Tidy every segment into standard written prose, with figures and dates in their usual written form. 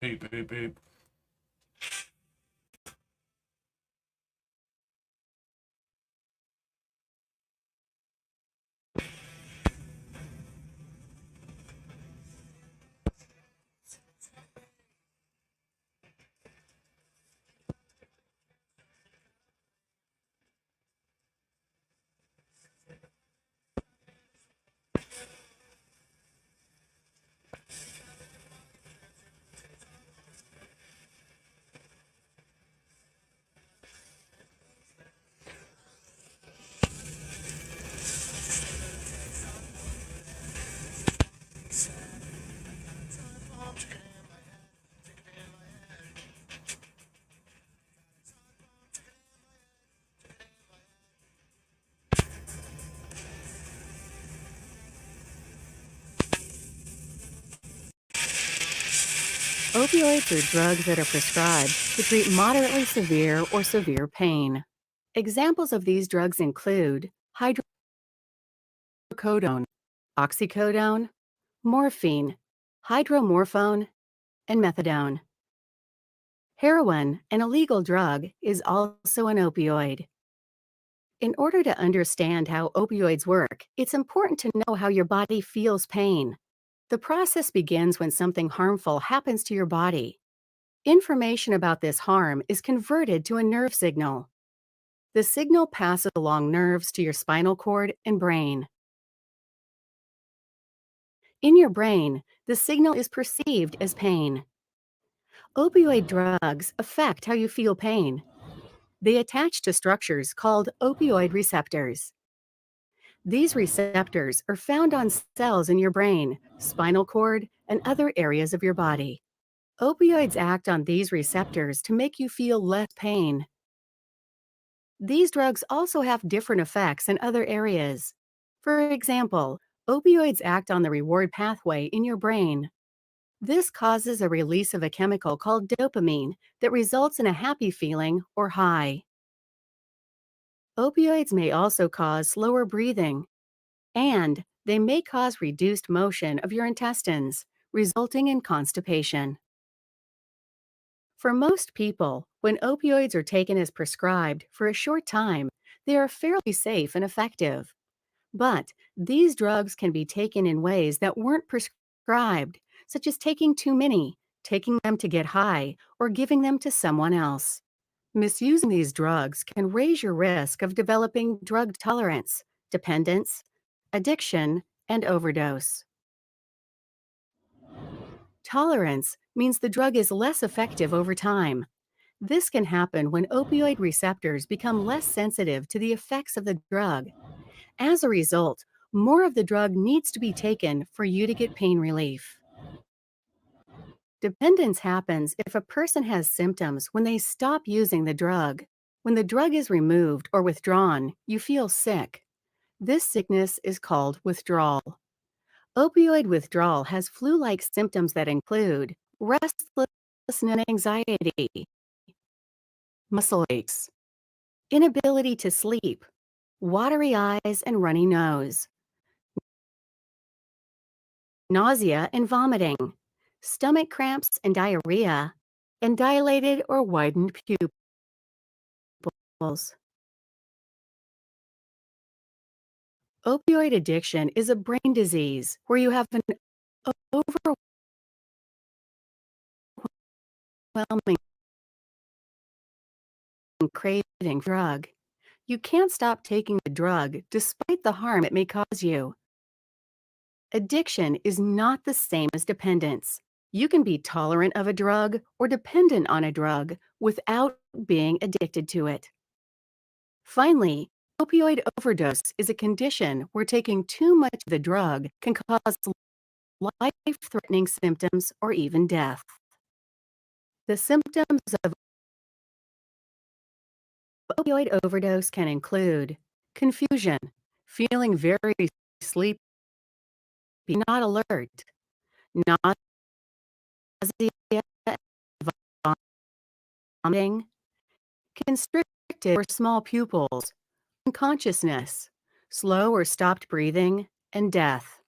Beep, beep, beep. Opioids are drugs that are prescribed to treat moderately severe or severe pain. Examples of these drugs include hydrocodone, oxycodone, morphine, hydromorphone, and methadone. Heroin, an illegal drug, is also an opioid. In order to understand how opioids work, it's important to know how your body feels pain. The process begins when something harmful happens to your body. Information about this harm is converted to a nerve signal. The signal passes along nerves to your spinal cord and brain. In your brain, the signal is perceived as pain. Opioid drugs affect how you feel pain. They attach to structures called opioid receptors. These receptors are found on cells in your brain, spinal cord, and other areas of your body. Opioids act on these receptors to make you feel less pain. These drugs also have different effects in other areas. For example, opioids act on the reward pathway in your brain. This causes a release of a chemical called dopamine that results in a happy feeling or high. Opioids may also cause slower breathing, and they may cause reduced motion of your intestines, resulting in constipation. For most people, when opioids are taken as prescribed for a short time, they are fairly safe and effective. But these drugs can be taken in ways that weren't prescribed, such as taking too many, taking them to get high, or giving them to someone else. Misusing these drugs can raise your risk of developing drug tolerance, dependence, addiction, and overdose. Tolerance means the drug is less effective over time. This can happen when opioid receptors become less sensitive to the effects of the drug. As a result, more of the drug needs to be taken for you to get pain relief. Dependence happens if a person has symptoms when they stop using the drug. When the drug is removed or withdrawn, you feel sick. This sickness is called withdrawal. Opioid withdrawal has flu-like symptoms that include restlessness and anxiety, muscle aches, inability to sleep, watery eyes and runny nose, nausea and vomiting, stomach cramps and diarrhea, and dilated or widened pupils. Opioid addiction is a brain disease where you have an overwhelming craving for drug. You can't stop taking the drug despite the harm it may cause you. Addiction is not the same as dependence. You can be tolerant of a drug or dependent on a drug without being addicted to it. Finally, opioid overdose is a condition where taking too much of the drug can cause life-threatening symptoms or even death. The symptoms of opioid overdose can include confusion, feeling very sleepy, not alert, nausea, vomiting, constricted or small pupils, unconsciousness, slow or stopped breathing, and death.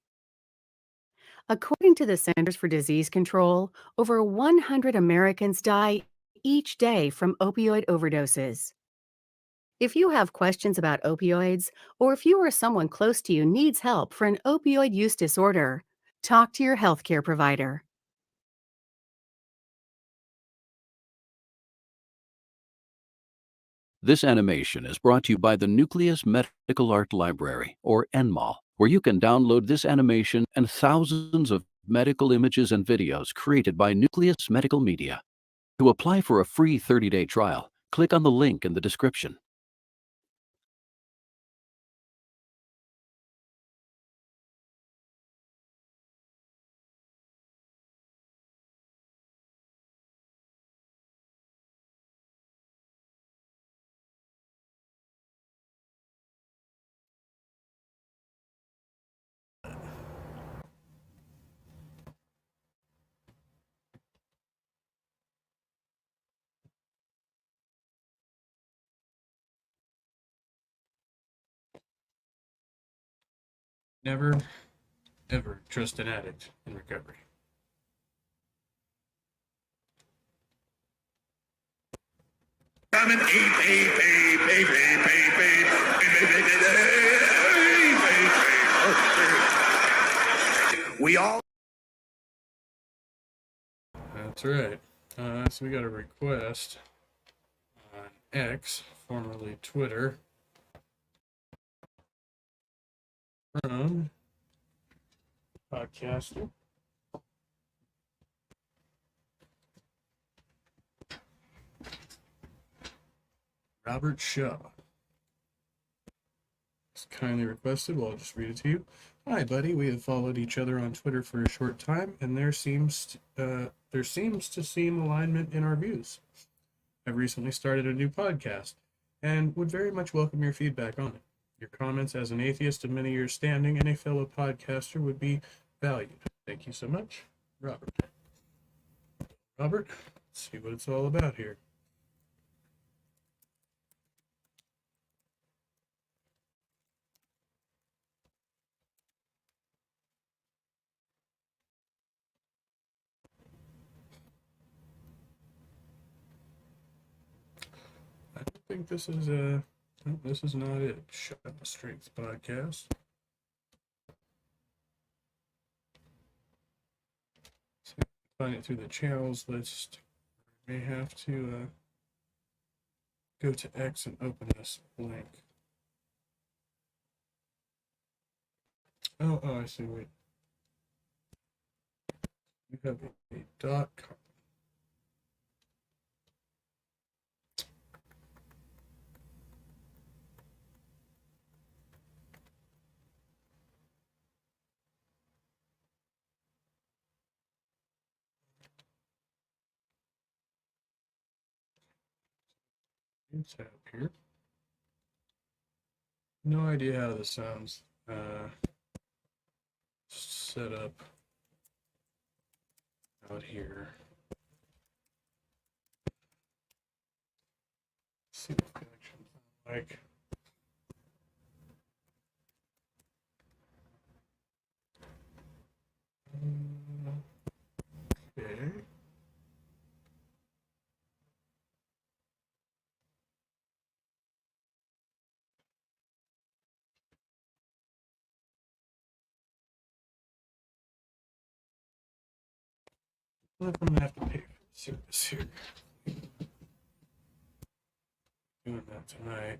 According to the Centers for Disease Control, over 100 Americans die each day from opioid overdoses. If you have questions about opioids, or if you or someone close to you needs help for an opioid use disorder, talk to your healthcare provider. This animation is brought to you by the Nucleus Medical Art Library, or NMAL, where you can download this animation and thousands of medical images and videos created by Nucleus Medical Media. To apply for a free 30-day trial, click on the link in the description. Never, ever trust an addict in recovery. Come and we all. That's right. So we got a request on X, formerly Twitter, from podcaster Robert Shaw. It's kindly requested. Well, I'll just read it to you. Hi, buddy. We have followed each other on Twitter for a short time, and there seems to seem alignment in our views. I've recently started a new podcast, and would very much welcome your feedback on it. Your comments as an atheist of many years standing and a fellow podcaster would be valued. Thank you so much, Robert. Robert, let's see what it's all about here. I don't think this is no, this is not it. Shut Up Strength podcast. So find it through the channels list. May have to go to X and open this link. Oh, I see. Wait. You have a .com. It's out here. No idea how this sounds set up out here. Let's see what connections like. Okay. I'm gonna have to pay for the service here. Doing that tonight.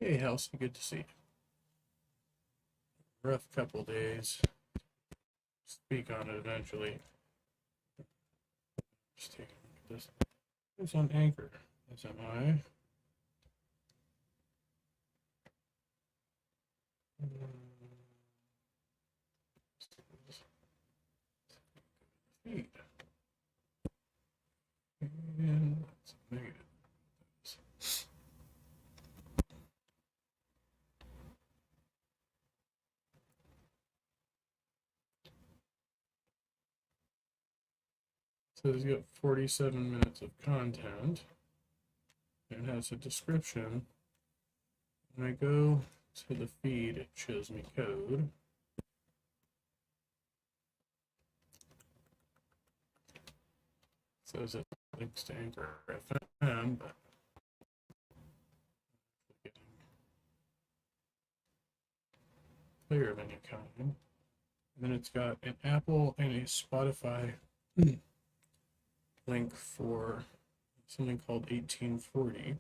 Hey, Halsey, good to see you. Rough couple days. Speak on it eventually. Just take a look at this. It's on Anchor, as am I. So it's got 47 minutes of content. It has a description. When I go to the feed, it shows me code. It says it links to Anchor FM, but player of any kind. And then it's got an Apple and a Spotify link for something called 1840,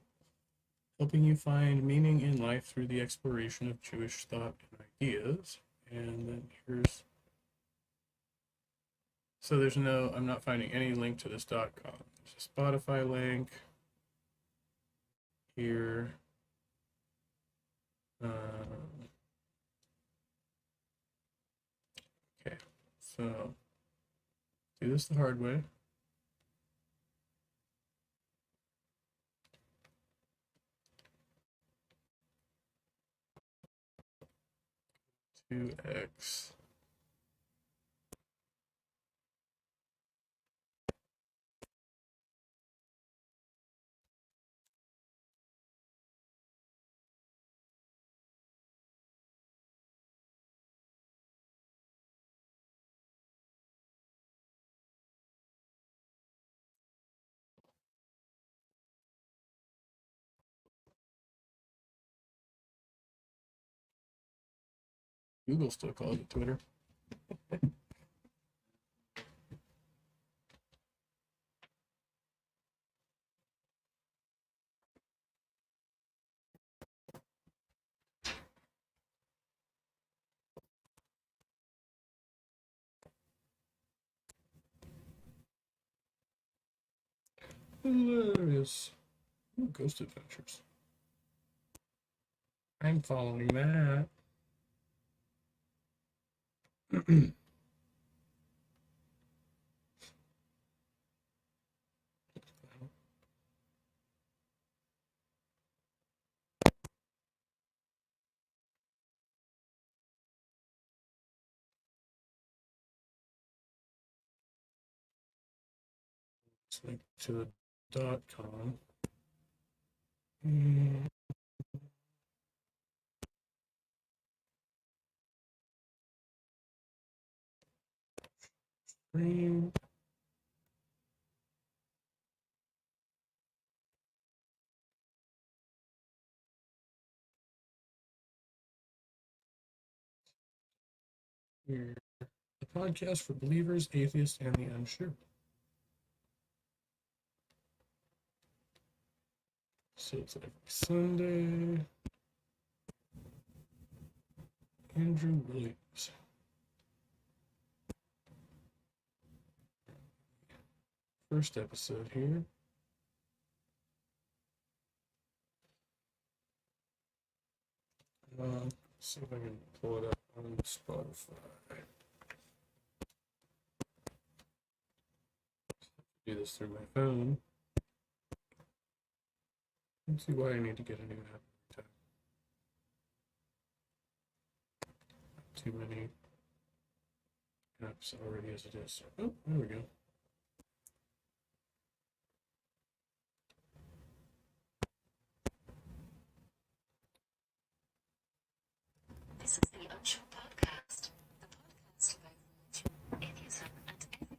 helping you find meaning in life through the exploration of Jewish thought and ideas. And then here's, so there's no, I'm not finding any link to this .com. There's a Spotify link here. Okay, so do this the hard way. X. Google still calls it Twitter. Hilarious. Ooh, Ghost Adventures. I'm following that. Let's link to the .com. Stream. Here. The podcast for believers, atheists, and the unsure. So it's every Sunday. Andrew Williams. First episode here. See if I can pull it up on Spotify. Do this through my phone. Let's see why I need to get a new app every time. Too many apps already as it is. Oh, there we go. This is the Unsure Podcast, the podcast about religion, atheism, and everything in between.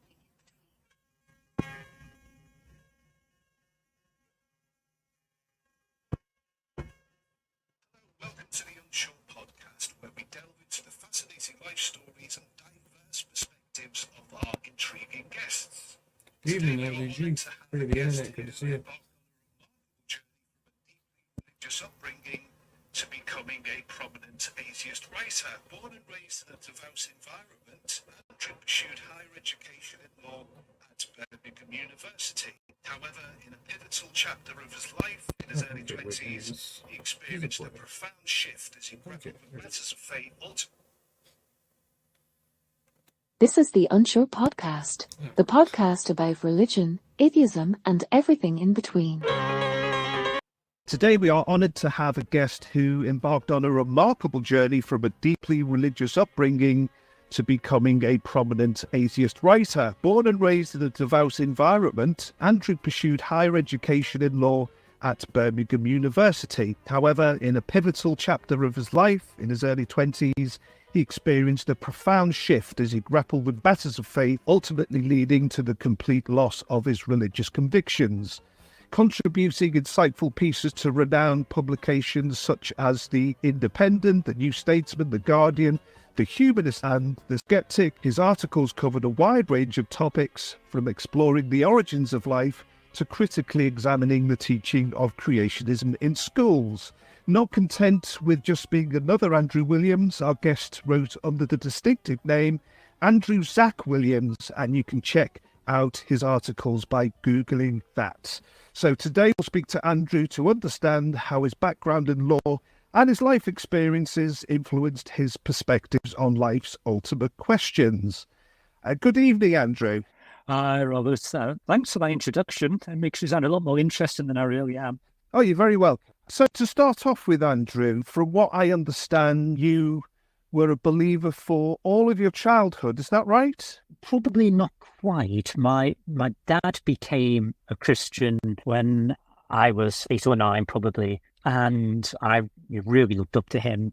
Welcome to the Unsure Podcast, where we delve into the fascinating life stories and diverse perspectives of our intriguing guests. Good evening, Today, we are LVG. honoured to have Pretty a the guest internet, good to who see you. embarked on a remarkable journey from a deeply religious upbringing to becoming a prominent atheist writer. Born and raised in a devout environment, Andrew pursued higher education in law at Birmingham University. However, in a pivotal chapter of his life, in his early Okay, wait, 20s, he he's experienced a a boy. profound shift as he grappled Okay, with here it matters of faith. This is the Unsure Podcast, the podcast about religion, atheism, and everything in between. Today we are honoured to have a guest who embarked on a remarkable journey from a deeply religious upbringing to becoming a prominent atheist writer. Born and raised in a devout environment, Andrew pursued higher education in law at Birmingham University. However, in a pivotal chapter of his life, in his early 20s, he experienced a profound shift as he grappled with matters of faith, ultimately leading to the complete loss of his religious convictions. Contributing insightful pieces to renowned publications such as The Independent, The New Statesman, The Guardian, The Humanist and The Skeptic, his articles covered a wide range of topics, from exploring the origins of life to critically examining the teaching of creationism in schools. Not content with just being another Andrew Williams, our guest wrote under the distinctive name Andrew Zach Williams, and you can check out his articles by Googling that. So today we'll speak to Andrew to understand how his background in law and his life experiences influenced his perspectives on life's ultimate questions. Good evening, Andrew. Hi, Robert. Thanks for that introduction. It makes me sound a lot more interesting than I really am. Oh, you're very welcome. So to start off with, Andrew, from what I understand, you were a believer for all of your childhood. Is that right? Probably not quite. My dad became a Christian when I was 8 or 9, probably, and I really looked up to him.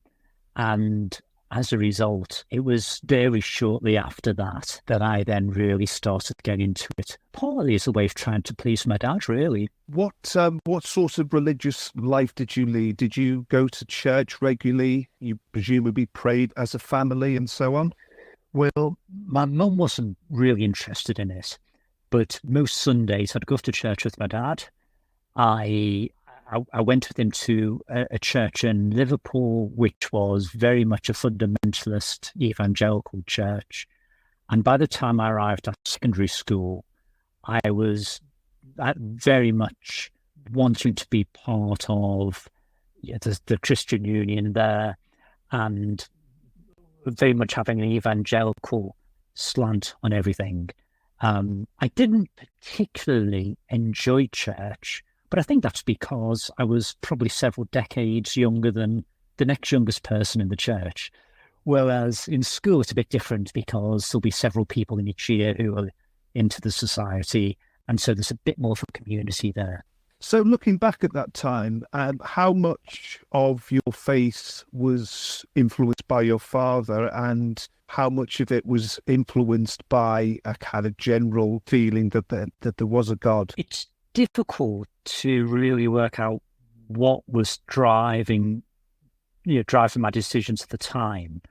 And as a result, it was very shortly after that I then really started getting into it. Partly as a way of trying to please my dad, really. What sort of religious life did you lead? Did you go to church regularly? You presumably prayed as a family and so on? Well, my mum wasn't really interested in it, but most Sundays I'd go to church with my dad. I went with him to a church in Liverpool, which was very much a fundamentalist evangelical church. And by the time I arrived at secondary school, I was very much wanting to be part of the Christian Union there, and very much having an evangelical slant on everything. I didn't particularly enjoy church, but I think that's because I was probably several decades younger than the next youngest person in the church. Whereas in school, it's a bit different because there'll be several people in each year who are into the society. And so there's a bit more of a community there. So looking back at that time, how much of your faith was influenced by your father and how much of it was influenced by a kind of general feeling that there was a God? It's difficult to really work out what was driving my decisions at the time.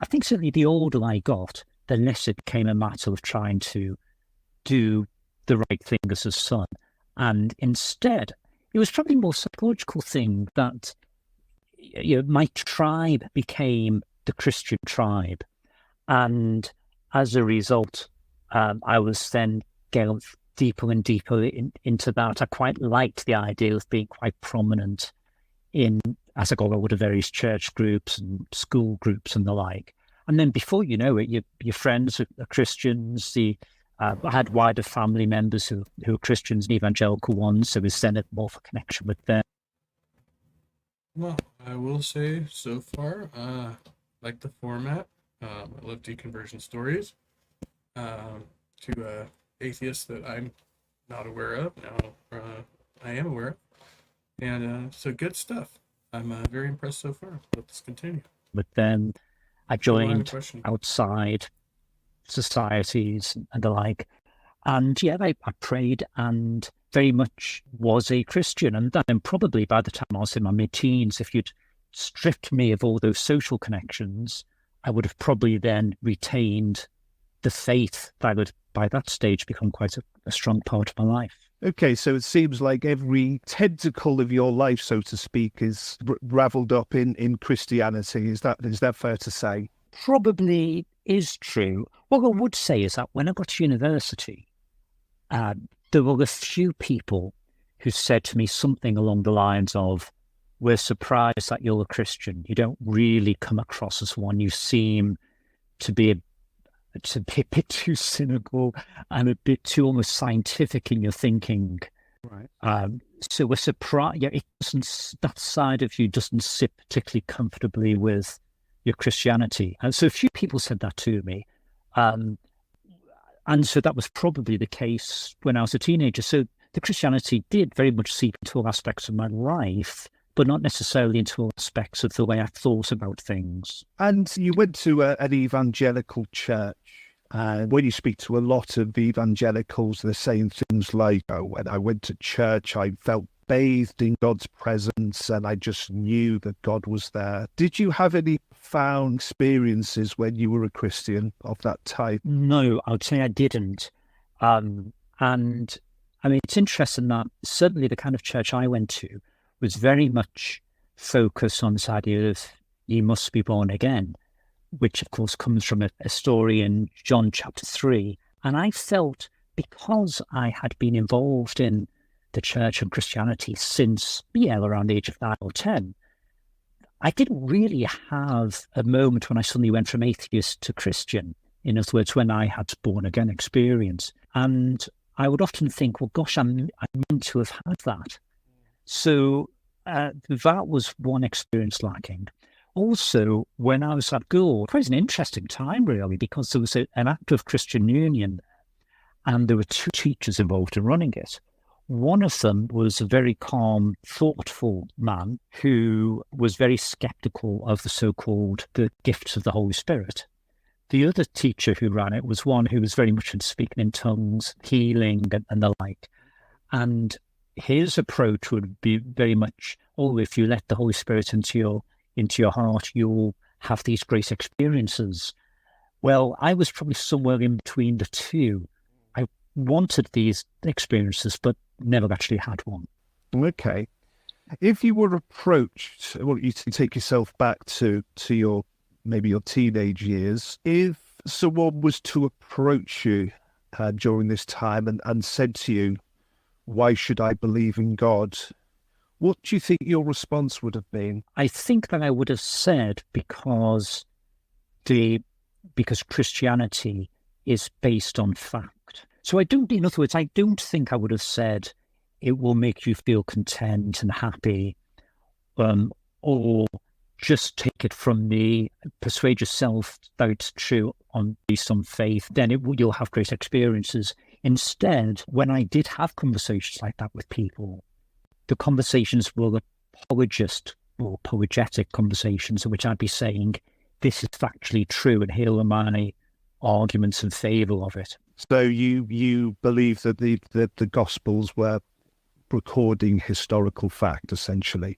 I think certainly the older I got, the less it became a matter of trying to do the right thing as a son. And instead, it was probably a more psychological thing that my tribe became the Christian tribe. And as a result, I was then getting deeper and deeper into that. I quite liked the idea of being quite prominent as I got older, various church groups and school groups and the like. And then before you know it, your friends are Christians. I had wider family members who are Christians and evangelical ones, so was then a more of a connection with them. Well, I will say so far, like the format. I love deconversion stories. To atheists that I'm not aware of now, I am aware of, and so good stuff. I'm very impressed so far. Let's continue. But then I joined outside societies and the like, and I prayed and very much was a Christian. And then probably by the time I was in my mid-teens, if you'd stripped me of all those social connections, I would have probably then retained the faith that would by that stage become quite a strong part of my life. Okay, so it seems like every tentacle of your life, so to speak, is raveled up in Christianity. Is that fair to say? Probably is true. What I would say is that when I got to university, there were a few people who said to me something along the lines of, "We're surprised that you're a Christian. You don't really come across as one. You seem to be a bit too cynical and a bit too almost scientific in your thinking." Right. So we're surprised. It doesn't. That side of you doesn't sit particularly comfortably with your Christianity? And so a few people said that to me. And so that was probably the case when I was a teenager. So the Christianity did very much seep into all aspects of my life, but not necessarily into all aspects of the way I thought about things. And you went to an evangelical church. And when you speak to a lot of evangelicals, they're saying things like, oh, when I went to church, I felt bathed in God's presence and I just knew that God was there. Did you have any profound experiences when you were a Christian of that type? No, I would say I didn't. And I mean, it's interesting that certainly the kind of church I went to was very much focused on this idea of you must be born again, which of course comes from a story in John chapter 3. And I felt, because I had been involved in the church and Christianity since, around the age of 9 or 10, I didn't really have a moment when I suddenly went from atheist to Christian. In other words, when I had born again experience. And I would often think, well, gosh, I'm meant to have had that. So that was one experience lacking. Also, when I was at school, it was an interesting time, really, because there was an active Christian union and there were 2 teachers involved in running it. One of them was a very calm, thoughtful man who was very skeptical of the so-called the gifts of the Holy Spirit. The other teacher who ran it was one who was very much into speaking in tongues, healing, and the like. And his approach would be very much, if you let the Holy Spirit into your heart, you'll have these great experiences. Well, I was probably somewhere in between the two. I wanted these experiences, but never actually had one. Okay. If you were approached, you can take yourself back to your maybe your teenage years. If someone was to approach you during this time and said to you, why should I believe in God? What do you think your response would have been? I think that I would have said because Christianity is based on fact. So in other words, I don't think I would have said it will make you feel content and happy, or just take it from me, persuade yourself that it's true based on faith, then you'll have great experiences. Instead, when I did have conversations like that with people, the conversations were apologist or apologetic conversations in which I'd be saying, this is factually true and here are my arguments in favour of it. So you believe that the Gospels were recording historical fact, essentially?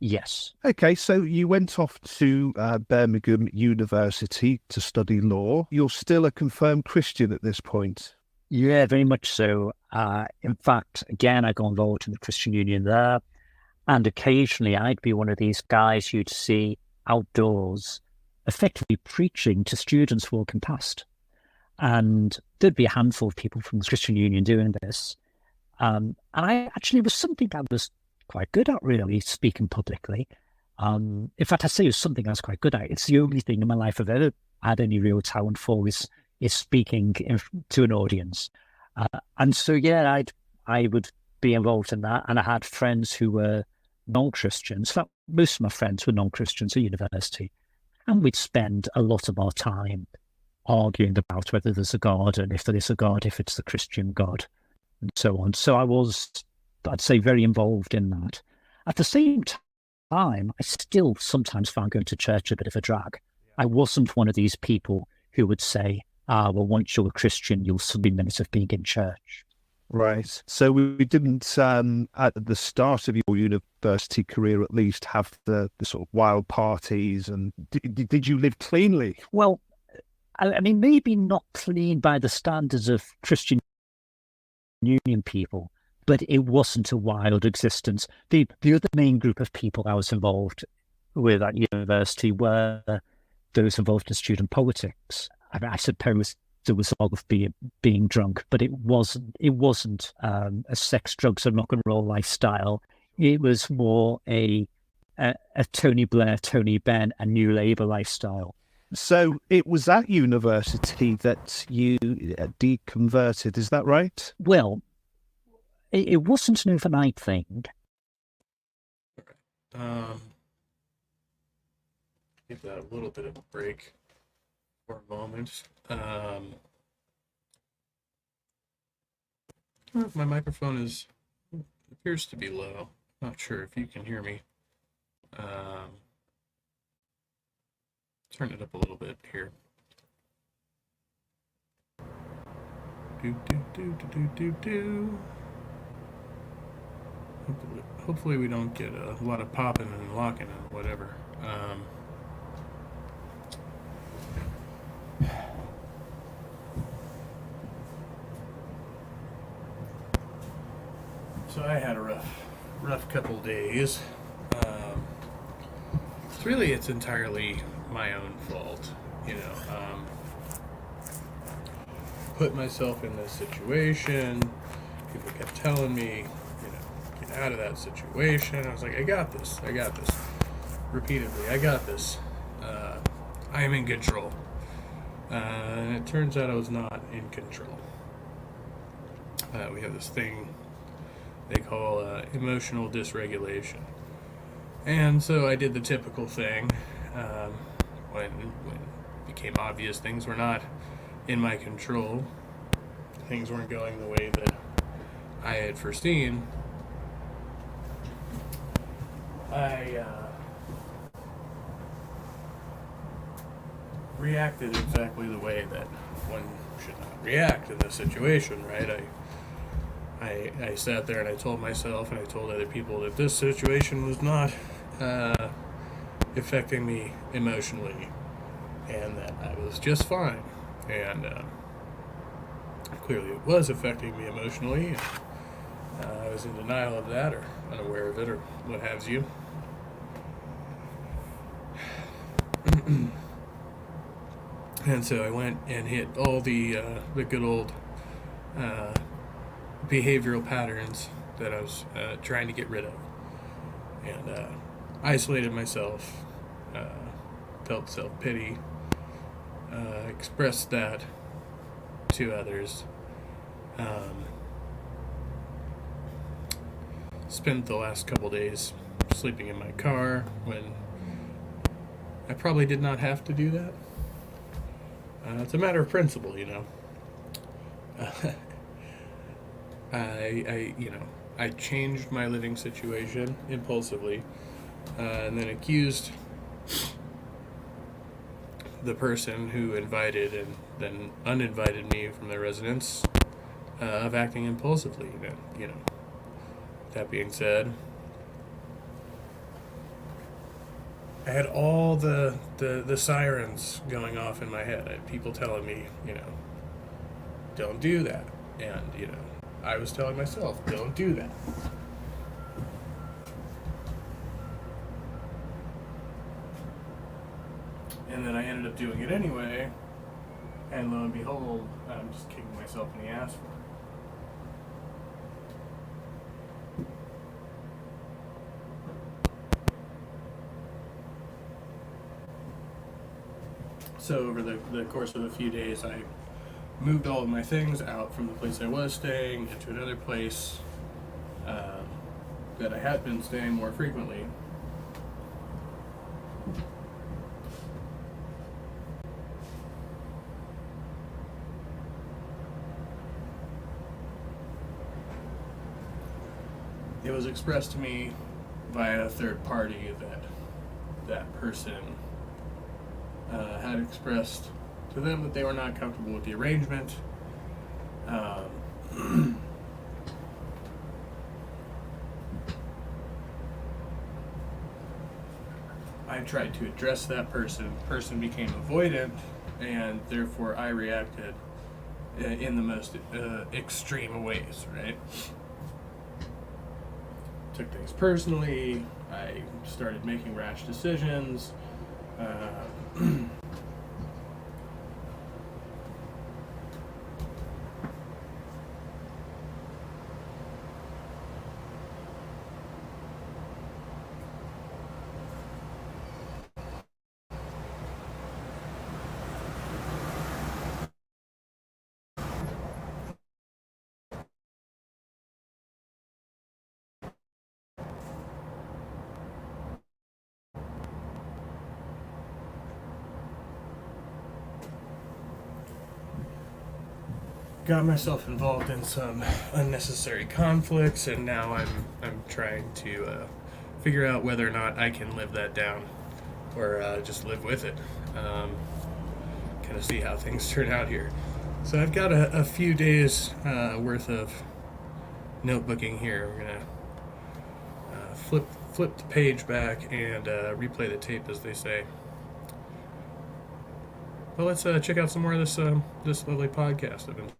Yes. Okay, so you went off to Birmingham University to study law. You're still a confirmed Christian at this point? Yeah, very much so. In fact, again, I got involved in the Christian Union there, and occasionally I'd be one of these guys you'd see outdoors effectively preaching to students walking past. And there'd be a handful of people from the Christian Union doing this. And I actually was something I was quite good at, really, speaking publicly. In fact, I'd say it was something I was quite good at. It's the only thing in my life I've ever had any real talent for is speaking to an audience. And so, yeah, I would be involved in that. And I had friends who were non-Christians. In fact, most of my friends were non-Christians at university. And we'd spend a lot of our time arguing about whether there's a God, and if there is a God, if it's the Christian God, and so on. So I was, I'd say, very involved in that. At the same time, I still sometimes found going to church a bit of a drag. I wasn't one of these people who would say, well, once you're a Christian, you'll still be minutes of being in church. Right. So we didn't, at the start of your university career at least, have the sort of wild parties. And did you live cleanly? Well, I mean, maybe not clean by the standards of Christian Union people, but it wasn't a wild existence. The other main group of people I was involved with at university were those involved in student politics. I suppose there was a lot of being drunk, but it wasn't a sex, drugs, and rock and roll lifestyle. It was more a Tony Blair, Tony Benn, and New Labour lifestyle. So it was at university that you deconverted, is that right? Well, it wasn't an overnight thing. give that a little bit of a break for a moment. My microphone appears to be low. Not sure if you can hear me. Turn it up a little bit here. Do. Hopefully we don't get a lot of popping and locking and whatever. So I had a rough couple days. It's entirely my own fault, you know. Put myself in this situation. People kept telling me, you know, get out of that situation. I was like, I got this. Repeatedly, I got this. I am in control. And it turns out I was not in control. We have this thing they call emotional dysregulation. And so I did the typical thing when it became obvious things were not in my control, things weren't going the way that I had foreseen. I reacted exactly the way that one should not react in this situation, right? I sat there and I told myself and I told other people that this situation was not affecting me emotionally and that I was just fine. And clearly it was affecting me emotionally. I was in denial of that or unaware of it or what have you. And so I went and hit all the good old behavioral patterns that I was trying to get rid of, and isolated myself, felt self-pity, expressed that to others, spent the last couple days sleeping in my car when I probably did not have to do that. It's a matter of principle, you know. I changed my living situation impulsively, and then accused the person who invited and then uninvited me from their residence of acting impulsively. You know. That being said, I had all the sirens going off in my head. I had people telling me, you know, don't do that, and you know, I was telling myself, don't do that. And then I ended up doing it anyway, and lo and behold, I'm just kicking myself in the ass for it. So over the course of a few days, I moved all of my things out from the place I was staying into another place that I had been staying more frequently. It was expressed to me via a third party that person had expressed to them that they were not comfortable with the arrangement. I tried to address that person. Person became avoidant, and therefore I reacted in the most extreme ways, right? Took things personally. I started making rash decisions. got myself involved in some unnecessary conflicts, and now I'm trying to figure out whether or not I can live that down, or just live with it. Kind of see how things turn out here. So I've got a few days worth of notebooking here. We're gonna flip the page back and replay the tape, as they say. Well, let's check out some more of this lovely podcast I've been.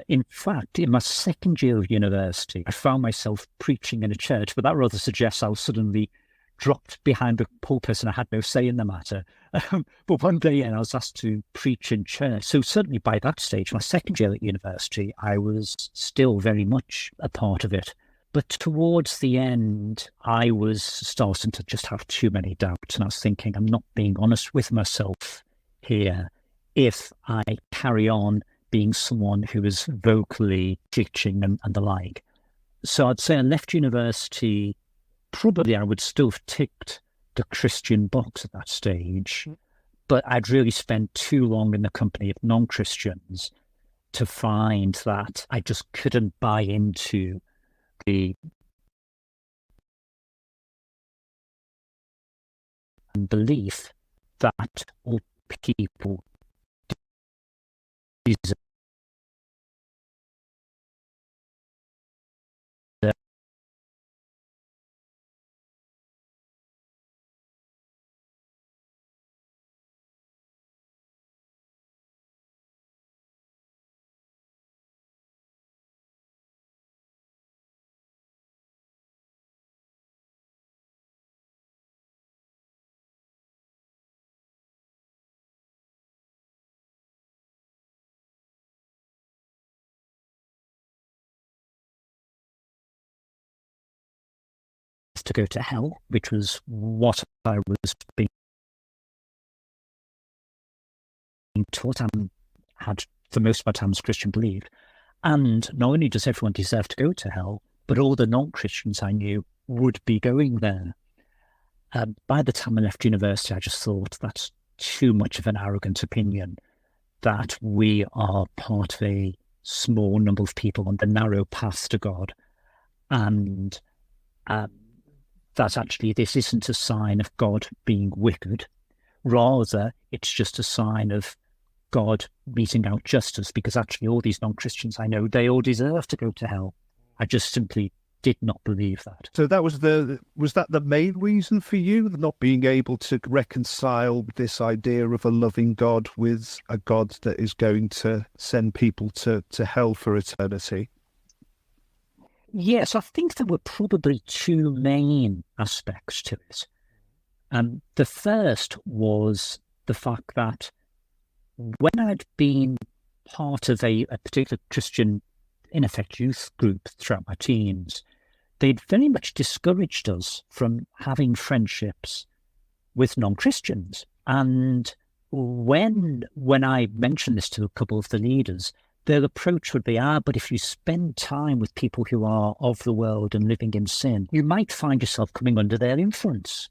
In fact, in my second year of university, I found myself preaching in a church, but that rather suggests I was suddenly dropped behind the pulpit and I had no say in the matter. But one day, I was asked to preach in church. So certainly by that stage, my second year at university, I was still very much a part of it. But towards the end, I was starting to just have too many doubts. And I was thinking, I'm not being honest with myself here if I carry on being someone who is vocally teaching and the like. So I'd say I left university, probably I would still have ticked the Christian box at that stage, but I'd really spent too long in the company of non-Christians to find that I just couldn't buy into the belief that all people deserve to go to hell, which was what I was being taught and had for most of my time as Christian belief. And not only does everyone deserve to go to hell, but all the non-Christians I knew would be going there. By the time I left university, I just thought that's too much of an arrogant opinion, that we are part of a small number of people on the narrow path to God. And that actually this isn't a sign of God being wicked. Rather, it's just a sign of God meting out justice, because actually all these non-Christians I know, they all deserve to go to hell. I just simply did not believe that. So that was that the main reason for you, not being able to reconcile this idea of a loving God with a God that is going to send people to hell for eternity? Yes, I think there were probably two main aspects to it. The first was the fact that when I'd been part of a particular Christian, in effect, youth group throughout my teens, they'd very much discouraged us from having friendships with non-Christians. And when I mentioned this to a couple of the leaders, their approach would be, but if you spend time with people who are of the world and living in sin, you might find yourself coming under their influence.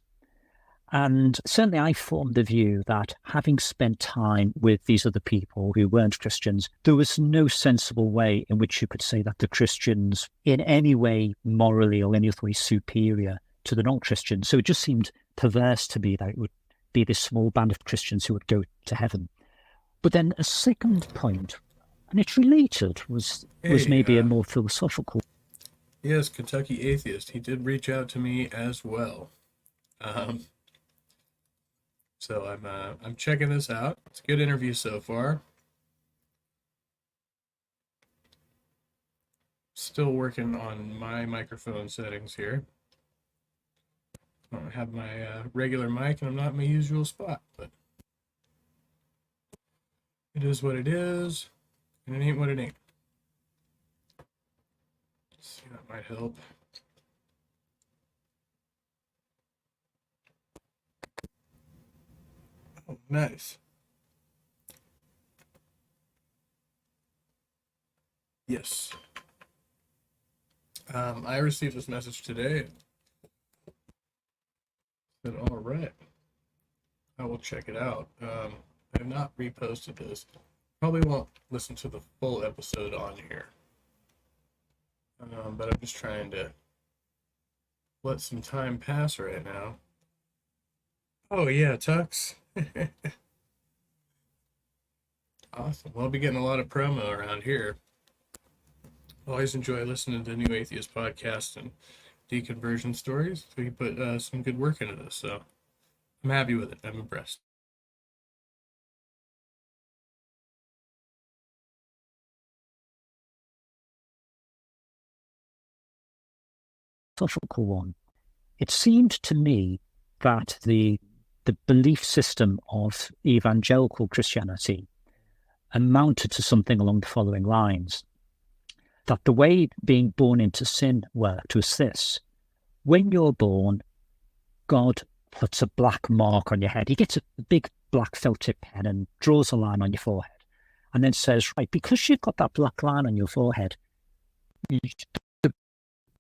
And certainly I formed the view that having spent time with these other people who weren't Christians, there was no sensible way in which you could say that the Christians in any way morally or any other way superior to the non-Christians. So it just seemed perverse to me that it would be this small band of Christians who would go to heaven. But then a second point, and it's related, was maybe a more philosophical. Yes, Kentucky Atheist. He did reach out to me as well. So I'm checking this out. It's a good interview so far. Still working on my microphone settings here. I don't have my regular mic, and I'm not in my usual spot, but it is what it is, and it ain't what it ain't. Let's see, that might help. Oh, nice. Yes. I received this message today. Said, all right, I will check it out. I have not reposted this. Probably won't listen to the full episode on here. But I'm just trying to let some time pass right now. Oh yeah, Tux. Awesome. Well, I'll be getting a lot of promo around here. Always enjoy listening to New Atheist podcasts and deconversion stories. We put some good work into this, so I'm happy with it. I'm impressed. Philosophical one. It seemed to me that the belief system of evangelical Christianity amounted to something along the following lines: that the way being born into sin worked was this: when you're born, God puts a black mark on your head. He gets a big black felt tip pen and draws a line on your forehead, and then says, right, because you've got that black line on your forehead,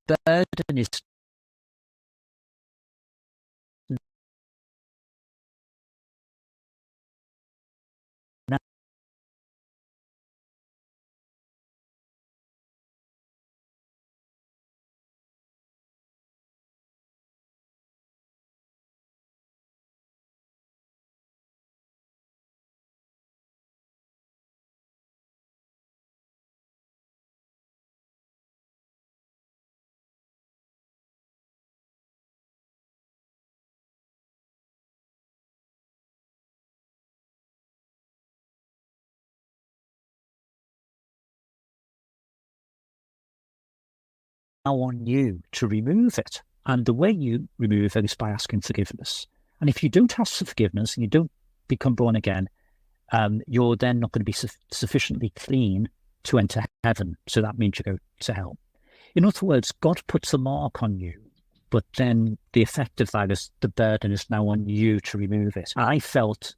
the burden is now on you to remove it. And the way you remove it is by asking forgiveness. And if you don't ask for forgiveness and you don't become born again, you're then not going to be sufficiently clean to enter heaven. So that means you go to hell. In other words, God puts a mark on you, but then the effect of that is the burden is now on you to remove it. I felt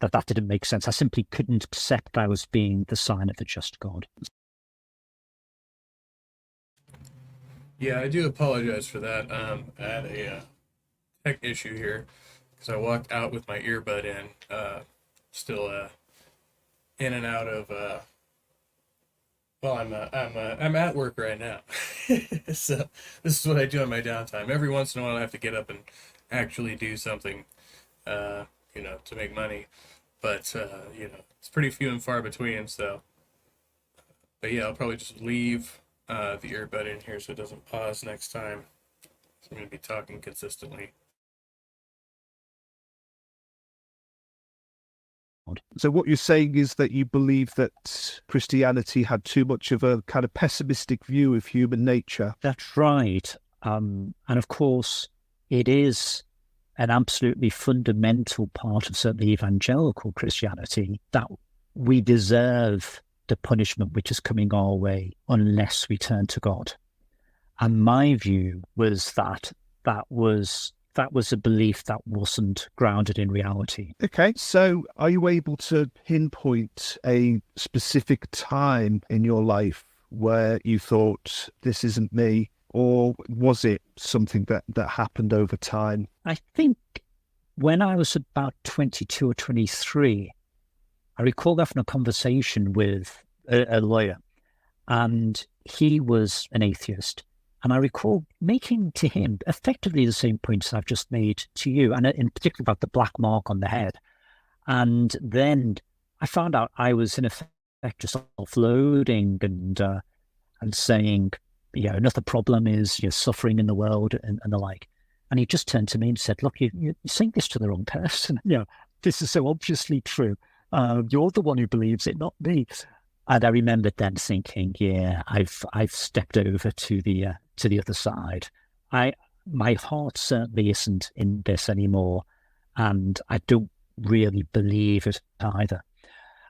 that that didn't make sense. I simply couldn't accept I was being the sign of a just God. Yeah, I do apologize for that. I had a tech issue here because I walked out with my earbud in, still in and out of. Well, I'm at work right now, so this is what I do on my downtime. Every once in a while, I have to get up and actually do something, to make money, but it's pretty few and far between. So, but yeah, I'll probably just leave the earbud in here so it doesn't pause next time. I'm going to be talking consistently. So what you're saying is that you believe that Christianity had too much of a kind of pessimistic view of human nature. That's right. And of course, it is an absolutely fundamental part of certainly evangelical Christianity that we deserve the punishment which is coming our way unless we turn to God. And my view was that was a belief that wasn't grounded in reality. Okay, so are you able to pinpoint a specific time in your life where you thought, this isn't me? Or was it something that happened over time? I think when I was about 22 or 23, I recall having a conversation with a lawyer, and he was an atheist. And I recall making to him effectively the same points I've just made to you, and in particular about the black mark on the head. And then I found out I was in effect just offloading and saying, another problem is you're suffering in the world and the like. And he just turned to me and said, look, you're saying this to the wrong person. This is so obviously true. You're the one who believes it, not me. And I remembered then thinking, yeah, I've stepped over to the other side. My heart certainly isn't in this anymore, and I don't really believe it either.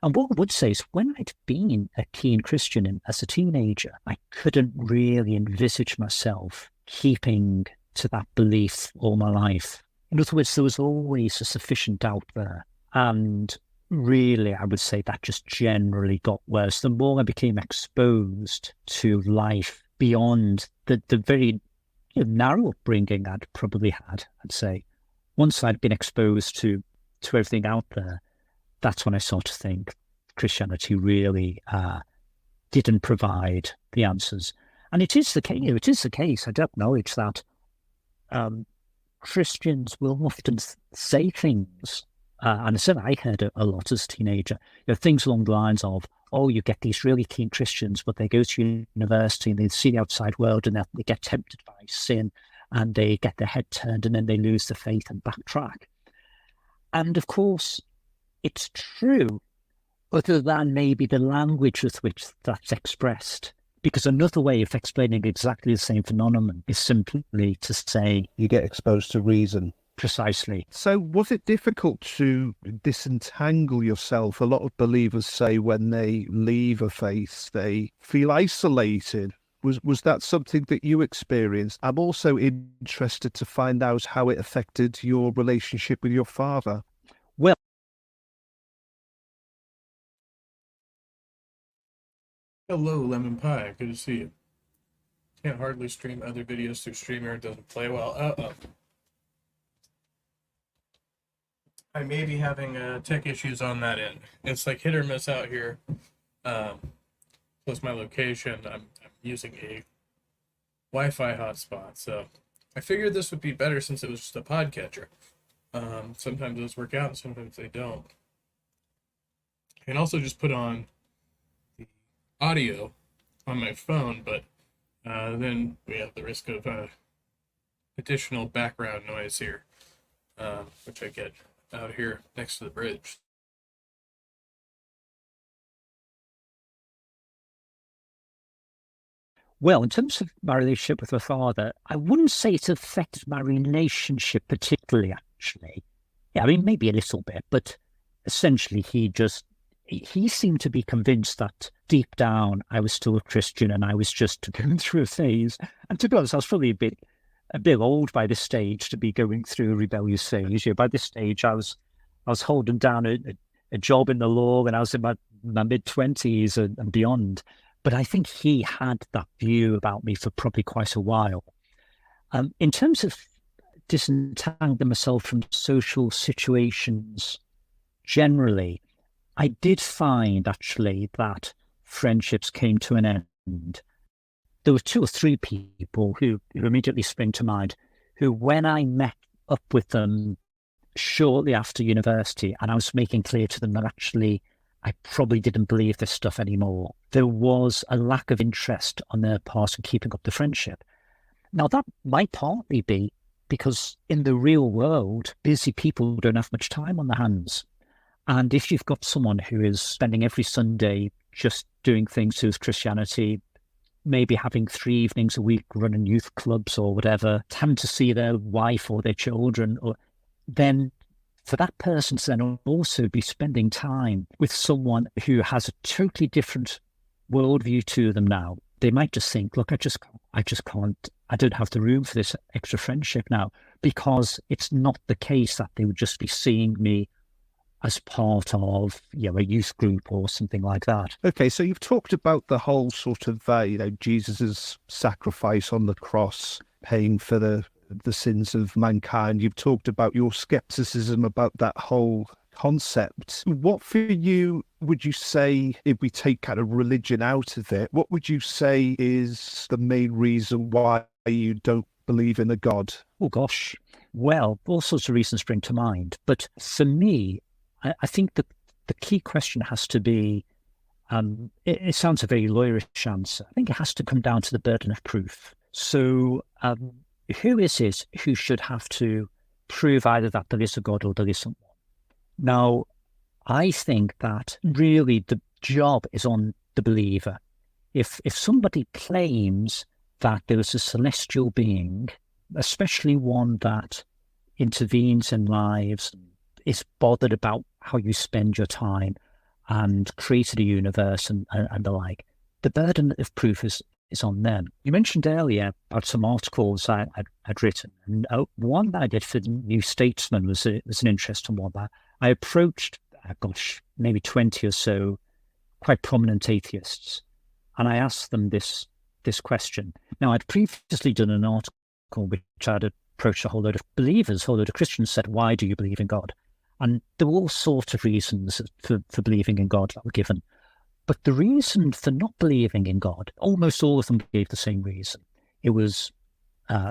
And what I would say is, when I'd been a keen Christian as a teenager, I couldn't really envisage myself keeping to that belief all my life. In other words, there was always a sufficient doubt there. And really, I would say that just generally got worse. The more I became exposed to life beyond the very narrow upbringing I'd probably had, I'd say. Once I'd been exposed to everything out there, that's when I sort of think Christianity really didn't provide the answers. And it is the case. It is the case. I do acknowledge that Christians will often say things, and I said I heard a lot as a teenager. Things along the lines of, "Oh, you get these really keen Christians, but they go to university and they see the outside world, and they get tempted by sin, and they get their head turned, and then they lose the faith and backtrack." And of course, it's true, other than maybe the language with which that's expressed. Because another way of explaining exactly the same phenomenon is simply to say, You get exposed to reason. precisely. So was it difficult to disentangle yourself? A lot of believers say when they leave a faith, they feel isolated. Was that something that you experienced? I'm also interested to find out how it affected your relationship with your father. Well, Hello, Lemon Pie. Good to see you. Can't hardly stream other videos through StreamYard. It doesn't play well. I may be having tech issues on that end. It's like hit or miss out here. Plus my location, I'm using a Wi-Fi hotspot. So I figured this would be better since it was just a podcatcher. Sometimes those work out and sometimes they don't. I can also just put on the audio on my phone, but then we have the risk of additional background noise here, which I get out here next to the bridge. well, in terms of my relationship with my father, I wouldn't say it affected my relationship particularly, actually. Yeah, I mean, maybe a little bit, but essentially he seemed to be convinced that deep down I was still a Christian and I was just going through a phase. And to be honest, I was probably a bit old by this stage to be going through a rebellious phase. By this stage, I was holding down a job in the law and I was in my mid-20s and beyond. But I think he had that view about me for probably quite a while. In terms of disentangling myself from social situations generally, I did find actually that friendships came to an end. There were 2 or 3 people who immediately spring to mind, who when I met up with them shortly after university, and I was making clear to them that actually I probably didn't believe this stuff anymore, there was a lack of interest on their part in keeping up the friendship. Now, that might partly be because in the real world, busy people don't have much time on their hands. And if you've got someone who is spending every Sunday just doing things to Christianity, maybe having 3 evenings a week running youth clubs or whatever, having to see their wife or their children, then for that person to then also be spending time with someone who has a totally different worldview to them now, they might just think, look, I just can't, I don't have the room for this extra friendship now, because it's not the case that they would just be seeing me as part of a youth group or something like that. Okay, so you've talked about the whole sort of, Jesus's sacrifice on the cross, paying for the sins of mankind. You've talked about your skepticism about that whole concept. What for you would you say, if we take kind of religion out of it, what would you say is the main reason why you don't believe in a God? Oh gosh, well, all sorts of reasons spring to mind. But for me, I think that the key question has to be, it sounds a very lawyerish answer. I think it has to come down to the burden of proof. So who is it who should have to prove either that there is a God or there isn't one? Now, I think that really the job is on the believer. If somebody claims that there is a celestial being, especially one that intervenes in lives, is bothered about how you spend your time and created a universe and the like, the burden of proof is on them. You mentioned earlier about some articles I'd written, and one that I did for the New Statesman was an interesting one. That I approached maybe 20 or so quite prominent atheists. And I asked them this question. Now, I'd previously done an article which I'd approached a whole load of believers, a whole load of Christians, said, why do you believe in God? And there were all sorts of reasons for believing in God that were given. But the reason for not believing in God, almost all of them gave the same reason. It was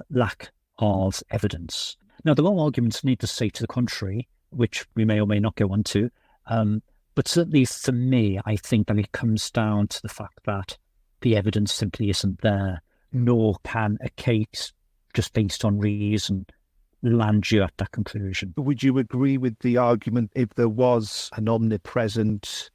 lack of evidence. Now, there are arguments, need to say, to the contrary, which we may or may not go on to. But certainly for me, I think that it comes down to the fact that the evidence simply isn't there, nor can a case just based on reason land you at that conclusion. Would you agree with the argument if there was an omnipresent,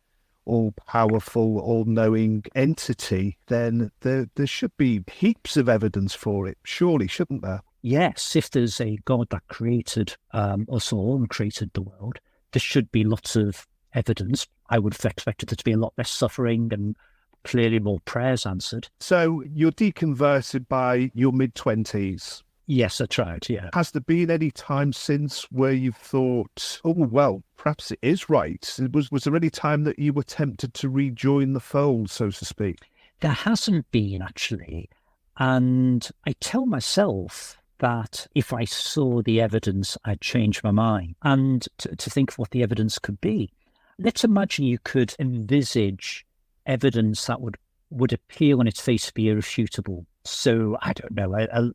all-powerful, all-knowing entity, then there should be heaps of evidence for it, surely, shouldn't there? Yes, if there's a God that created us all and created the world, there should be lots of evidence. I would have expected there to be a lot less suffering and clearly more prayers answered. So you're deconverted by your mid-20s. Yes, that's right, yeah. Has there been any time since where you've thought, oh, well, perhaps it is right? Was there any time that you were tempted to rejoin the fold, so to speak? There hasn't been, actually. And I tell myself that if I saw the evidence, I'd change my mind. And to think of what the evidence could be. Let's imagine you could envisage evidence that would appear on its face to be irrefutable. So, I don't know,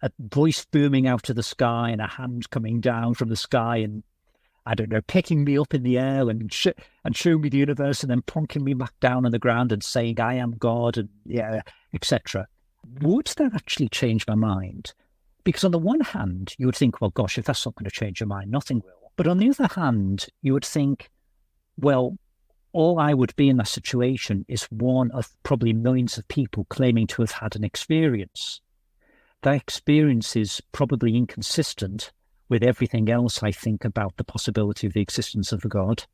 a voice booming out of the sky and a hand coming down from the sky and, I don't know, picking me up in the air and showing me the universe and then plonking me back down on the ground and saying, I am God, and yeah, etc. Would that actually change my mind? Because on the one hand, you would think, well, gosh, if that's not going to change your mind, nothing will. But on the other hand, you would think, well, all I would be in that situation is one of probably millions of people claiming to have had an experience. That experience is probably inconsistent with everything else I think about the possibility of the existence of a God.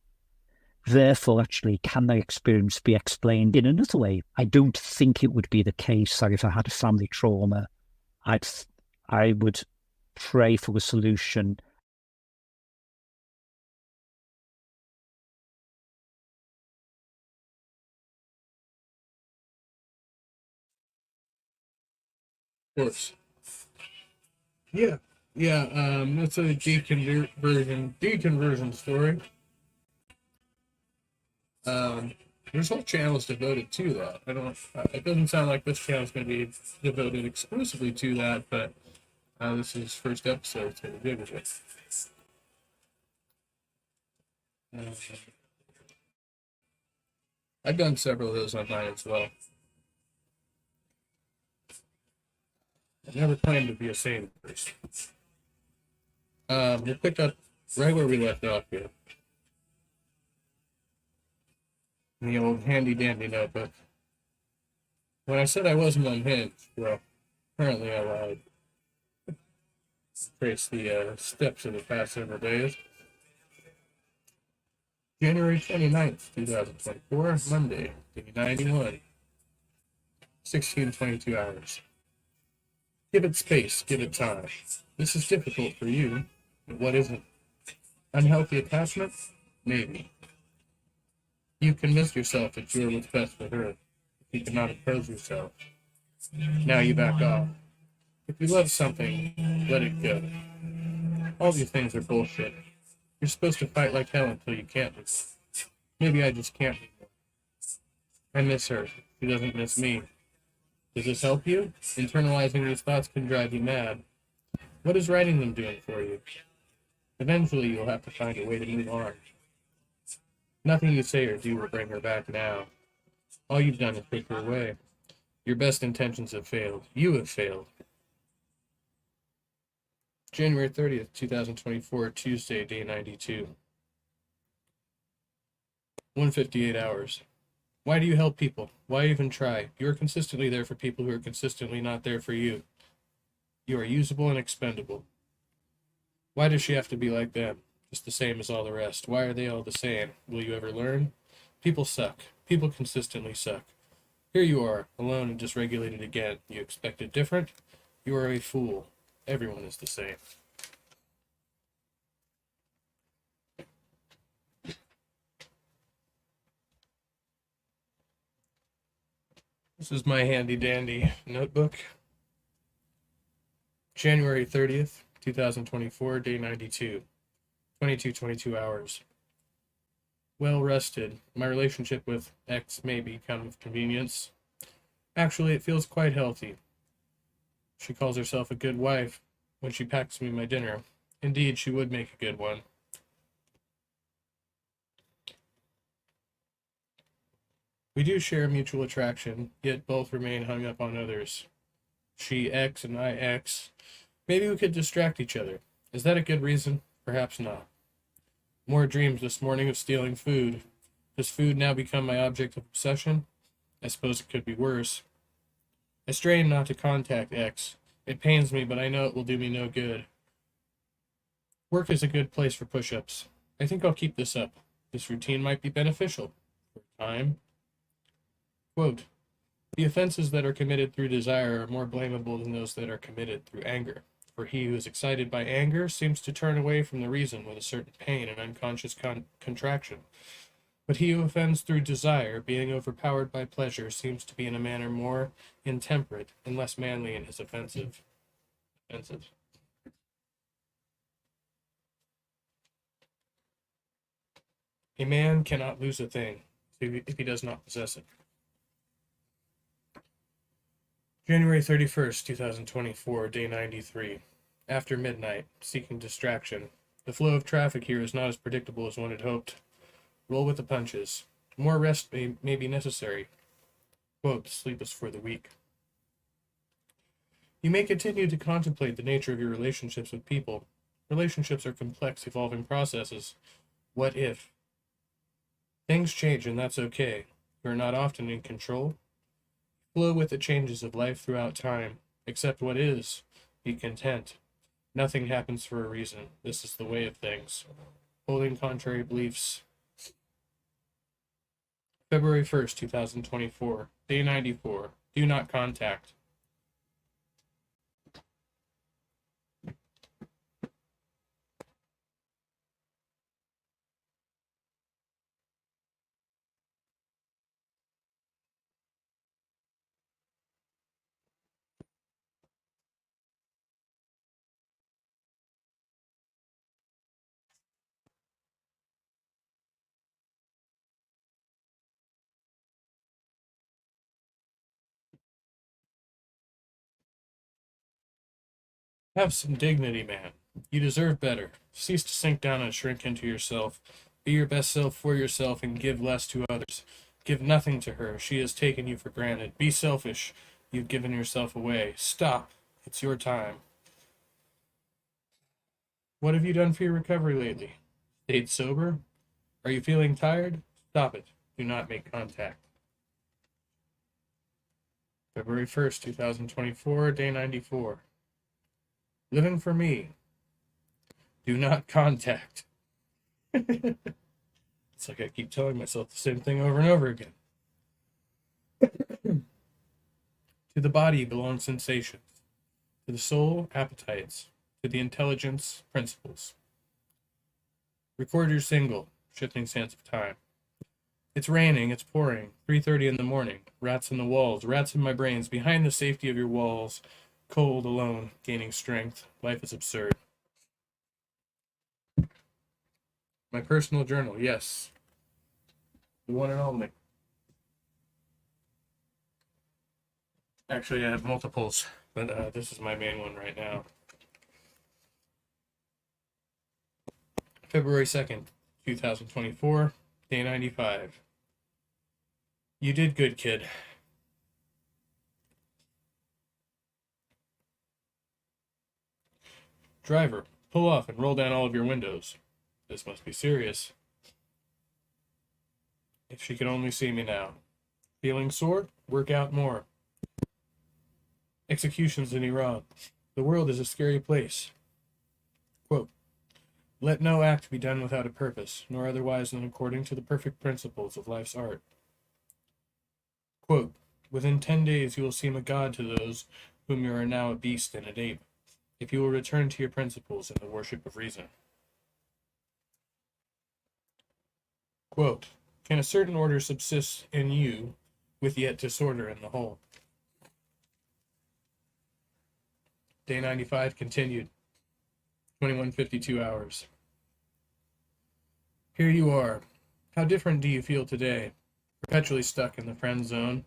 Therefore, actually, can that experience be explained in another way? I don't think it would be the case that if I had a family trauma, I would pray for a solution. Of course. Yeah. That's a deconversion story. There's whole channels devoted to that. It doesn't sound like this channel is going to be devoted exclusively to that, but this is first episode, so we're good with it. I've done several of those on mine as well. I never claimed to be a saint first. We'll pick up right where we left off here. In the old handy-dandy notebook. When I said I wasn't unhinged, well, apparently I lied. Trace the steps of the past several days. January 29th, 2024, Monday, day 91. 16:22 hours. Give it space, give it time. This is difficult for you, but what isn't? Unhealthy attachment? Maybe. You convinced yourself that you were what's best for her. You could not oppose yourself. Now you back off. If you love something, let it go. All these things are bullshit. You're supposed to fight like hell until you can't. Maybe I just can't. I miss her. She doesn't miss me. Does this help you? Internalizing these thoughts can drive you mad. What is writing them doing for you? Eventually, you'll have to find a way to move on. Nothing you say or do will bring her back now. All you've done is push her away. Your best intentions have failed. You have failed. January 30th, 2024, Tuesday, day 92. 1:58 hours. Why do you help people? Why even try? You are consistently there for people who are consistently not there for you. You are usable and expendable. Why does she have to be like them? Just the same as all the rest. Why are they all the same? Will you ever learn? People suck. People consistently suck. Here you are, alone and dysregulated again. You expected different? You are a fool. Everyone is the same. This is my handy dandy notebook. January 30th, 2024, day 92. 22 hours. Well rested. My relationship with X may become of convenience. Actually, it feels quite healthy. She calls herself a good wife when she packs me my dinner. Indeed, she would make a good one. We do share a mutual attraction, yet both remain hung up on others. She X and I X. Maybe we could distract each other. Is that a good reason? Perhaps not. More dreams this morning of stealing food. Does food now become my object of obsession? I suppose it could be worse. I strain not to contact X. It pains me, but I know it will do me no good. Work is a good place for push-ups. I think I'll keep this up. This routine might be beneficial. For time. Quote, the offenses that are committed through desire are more blamable than those that are committed through anger. For he who is excited by anger seems to turn away from the reason with a certain pain and unconscious contraction. But he who offends through desire, being overpowered by pleasure, seems to be in a manner more intemperate and less manly in his offensive. A man cannot lose a thing if he does not possess it. January 31st, 2024, day 93. After midnight, seeking distraction. The flow of traffic here is not as predictable as one had hoped. Roll with the punches. More rest may be necessary. Quote, sleep is for the weak. You may continue to contemplate the nature of your relationships with people. Relationships are complex, evolving processes. What if? Things change, and that's okay. You are not often in control. Flow with the changes of life throughout time. Accept what is. Be content. Nothing happens for a reason. This is the way of things. Holding contrary beliefs. February 1st, 2024. Day 94. Do not contact. Have some dignity, man. You deserve better. Cease to sink down and shrink into yourself. Be your best self for yourself and give less to others. Give nothing to her. She has taken you for granted. Be selfish. You've given yourself away. Stop. It's your time. What have you done for your recovery lately? Stayed sober? Are you feeling tired? Stop it. Do not make contact. February 1st, 2024, day 94. Living for me. Do not contact. It's like I keep telling myself the same thing over and over again. To the body belong sensations. To the soul, appetites. To the intelligence, principles. Record your single, shifting sands of time. It's raining, it's pouring, 3:30 in the morning. Rats in the walls, rats in my brains, behind the safety of your walls. Cold, alone, gaining strength. Life is absurd. My personal journal, yes. The one and only. Actually, I have multiples, but this is my main one right now. February 2nd, 2024, day 95. You did good, kid. Driver, pull off and roll down all of your windows. This must be serious. If she could only see me now. Feeling sore? Work out more. Executions in Iran. The world is a scary place. Quote, let no act be done without a purpose, nor otherwise than according to the perfect principles of life's art. Quote, within 10 days you will seem a god to those whom you are now a beast and an ape, if you will return to your principles and the worship of reason. Quote, can a certain order subsist in you with yet disorder in the whole. Day 95 continued. 21:52 hours. Here you are. How different do you feel today? Perpetually stuck in the friend zone.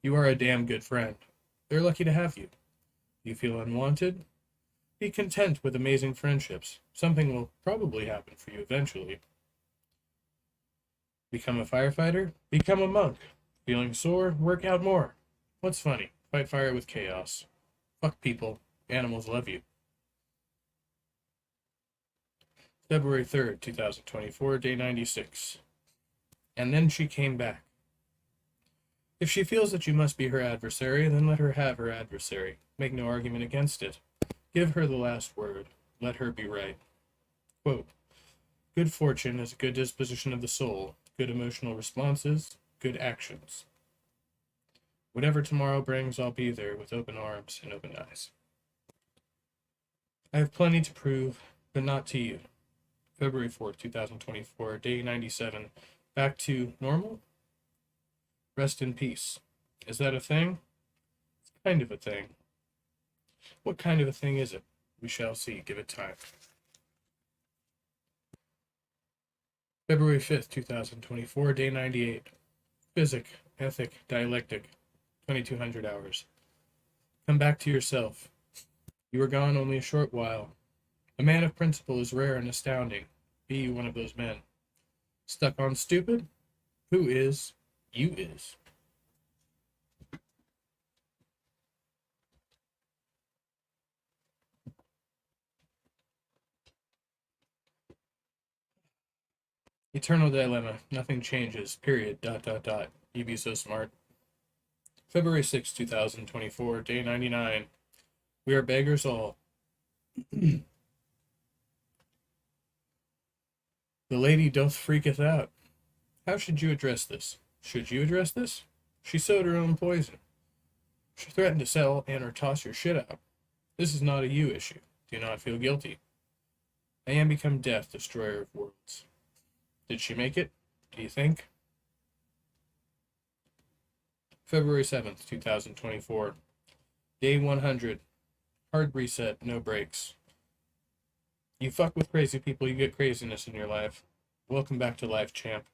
You are a damn good friend. They're lucky to have you. Do you feel unwanted? Be content with amazing friendships. Something will probably happen for you eventually. Become a firefighter? Become a monk. Feeling sore? Work out more. What's funny? Fight fire with chaos. Fuck people. Animals love you. February 3rd, 2024, day 96. And then she came back. If she feels that you must be her adversary, then let her have her adversary. Make no argument against it. Give her the last word. Let her be right. Quote, good fortune is a good disposition of the soul, good emotional responses, good actions. Whatever tomorrow brings, I'll be there with open arms and open eyes. I have plenty to prove, but not to you. February 4th, 2024, day 97. Back to normal? Rest in peace. Is that a thing? It's kind of a thing. What kind of a thing is it? We shall see. Give it time. February 5th, 2024, day 98. Physic, ethic, dialectic. 2200 hours. Come back to yourself. You were gone only a short while. A man of principle is rare and astounding. Be you one of those men. Stuck on stupid? Who is? You is. Eternal dilemma. Nothing changes. Period. ... You be so smart. February 6, 2024, day 99. We are beggars all. The lady doth freaketh out. How should you address this? Should you address this? She sowed her own poison. She threatened to sell and or toss your shit out. This is not a you issue. Do not feel guilty. I am become death, destroyer of worlds. Did she make it? Do you think? February 7th, 2024. Day 100. Hard reset, no breaks. You fuck with crazy people, you get craziness in your life. Welcome back to life, champ.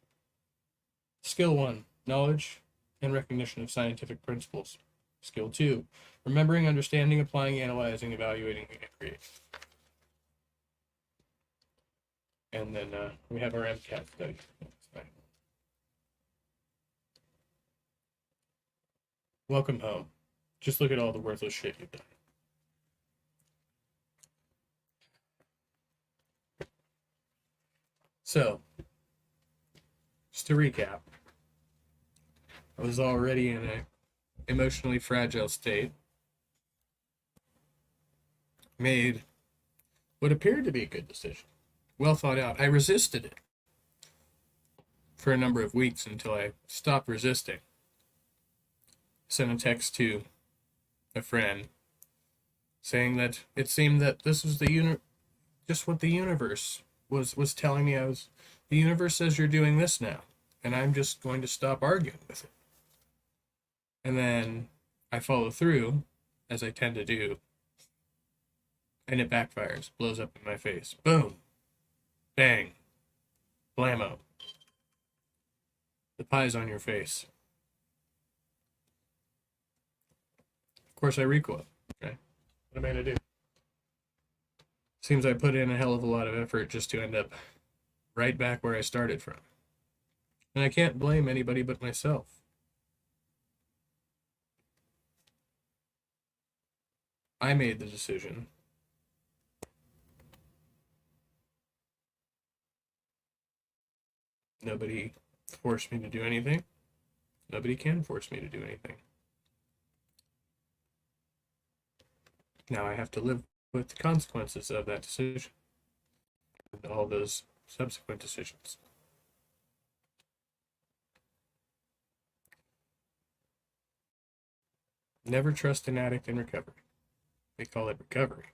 Skill 1. Knowledge and recognition of scientific principles. Skill 2. Remembering, understanding, applying, analyzing, evaluating, and creating. And then we have our MCAT study. Welcome home. Just look at all the worthless shit you've done. So, just to recap, I was already in an emotionally fragile state, made what appeared to be a good decision, well thought out. I resisted it for a number of weeks until I stopped resisting. Sent a text to a friend saying that it seemed that this was just what the universe was telling me. The universe says you're doing this now, and I'm just going to stop arguing with it. And then I follow through, as I tend to do, and it backfires, blows up in my face. Boom. Bang. Blammo. The pie's on your face. Of course, I recoil. Okay. What am I going to do? Seems I put in a hell of a lot of effort just to end up right back where I started from. And I can't blame anybody but myself. I made the decision. Nobody forced me to do anything. Nobody can force me to do anything. Now I have to live with the consequences of that decision and all those subsequent decisions. Never trust an addict in recovery. They call it recovery.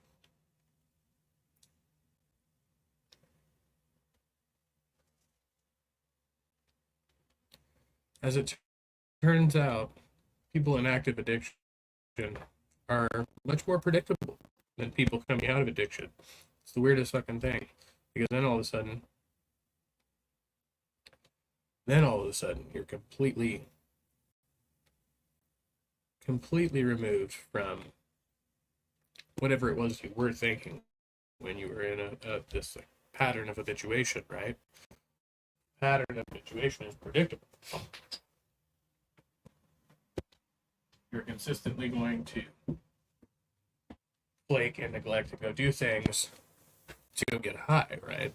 As it turns out people in active addiction are much more predictable than people coming out of addiction. It's the weirdest fucking thing. Because then all of a sudden, you're completely removed from whatever it was you were thinking when you were in this pattern of habituation, right? Pattern of habituation is predictable. You're consistently going to flake and neglect to go do things to go get high, right?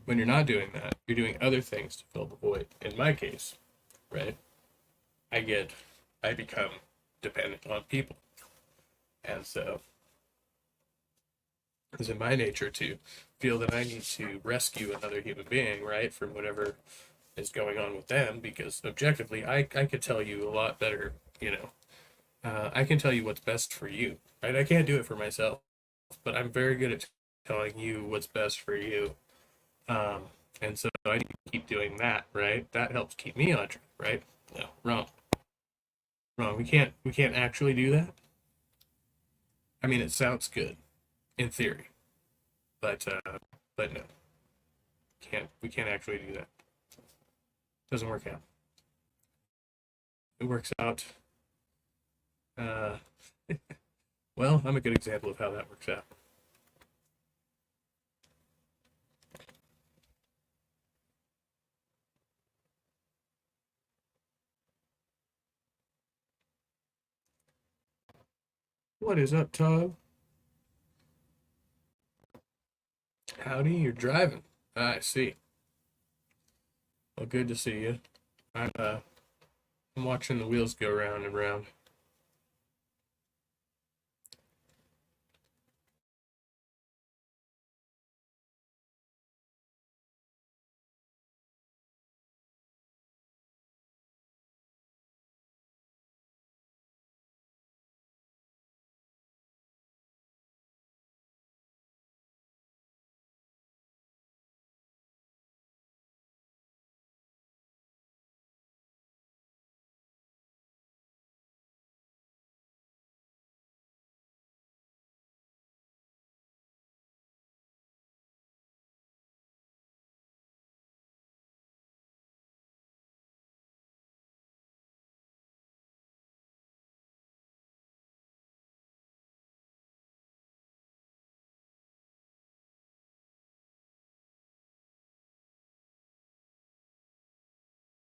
When you're not doing that, you're doing other things to fill the void. In my case, right, I become dependent on people. And so it's in my nature to feel that I need to rescue another human being, right, from whatever is going on with them, because objectively, I could tell you a lot better, I can tell you what's best for you, right? I can't do it for myself, but I'm very good at telling you what's best for you. Um, and so I need to keep doing that, right? That helps keep me on track, right? No, wrong. Wrong. We can't actually do that. I mean, it sounds good in theory, but no, we can't actually do that. Doesn't work out. It works out. Uh, well, I'm a good example of how that works out. What is up, Todd? Howdy, you're driving. I see. Well, good to see you. I'm watching the wheels go round and round.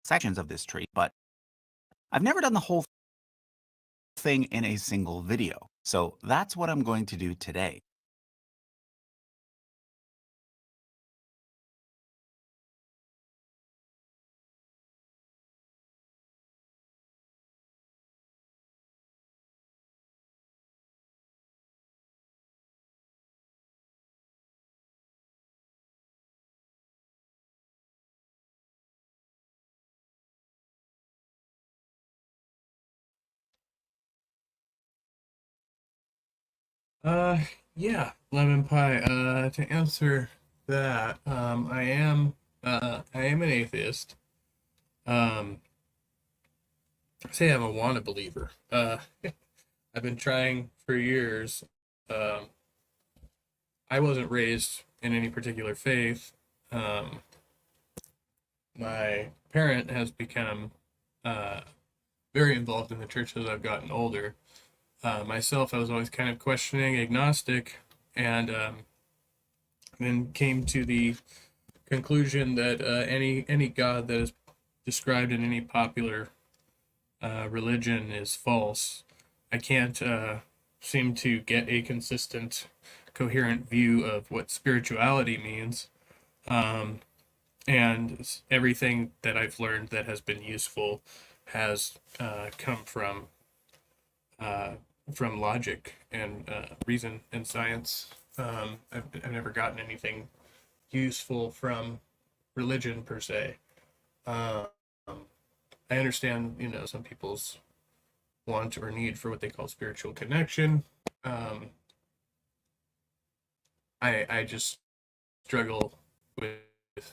Sections of this tree, but I've never done the whole thing in a single video. So that's what I'm going to do today. Uh, yeah, lemon pie. To answer that, I am an atheist. Um, say I'm a wanna believer. I've been trying for years. Um, I wasn't raised in any particular faith. Um, my parent has become uh, very involved in the church as I've gotten older. Myself, I was always kind of questioning, agnostic, and then came to the conclusion that any God that is described in any popular religion is false. I can't seem to get a consistent, coherent view of what spirituality means. And everything that I've learned that has been useful has come from logic and reason and science. I've never gotten anything useful from religion per se. Um, I understand, some people's want or need for what they call spiritual connection. I just struggle with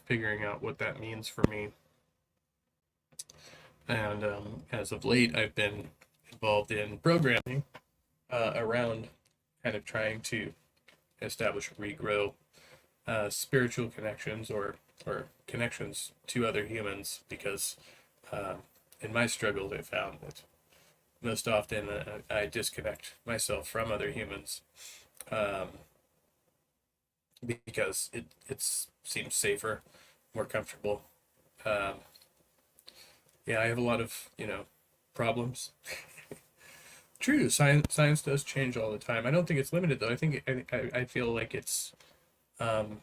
figuring out what that means for me. And as of late, I've been involved in programming around kind of trying to establish or regrow spiritual connections or connections to other humans because in my struggles, I found that most often I disconnect myself from other humans um, because it seems safer, more comfortable. Um, yeah, I have a lot of problems. True, science does change all the time. I don't think it's limited though. I think I feel like it's um,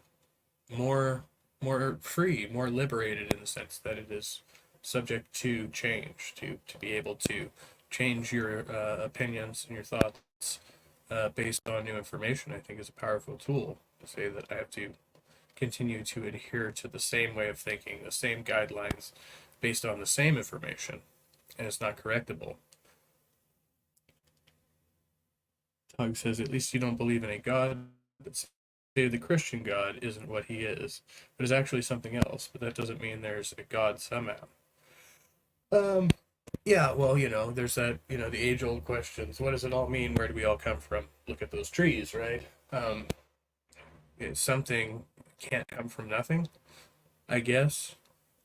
more more free, more liberated in the sense that it is subject to change, to be able to change your opinions and your thoughts based on new information. I think is a powerful tool. To say that I have to continue to adhere to the same way of thinking, the same guidelines, based on the same information, and it's not correctable. Tug says, at least you don't believe in a God, but say the Christian God isn't what he is, but is actually something else. But that doesn't mean there's a God somehow. Yeah, well, there's that, the age-old questions. What does it all mean? Where do we all come from? Look at those trees, right? Something can't come from nothing, I guess.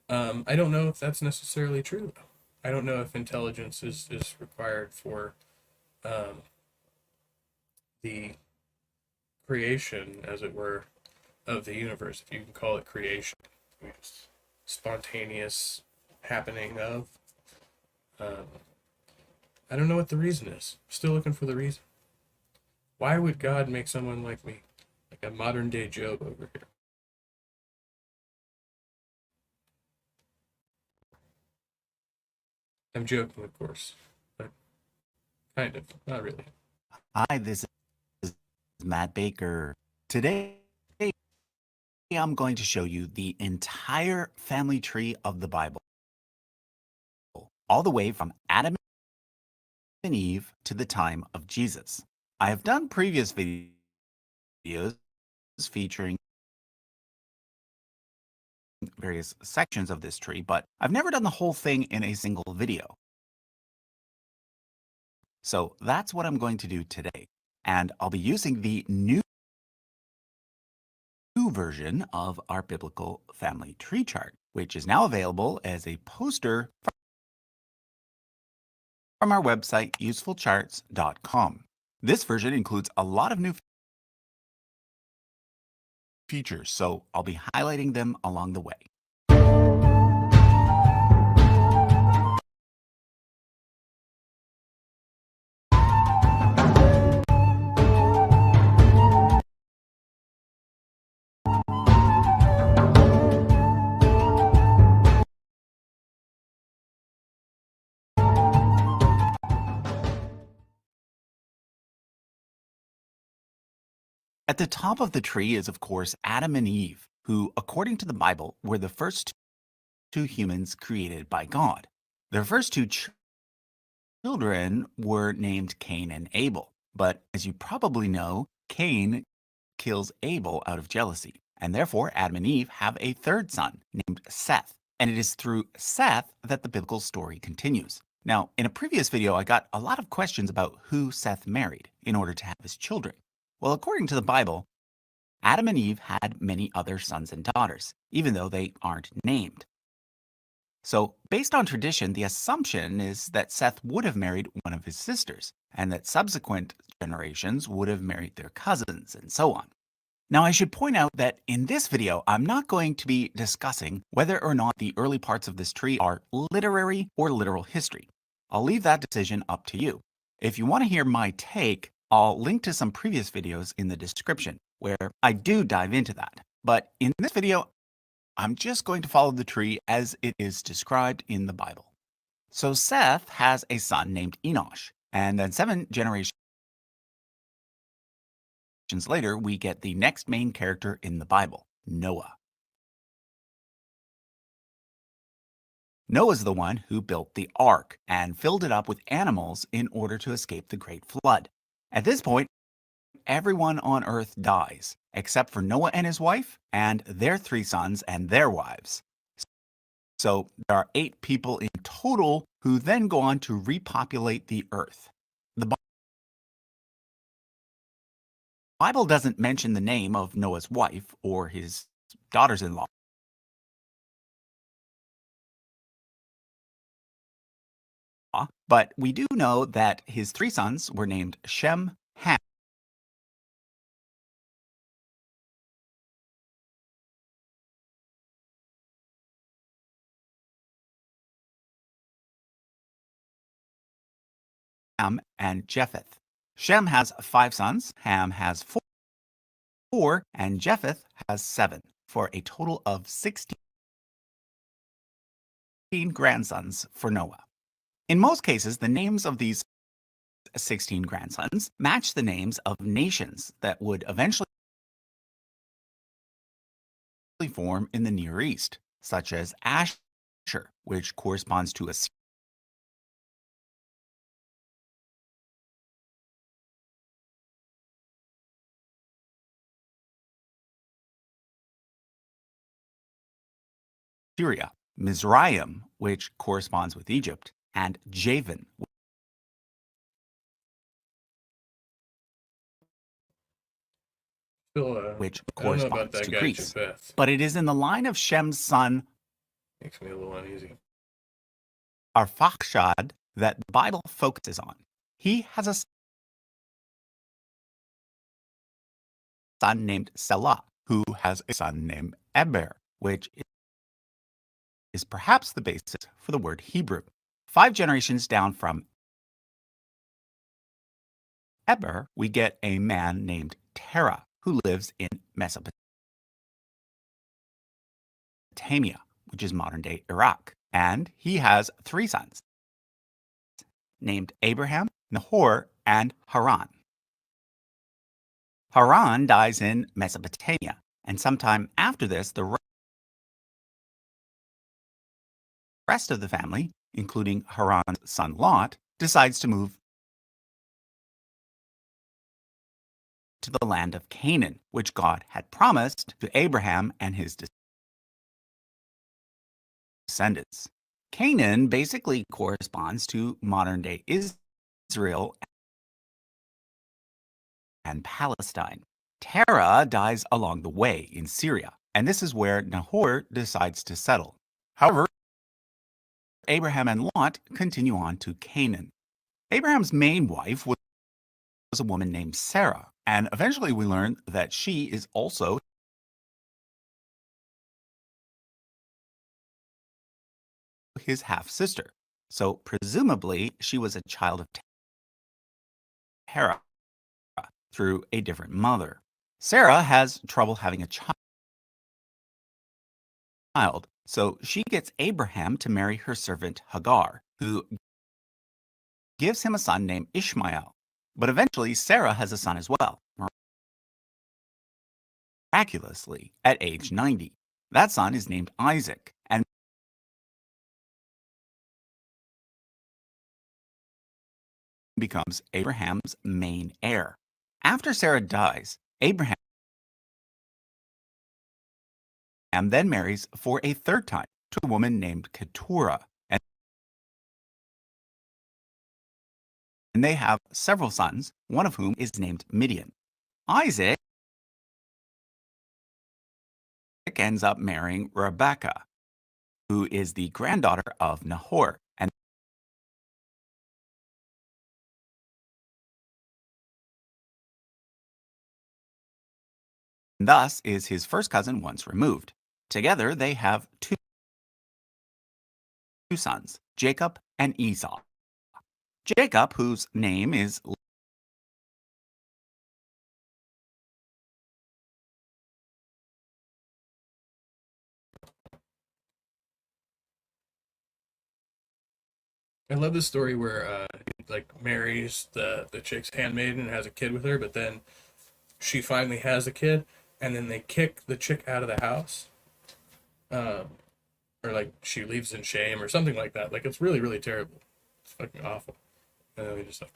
I don't know if that's necessarily true, though. I don't know if intelligence is required for um, the creation, as it were, of the universe, if you can call it creation. Just spontaneous happening of. Um, I don't know what the reason is. Still looking for the reason. Why would God make someone like me? Like a modern day Job over here. I'm joking, of course, but kind of, not really. Hi, this is Matt Baker. Today, I'm going to show you the entire family tree of the Bible, all the way from Adam and Eve to the time of Jesus. I have done previous videos featuring various sections of this tree, but I've never done the whole thing in a single video. So that's what I'm going to do today. And I'll be using the new version of our biblical family tree chart, which is now available as a poster from our website, usefulcharts.com. This version includes a lot of new features, so I'll be highlighting them along the way. At the top of the tree is, of course, Adam and Eve, who, according to the Bible, were the first two humans created by God. Their first two children were named Cain and Abel. But as you probably know, Cain kills Abel out of jealousy. And therefore, Adam and Eve have a third son named Seth. And it is through Seth that the biblical story continues. Now, in a previous video, I got a lot of questions about who Seth married in order to have his children. Well, according to the Bible, Adam and Eve had many other sons and daughters, even though they aren't named. So, based on tradition, the assumption is that Seth would have married one of his sisters, and that subsequent generations would have married their cousins, and so on. Now, I should point out that in this video, I'm not going to be discussing whether or not the early parts of this tree are literary or literal history. I'll leave that decision up to you. If you want to hear my take, I'll link to some previous videos in the description, where I do dive into that. But in this video, I'm just going to follow the tree as it is described in the Bible. So Seth has a son named Enosh, and then 7 generations later, we get the next main character in the Bible, Noah. Noah's the one who built the ark and filled it up with animals in order to escape the great flood. At this point, everyone on earth dies, except for Noah and his wife, and their 3 sons and their wives. So there are 8 people in total who then go on to repopulate the earth. The Bible doesn't mention the name of Noah's wife or his daughters-in-law. But we do know that his 3 sons were named Shem, Ham, and Japheth. Shem has 5 sons, Ham has 4, and Japheth has 7, for a total of 16 grandsons for Noah. In most cases, the names of these 16 grandsons match the names of nations that would eventually form in the Near East, such as Asher, which corresponds to Syria, Mizraim, which corresponds with Egypt, and Javan, Still, which I don't know about corresponds that to guy Greece. Japheth. But it is in the line of Shem's son Makes me a little uneasy. Arphaxad that the Bible focuses on. He has a son named Selah, who has a son named Eber, which is perhaps the basis for the word Hebrew. 5 generations down from Eber, we get a man named Terah, who lives in Mesopotamia, which is modern-day Iraq. And he has 3 sons, named Abraham, Nahor, and Haran. Haran dies in Mesopotamia, and sometime after this, the rest of the family, including Haran's son Lot, decides to move to the land of Canaan, which God had promised to Abraham and his descendants. Canaan basically corresponds to modern-day Israel and Palestine. Terah dies along the way in Syria, and this is where Nahor decides to settle. However, Abraham and Lot continue on to Canaan. Abraham's main wife was a woman named Sarah, and eventually we learn that she is also his half-sister. So presumably she was a child of Terah through a different mother. Sarah has trouble having a child, so she gets Abraham to marry her servant Hagar, who gives him a son named Ishmael. But eventually Sarah has a son as well, miraculously, at age 90. That son is named Isaac, and becomes Abraham's main heir. After Sarah dies, Abraham then marries for a 3rd time to a woman named Keturah, and they have several sons, one of whom is named Midian. Isaac ends up marrying Rebekah, who is the granddaughter of Nahor, and thus is his first cousin once removed. Together they have 2 sons, Jacob and Esau. Jacob, whose name is I love this story where he, like, marries the chick's handmaiden and has a kid with her, but then she finally has a kid, and then they kick the chick out of the house, or like she leaves in shame or something like that. Like, it's really, really terrible. It's fucking awful. And then we just like,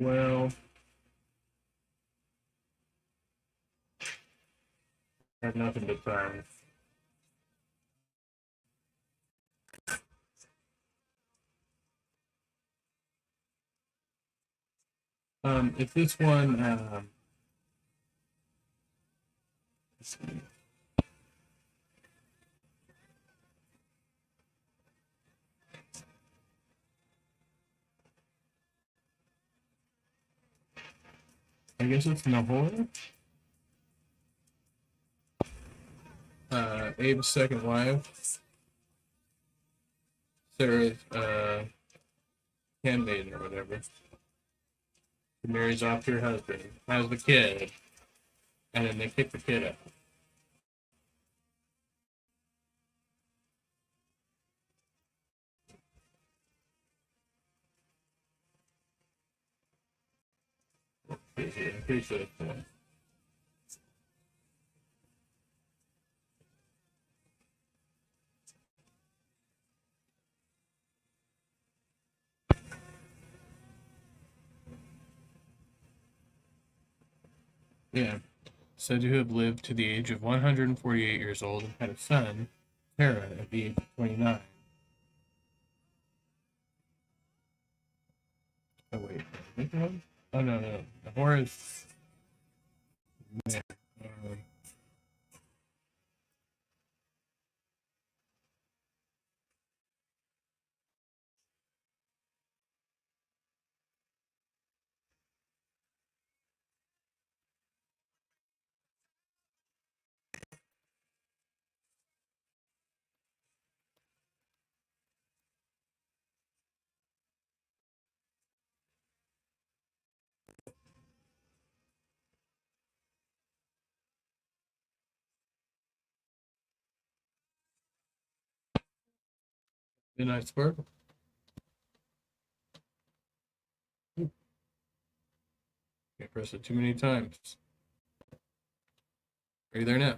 Well, I have nothing but time. If this one, let's see. I guess it's Nahor. Abe's second wife, Sarah's handmaiden or whatever. She marries off her husband, has the kid, and then they kick the kid out. I'm pretty sure that's the one. Yeah. Said to have lived to the age of 148 years old and had a son, Tara, at the age of 29. Oh, wait. Which one? Oh, no. Nahor is. Man. Midnight Sparkle. Can't press it too many times. Are you there now?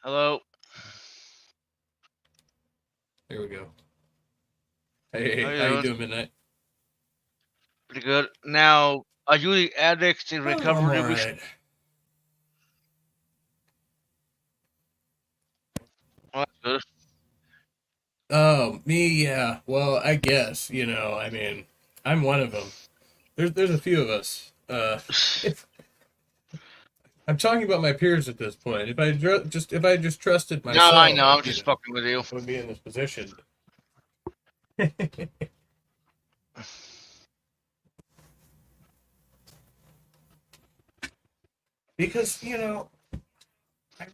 Hello. There we go. Hey, How you how you doing? doing, Midnight? Pretty good. Now, are you the addict in Oh, I'm recovery? alright. Oh, that's good. Oh, me, yeah. Well, I guess, I mean, I'm one of them. There's a few of us. I'm talking about my peers at this point. If I just trusted No, I myself, know. I'm just fucking with you. I would be in this position. Because, I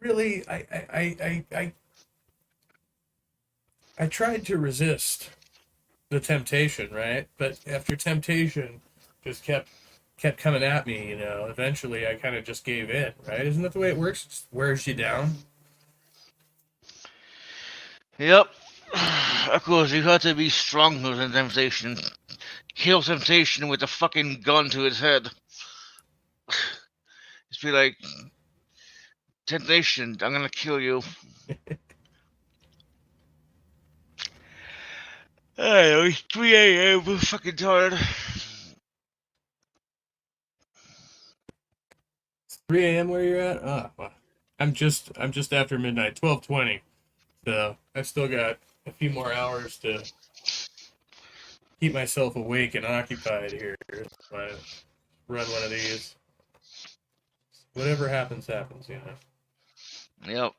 really I tried to resist the temptation, right? But after temptation just kept coming at me, eventually I kind of just gave in, right? Isn't that the way it works? It just wears you down. Yep. Of course, you have to be stronger than temptation. Kill temptation with a fucking gun to its head. Just be like, temptation, I'm gonna kill you. Hey, it's 3 a.m. I'm fucking tired. It's 3 a.m. where you're at? Well, I'm just after midnight, 12:20. So I've still got a few more hours to keep myself awake and occupied here. So I run one of these. Whatever happens, happens. Yep.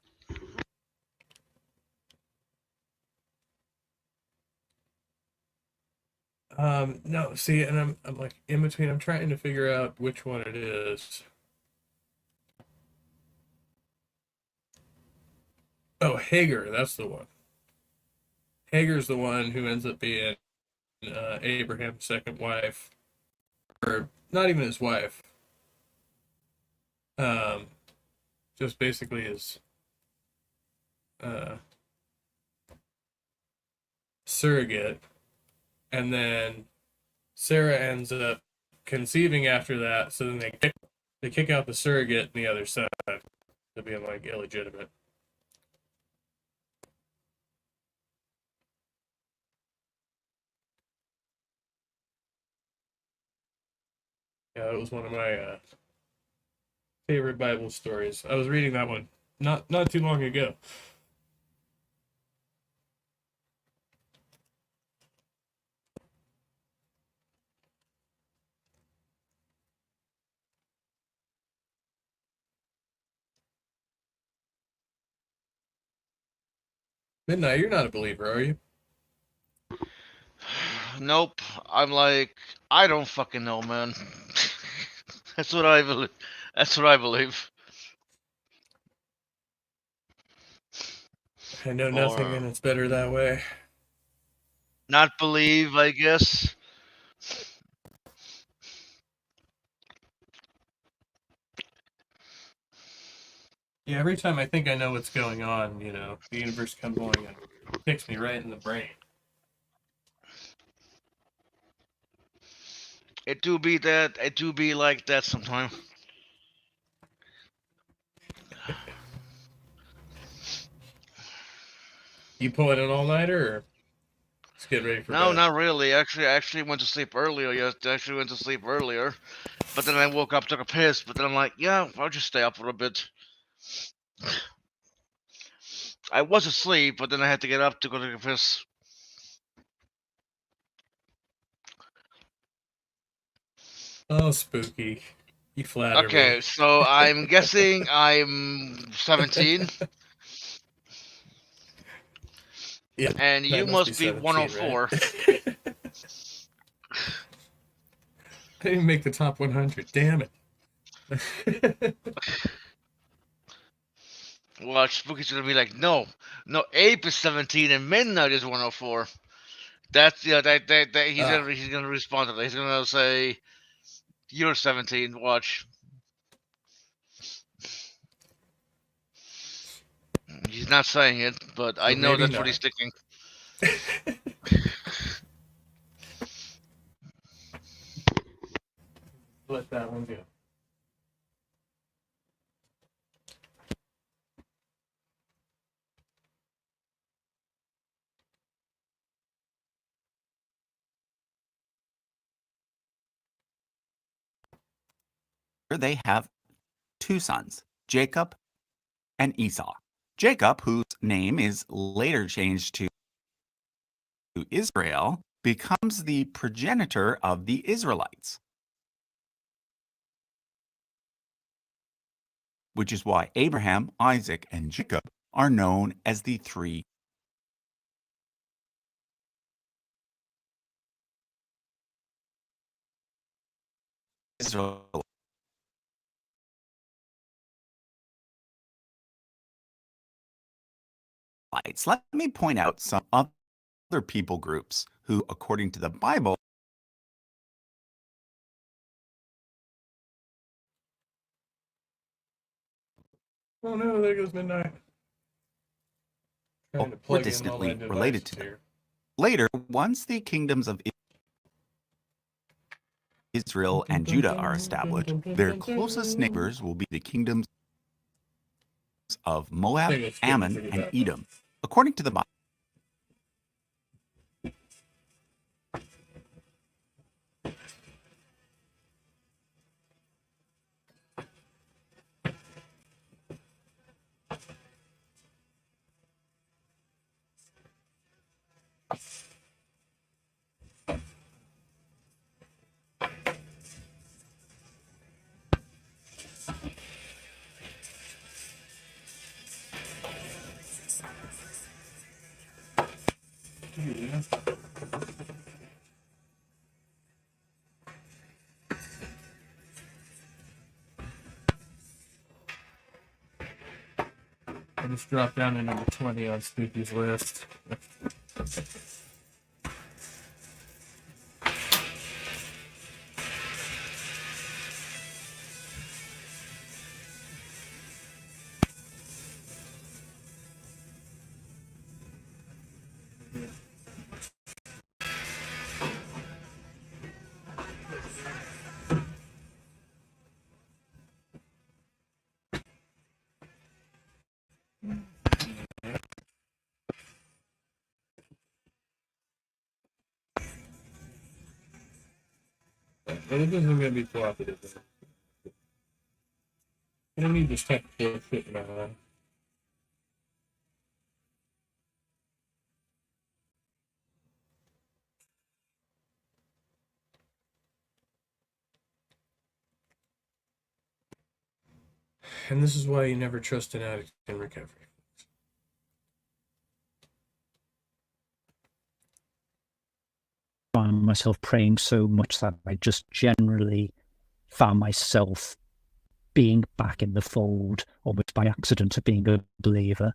No, see, and I'm like in between. I'm trying to figure out which one it is. Oh, Hagar, that's the one. Hagar's the one who ends up being Abraham's second wife, or not even his wife. Um, just basically his uh, surrogate, and then Sarah ends up conceiving after that. So then they kick out the surrogate and the other son to being like illegitimate. Yeah, that was one of my favorite Bible stories. I was reading that one not too long ago. Midnight, you're not a believer, are you? Nope. I'm like, I don't fucking know, man. That's what I believe. That's what I believe. I know nothing, Or and it's better that way. not believe, I guess. Yeah, every time I think I know what's going on, the universe comes along and kicks me right in the brain. It do be that. It do be like that sometimes. You pulling an all-nighter, or just get ready for No, bed? not really. Actually, I actually went to sleep earlier. Yes, I actually went to sleep earlier. But then I woke up, took a piss. But then I'm like, yeah, I'll just stay up for a bit. I was asleep, but then I had to get up to go take a piss. Oh, spooky. You flatter me. Okay, so I'm guessing I'm 17, Yeah, and I you must be must be 17, right? 104. I didn't make the top 100. Damn it. Watch, Spooky's gonna be like, no, no, Ape is 17 and Midnight is 104. That's that Ah, he's gonna respond to that. He's gonna say, you're 17. Watch. He's not saying it, but I or know maybe that's what he's not. thinking. Let that one go. They have two sons, Jacob and Esau. Jacob, whose name is later changed to Israel, becomes the progenitor of the Israelites, which is why Abraham, Isaac, and Jacob are known as the three Israelites. Let me point out some other people groups who, according to the Bible, Oh no, there goes Midnight. Trying to were plug in all my distantly related devices to them. here. Later, once the kingdoms of Israel and Judah are established, their closest neighbors will be the kingdoms of I Moab, think it's getting Ammon, pretty and bad. Edom. According to the Bible, Yeah. I just dropped down to number 20 on Spooky's list. But this isn't going to be cooperative. I don't need this type of bullshit in my life. And this is why you never trust an addict in recovery. Found myself praying so much that I just generally found myself being back in the fold, almost by accident of being a believer.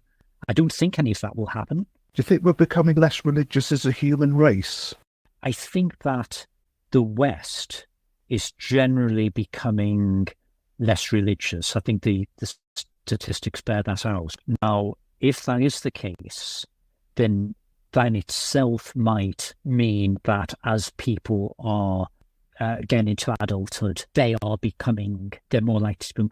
I don't think any of that will happen. Do you think we're becoming less religious as a human race? I think that the West is generally becoming less religious. I think the statistics bear that out. Now, if that is the case, then that in itself might mean that as people are getting into adulthood, they're more likely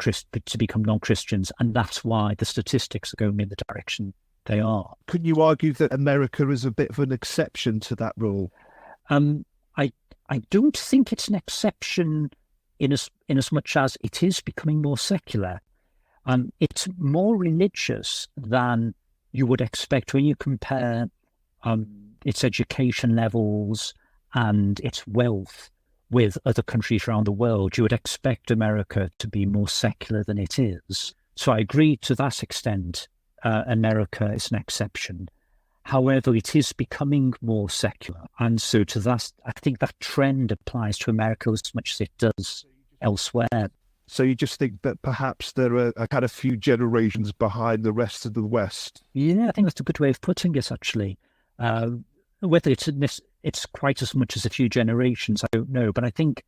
to become non-Christians, and that's why the statistics are going in the direction they are. Could you argue that America is a bit of an exception to that rule? I don't think it's an exception in as much as it is becoming more secular. It's more religious than you would expect when you compare its education levels and its wealth with other countries around the world. You would expect America to be more secular than it is. So I agree to that extent. America is an exception. However, it is becoming more secular. And so to that, I think that trend applies to America as much as it does elsewhere. So you just think that perhaps there are a kind of few generations behind the rest of the West? Yeah, I think that's a good way of putting it, actually. Whether it's quite as much as a few generations, I don't know. But I think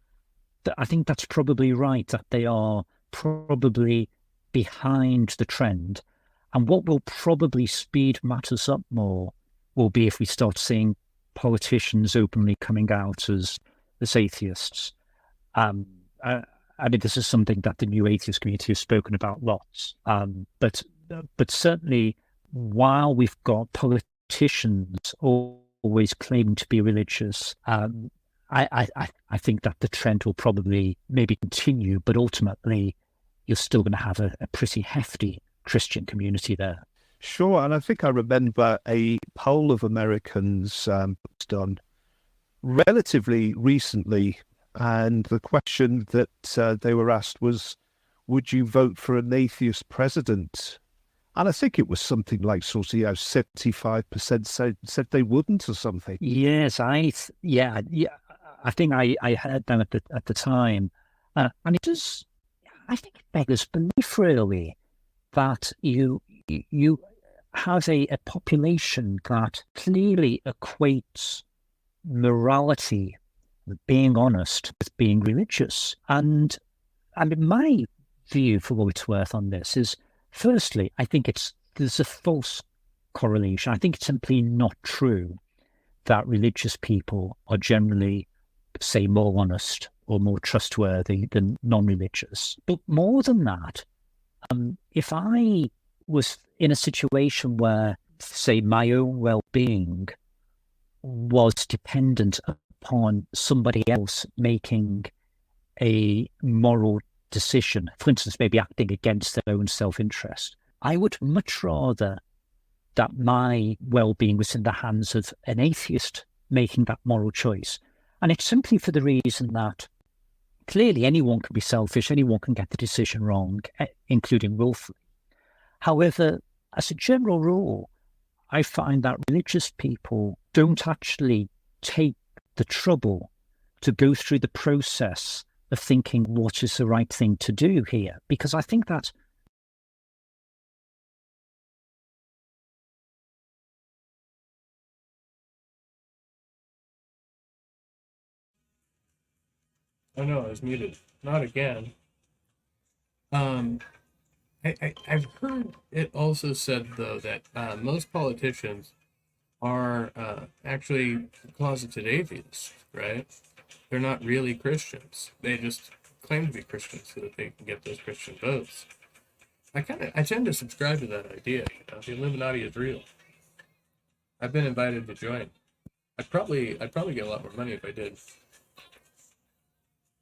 that's probably right, that they are probably behind the trend. And what will probably speed matters up more will be if we start seeing politicians openly coming out as atheists. I mean, this is something that the new atheist community has spoken about lots. But certainly, while we've got politicians always claiming to be religious, I think that the trend will probably maybe continue, but ultimately, you're still going to have a pretty hefty Christian community there. Sure, and I think I remember a poll of Americans done relatively recently, and the question that they were asked was, would you vote for an atheist president? And I think it was something like 75% said they wouldn't or something. Yes, I think I heard them at the time, and it does. I think it beggars belief, really, that you have a population that clearly equates morality, being honest, with being religious. And I mean, my view, for what it's worth on this, is firstly, I think there's a false correlation. I think it's simply not true that religious people are generally, say, more honest or more trustworthy than non-religious. But more than that, if I was in a situation where, say, my own well-being was dependent upon somebody else making a moral decision, for instance, maybe acting against their own self-interest, I would much rather that my well-being was in the hands of an atheist making that moral choice. And it's simply for the reason that clearly anyone can be selfish, anyone can get the decision wrong, including willfully. However, as a general rule, I find that religious people don't actually take the trouble to go through the process of thinking what is the right thing to do here. Because I think that Oh no, I was muted. Not again. I've heard it also said, though, that most politicians are actually closeted atheists, right? They're not really Christians. They just claim to be Christians so that they can get those Christian votes. I tend to subscribe to that idea. The Illuminati is real. I've been invited to join. I'd probably get a lot more money if I did.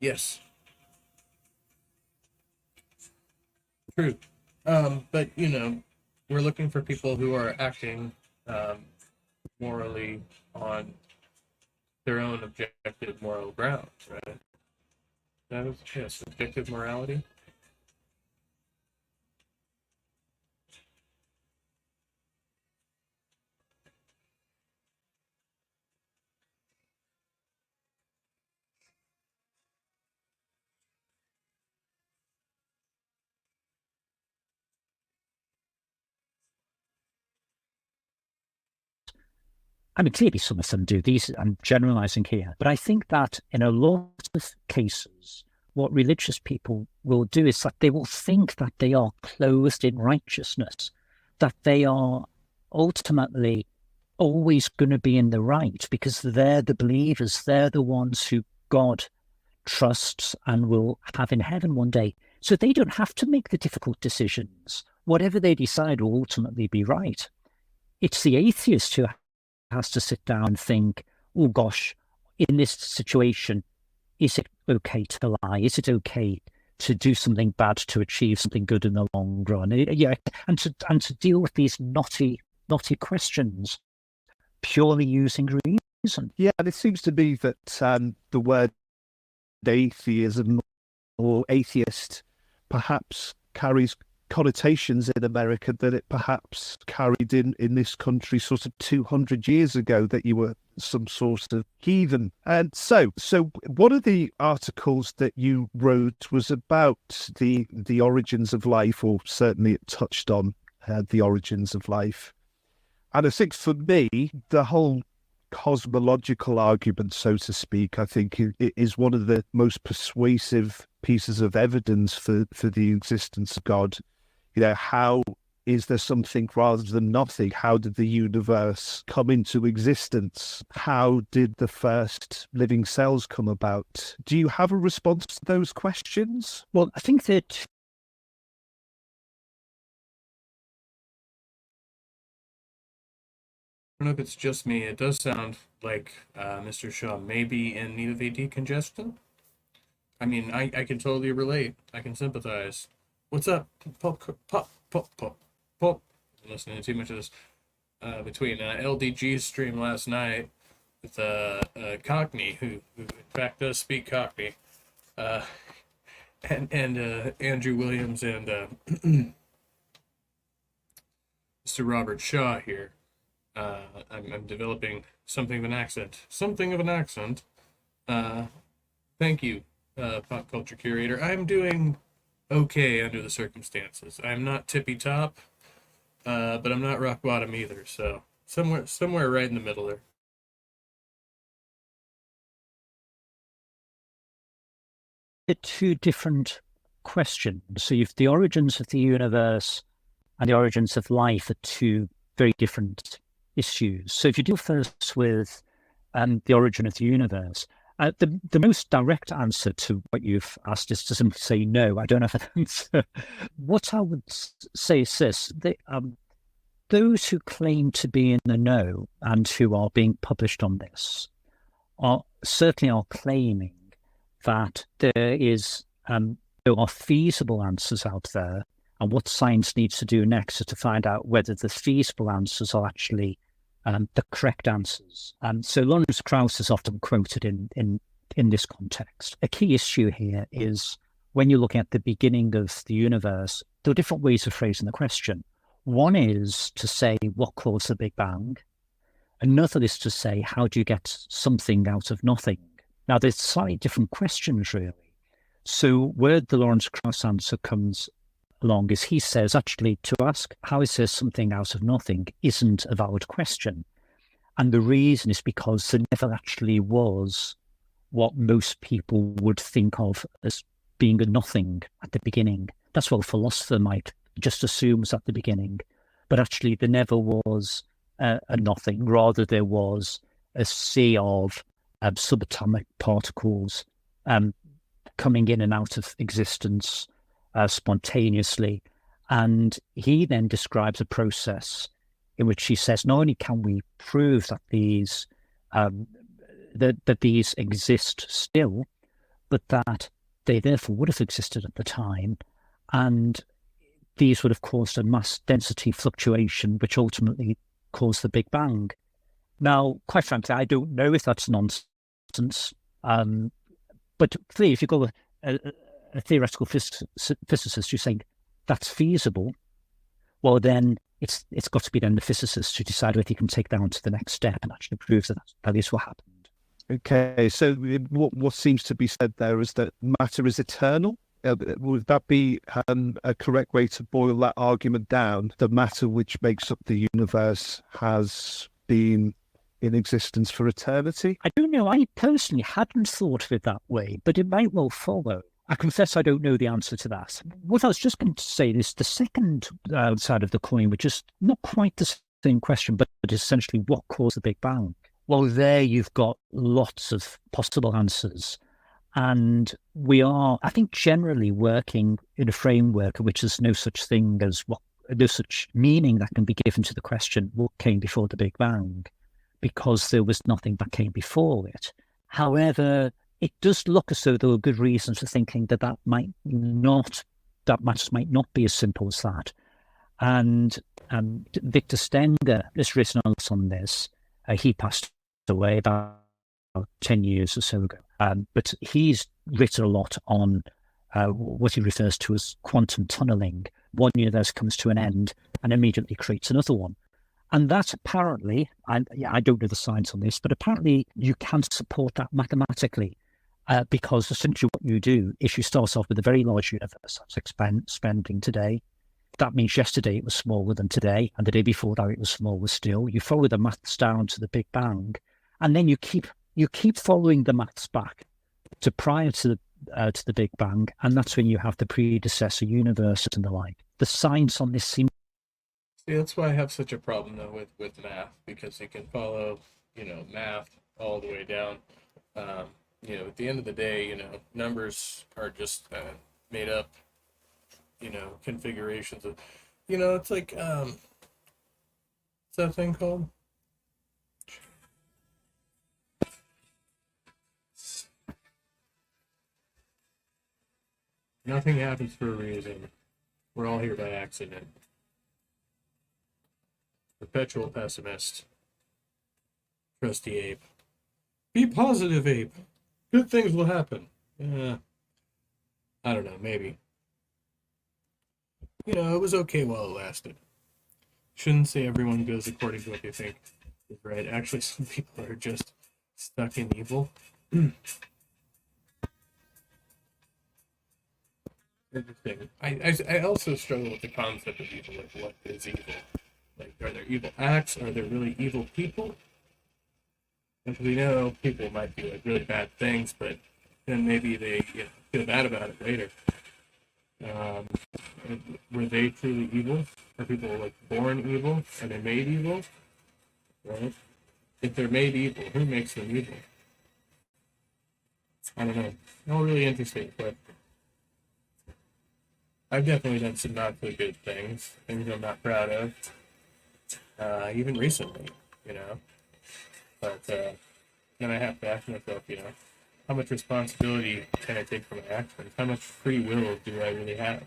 Yes. True. But we're looking for people who are acting morally on their own objective moral grounds, right? That is, yes, objective morality. I mean, clearly some of them do. These, I'm generalizing here, but I think that in a lot of cases, what religious people will do is that they will think that they are clothed in righteousness, that they are ultimately always going to be in the right because they're the believers, they're the ones who God trusts and will have in heaven one day. So they don't have to make the difficult decisions. Whatever they decide will ultimately be right. It's the atheist who has to sit down and think, oh gosh, in this situation, is it okay to lie? Is it okay to do something bad to achieve something good in the long run? Yeah, and to deal with these knotty questions purely using reason. Yeah, and it seems to be that the word atheism or atheist perhaps carries connotations in America that it perhaps carried in this country sort of 200 years ago, that you were some sort of heathen. And so one of the articles that you wrote was about the origins of life, or certainly it touched on the origins of life. And I think for me, the whole cosmological argument, so to speak, I think it is one of the most persuasive pieces of evidence for the existence of God. How is there something rather than nothing? How did the universe come into existence? How did the first living cells come about? Do you have a response to those questions? Well, I think that I don't know if it's just me. It does sound like Mr. Shaw may be in need of a decongestion. I mean, I can totally relate. I can sympathize. What's up? Pop, pop, pop, pop, pop. I'm listening to too much of this. Between LDG's stream last night with Cockney, who in fact does speak Cockney, and Andrew Williams and Mr. Robert Shaw here. I'm developing something of an accent. Something of an accent. Thank you, pop culture curator. I'm doing okay under the circumstances. I'm not tippy top, but I'm not rock bottom either. So somewhere right in the middle there. two different questions. So you've the origins of the universe and the origins of life are two very different issues. So if you deal first with the origin of the universe, the most direct answer to what you've asked is to simply say no. I don't have an answer. What I would say is this: those who claim to be in the know and who are being published on this are claiming that there are feasible answers out there, and what science needs to do next is to find out whether the feasible answers are actually the correct answers. So Lawrence Krauss is often quoted in this context. A key issue here is when you're looking at the beginning of the universe, there are different ways of phrasing the question. One is to say what caused the Big Bang. Another is to say how do you get something out of nothing. Now, there's slightly different questions, really. So where the Lawrence Krauss answer comes along is he says, actually, to ask how is there something out of nothing isn't a valid question. And the reason is because there never actually was what most people would think of as being a nothing at the beginning. That's what a philosopher might just assume was at the beginning. But actually, there never was a nothing. Rather, there was a sea of subatomic particles coming in and out of existence spontaneously. And he then describes a process in which he says, not only can we prove that these that these exist still, but that they therefore would have existed at the time, and these would have caused a mass density fluctuation, which ultimately caused the Big Bang. Now, quite frankly, I don't know if that's nonsense, but clearly, if you go a theoretical physicist, you think that's feasible, well, then it's got to be then the physicist to decide whether you can take that on to the next step and actually prove that is what happened. Okay, so what seems to be said there is that matter is eternal. Would that be a correct way to boil that argument down? The matter which makes up the universe has been in existence for eternity? I don't know. I personally hadn't thought of it that way, but it might well follow. I confess I don't know the answer to that. What I was just going to say is the second side of the coin, which is not quite the same question, but essentially what caused the Big Bang. Well, there you've got lots of possible answers. And we are, I think, generally working in a framework in which there's no such thing as no such meaning that can be given to the question, what came before the Big Bang? Because there was nothing that came before it. However, it does look as though there were good reasons for thinking that matters might not be as simple as that. And Victor Stenger has written on this. He passed away about 10 years or so ago. But he's written a lot on what he refers to as quantum tunneling. One universe comes to an end and immediately creates another one. And that apparently, I don't know the science on this, but apparently you can support that mathematically because essentially what you do is you start off with a very large universe that's expanding today. That means yesterday it was smaller than today, and the day before that it was smaller still. You follow the maths down to the Big Bang, and then you keep following the maths back to prior to the Big Bang, and that's when you have the predecessor universes and the like. The science on this seems. See, that's why I have such a problem though with math, because it can follow, math all the way down. At the end of the day, numbers are just made up, configurations of, it's like, what's that thing called? Nothing happens for a reason. We're all here by accident. Perpetual pessimist. Trusty ape. Be positive, ape. Good things will happen. I don't know, maybe. It was okay while it lasted. Shouldn't say everyone goes according to what they think is right. Actually, some people are just stuck in evil. Interesting. I also struggle with the concept of evil. Like, what is evil? Like, are there evil acts? Are there really evil people? Because we know people might do like really bad things, but then maybe they feel bad about it later. Were they truly evil? Are people like born evil? Are they made evil? Right? If they're made evil, who makes them evil? I don't know. All really interesting, but I've definitely done some not so good things I'm not proud of, even recently, But then I have to ask myself, how much responsibility can I take for my actions? How much free will do I really have?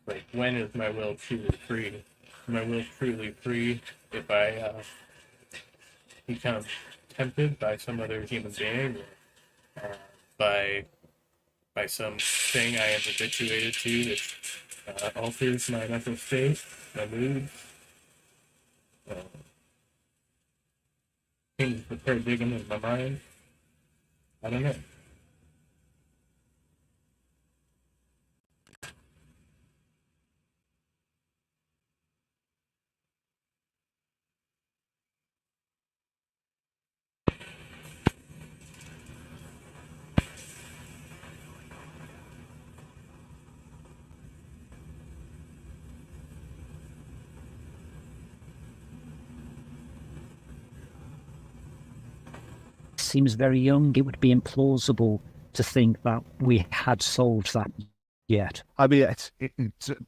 Like, when is my will truly free? My will truly free if I become tempted by some other human being, or by some thing I am habituated to that alters my mental state, my mood, changes the paradigm of my mind. I don't know. Seems very young. It would be implausible to think that we had solved that yet. I mean,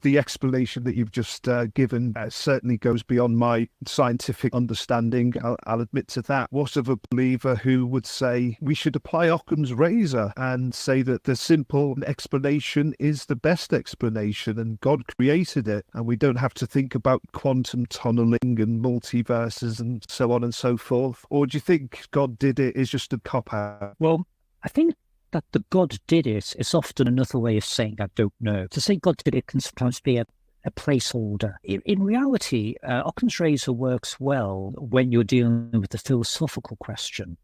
the explanation that you've just given certainly goes beyond my scientific understanding. I'll admit to that. What of a believer who would say we should apply Occam's razor and say that the simple explanation is the best explanation and God created it and we don't have to think about quantum tunneling and multiverses and so on and so forth? Or do you think God did it is just a cop-out? Well, I think that the God did it is often another way of saying I don't know. To say God did it can sometimes be a placeholder. In reality, Occam's razor works well when you're dealing with the philosophical question.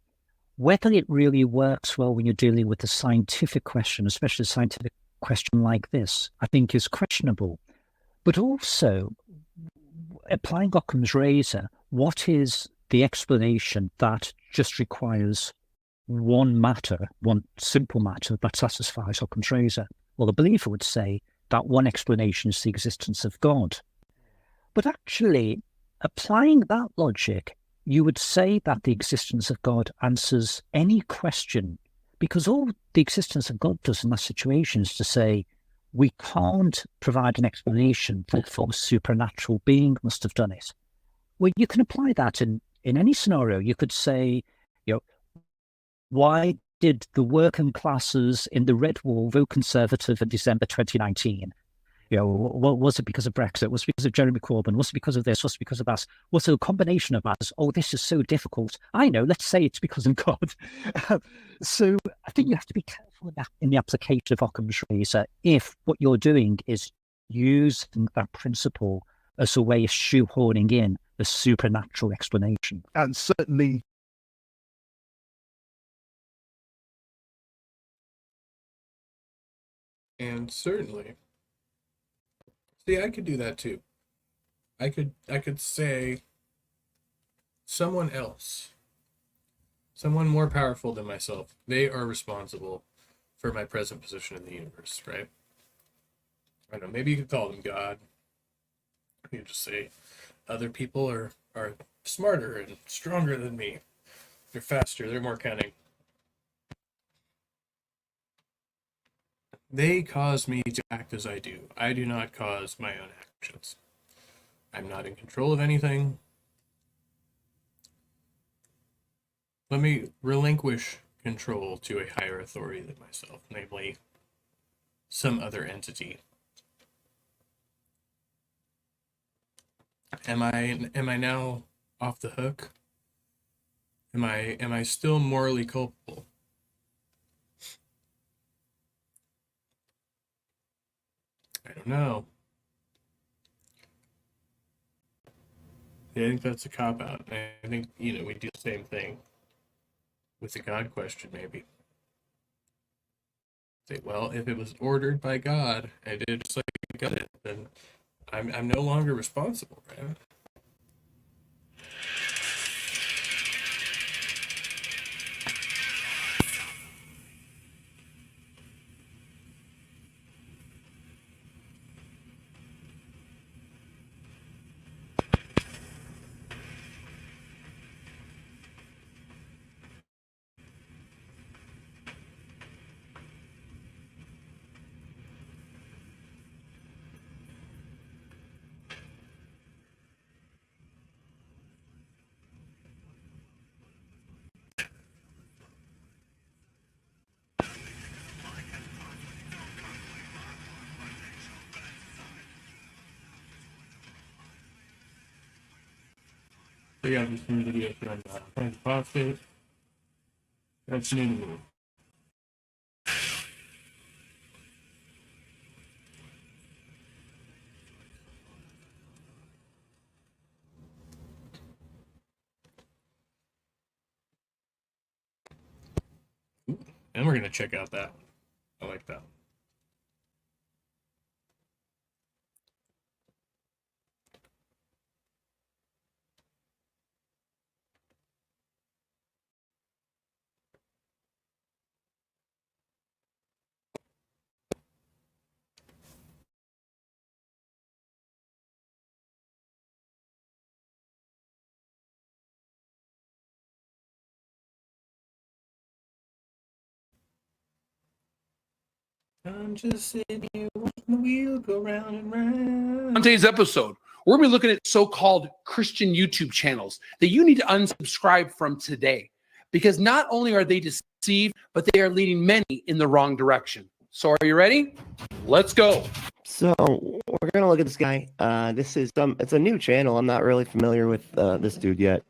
Whether it really works well when you're dealing with a scientific question, especially a scientific question like this, I think is questionable. But also, applying Occam's razor, what is the explanation that just requires one simple matter that satisfies Occam's razor? Well, the believer would say that one explanation is the existence of God. But actually, applying that logic, you would say that the existence of God answers any question, because all the existence of God does in that situation is to say, we can't provide an explanation, therefore a supernatural being must have done it. Well, you can apply that in any scenario. You could say, why did the working classes in the Red Wall vote Conservative in December 2019? Was it because of Brexit? Was it because of Jeremy Corbyn? Was it because of this? Was it because of that? Was it a combination of that? Oh, this is so difficult. I know, let's say it's because of God. So I think you have to be careful in the application of Occam's razor if what you're doing is using that principle as a way of shoehorning in a supernatural explanation. And certainly see, I could do that too. I could say someone else, someone more powerful than myself, they are responsible for my present position in the universe, right? I don't know, maybe you could call them God. You just say other people are smarter and stronger than me. They're faster, they're more cunning. They cause me to act as I do. I do not cause my own actions. I'm not in control of anything. Let me relinquish control to a higher authority than myself, namely some other entity. Am I now off the hook? Am I still morally culpable? I don't know. I think that's a cop out. I think, we do the same thing with the God question, maybe. Say, well, if it was ordered by God, I did just like God did, then I'm no longer responsible, right? So yeah, this new video from Fantastic. That's new to me. And we're gonna check out that one. I like that one. I'm just sitting here watching the wheel go round and round. On today's episode, we're going to be looking at so-called Christian YouTube channels that you need to unsubscribe from today, because not only are they deceived, but they are leading many in the wrong direction. So are you ready? Let's go. So we're gonna look at this guy. This is it's a new channel. I'm not really familiar with this dude yet.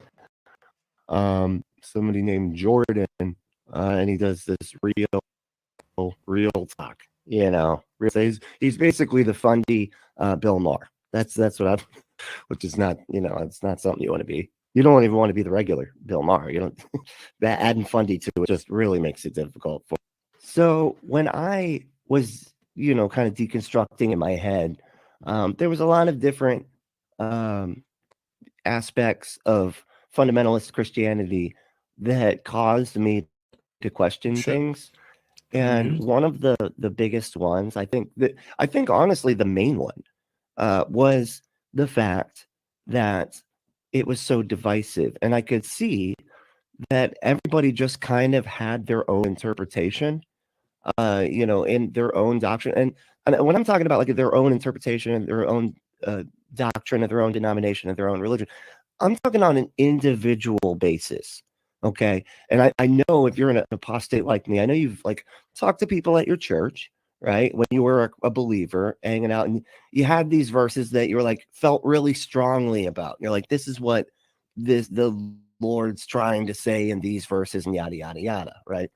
Somebody named Jordan, and he does this real talk. You know, he's basically the fundy Bill Maher. That's what I'm. Which is not, it's not something you want to be. You don't even want to be the regular Bill Maher. You don't. That adding fundy to it just really makes it difficult. So when I was, kind of deconstructing in my head, there was a lot of different aspects of fundamentalist Christianity that caused me to question things. And one of the biggest ones, I think honestly the main one was the fact that it was so divisive. And I could see that everybody just kind of had their own interpretation, in their own doctrine. And when I'm talking about like their own interpretation and their own doctrine of their own denomination and their own religion, I'm talking on an individual basis. Okay. And I know if you're an apostate like me, I know you've talked to people at your church, right? When you were a believer hanging out, and you had these verses that you're felt really strongly about. You're like, this is what the Lord's trying to say in these verses, and yada, yada, yada. Right.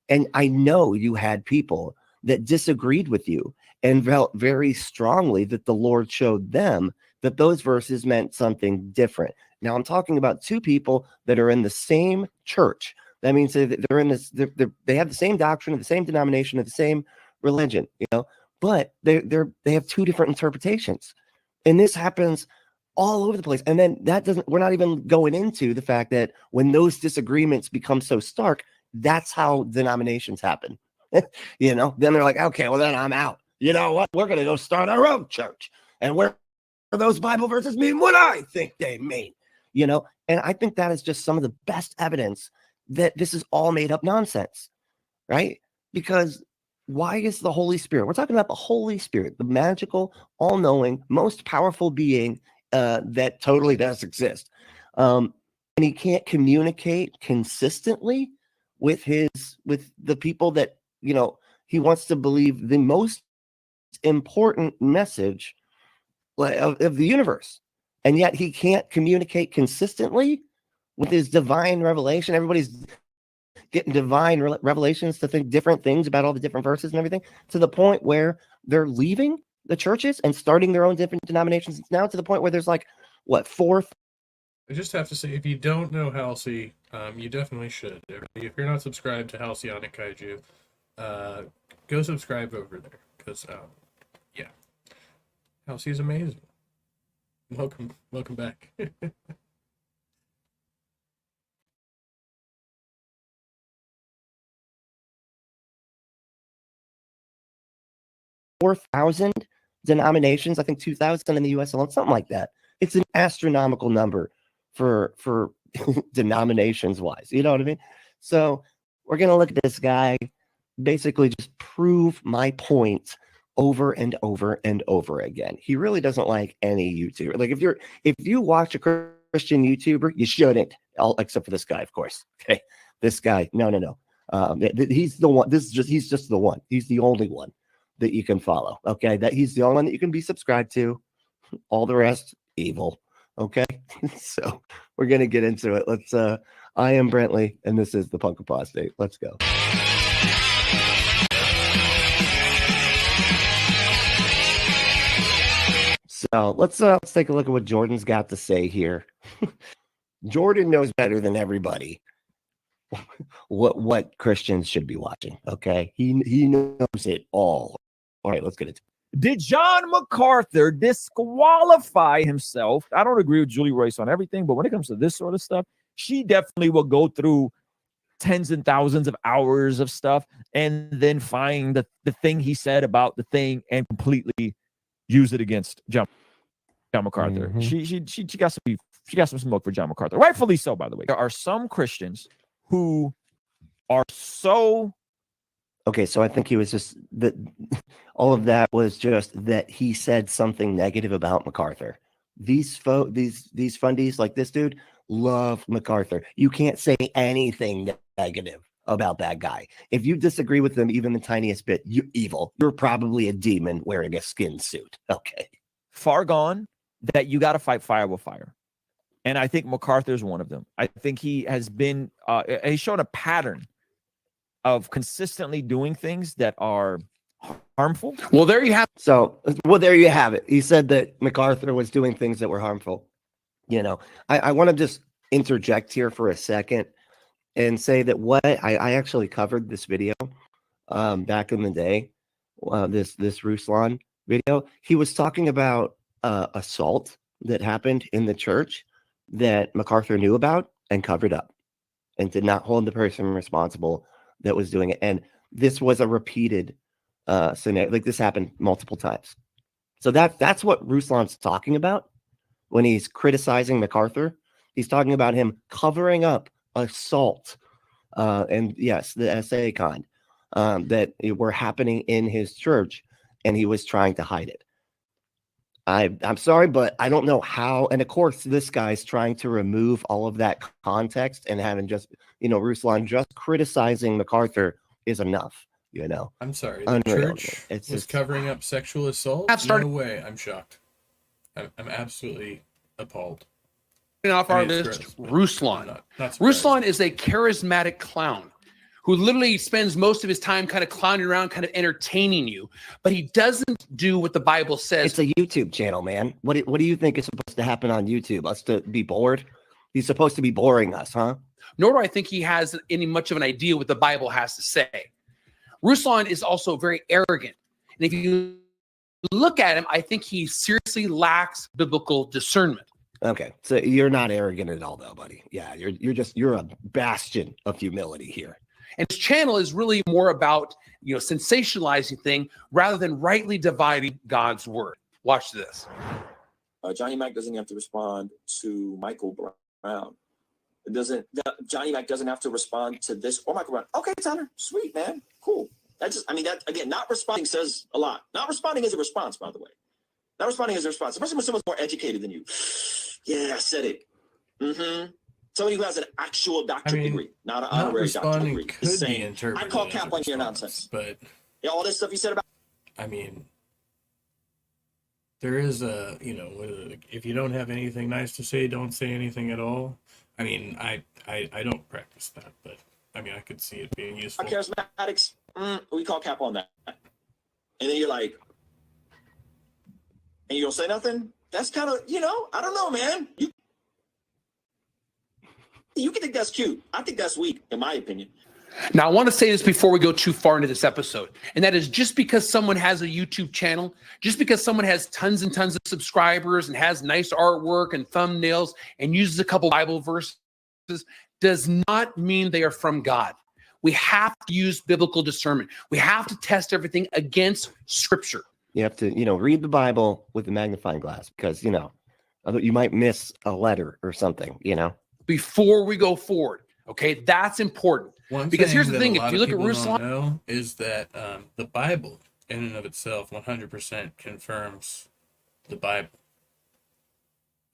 And I know you had people that disagreed with you and felt very strongly that the Lord showed them that those verses meant something different. Now I'm talking about two people that are in the same church. That means that they're in this, they have the same doctrine, of the same denomination, of the same religion, but they have two different interpretations. And this happens all over the place. And then we're not even going into the fact that when those disagreements become so stark, that's how denominations happen. Then they're like, okay, well then I'm out. You know what? We're going to go start our own church. And where those Bible verses mean what I think they mean, and I think that is just some of the best evidence that this is all made up nonsense, right? Because why is the Holy Spirit? We're talking about the Holy Spirit, the magical, all-knowing, most powerful being that totally does exist. And he can't communicate consistently with the people that, he wants to believe the most important message of the universe. And yet he can't communicate consistently with his divine revelation. Everybody's getting divine revelations to think different things about all the different verses and everything, to the point where they're leaving the churches and starting their own different denominations. It's now to the point where there's fourth. I just have to say, if you don't know Halsey, you definitely should. If you're not subscribed to Halcyonic Kaiju, go subscribe over there, because yeah, Halsey's amazing. Welcome back. 4,000 denominations, I think 2,000 in the US alone, something like that. It's an astronomical number for denominations wise. You know what I mean? So we're going to look at this guy, basically just prove my point over and over and over again. He really doesn't like any YouTuber. If you watch a Christian YouTuber, you shouldn't, except for this guy, of course. Okay. This guy, no. He's the one. He's just the one. He's the only one that you can follow. Okay. That he's the only one that you can be subscribed to. All the rest, evil. Okay. So we're going to get into it. Let's, I am Brentley, and this is the Punk Apostate. Let's go. So let's take a look at what Jordan's got to say here. Jordan knows better than everybody what Christians should be watching. Okay, he knows it all. All right, let's get into it. Did John MacArthur disqualify himself? I don't agree with Julie Royce on everything, but when it comes to this sort of stuff, she definitely will go through tens and thousands of hours of stuff and then find the thing he said about the thing and completely use it against John MacArthur. Mm-hmm. She got some smoke for John MacArthur. Rightfully so, by the way. There are some Christians who are so... Okay, so I think he was just all of that was just that he said something negative about MacArthur. These fundies like this dude love MacArthur. You can't say anything negative about that guy. If you disagree with them even the tiniest bit, you're evil. You're probably a demon wearing a skin suit. Okay. Far gone that you got to fight fire with fire. And I think MacArthur's one of them. I think he has been, he's shown a pattern of consistently doing things that are harmful. Well, there you have it. So, well, there you have it. He said that MacArthur was doing things that were harmful. You know, I want to just interject here for a second and say that what I actually covered this video back in the day, this Ruslan video. He was talking about assault that happened in the church that MacArthur knew about and covered up and did not hold the person responsible that was doing it. And this was a repeated scenario. Like, this happened multiple times. So that's what Ruslan's talking about when he's criticizing MacArthur. He's talking about him covering up assault and yes, the SA kind that were happening in his church, and he was trying to hide it. I'm sorry, but I don't know how. And of course, this guy's trying to remove all of that context and having just, Ruslan just criticizing MacArthur is enough. I'm sorry. The Unreal. church It's was just covering up sexual assault? No way. I'm shocked. I'm absolutely appalled. Off our list, Ruslan. Ruslan is a charismatic clown who literally spends most of his time kind of clowning around, kind of entertaining you, but he doesn't do what the Bible says. It's a YouTube channel, man. What do you think is supposed to happen on YouTube? Us to be bored? He's supposed to be boring us, huh? Nor do I think he has any much of an idea what the Bible has to say. Ruslan is also very arrogant. And if you look at him, I think he seriously lacks biblical discernment. Okay, so you're not arrogant at all, though, buddy. Yeah, you're a bastion of humility here. And his channel is really more about, sensationalizing thing rather than rightly dividing God's word. Watch this. Johnny Mac doesn't have to respond to Michael Brown. Johnny Mac doesn't have to respond to this or Michael Brown. Okay, Tyler, sweet, man, cool. That again, not responding says a lot. Not responding is a response, by the way. Not responding is a response. Especially when someone's more educated than you. Yeah, I said it. Mm-hmm. Somebody who has an actual doctorate degree, not an honorary doctorate degree. Could be interpreted. I call cap on your nonsense. But all this stuff you said about. There is if you don't have anything nice to say, don't say anything at all. I don't practice that, but I could see it being useful. Charismatics, we call cap on that. And then you're like, and you don't say nothing? That's kind of, I don't know, man. You can think that's cute. I think that's weak, in my opinion. Now, I want to say this before we go too far into this episode, and that is just because someone has a YouTube channel, just because someone has tons and tons of subscribers and has nice artwork and thumbnails and uses a couple Bible verses, does not mean they are from God. We have to use biblical discernment. We have to test everything against Scripture. You have to, read the Bible with a magnifying glass because, you might miss a letter or something, Before we go forward, okay? That's important. Because here's the thing, if you look at Ruslan, is that the Bible in and of itself 100% confirms the Bible.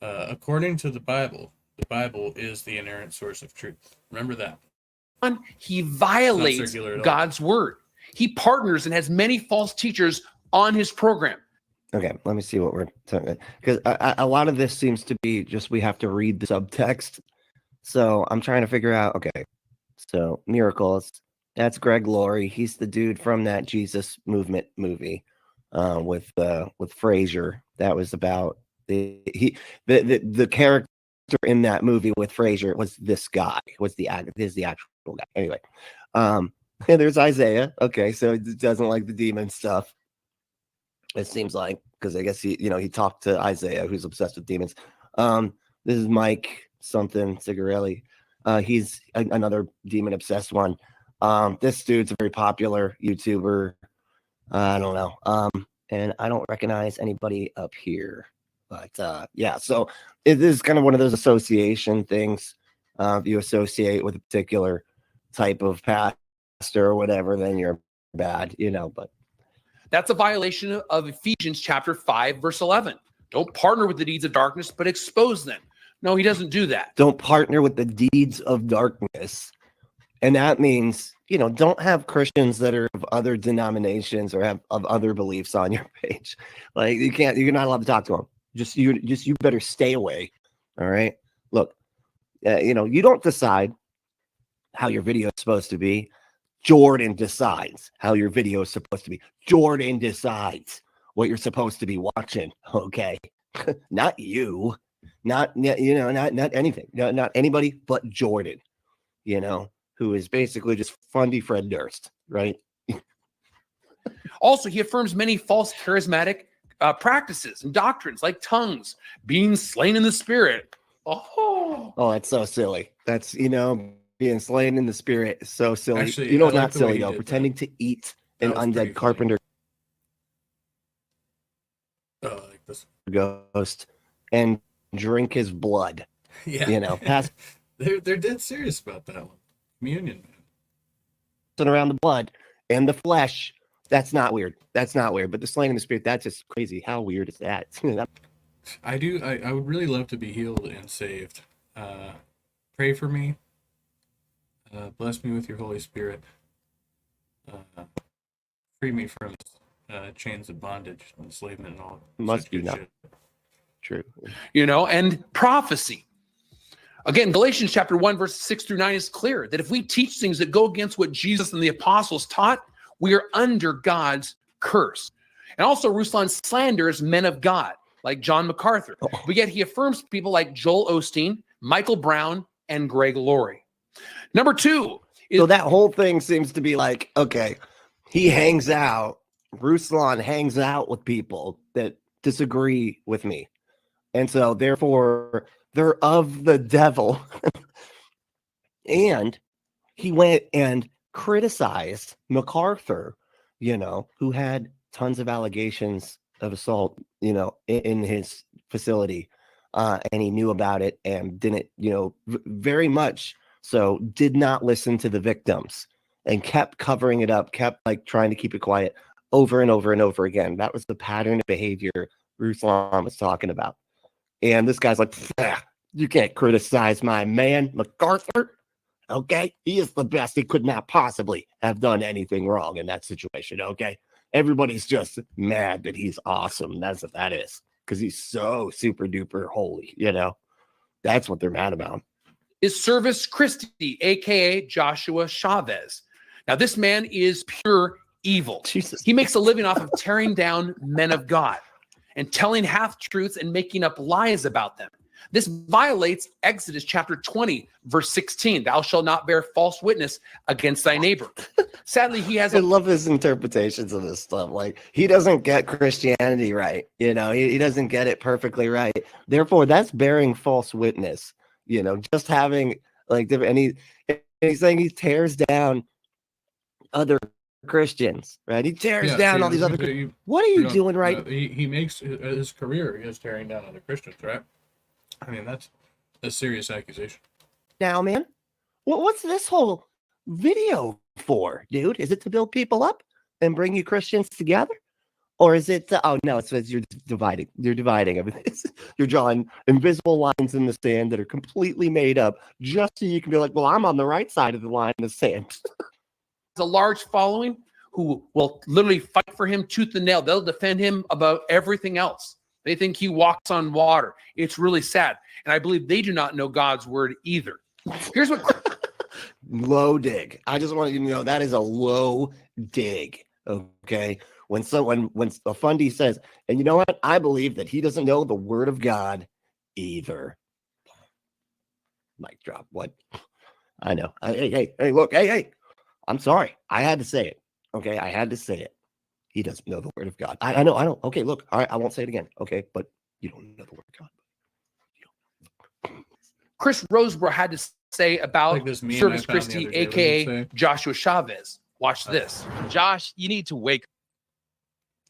According to the Bible is the inerrant source of truth. Remember that. He violates God's word. He partners and has many false teachers on his program. Okay, let me see what we're talking about. Because a lot of this seems to be just we have to read the subtext. So I'm trying to figure out, okay. So Miracles, that's Greg Laurie. He's the dude from that Jesus Movement movie with Frasier. That was about the character in that movie with Frasier was this guy, is the actual guy. Anyway, and there's Isaiah. Okay, so he doesn't like the demon stuff. It seems like, because I guess he talked to Isaiah, who's obsessed with demons. This is Mike something Cigarelli. He's another demon obsessed one. This dude's a very popular YouTuber. I don't know. And I don't recognize anybody up here. But yeah, so it is kind of one of those association things. If you associate with a particular type of pastor or whatever, then you're bad, but That's a violation of Ephesians chapter 5, verse 11. Don't partner with the deeds of darkness, but expose them. No, he doesn't do that. Don't partner with the deeds of darkness. And that means, don't have Christians that are of other denominations or have of other beliefs on your page. Like you're not allowed to talk to them. You better stay away. All right. Look, you don't decide how your video is supposed to be. Jordan decides how your video is supposed to be. Jordan decides what you're supposed to be watching. Okay. Not you, not anything, not anybody but Jordan, who is basically just Fundy Fred Durst, right? Also, he affirms many false charismatic practices and doctrines like tongues, being slain in the spirit. Oh, that's so silly. That's, being slain in the spirit is so silly. Actually, It's not silly, though. Pretending to eat an undead carpenter like this. ghost and drink his blood. Yeah. Pass They're dead serious about that one. Communion, man. around the blood and the flesh. That's not weird. But the slain in the spirit, that's just crazy. How weird is that? I would really love to be healed and saved. Pray for me. Bless me with your Holy Spirit. Free me from chains of bondage, enslavement, and all. Must be good not shit. true. And prophecy. Again, Galatians chapter 1, verse 6 through 9 is clear that if we teach things that go against what Jesus and the apostles taught, we are under God's curse. And also, Ruslan slanders men of God, like John MacArthur. But yet he affirms people like Joel Osteen, Michael Brown, and Greg Laurie. Number 2 is... So that whole thing seems to be like, okay, Ruslan hangs out with people that disagree with me. And so therefore they're of the devil. And he went and criticized MacArthur, who had tons of allegations of assault, in his facility. And he knew about it and didn't, very much so did not listen to the victims and kept covering it up, kept trying to keep it quiet over and over and over again. That was the pattern of behavior Ruslan was talking about. And this guy's like, you can't criticize my man, MacArthur. Okay, he is the best. He could not possibly have done anything wrong in that situation. Okay, everybody's just mad that he's awesome. That's what that is, because he's so super duper holy. That's what they're mad about. Is Service Christi, aka Joshua Chavez. Now, this man is pure evil. Jesus. He makes a living off of tearing down men of God and telling half-truths and making up lies about them. This violates Exodus chapter 20, verse 16. Thou shalt not bear false witness against thy neighbor. Sadly, he has... I love his interpretations of this stuff. He doesn't get Christianity right. He doesn't get it perfectly right. Therefore, that's bearing false witness. Just having and he's saying he tears down other Christians, right? He tears down all these other. What are you doing, right? He makes his career is tearing down other Christians, right? I mean, that's a serious accusation. Now, man, what's this whole video for, dude? Is it to build people up and bring you Christians together? Or is it, oh no, it says you're dividing everything. You're drawing invisible lines in the sand that are completely made up just so you can be like, well, I'm on the right side of the line in the sand. A large following who will literally fight for him tooth and nail. They'll defend him about everything else. They think he walks on water. It's really sad. And I believe they do not know God's word either. Here's what... Low dig. I just want you to know that is a low dig. Okay. When a Fundy says, and you know what? I believe that he doesn't know the word of God either. Mic drop. What? I know. Hey, look. Hey. I'm sorry. I had to say it. Okay. I had to say it. He doesn't know the word of God. I know. Okay. Look. All right. I won't say it again. Okay. But you don't know the word of God. Chris Roseborough had to say about this meme Service I found the Christi, other day. What did it aka say? Joshua Chavez. Watch this. Josh, you need to wake.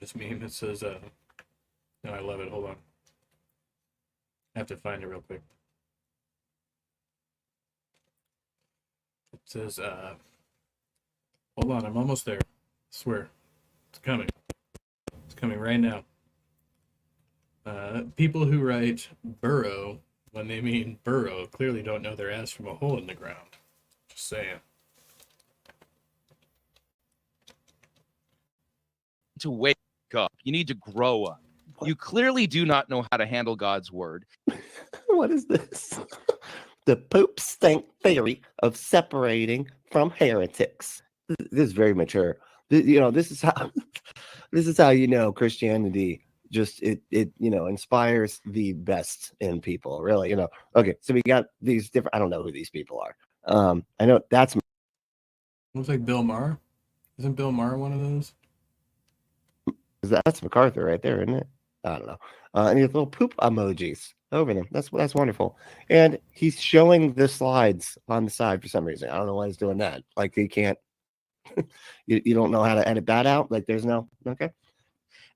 This meme, it says, no, I love it. Hold on. I have to find it real quick. It says, hold on, I'm almost there. I swear. It's coming. coming right now. People who write burrow when they mean burrow clearly don't know their ass from a hole in the ground. Just saying. To wake up. You need to grow up. You clearly do not know how to handle God's word. What is this? The poop stink theory of separating from heretics. This is very mature. This is how you know Christianity just it inspires the best in people, really. Okay, so we got these different, I don't know who these people are. I know that's Looks like Bill Maher. Isn't Bill Maher one of those? that's MacArthur right there, isn't it? I don't know. And he has little poop emojis over them. That's wonderful. And he's showing the slides on the side for some reason. I don't know why he's doing that. Like he can't. you don't know how to edit that out. Like there's no okay.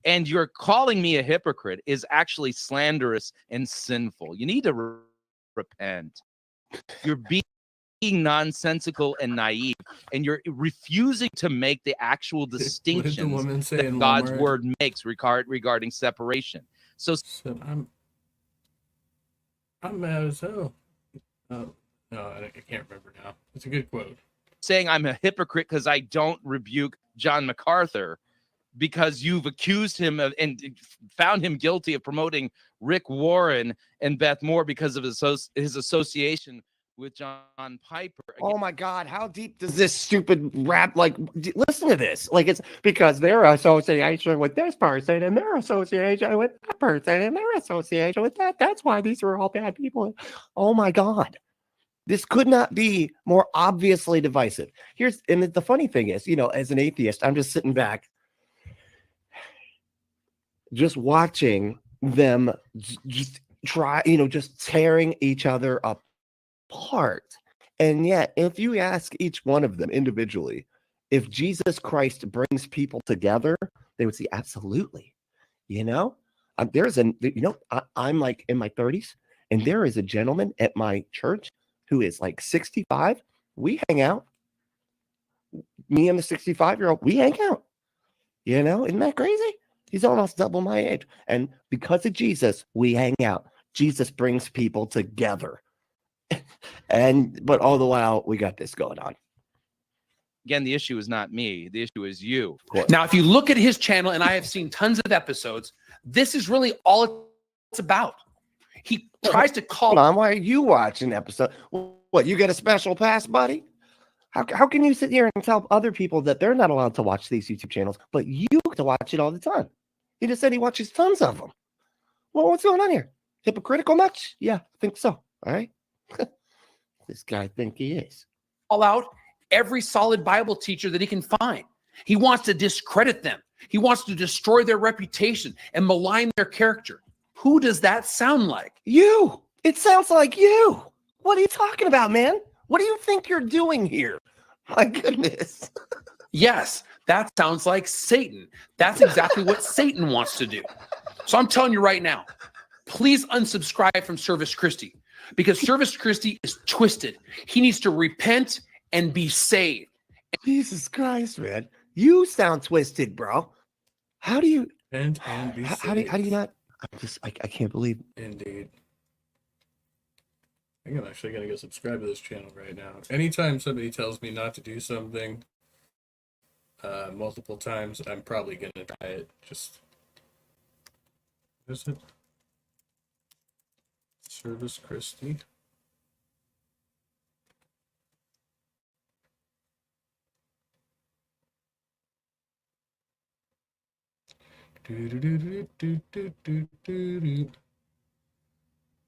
And you're calling me a hypocrite is actually slanderous and sinful. You need to repent. You're being nonsensical and naive, and you're refusing to make the actual distinctions that God's word makes regarding separation. So I'm mad as hell. No, I can't remember now. It's a good quote. Saying I'm a hypocrite because I don't rebuke John MacArthur because you've accused him of and found him guilty of promoting Rick Warren and Beth Moore because of his association with John Piper. Oh my God, how deep does this stupid rap, listen to this. Like, it's because they're association with this person and their association with that person and their association with that. That's why these are all bad people. Oh my God. This could not be more obviously divisive. And the funny thing is, as an atheist, I'm just sitting back, just watching them just try, just tearing each other apart. And yet, if you ask each one of them individually, if Jesus Christ brings people together, they would say, absolutely. I'm like in my 30s, and there is a gentleman at my church who is like 65. We hang out. Me and the 65-year-old, we hang out. Isn't that crazy? He's almost double my age. And because of Jesus, we hang out. Jesus brings people together. But all the while, we got this going on. Again, the issue is not me. The issue is you. Now, if you look at his channel, and I have seen tons of episodes, this is really all it's about. He tries to call. Hold on, why are you watching episode? What, you get a special pass, buddy? How can you sit here and tell other people that they're not allowed to watch these YouTube channels, but you get to watch it all the time? He just said he watches tons of them. Well, what's going on here? Hypocritical much? Yeah, I think so. All right. This guy think he is. All out every solid Bible teacher that he can find. He wants to discredit them. He wants to destroy their reputation and malign their character. Who does that sound like? You. It sounds like you. What are you talking about, man? What do you think you're doing here? My goodness. Yes, that sounds like Satan. That's exactly what Satan wants to do. So I'm telling you right now, please unsubscribe from Service Christi because Service Christi is twisted. He needs to repent and be saved. Jesus Christ, man. You sound twisted, bro. How do you and be how do you not? I can't believe. Indeed. I think I'm actually going to go subscribe to this channel right now. Anytime somebody tells me not to do something multiple times, I'm probably going to try it. Just visit Service Christi. Do, do, do, do, do, do, do, do, do.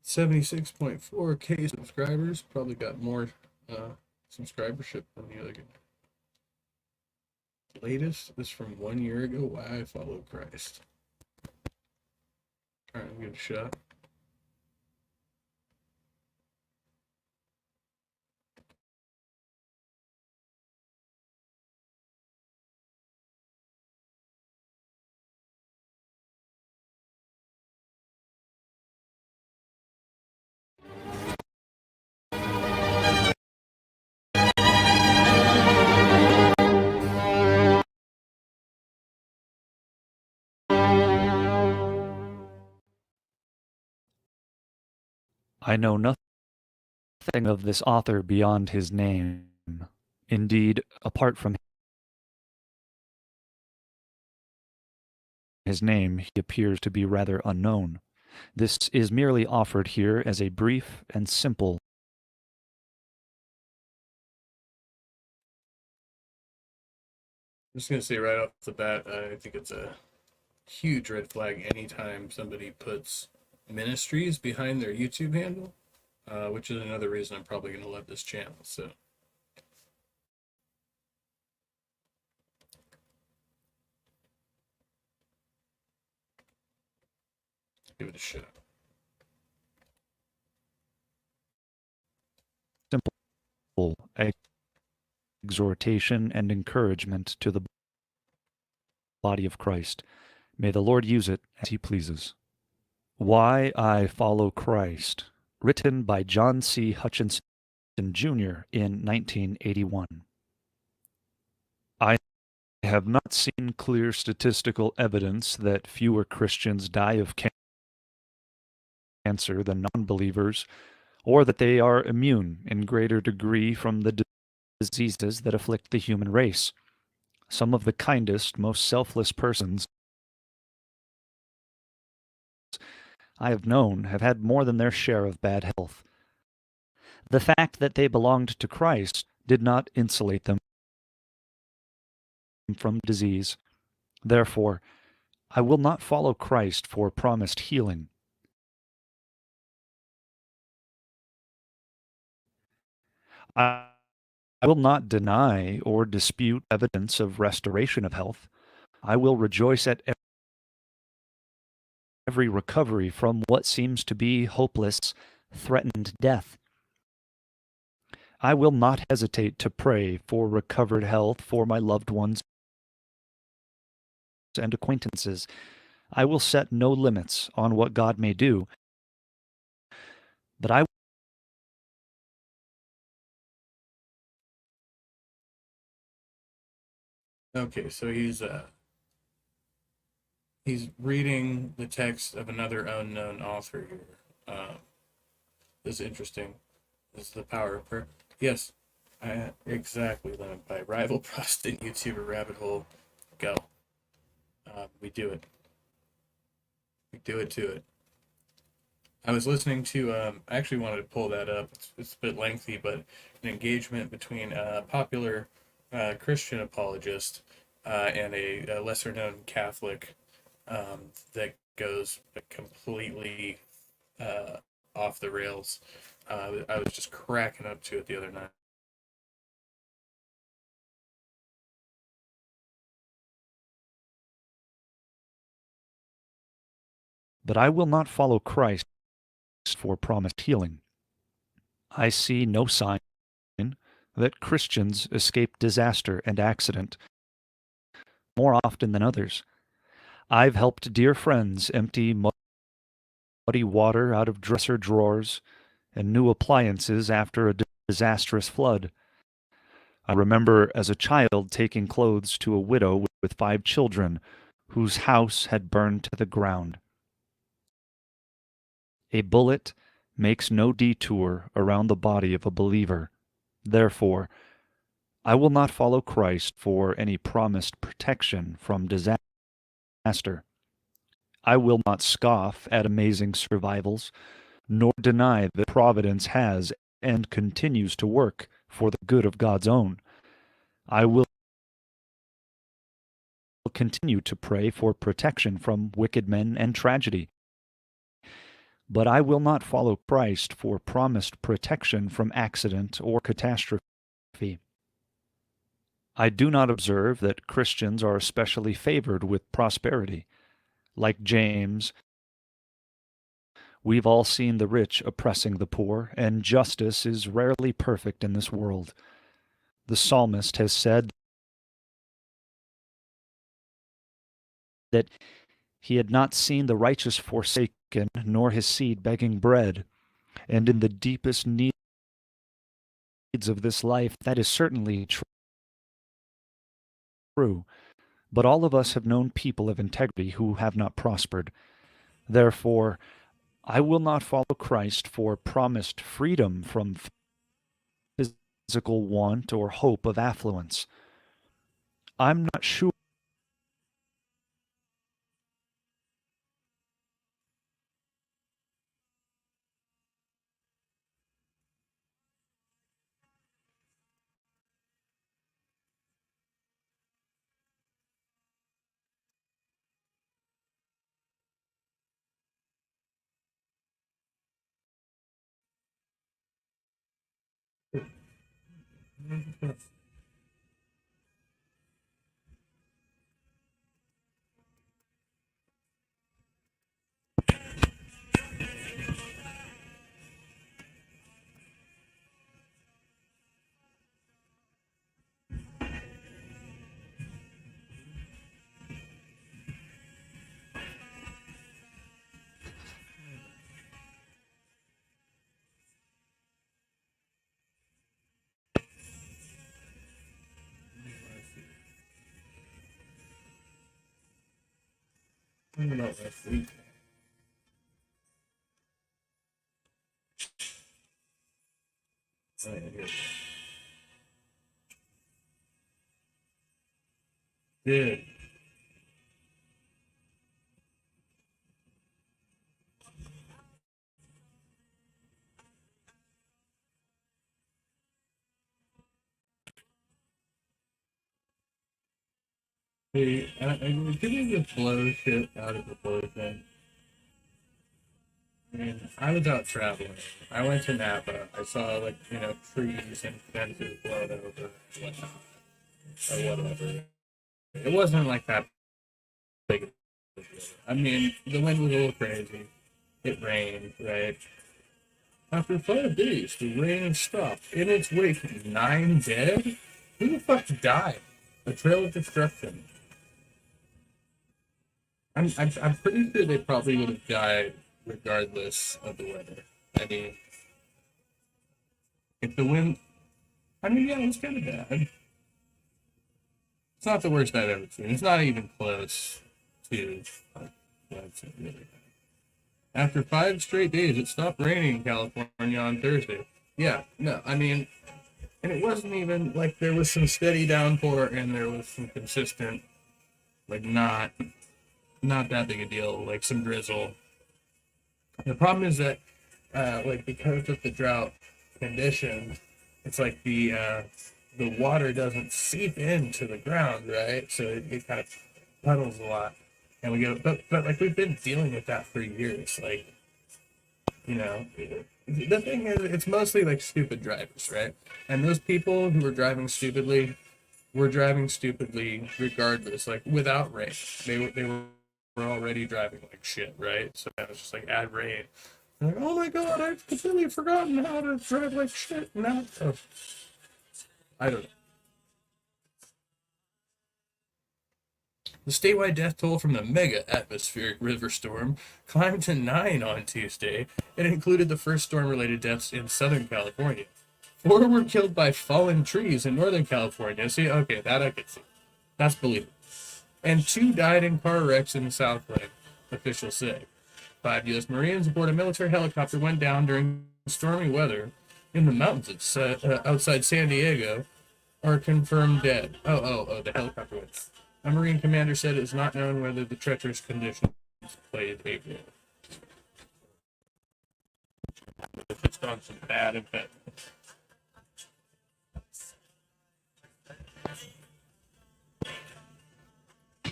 76.4K subscribers. Probably got more subscribership than the other guy. Latest is from 1 year ago. Why I follow Christ. Alright, I'll give it a shot. I know nothing of this author beyond his name. Indeed, apart from his name, he appears to be rather unknown. This is merely offered here as a brief and simple I'm just gonna say right off the bat, I think it's a huge red flag anytime somebody puts ministries behind their YouTube handle, which is another reason I'm probably gonna love this channel. So give it a shot. simple exhortation and encouragement to the body of Christ. May the Lord use it as he pleases. Why I Follow Christ, written by John C. Hutchinson Jr. in 1981. I have not seen clear statistical evidence that fewer Christians die of cancer than non-believers, or that they are immune in greater degree from the diseases that afflict the human race. Some of the kindest, most selfless persons I have known have had more than their share of bad health. The fact that they belonged to Christ did not insulate them from disease. Therefore, I will not follow Christ for promised healing. I will not deny or dispute evidence of restoration of health. I will rejoice at every recovery from what seems to be hopeless, threatened death. I will not hesitate to pray for recovered health for my loved ones and acquaintances. I will set no limits on what God may do, but I Okay, so he's reading the text of another unknown author here. This is interesting. This is the power of prayer. Yes, exactly, Lemon Pie. Rival Protestant YouTuber rabbit hole. Go. We do it. We do it to it. I was listening to, I actually wanted to pull that up. It's a bit lengthy, but an engagement between a popular Christian apologist and a lesser known Catholic that goes completely off the rails. I was just cracking up to it the other night. will not follow Christ for promised healing. I see no sign that Christians escape disaster and accident more often than others. I've helped dear friends empty muddy water out of dresser drawers and new appliances after a disastrous flood. I remember as a child taking clothes to a widow with 5 children whose house had burned to the ground. A bullet makes no detour around the body of a believer. Therefore, I will not follow Christ for any promised protection from disaster. I will not scoff at amazing survivals, nor deny that providence has and continues to work for the good of God's own. I will continue to pray for protection from wicked men and tragedy. But I will not follow Christ for promised protection from accident or catastrophe. I do not observe that Christians are especially favored with prosperity. Like James, we've all seen the rich oppressing the poor, and justice is rarely perfect in this world. The psalmist has said that he had not seen the righteous forsaken, nor his seed begging bread. And in the deepest needs of this life, that is certainly true. But all of us have known people of integrity who have not prospered. Therefore, I will not follow Christ for promised freedom from physical want or hope of affluence. I'm not sure Think about last week. Oh, yeah, here it is. Dude. Hey, can we just blow shit out of the blow thing? I mean, I was out traveling. I went to Napa. I saw, like, trees and fences blown over and whatnot, or whatever. It wasn't like that big of a deal. I mean, the wind was a little crazy. It rained, right? After 5 days, the rain stopped. In its wake, 9 dead? Who the fuck died? A trail of destruction. I'm pretty sure they probably would have died regardless of the weather. I mean, if the wind, I mean, yeah, it was kind of bad. It's not the worst I've ever seen. It's not even close to like, what's really bad. After 5 straight days, it stopped raining in California on Thursday. Yeah, no, I mean, and it wasn't even like there was some steady downpour and there was some consistent, like not that big a deal, like some drizzle. The problem is that, like, because of the drought conditions, it's like the water doesn't seep into the ground, right? So it kind of puddles a lot, and we get, but like we've been dealing with that for years. Like, the thing is, it's mostly like stupid drivers, right? And those people who were driving stupidly were driving stupidly regardless, like without rain. They were already driving like shit, right? So it was just like add rain. Like, oh my god, I've completely forgotten how to drive like shit now. Oh, I don't know. The statewide death toll from the mega atmospheric river storm climbed to 9 on Tuesday. It included the first storm-related deaths in Southern California. 4 were killed by fallen trees in Northern California. See, okay, that I could see. That's believable. And 2 died in car wrecks in the Southland, officials say. 5 U.S. Marines aboard a military helicopter went down during stormy weather in the mountains outside San Diego, are confirmed dead. Oh, the helicopter went. A Marine commander said it is not known whether the treacherous conditions played a role. It's gone some bad event.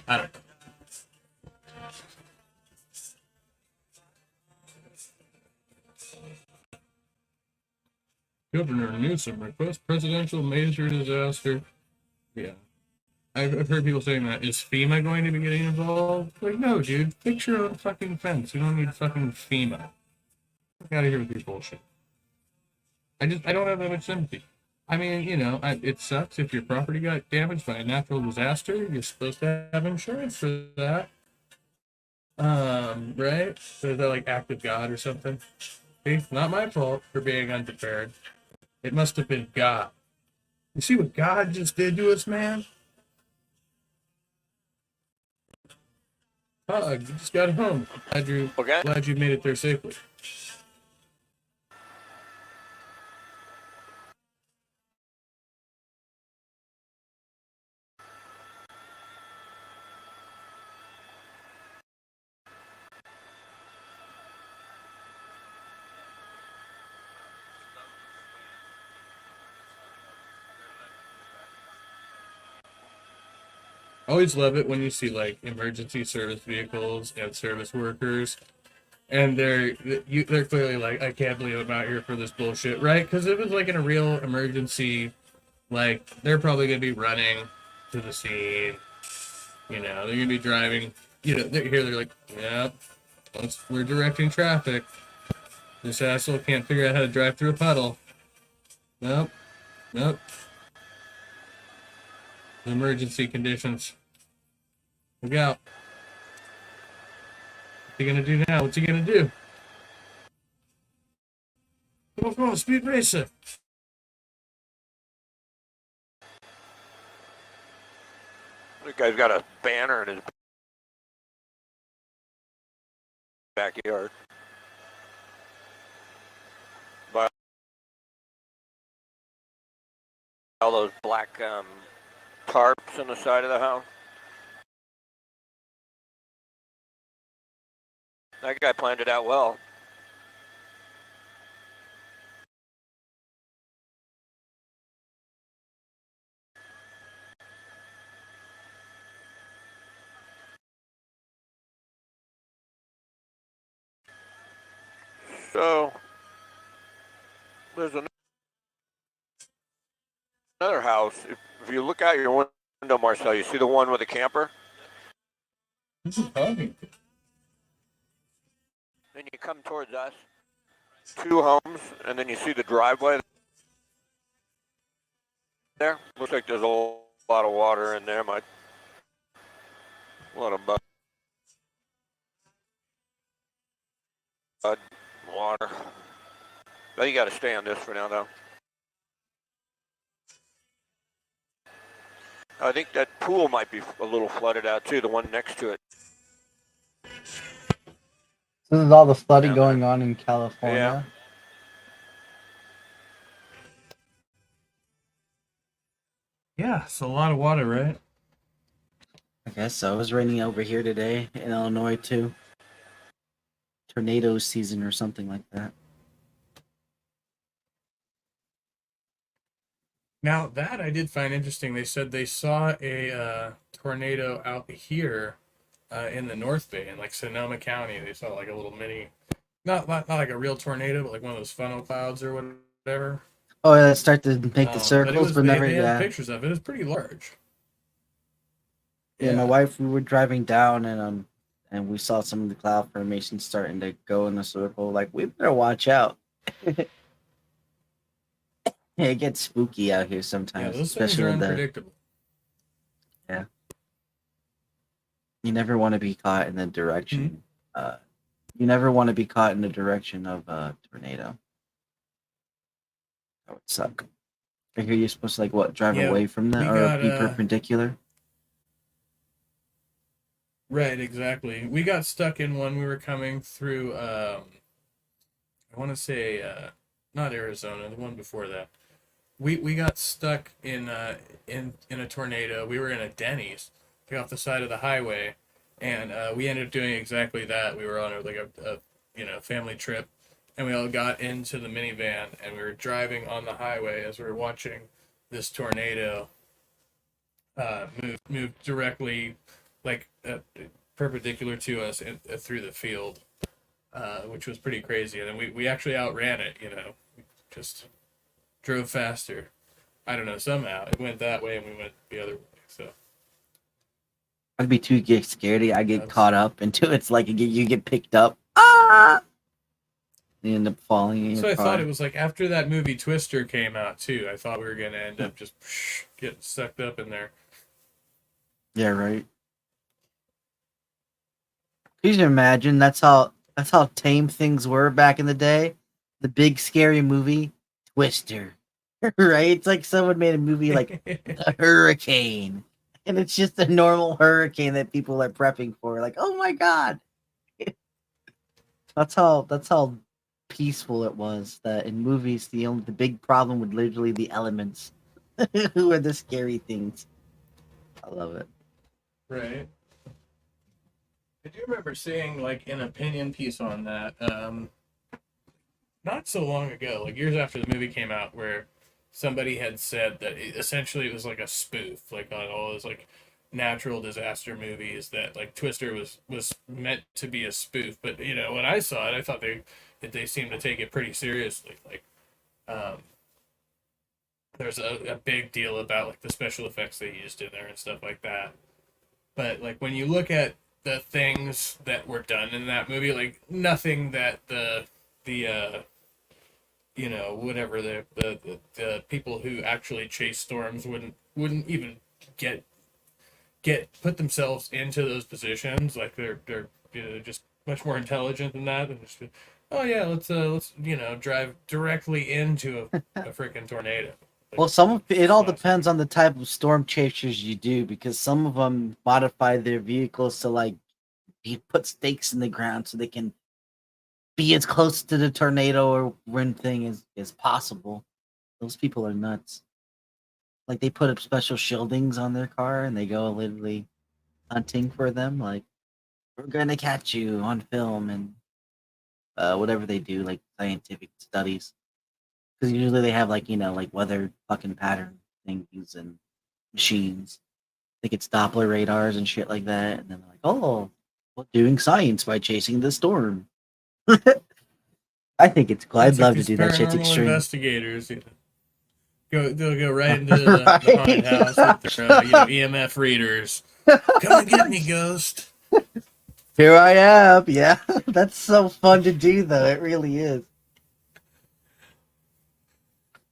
I don't know. Governor Newsom requests presidential major disaster. Yeah. I've heard people saying that. Is FEMA going to be getting involved? Like, no, dude. Fix your own fucking fence. You don't need fucking FEMA. Get out of here with your bullshit. I don't have that much sympathy. I mean, it sucks if your property got damaged by a natural disaster. You're supposed to have insurance for that. Right? So is that like act of God or something? It's not my fault for being unprepared. It must have been God. You see what God just did to us, man? You just got home. Glad you made it there safely. I always love it when you see like emergency service vehicles and service workers, and they're clearly like, I can't believe I'm out here for this bullshit, right? Because if it was like in a real emergency, like they're probably gonna be running to the scene. You know, they're gonna be driving. You know, they're like, yep, we're directing traffic. This asshole can't figure out how to drive through a puddle. Nope, nope. Emergency conditions. Look out. What's he gonna do now? What's he gonna do? Come on, speed racer. The guy's got a banner in his backyard. By all those black tarps on the side of the house. That guy planned it out well. So there's another house. If you look out your window, Marcel, you see the one with the camper? Then you come towards us, 2 homes, and then you see the driveway there. Looks like there's a lot of water in there. A lot of bud water. But you got to stay on this for now, though. I think that pool might be a little flooded out too, the one next to it. This is all the flooding going on in California. Yeah, it's a lot of water, right? I guess so. It was raining over here today in Illinois too. Tornado season or something like that. Now, that I did find interesting. They said they saw a tornado out here in the North Bay, in like Sonoma County. They saw like a little mini, not like a real tornado, but like one of those funnel clouds or whatever. Oh, yeah, start to make the circles, but never. They had Yeah. pictures of it. It was pretty large. Yeah, my wife, we were driving down and we saw some of the cloud formations starting to go in a circle. Like, we better watch out. Yeah, it gets spooky out here sometimes, Those things especially are with unpredictable. Yeah. You never want to be caught in the direction. You never want to be caught in the direction of a tornado. That would suck. I hear you're supposed to drive away from them or be perpendicular. Right, exactly. We got stuck in one. We were coming through. I want to say not Arizona, the one before that. We got stuck in a tornado. We were in a Denny's, off the side of the highway, and we ended up doing exactly that. We were on a family trip, and we all got into the minivan, and we were driving on the highway as we were watching this tornado move directly, perpendicular to us through the field, which was pretty crazy. And then we actually outran it. Just drove faster. I don't know, somehow it went that way and we went the other way. So I'd be too scaredy. I get caught up into it's like you get picked up. Ah! You end up falling in your I car. thought it was like after that movie Twister came out too. I thought we were gonna end up just getting sucked up in there. Yeah, right. Can you imagine? That's how tame things were back in the day. The big scary movie Twister, right? It's like someone made a movie like The Hurricane. And it's just a normal hurricane that people are prepping for. Like, oh my god. That's how peaceful it was. That in movies the big problem would literally the elements. Who are the scary things. I love it. Right. I do remember seeing like an opinion piece on that not so long ago, like years after the movie came out, where somebody had said that essentially it was like a spoof, like on all those like natural disaster movies, that like Twister was meant to be a spoof. But you know, when I saw it, I thought they seemed to take it pretty seriously. Like um, there's a big deal about like the special effects they used in there and stuff like that. But like when you look at the things that were done in that movie, like nothing that the you know, whatever the people who actually chase storms wouldn't even get put themselves into those positions. Like they're you know, just much more intelligent than that. And just, oh yeah, let's you know, drive directly into a freaking tornado. Well, it all depends on the type of storm chasers you do, because some of them modify their vehicles to like put stakes in the ground so they can be as close to the tornado or wind thing as possible. Those people are nuts. Like they put up special shieldings on their car and they go literally hunting for them. Like, we're gonna catch you on film, and whatever they do, like scientific studies. Because usually they have like, you know, like weather fucking pattern things and machines. They get Doppler radars and shit like that, and then they're like, oh, we're doing science by chasing the storm. I think it's cool. I'd It's like love to these do that shit. It's paranormal extreme. investigators. You know, they'll go right into the Right? haunted house with their you know, EMF readers. Come and get me, ghost. Here I am. Yeah, that's so fun to do, though. It really is.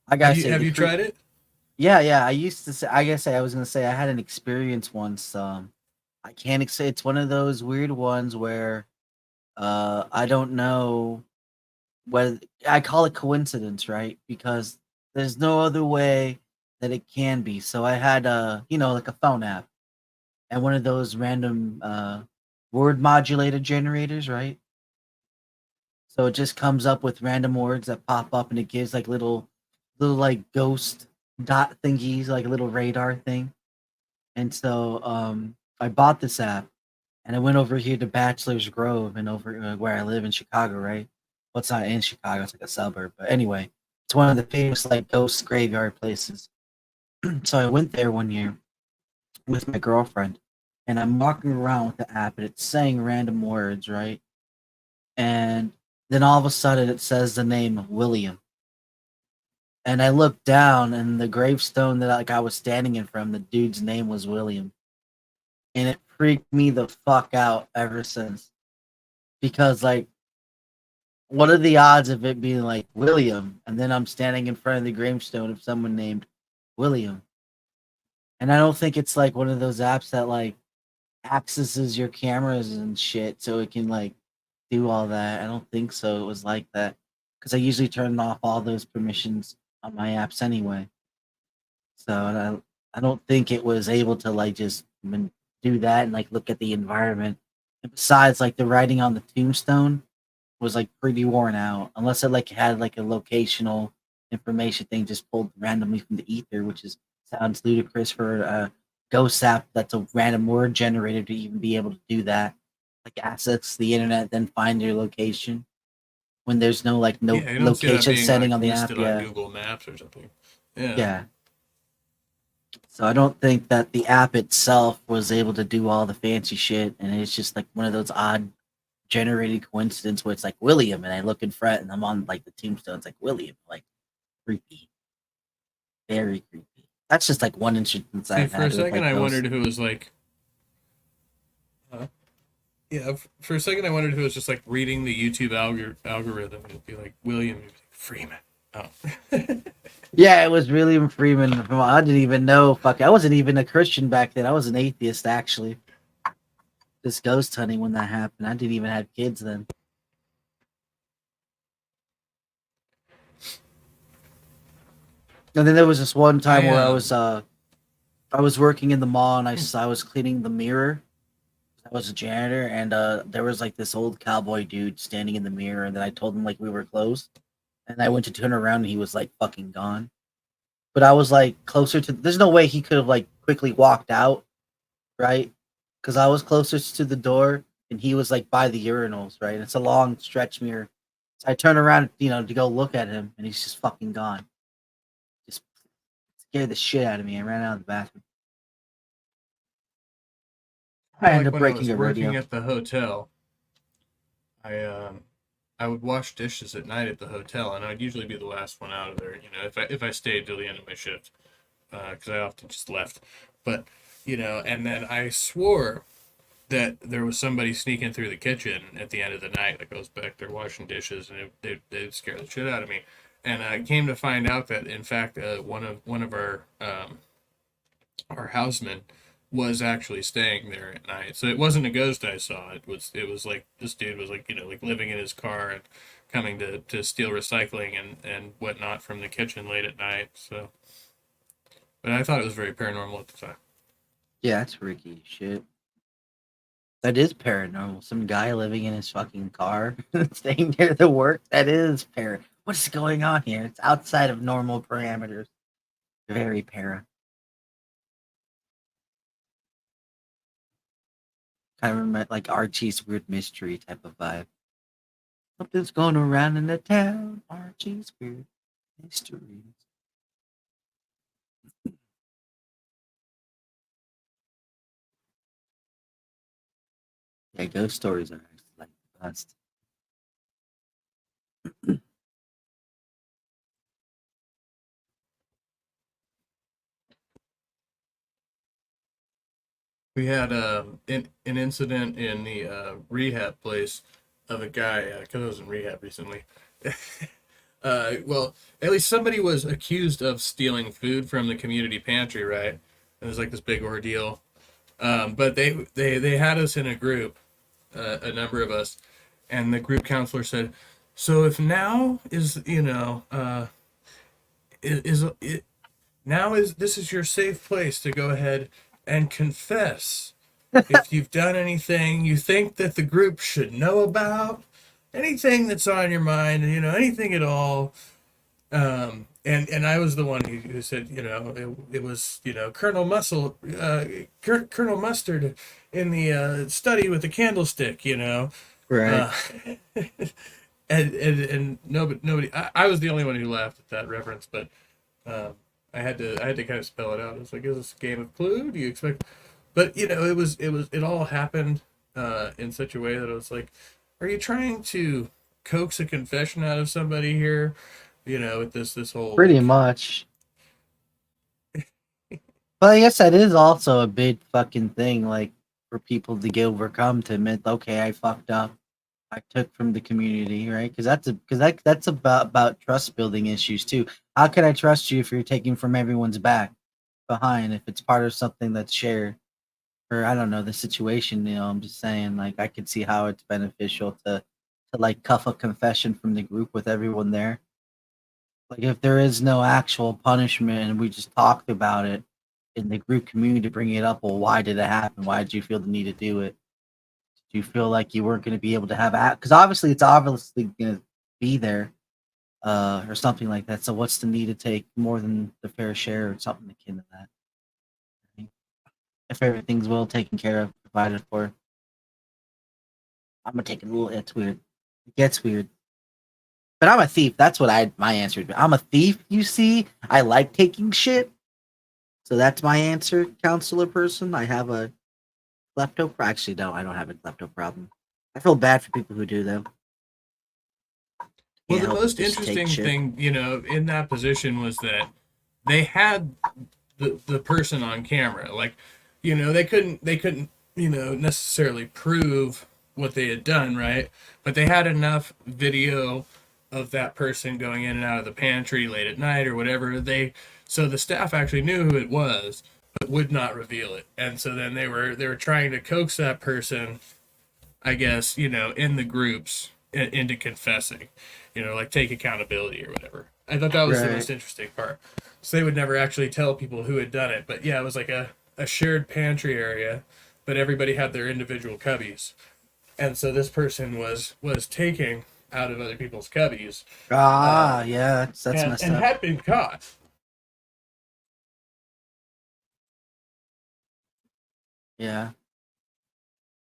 I gotta say, Have you tried it? Yeah. I used to say. I guess I was gonna say I had an experience once. I can't say it's one of those weird ones where, I don't know whether I call it coincidence, right? Because there's no other way that it can be. So I had you know, like a phone app and one of those random word modulated generators, right? So it just comes up with random words that pop up, and it gives like little like ghost dot thingies, like a little radar thing. And so I bought this app, and I went over here to Bachelor's Grove, and over where I live in Chicago, right? Well, it's not in Chicago; it's like a suburb. But anyway, it's one of the famous like ghost graveyard places. So I went there one year with my girlfriend, and I'm walking around with the app, and it's saying random words, right? And then all of a sudden, it says the name William. And I looked down, and the gravestone that like I was standing in from, the dude's name was William, and it freaked me the fuck out ever since. Because like, what are the odds of it being like William, and then I'm standing in front of the gravestone of someone named William? And I don't think it's like one of those apps that like accesses your cameras and shit so it can like do all that. I don't think so. It was like that because I usually turn off all those permissions on my apps anyway. So I don't think it was able to like just do that and like look at the environment. And besides, like the writing on the tombstone was like pretty worn out, unless it like had like a locational information thing just pulled randomly from the ether, which is sounds ludicrous for a ghost app that's a random word generator to even be able to do that. Like access the internet, then find your location when there's no like no Yeah, I don't see that location being setting like on the app. listed on Yeah, Google Maps or something. Yeah. yeah. So I don't think that the app itself was able to do all the fancy shit, and it's just like one of those odd generated coincidence where it's like William, and I look in front, and I'm on like the tombstone. It's like William, like creepy, very creepy. That's just like one instance See, I've for a had with second, like I ghosts. wondered if it was like, yeah. For a second, I wondered if it was just like reading the YouTube algorithm. It'd be like William Freeman. Oh. Yeah, it was William Freeman. I didn't even know. Fuck, I wasn't even a Christian back then. I was an atheist actually. Just ghost hunting when that happened. I didn't even have kids then. And then there was this one time where I was I was working in the mall and I was cleaning the mirror. I was a janitor, and there was like this old cowboy dude standing in the mirror, and then I told him like we were closed, and I went to turn around and he was like fucking gone. But I was like closer to. There's no way he could have like quickly walked out, right? Because I was closest to the door, and he was like by the urinals, right? It's a long stretch mirror. So I turn around, to go look at him, and he's just fucking gone. Just scared the shit out of me. I ran out of the bathroom. I ended up When I breaking was a working radio. at the hotel, I would wash dishes at night at the hotel, and I'd usually be the last one out of there. If I stayed till the end of my shift, because I often just left. But and then I swore that there was somebody sneaking through the kitchen at the end of the night that goes back there washing dishes, and they'd scare the shit out of me. And I came to find out that in fact one of our housemen was actually staying there at night. So it wasn't a ghost I saw. It was like this dude was like like living in his car and coming to steal recycling and whatnot from the kitchen late at night. So, but I thought it was very paranormal at the time. Yeah, that's freaky shit. That is paranormal. Some guy living in his fucking car, staying near the work. That is What is going on here? It's outside of normal parameters. Very para. Kind of remember like Archie's Weird Mystery type of vibe. Something's going around in the town. Archie's Weird Mysteries. Yeah, ghost stories are like the best. We had an incident in the rehab place of a guy because I was in rehab recently. Well, at least somebody was accused of stealing food from the community pantry, right? It was like this big ordeal. But they had us in a group, a number of us, and the group counselor said, "So if now is is it now is this is your safe place to go ahead and confess if you've done anything you think that the group should know about, anything that's on your mind, anything at all." And I was the one who said, it was, Colonel Colonel Mustard in the study with the candlestick, Right. and nobody, I was the only one who laughed at that reference, but I had to kind of spell it out. It was like, is this a game of Clue? Do you expect? But it all happened in such a way that I was like, are you trying to coax a confession out of somebody here? With this whole Pretty much. But I guess that is also a big fucking thing, like for people to get overcome to admit, okay, I fucked up. I took from the community, right? Because that's about trust building issues too. How can I trust you if you're taking from everyone's back behind if it's part of something that's shared? Or I don't know the situation. I'm just saying, like I could see how it's beneficial to like cuff a confession from the group with everyone there. Like if there is no actual punishment and we just talked about it in the group community to bring it up, well, why did it happen? Why did you feel the need to do it? Do you feel like you weren't going to be able to have because obviously it's obviously going to be there or something like that. So what's the need to take more than the fair share or something akin to that? If everything's well taken care of, provided for. I'm gonna take it a little. It's weird. It gets weird. But I'm a thief. That's what my answer would be. I'm a thief. You see, I like taking shit. So that's my answer, counselor person. I have a klepto. Actually, no, I don't have a klepto problem. I feel bad for people who do though. Well, the most interesting thing, in that position was that they had the person on camera. Like, they couldn't necessarily prove what they had done, right? But they had enough video of that person going in and out of the pantry late at night or whatever. So the staff actually knew who it was, but would not reveal it. And so then they were trying to coax that person, I guess, in the groups into confessing, like take accountability or whatever. I thought that was the Right. most interesting part. So they would never actually tell people who had done it, but yeah, it was like a shared pantry area, but everybody had their individual cubbies, and so this person was taking out of other people's cubbies, Yeah, that's and messed up. had been caught. Yeah.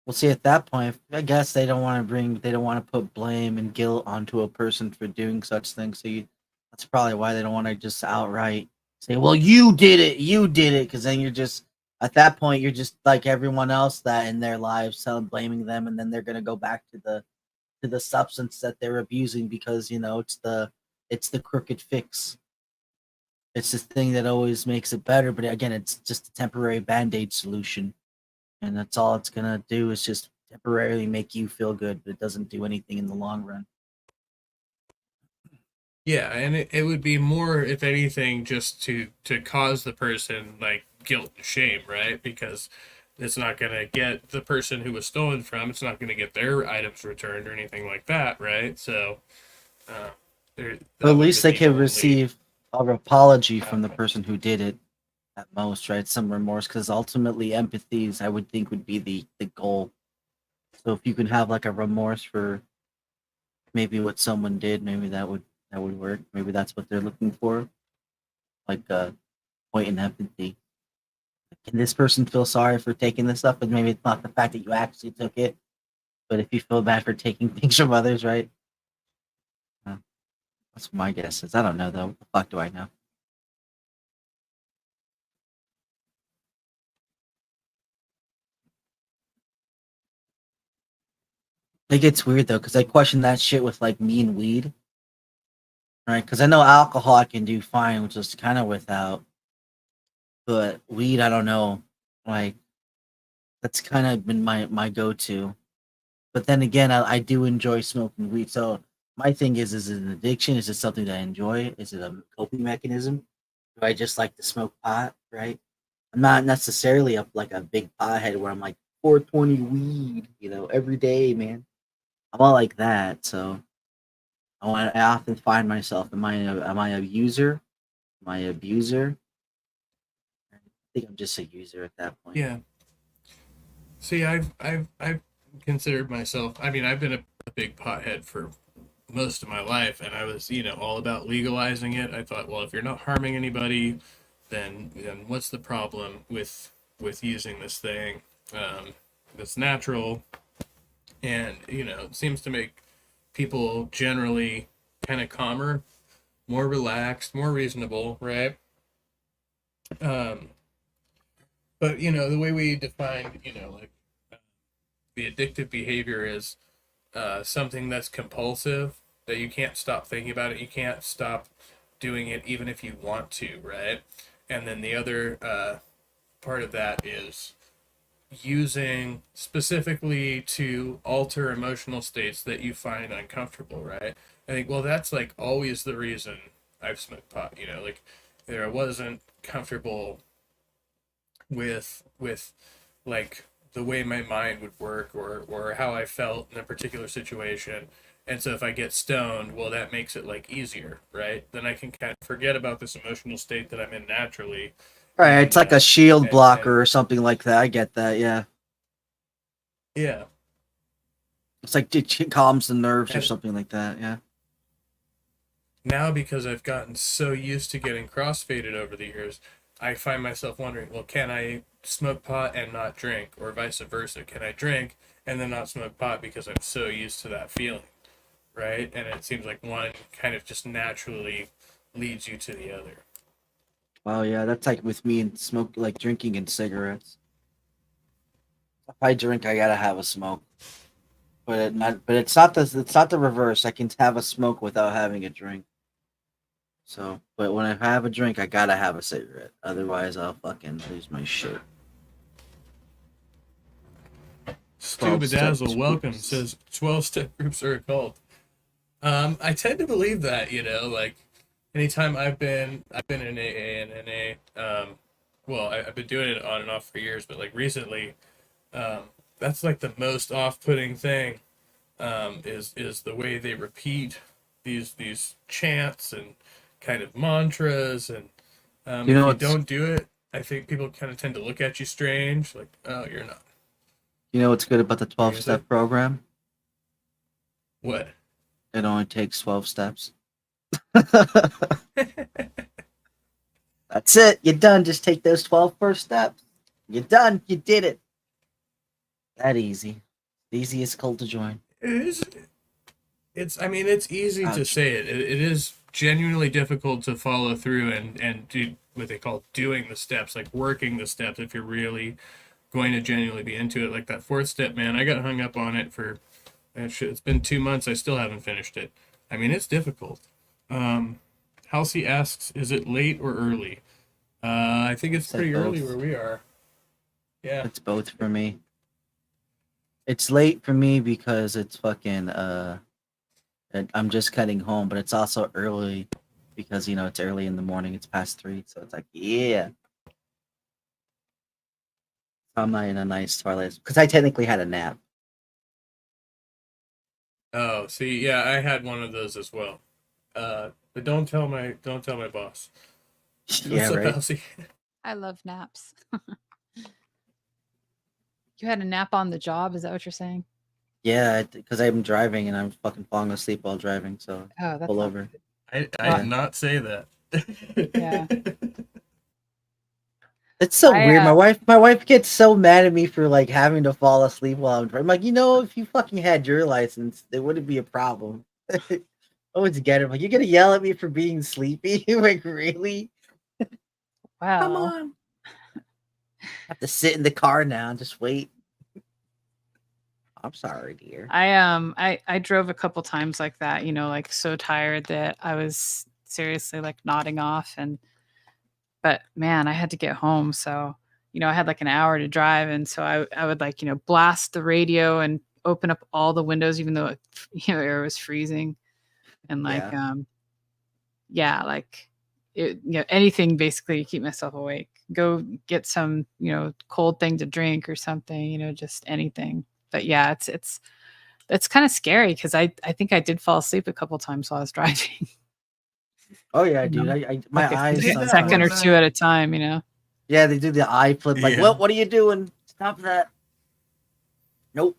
Well, see, at that point, I guess they don't want to put blame and guilt onto a person for doing such things. So that's probably why they don't want to just outright say, "Well, you did it," because then you're just at that point you're just like everyone else that in their lives, blaming them, and then they're gonna go back to the substance that they're abusing because it's the crooked fix. It's the thing that always makes it better, but again, it's just a temporary band-aid solution. And that's all it's gonna do is just temporarily make you feel good, but it doesn't do anything in the long run. Yeah, and it would be more, if anything, just to cause the person like guilt and shame, right? Because it's not gonna get the person who was stolen from. It's not gonna get their items returned or anything like that, right? So, there But that at would least they be the could only. receive an apology from the person who did it at most, right? Some remorse, because ultimately empathies, I would think, would be the goal. So if you can have like a remorse for maybe what someone did, maybe that would work. Maybe that's what they're looking for, like a point in empathy. Can this person feel sorry for taking this stuff? But maybe it's not the fact that you actually took it, but if you feel bad for taking things from others, right? That's my guess. Is I don't know though. What the fuck do I know? It gets weird though, because I question that shit with like me and weed, right? Because I know alcohol I can do fine, which is kind of without, but weed I don't know. Like that's kind of been my go to. But then again, I do enjoy smoking weed. So my thing is it an addiction? Is it something that I enjoy? Is it a coping mechanism? Do I just like to smoke pot? Right? I'm not necessarily like a big pothead where I'm like 420 weed, every day, man. I'm not like that. So I often find myself, am I a user? Am I an abuser? I think I'm just a user at that point. Yeah. See, I've considered myself. I mean, I've been a big pothead for most of my life, and I was, all about legalizing it. I thought, well, if you're not harming anybody, then what's the problem with using this thing that's natural, and it seems to make people generally kind of calmer, more relaxed, more reasonable, right? Um, but the way we define, like the addictive behavior is something that's compulsive, that you can't stop thinking about it, you can't stop doing it even if you want to, right? And then the other part of that is using specifically to alter emotional states that you find uncomfortable, right? I think, well, that's like always the reason I've smoked pot, like there I wasn't comfortable with like the way my mind would work or how I felt in a particular situation. And so if I get stoned, well, that makes it like easier, right? Then I can kind of forget about this emotional state that I'm in naturally. Right, And it's like a shield and blocker or something like that. I get that. Yeah, yeah. it's like it calms the nerves or And something like that. Yeah. now, because I've gotten so used to getting crossfaded over the years, I find myself wondering, well, can I smoke pot and not drink, or vice versa? Can I drink and then not smoke pot because I'm so used to that feeling, right? And it seems like one kind of just naturally leads you to the other. Well, yeah, that's like with me and smoke, like drinking and cigarettes. If I drink, I gotta have a smoke. But it's not the reverse. I can have a smoke without having a drink. So, but when I have a drink, I gotta have a cigarette. Otherwise, I'll fucking lose my shit. Stu 12-step Bedazzle, welcome, says 12-step groups are a cult. I tend to believe that, like anytime I've been in AA and NA, well, I've been doing it on and off for years, but like recently, that's like the most off-putting thing, is the way they repeat these chants and kind of mantras, and You know if you what's don't do it, I think people kind of tend to look at you strange, like, oh, you're not. you know what's good about the What are you gonna say? 12-step program? What? It only takes 12 steps. That's it. You're done. Just take those 12 first steps. You're done. You did it. That easy. The easiest cult to join. It is. It's. I mean, it's easy to Ouch. say it. It is genuinely difficult to follow through and do what they call doing the steps, like working the steps. If you're really going to genuinely be into it, like that fourth step, man, I got hung up on it for. It's been 2 months. I still haven't finished it. I mean, it's difficult. Halsey asks, is it late or early? I think it's Say pretty early both. where we are. Yeah. It's both for me. It's late for me because it's fucking and I'm just cutting home, but it's also early because it's early in the morning. It's past 3, so it's like yeah. I'm not in a nice twilight because I technically had a nap. Oh, see, yeah, I had one of those as well. But don't tell my boss. Yeah, What's up, right. Halsey? I love naps. You had a nap on the job? Is that what you're saying? Yeah, because I'm driving and I'm fucking falling asleep while driving, so Oh, that's pull not over. good. I Well, did not say that. yeah. It's so I weird. My wife gets so mad at me for like having to fall asleep while I'm driving. I'm like, if you fucking had your license, there wouldn't be a problem. I always get it. Like, you're gonna yell at me for being sleepy? Like, really? Come Well, on. I have to sit in the car now and just wait. I'm sorry, dear. I drove a couple times like that, like so tired that I was seriously like nodding off but man, I had to get home, so I had like an hour to drive, and so I would like, blast the radio and open up all the windows even though air was freezing and like Yeah. yeah, like anything basically to keep myself awake. Go get some, cold thing to drink or something, just anything. But yeah, it's kind of scary because I think I did fall asleep a couple times while I was driving. Oh yeah, dude. My Like a eyes Did that second sometimes. or one two night. at a time, Yeah, they do the eye flip. Like, Yeah. what are you doing? Stop that. Nope.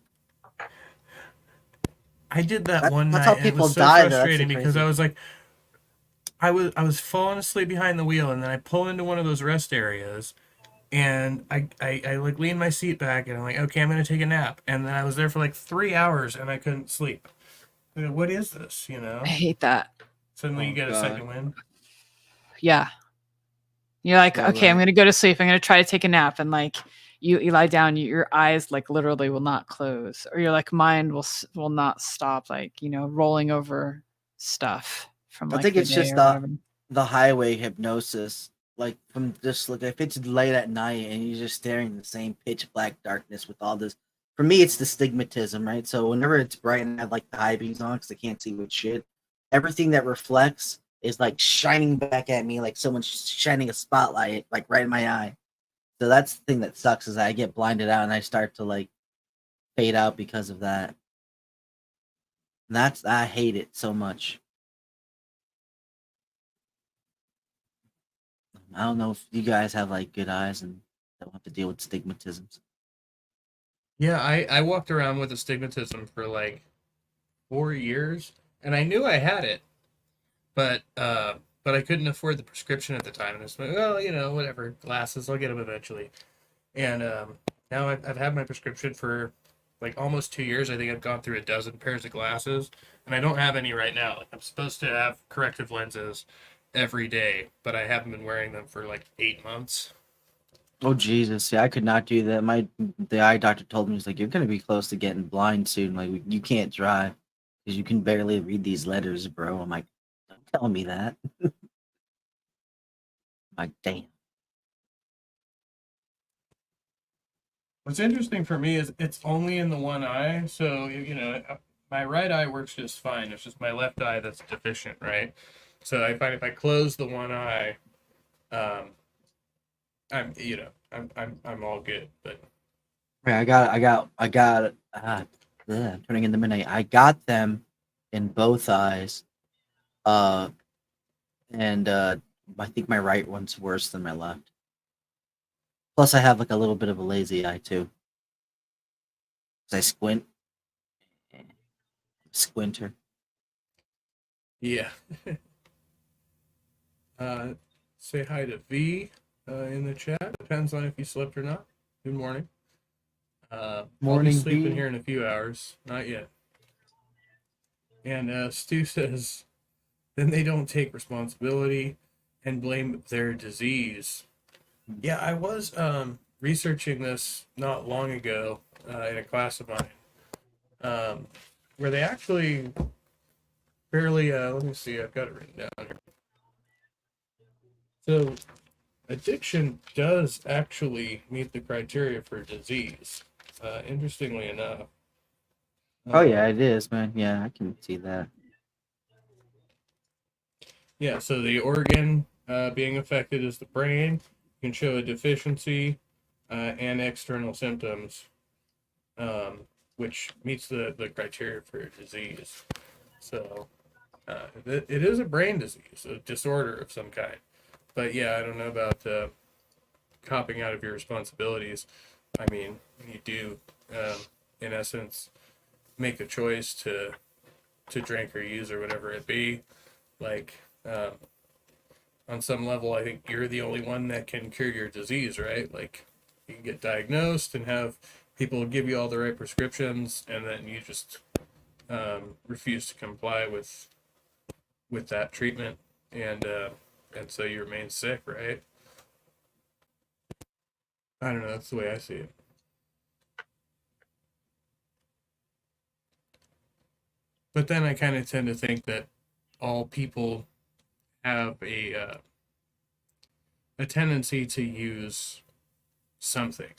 I did that one That's night, how and it people was so die. Though. That's the frustrating because I crazy. was like, I was falling asleep behind the wheel, and then I pull into one of those rest areas, and I like lean my seat back, and I'm like, okay, I'm gonna take a nap, and then I was there for like 3 hours, and I couldn't sleep. What is this? I hate that. Suddenly you Oh get a god. second wind. Yeah. You're like, Yeah, okay, I'm right. gonna go to sleep. I'm gonna try to take a nap, and like you lie down, your eyes like literally will not close, or your like mind will not stop, like rolling over stuff from I like think the it's day just or whatever. the highway hypnosis. Like from just like if it's late at night and you're just staring in the same pitch black darkness with all this. For me, it's the stigmatism, right? So whenever it's bright and I have like the high beams on because I can't see with shit, everything that reflects is like shining back at me like someone's shining a spotlight like right in my eye. So that's the thing that sucks is I get blinded out and I start to like fade out because of that. And I hate it so much. I don't know if you guys have like good eyes and don't have to deal with stigmatisms. Yeah, I walked around with astigmatism for like 4 years, and I knew I had it, but I couldn't afford the prescription at the time, and I was like, well, whatever, glasses, I'll get them eventually. And now I've had my prescription for like almost 2 years. I think I've gone through a dozen pairs of glasses, and I don't have any right now. Like, I'm supposed to have corrective lenses every day, but I haven't been wearing them for like 8 months. Oh Jesus, yeah, I could not do that. The eye doctor told me he's like, you're gonna be close to getting blind soon. Like you can't drive because you can barely read these letters, bro. I'm like, don't tell me that. I'm like, damn. What's interesting for me is it's only in the one eye, so my right eye works just fine. It's just my left eye that's deficient, right? So I find if I close the one eye, um, I'm all good. But Yeah, I got. I'm turning in the midnight. I got them in both eyes. Uh, and I think my right one's worse than my left. Plus, I have like a little bit of a lazy eye too. 'Cause I squinter. Yeah. Say hi to V in the chat. Depends on if you slept or not. Good morning. I'll be Morning, sleeping V. here in a few hours. Not yet. And Stu says, then they don't take responsibility and blame their disease. Yeah, I was researching this not long ago in a class of mine, where they actually fairly, let me see, I've got it written down here. So, addiction does actually meet the criteria for disease, interestingly enough. Oh yeah, it is, man. Yeah, I can see that. Yeah, so the organ being affected is the brain. You can show a deficiency and external symptoms, which meets the criteria for a disease. So it is a brain disease, a disorder of some kind. But yeah, I don't know about copping out of your responsibilities. I mean, you do, in essence, make a choice to drink or use or whatever it be. Like, on some level, I think you're the only one that can cure your disease, right? Like, you can get diagnosed and have people give you all the right prescriptions, and then you just refuse to comply with that treatment, and so you remain sick, right? I don't know. That's the way I see it. But then I kind of tend to think that all people have a tendency to use something.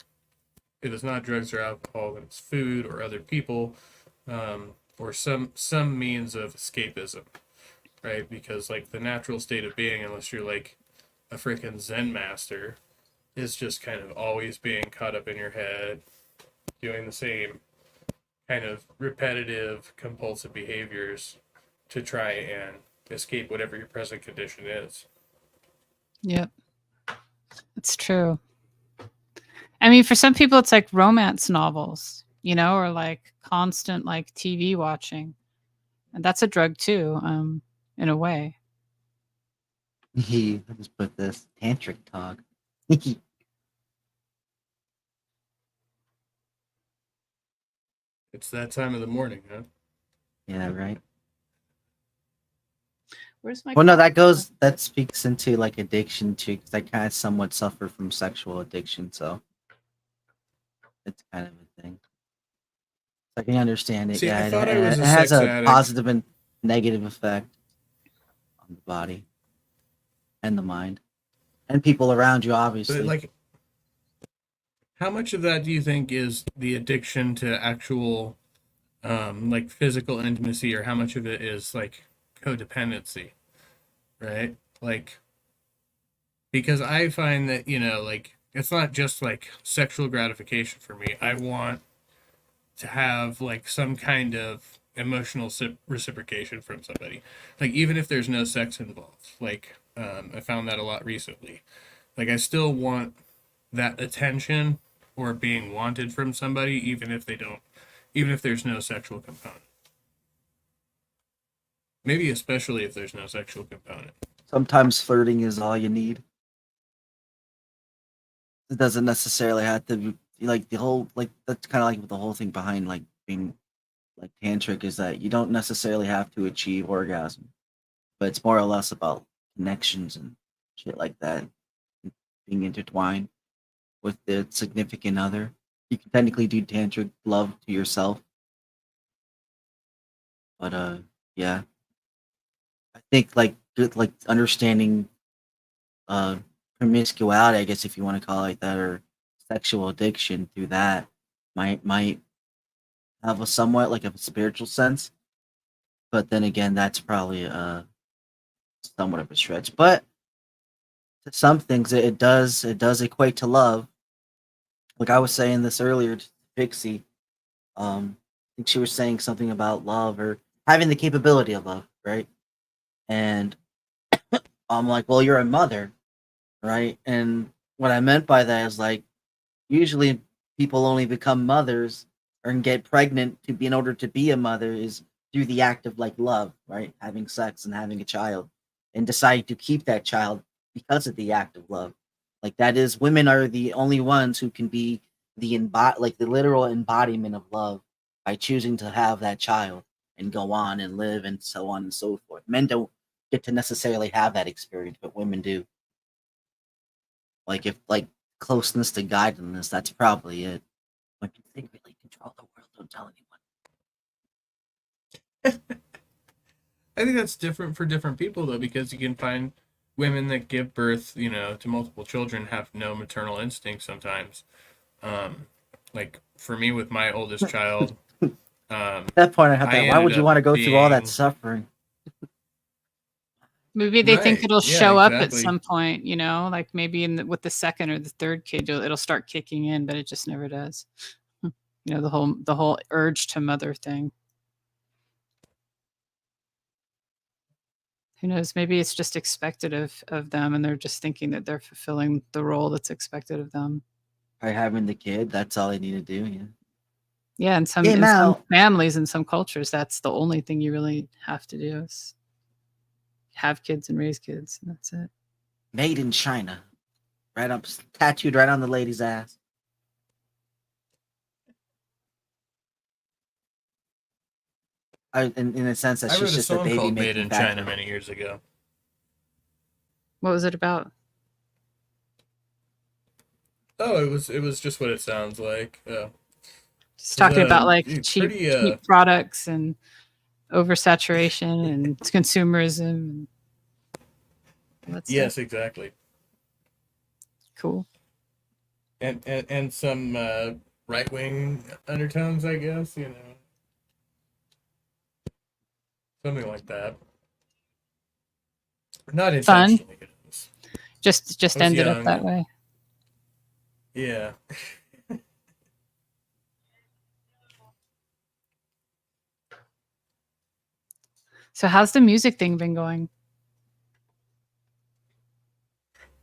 If it's not drugs or alcohol, then it's food or other people, or some means of escapism, right? Because like the natural state of being, unless you're like a freaking Zen master, is just kind of always being caught up in your head, doing the same kind of repetitive, compulsive behaviors to try and escape whatever your present condition is. Yep. It's true. I mean, for some people, it's like romance novels, you know, or like constant like TV watching, and that's a drug too, in a way. I'll just put this tantric talk. It's that time of the morning, huh? Yeah, right. Where's my? Well, no, that speaks into like addiction too, because I kind of somewhat suffer from sexual addiction, so it's kind of a thing. I can understand it. See, I Yeah, thought I was it a has sex a addict. positive and negative effect on the body and the mind and people around you, obviously. But like, how much of that do you think is the addiction to actual, like physical intimacy, or how much of it is like codependency, right? Like, because I find that, like it's not just like sexual gratification for me. I want to have like some kind of emotional reciprocation from somebody, like even if there's no sex involved. Like, I found that a lot recently. Like, I still want that attention or being wanted from somebody, even if there's no sexual component. Maybe especially if there's no sexual component. Sometimes flirting is all you need. It doesn't necessarily have to be like the whole, like that's kind of like the whole thing behind like being like tantric is that you don't necessarily have to achieve orgasm, but it's more or less about connections and shit like that, being intertwined with the significant other. You can technically do tantric love to yourself, but yeah, I think like like understanding promiscuity, I guess if you want to call it like that, or sexual addiction through that might have a somewhat like a spiritual sense. But then again, that's probably somewhat of a stretch. But to some things, it does equate to love. Like I was saying this earlier to Pixie. I think she was saying something about love or having the capability of love, right? And I'm like, well, you're a mother, right? And what I meant by that is like, usually people only become mothers or get pregnant to be in order to be a mother is through the act of like love, right? Having sex and having a child and decide to keep that child because of the act of love. Like that is women are the only ones who can be like the literal embodiment of love by choosing to have that child and go on and live and so on and so forth. Men don't get to necessarily have that experience, but women do. Like if like closeness to godliness, that's probably it. When they really control the world, don't tell anyone. I think that's different for different people though, because you can find women that give birth, to multiple children have no maternal instinct sometimes. Like for me with my oldest child, At that point, I have I that. Why would ended you up want to go through all that being suffering? Maybe they think right. it'll Yeah, show up at exactly. some point, like maybe with the second or the third kid, it'll start kicking in, but it just never does. The whole urge to mother thing. Who knows? Maybe it's just expected of them, and they're just thinking that they're fulfilling the role that's expected of them. By having the kid, that's all they need to do. Yeah. Yeah, in some Game out. families, in some cultures, that's the only thing you really have to do is have kids and raise kids, and that's it. Made in China, right up tattooed right on the lady's ass. In a sense that I she's wrote a just a song baby called Made making in factory. China many years ago. What was it about? Oh, it was just what it sounds like. Just talking about like cheap pretty products and oversaturation and consumerism. And yes, exactly. Cool. And some right-wing undertones, I guess, something like that. Not Fun. intentionally. Just I was ended up young. that way. Yeah. So how's the music thing been going?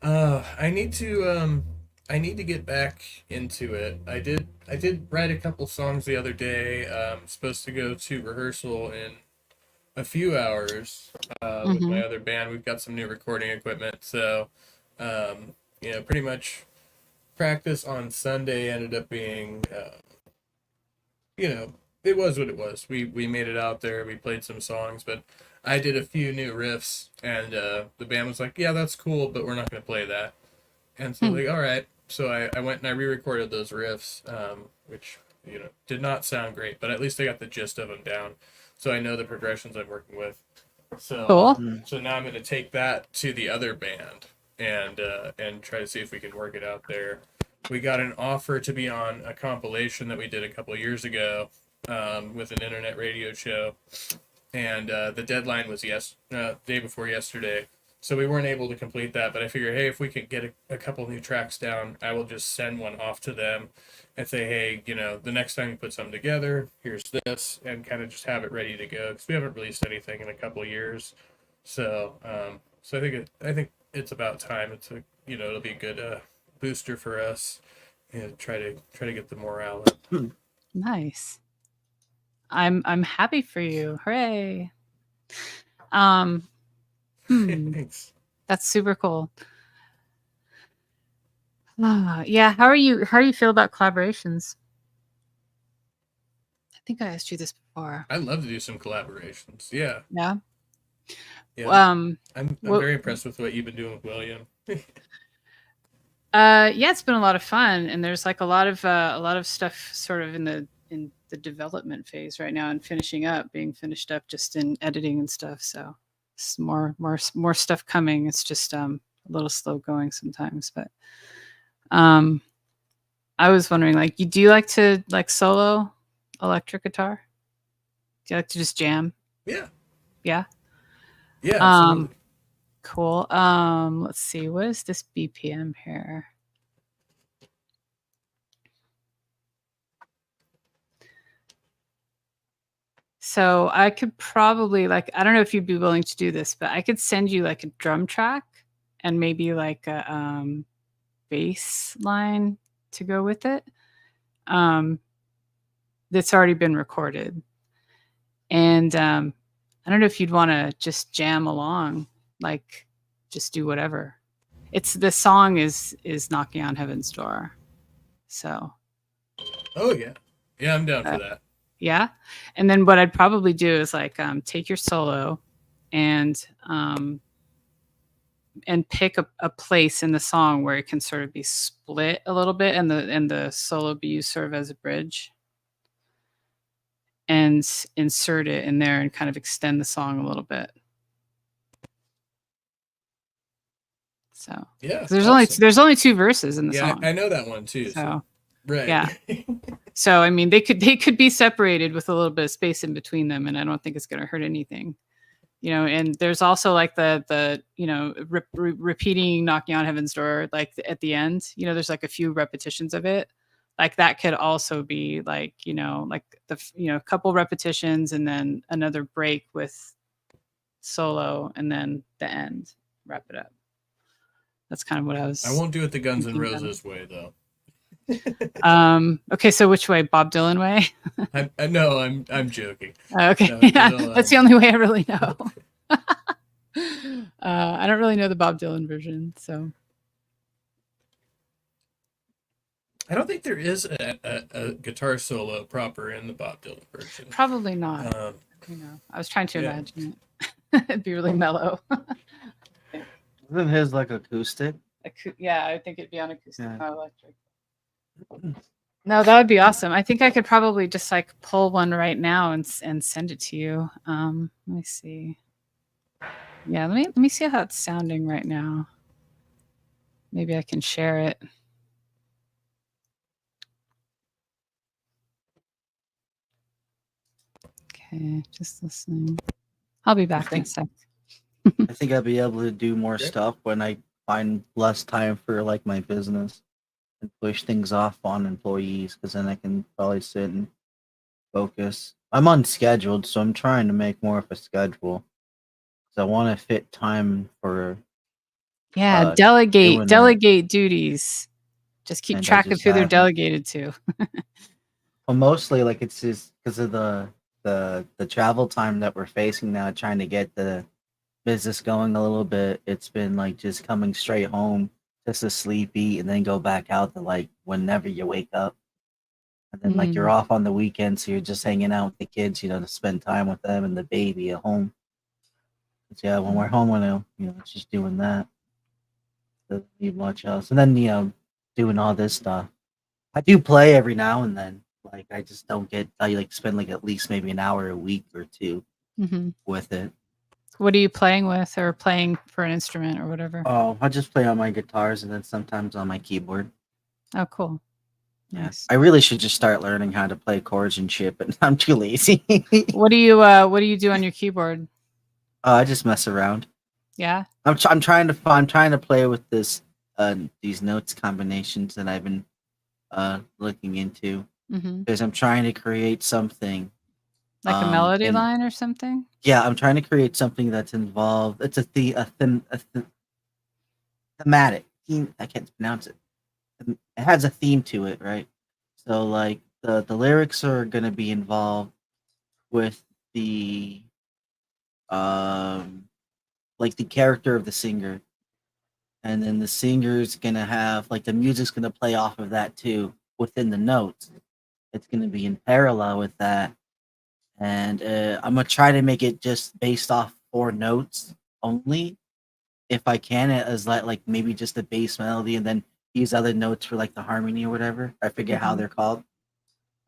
I need to get back into it. I did write a couple songs the other day. Supposed to go to rehearsal in a few hours with my other band. We've got some new recording equipment, so pretty much practice on Sunday ended up being it was what it was. We made it out there. We played some songs, but I did a few new riffs, and the band was like, "Yeah, that's cool, but we're not going to play that." And so like, all right. So I went and I re-recorded those riffs, which did not sound great, but at least I got the gist of them down, so I know the progressions I'm working with. So Cool. So now I'm going to take that to the other band and try to see if we can work it out there. We got an offer to be on a compilation that we did a couple years ago with an internet radio show, and the deadline was day before yesterday. So we weren't able to complete that, but I figure, hey, if we could get a couple new tracks down, I will just send one off to them and say, hey, the next time you put something together, here's this, and kind of just have it ready to go, because we haven't released anything in a couple years. So so I think it's about time. It'll be a good booster for us and try to get the morale up. Nice. I'm happy for you. Hooray. Thanks. That's super cool. Yeah. How are you feel about collaborations? I think I asked you this before. I'd love to do some collaborations. Yeah. Yeah. Yeah. I'm very impressed with what you've been doing with William. Yeah, it's been a lot of fun, and there's like a lot of stuff sort of in the development phase right now and being finished up just in editing and stuff. So it's more stuff coming. It's just a little slow going sometimes, but I was wondering, like, do you like to like solo electric guitar? Do you like to just jam? Yeah. Yeah. Yeah, absolutely. Cool. Let's see. What is this BPM here? So I could probably like, I don't know if you'd be willing to do this, but I could send you like a drum track and maybe like a bass line to go with it. That's already been recorded. And I don't know if you'd want to just jam along, like just do whatever. It's the song is knocking on heaven's door. So Oh yeah, yeah, I'm down for that. yeah. And then what I'd probably do is like take your solo and pick a place in the song where it can sort of be split a little bit and the solo be used sort of as a bridge. And insert it in there and kind of extend the song a little bit. So Yeah, 'cause there's awesome. only 2 verses in the Yeah, song. I know that one too. So, right. Yeah. So I mean, they could be separated with a little bit of space in between them, and I don't think it's going to hurt anything. You know, and there's also like the you know repeating knocking on heaven's door like at the end. You know, there's like a few repetitions of it. Like that could also be like, you know, like a couple repetitions and then another break with solo and then the end, wrap it up. That's kind of what I was. I won't do it the Guns N' thinking of. Roses way though. Okay, so which way? Bob Dylan way? No, I'm joking. Okay, No, yeah, that's the only way I really know. I don't really know the Bob Dylan version, so. I don't think there is a guitar solo proper in the Bob Dylan version. Probably not. You know, I was trying to yeah. imagine it. It'd be really mellow. Isn't his like acoustic? Yeah, I think it'd be on acoustic, Yeah. not electric. No, that would be awesome. I think I could probably just like pull one right now and send it to you. Let me see. Yeah, let me see how it's sounding right now. Maybe I can share it. Okay, just listening. I'll be back in a sec. I think I'll be able to do more stuff when I find less time for like my business and push things off on employees, because then I can probably sit and focus. I'm unscheduled, so I'm trying to make more of a schedule because I want to fit time for. Yeah, doing that. delegate duties. Just keep And I track of just who they're haven't. delegated to. Well, mostly like it's just because of the travel time that we're facing now, trying to get the business going a little bit. It's been like just coming straight home, just to sleep, eat, and then go back out to like whenever you wake up. And then like you're Mm. off on the weekend, so you're just hanging out with the kids, to spend time with them and the baby at home. But yeah, when we're home, it's just doing that. Doesn't need much else. And then doing all this stuff. I do play every now and then. Like I just don't get. I like spend like at least maybe an hour a week or two Mhm. with it. What are you playing with, or playing for an instrument or whatever? Oh, I just play on my guitars and then sometimes on my keyboard. Oh, cool. Yeah. Nice. I really should just start learning how to play chords and shit, but I'm too lazy. What do you do on your keyboard? I just mess around. Yeah. I'm trying to play with these notes combinations that I've been looking into, Mhm. because I'm trying to create something Like a melody in- line or something? Yeah, I'm trying to create something that's involved. It's a thematic theme. I can't pronounce it. It has a theme to it, right? So like the lyrics are gonna be involved with the like the character of the singer, and then the singer's gonna have like the music's gonna play off of that too within the notes. It's gonna be in parallel with that, and I'm gonna try to make it just based off 4 notes only, if I can, as like maybe just the bass melody, and then use other notes for like the harmony or whatever. I forget how Mhm. they're called,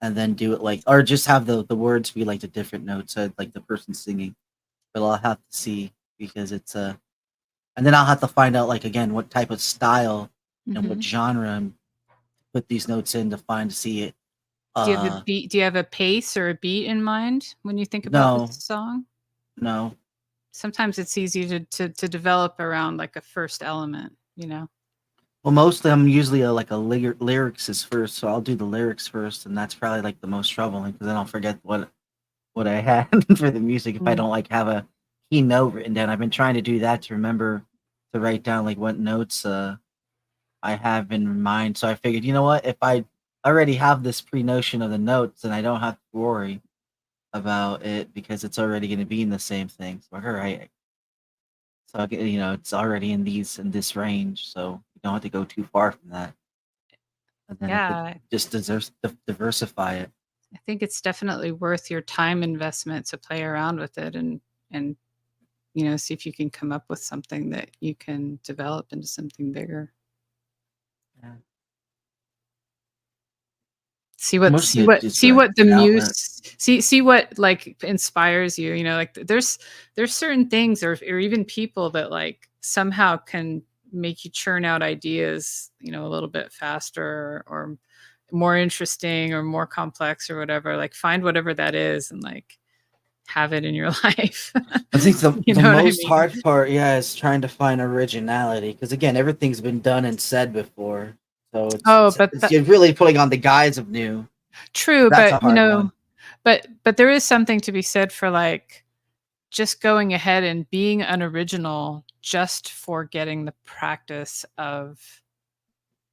and then do it like, or just have the words be like the different notes, like the person singing. But I'll have to see, because it's and then I'll have to find out like again what type of style and what Mhm. genre put these notes in to see it. Do you have a beat? Do you have a pace or a beat in mind when you think about No. this song? No. Sometimes it's easy to develop around like a first element, Well, mostly I'm usually like a lyrics is first, so I'll do the lyrics first, and that's probably like the most troubling, because then I'll forget what I had for the music if I don't like have a key note written down. I've been trying to do that to remember to write down like what notes I have in mind. So I figured, you know what, if I already have this pre-notion of the notes, then I don't have to worry about it because it's already going to be in the same thing. So all right, so it's already in this range, so you don't have to go too far from that. And then I could Yeah, just diversify it. I think it's definitely worth your time investment to play around with it and see if you can come up with something that you can develop into something bigger. Yeah. See what Most see of it what just see what the an outlet. see what like inspires you. Like there's certain things or even people that like somehow can make you churn out ideas, a little bit faster or more interesting or more complex or whatever. Like find whatever that is and like have it in your life. I think the You the know what I most mean? hard part, yeah, is trying to find originality because again, everything's been done and said before, so Oh, but you're really putting on the guise of new. true, That's a but hard one. but there is something to be said for like just going ahead and being unoriginal just for getting the practice of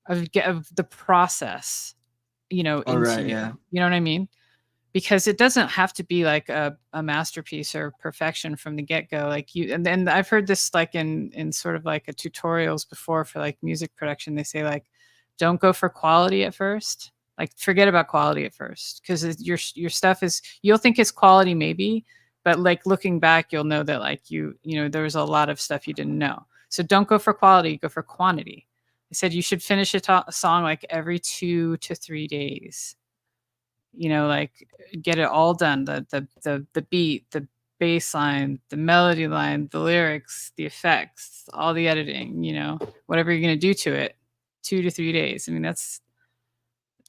the process, All into right, you. yeah. You know what I mean? Because it doesn't have to be like a masterpiece or perfection from the get-go. Like and I've heard this like in sort of like a tutorials before for like music production. They say like, don't go for quality at first. Like forget about quality at first because your stuff is you'll think it's quality maybe, but like looking back you'll know that like there was a lot of stuff you didn't know. So don't go for quality, go for quantity. I said you should finish a song like every 2 to 3 days. Like get it all done. The beat, the bass line, the melody line, the lyrics, the effects, all the editing, whatever you're gonna do to it, 2 to 3 days. I mean, it's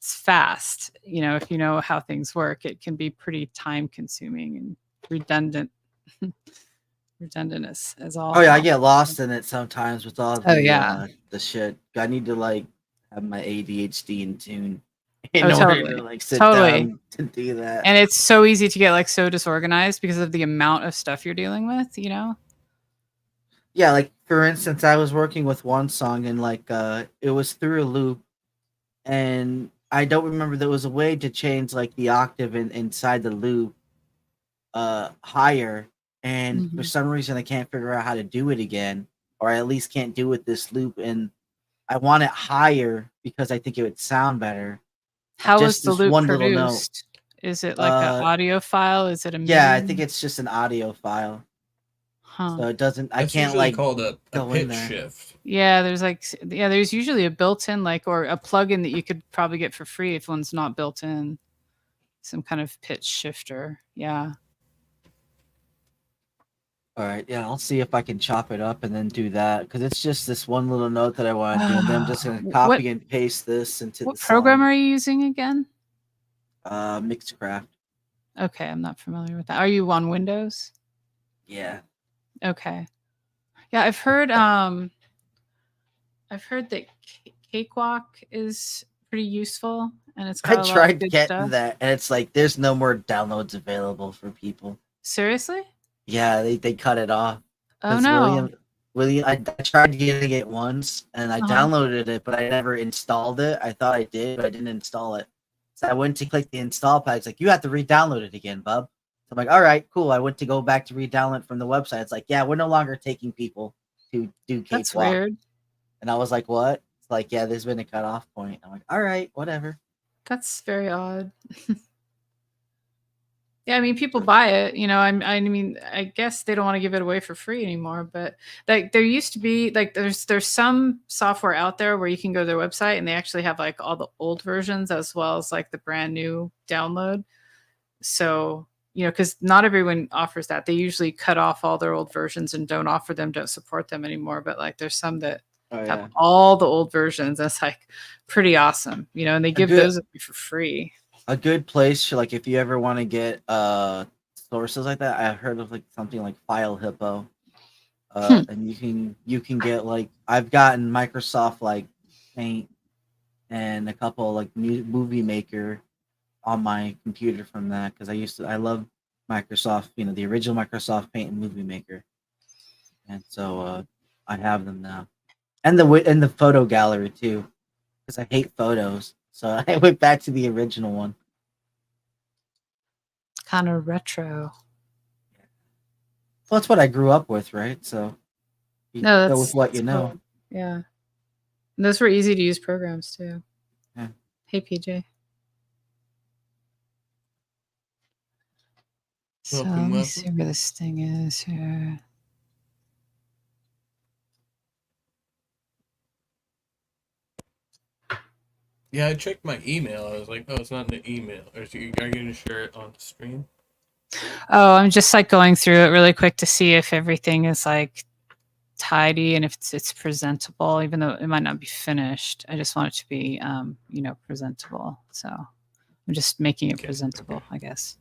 fast. If you know how things work, it can be pretty time consuming and redundant. Redundant as all Oh yeah, I hell. get lost in it sometimes with all Oh yeah. the shit. I need to like have my ADHD in tune Oh, in order to totally. like sit Totally. down to do that. And it's so easy to get like so disorganized because of the amount of stuff you're dealing with. Yeah, like for instance, I was working with one song and like it was through a loop and I don't remember there was a way to change like the octave inside the loop higher and for Mhm. some reason I can't figure out how to do it again or I at least can't do it this loop and I want it higher because I think it would sound better. How was Just the this loop one little note. produced? Is it like an audio file? Is it a Yeah, I think MIDI? it's just an audio file. Huh. So it doesn't I That's can't usually like called a go in pitch there. shift. Yeah, there's usually a built-in like or a plugin that you could probably get for free if one's not built in. Some kind of pitch shifter. Yeah. All right, yeah, I'll see if I can chop it up and then do that because it's just this one little note that I want to do, and then I'm just gonna What copy and paste this into the program song. are you using again? Mixcraft. Okay, I'm not familiar with that. Are you on Windows? Yeah. Okay. Yeah, I've heard that Cakewalk is pretty useful and it's I got a lot of tried good getting stuff. that, and it's like there's no more downloads available for people. Seriously? Yeah, they cut it off Oh because no. I tried getting it once, and I Uh-huh. downloaded it, but I never installed it. I thought I did, but I didn't install it. So I went to click the install pad. It's like you have to re-download it again, bub. So I'm like, all right, cool. I went to go back to re-download from the website. It's like, yeah, we're no longer taking people to do That's Cakewalk. weird. And I was like, what? It's like, yeah, there's been a cutoff point. I'm like, all right, whatever. That's very odd. Yeah, I mean, people buy it, I mean, I guess they don't want to give it away for free anymore, but like there used to be like there's some software out there where you can go to their website and they actually have like all the old versions as well as like the brand new download. So, because not everyone offers that. They usually cut off all their old versions and don't offer them, don't support them anymore. But like there's some that Oh, have yeah. all the old versions. That's like pretty awesome, and they give those away for free. A good place for like if you ever want to get sources like that. I heard of like something like File Hippo. And you can get like I've gotten Microsoft like Paint and a couple like movie maker on my computer from that because I love Microsoft, the original Microsoft Paint and Movie Maker, and so I have them now, and the photo gallery too, because I hate photos, so I went back to the original one. Kind of retro. Well, that's what I grew up with, right? So you No, go that's with what you that's know. cool. Yeah. And those were easy to use programs too. Yeah. Hey, PJ. So let Welcome, me welcome. see where this thing is here. Yeah, I checked my email. I was like, oh, it's not in the email. Are you going to share it on the stream? Oh, I'm just like going through it really quick to see if everything is like tidy and if it's presentable, even though it might not be finished. I just want it to be, presentable. So I'm just making it presentable, I guess.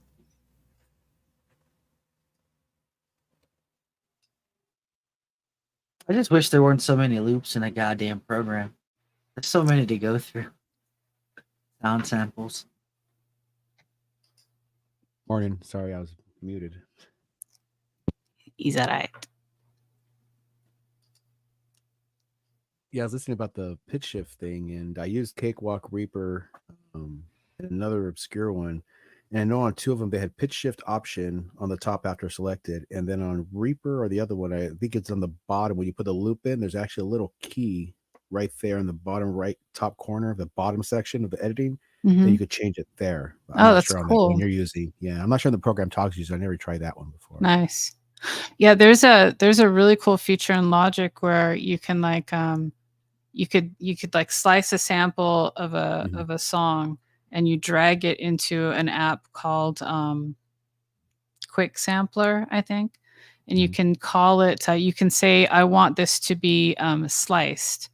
I just wish there weren't so many loops in a goddamn program. There's so many to go through. Sound samples. Morning. Sorry, I was muted. Is that right? Yeah, I was listening about the pitch shift thing, and I used Cakewalk Reaper, and another obscure one. And I know on two of them they had pitch shift option on the top after selected, and then on Reaper or the other one, I think it's on the bottom when you put the loop in. There's actually a little key right there in the bottom right top corner of the bottom section of the editing that you could change it there. I'm Oh, not that's sure on that cool. one you're using. Yeah, I'm not sure the program Togs uses. I never tried that one before. Nice. Yeah, there's a really cool feature in Logic where you can like you could like slice a sample of a song and you drag it into an app called Quick Sampler, I think. And you can call it, you can say, I want this to be sliced.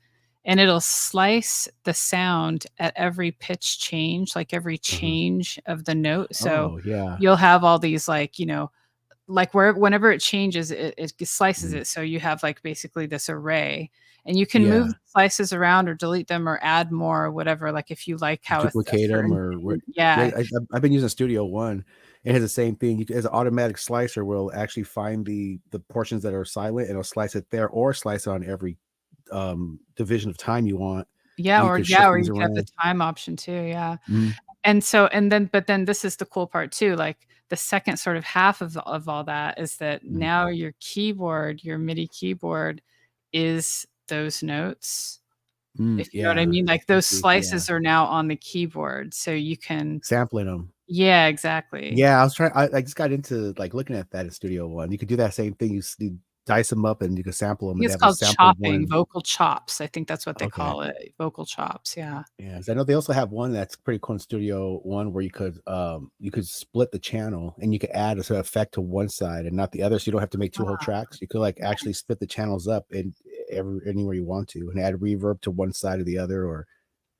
And it'll slice the sound at every pitch change, like every change of the note. So Oh, yeah. you'll have all these like, like whenever it changes, it slices it. So you have like basically this array. And you can move Yeah. slices around or delete them or add more or whatever. Like if you like how Duplicate them or what? yeah. I've been using Studio One. It has the same thing. As an automatic slicer will actually find the portions that are silent and it'll slice it there or slice it on every division of time you want. Yeah, You or could shift or things you have the around. time option too, yeah. Mhm. And so but then this is the cool part too, like the second sort of half of all that is that now your keyboard, your MIDI keyboard is those notes. If you know what I Yeah. mean, like I those see, slices are now on the keyboard, so you can sampling them. Yeah, exactly. Yeah, I just got into like looking at that in Studio One. You could do that same thing. You dice them up and you can sample I them think and they it's have a called sample of chopping, one. vocal chops. I think that's what they Okay. call it, vocal chops, yeah. Yes, I know they also have one that's pretty cool in Studio One where you could split the channel and you could add a sort of effect to one side and not the other, so you don't have to make two whole tracks. You could like actually split the channels up in anywhere you want to and add reverb to one side or the other, or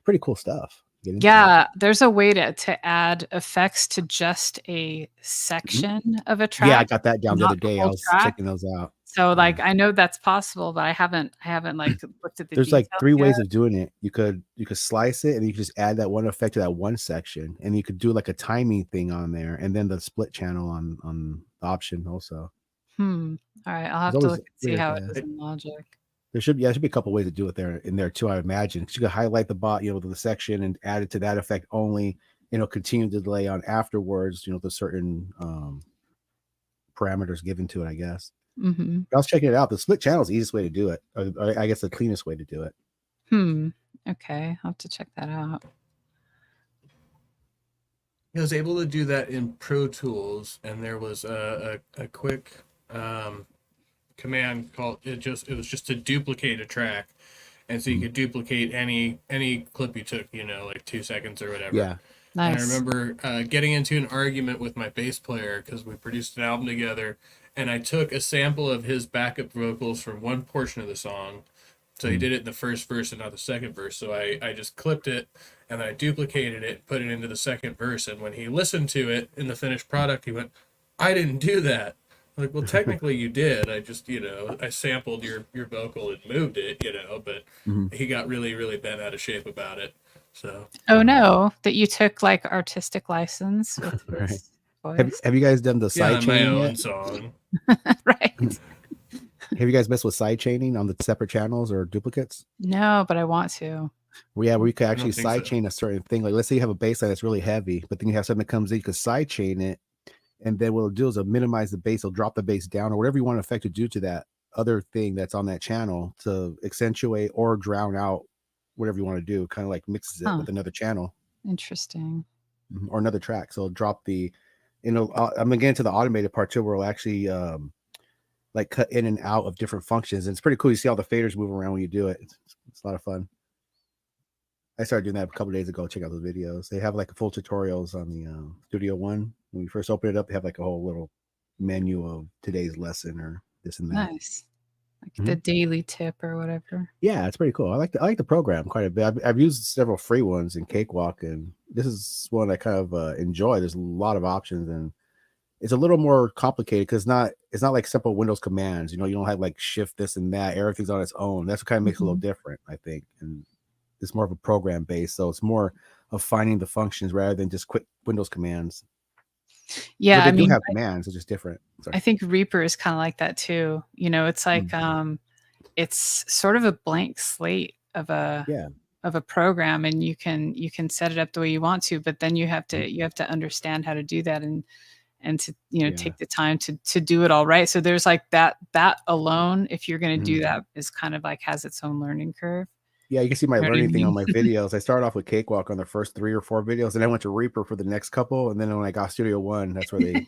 pretty cool stuff. Get into it. Yeah, there's a way to add effects to just a section of a track. Yeah, I got that down the not other day. I whole was track. checking those out. So like I know that's possible, but I haven't like looked at the There's like details 3 ways yet. of doing it. You could slice it and you could just add that one effect to that one section, and you could do like a timing thing on there, and then the split channel on the option also. All right, I'll have There's to always look and see weird, how it yeah. is in Logic. There should be a couple ways to do it in there too, I imagine. 'Cause you could highlight the section and add it to that effect only, continue to delay on afterwards, the certain parameters given to it, I guess. Mhm. I was checking it out. The split channel is the easiest way to do it. Or I guess the cleanest way to do it. Okay, I'll have to check that out. I was able to do that in Pro Tools, and there was a quick command called it was just to duplicate a track, and so you could duplicate any clip you took, like 2 seconds or whatever. Yeah. And I Nice. remember getting into an argument with my bass player because we produced an album together, and I took a sample of his backup vocals from one portion of the song. So he did it in the first verse and not the second verse. So I just clipped it and I duplicated it, put it into the second verse. And when he listened to it in the finished product, he went, I didn't do that. I'm like, well, technically you did. I just, I sampled your vocal and moved it, but he got really, really bent out of shape about it. So Oh no, that you took like artistic license with his Right. voice. Have you guys done the Yeah, side my chaining own yet? song. Right. Have you guys messed with side chaining on the separate channels or duplicates? No, but I want to. Well, yeah, where you could I actually don't think side so. chain a certain thing. Like, let's say you have a bass line that's really heavy, but then you have something that comes in, you could side chain it, and then what it'll do is it'll minimize the bass, it'll drop the bass down, or whatever you want effect to do to that other thing that's on that channel to accentuate or drown out whatever you want to do. Kind of like mixes it Huh. with another channel Interesting. or another track. So it'll drop the, I'm gonna get into the automated part too, where it'll actually like cut in and out of different functions. And it's pretty cool. You see all the faders move around when you do it. It's a lot of fun. I started doing that a couple of days ago. Check out those videos. They have like full tutorials on the Studio One. When you first open it up, they have like a whole little menu of today's lesson or this and that. Nice. Like the daily tip or whatever. Yeah, it's pretty cool. I like the program quite a bit. I've used several free ones in Cakewalk, and this is one I kind of enjoy. There's a lot of options, and it's a little more complicated because it's not like simple Windows commands. You don't have like shift this and that. Everything's on its own. That's what kind of makes it a little different, I think. And it's more of a program based, so it's more of finding the functions rather than just quick Windows commands. Yeah, But I they do mean, have commands. It's just different. I think Reaper is kind of like that too. It's like it's sort of a blank slate of a program, and you can set it up the way you want to, but then you have to understand how to do that and to take the time to do it all right. So there's like that alone, if you're going to do that, is kind of like has its own learning curve. Yeah, you can see my You know what I learning thing on mean? my videos. I started off with Cakewalk on the first 3 or 4 videos, and I went to Reaper for the next couple. And then when I got Studio One, that's where they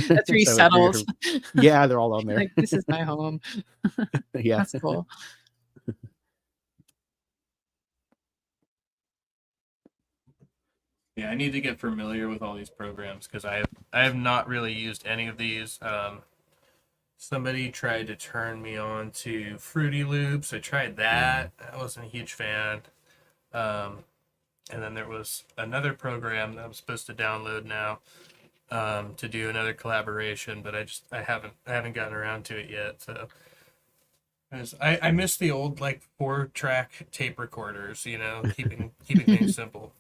That's where you so I went settled. yeah, they're all on there. Like, this is my home. Yeah. That's cool. Yeah, I need to get familiar with all these programs because I have not really used any of these. Somebody tried to turn me on to Fruity Loops. I tried that. I wasn't a huge fan. And then there was another program that I'm supposed to download now to do another collaboration, but I haven't gotten around to it yet. So I miss the old like 4-track tape recorders. Keeping things simple.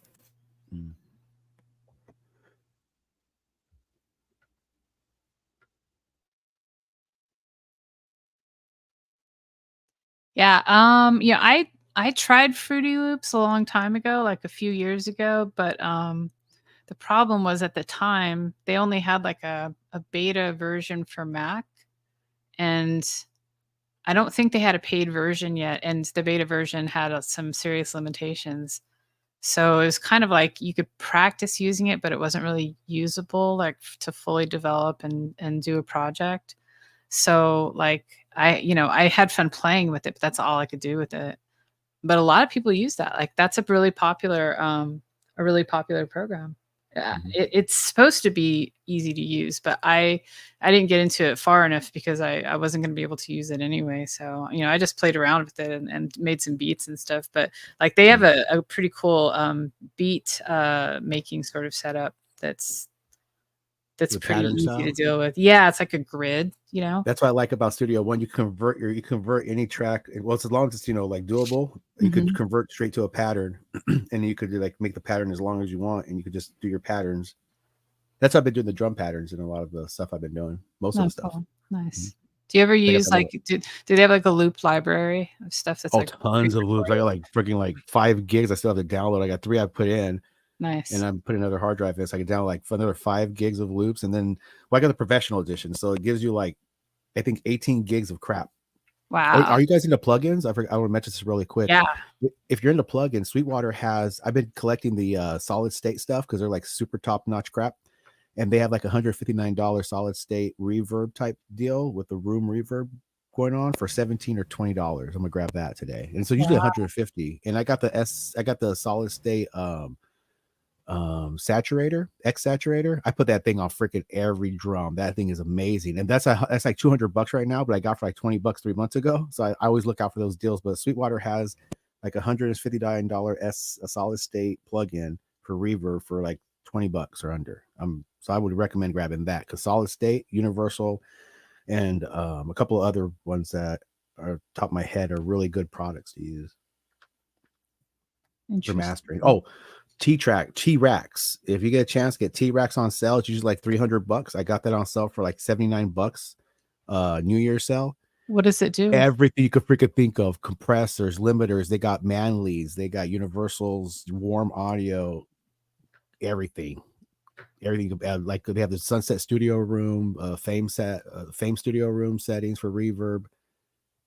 Yeah, I tried Fruity Loops a long time ago, like a few years ago, but the problem was at the time they only had like a beta version for Mac, and I don't think they had a paid version yet, and the beta version had some serious limitations. So it was kind of like you could practice using it, but it wasn't really usable, like to fully develop and do a project. So like I had fun playing with it, but that's all I could do with it. But a lot of people use that. Like that's a really popular program. Yeah, it's supposed to be easy to use, but I didn't get into it far enough because I wasn't going to be able to use it anyway. So I just played around with it and made some beats and stuff. But like they have a pretty cool beat making sort of setup that's The pretty pattern easy to style? deal with. Yeah, it's like a grid. That's what I like about Studio One. You convert any track. Well, it's as long as it's like doable, you could convert straight to a pattern, and you could like make the pattern as long as you want, and you could just do your patterns. That's how I've been doing the drum patterns and a lot of the stuff I've been doing. Most of the stuff. Cool. Nice. Do you ever I got use the like do they have like a loop library of stuff that's like tons of loops. I got like freaking like 5 gigs. I still have to download. I got 3 I put in. Nice. And I'm putting another hard drive in, so I can download like another 5 gigs of loops. And then I got the professional edition, so it gives you like I think 18 gigs of crap. Wow. Are you guys into plugins? I want to mention this really quick. Yeah. If you're into plugins, Sweetwater I've been collecting the solid state stuff because they're like super top notch crap. And they have like $159 solid state reverb type deal with the room reverb going on for $17 or $20. I'm gonna grab that today. And so usually 150. And I got the solid state saturator, X saturator. I put that thing on freaking every drum. That thing is amazing. And that's like $200 right now, but I got for like $20 3 months ago. So I always look out for those deals. But Sweetwater has like $159 solid state plugin for reverb for like $20 or under. So I would recommend grabbing that because solid state, universal, and a couple of other ones that are top of my head are really good products to use for mastering. Oh, T-Rax. If you get a chance, get T-Rax on sale. It's usually like $300. I got that on sale for like $79. New Year sale. What does it do? Everything you could freaking think of: compressors, limiters. They got Manleys. They got universals, warm audio, everything. Like they have the Sunset Studio Room, Fame Studio Room settings for reverb.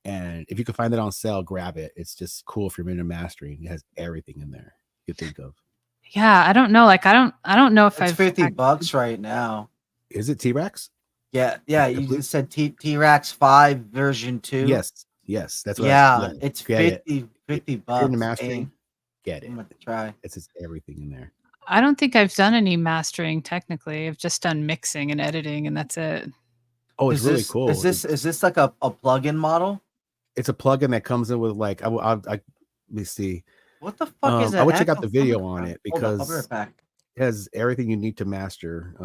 And if you can find it on sale, grab it. It's just cool if you're into mastering. It has everything in there you could think of. Yeah, I don't know. Like I don't know if It's I've $50 right now. Is it T-Rex? Yeah, you just said T-Rex 5 version 2. Yes, that's what. Yeah, it's get 50 If you're bucks. into mastering, get it. I'm gonna try. It's just everything in there. I don't think I've done any mastering technically. I've just done mixing and editing, and that's it. Oh, it's really cool. Is this like a plug-in model? It's a plugin that comes in with like let me see. What the fuck is that? I would check out the video on it Hold on, I'll be because right back. it has everything you need to master.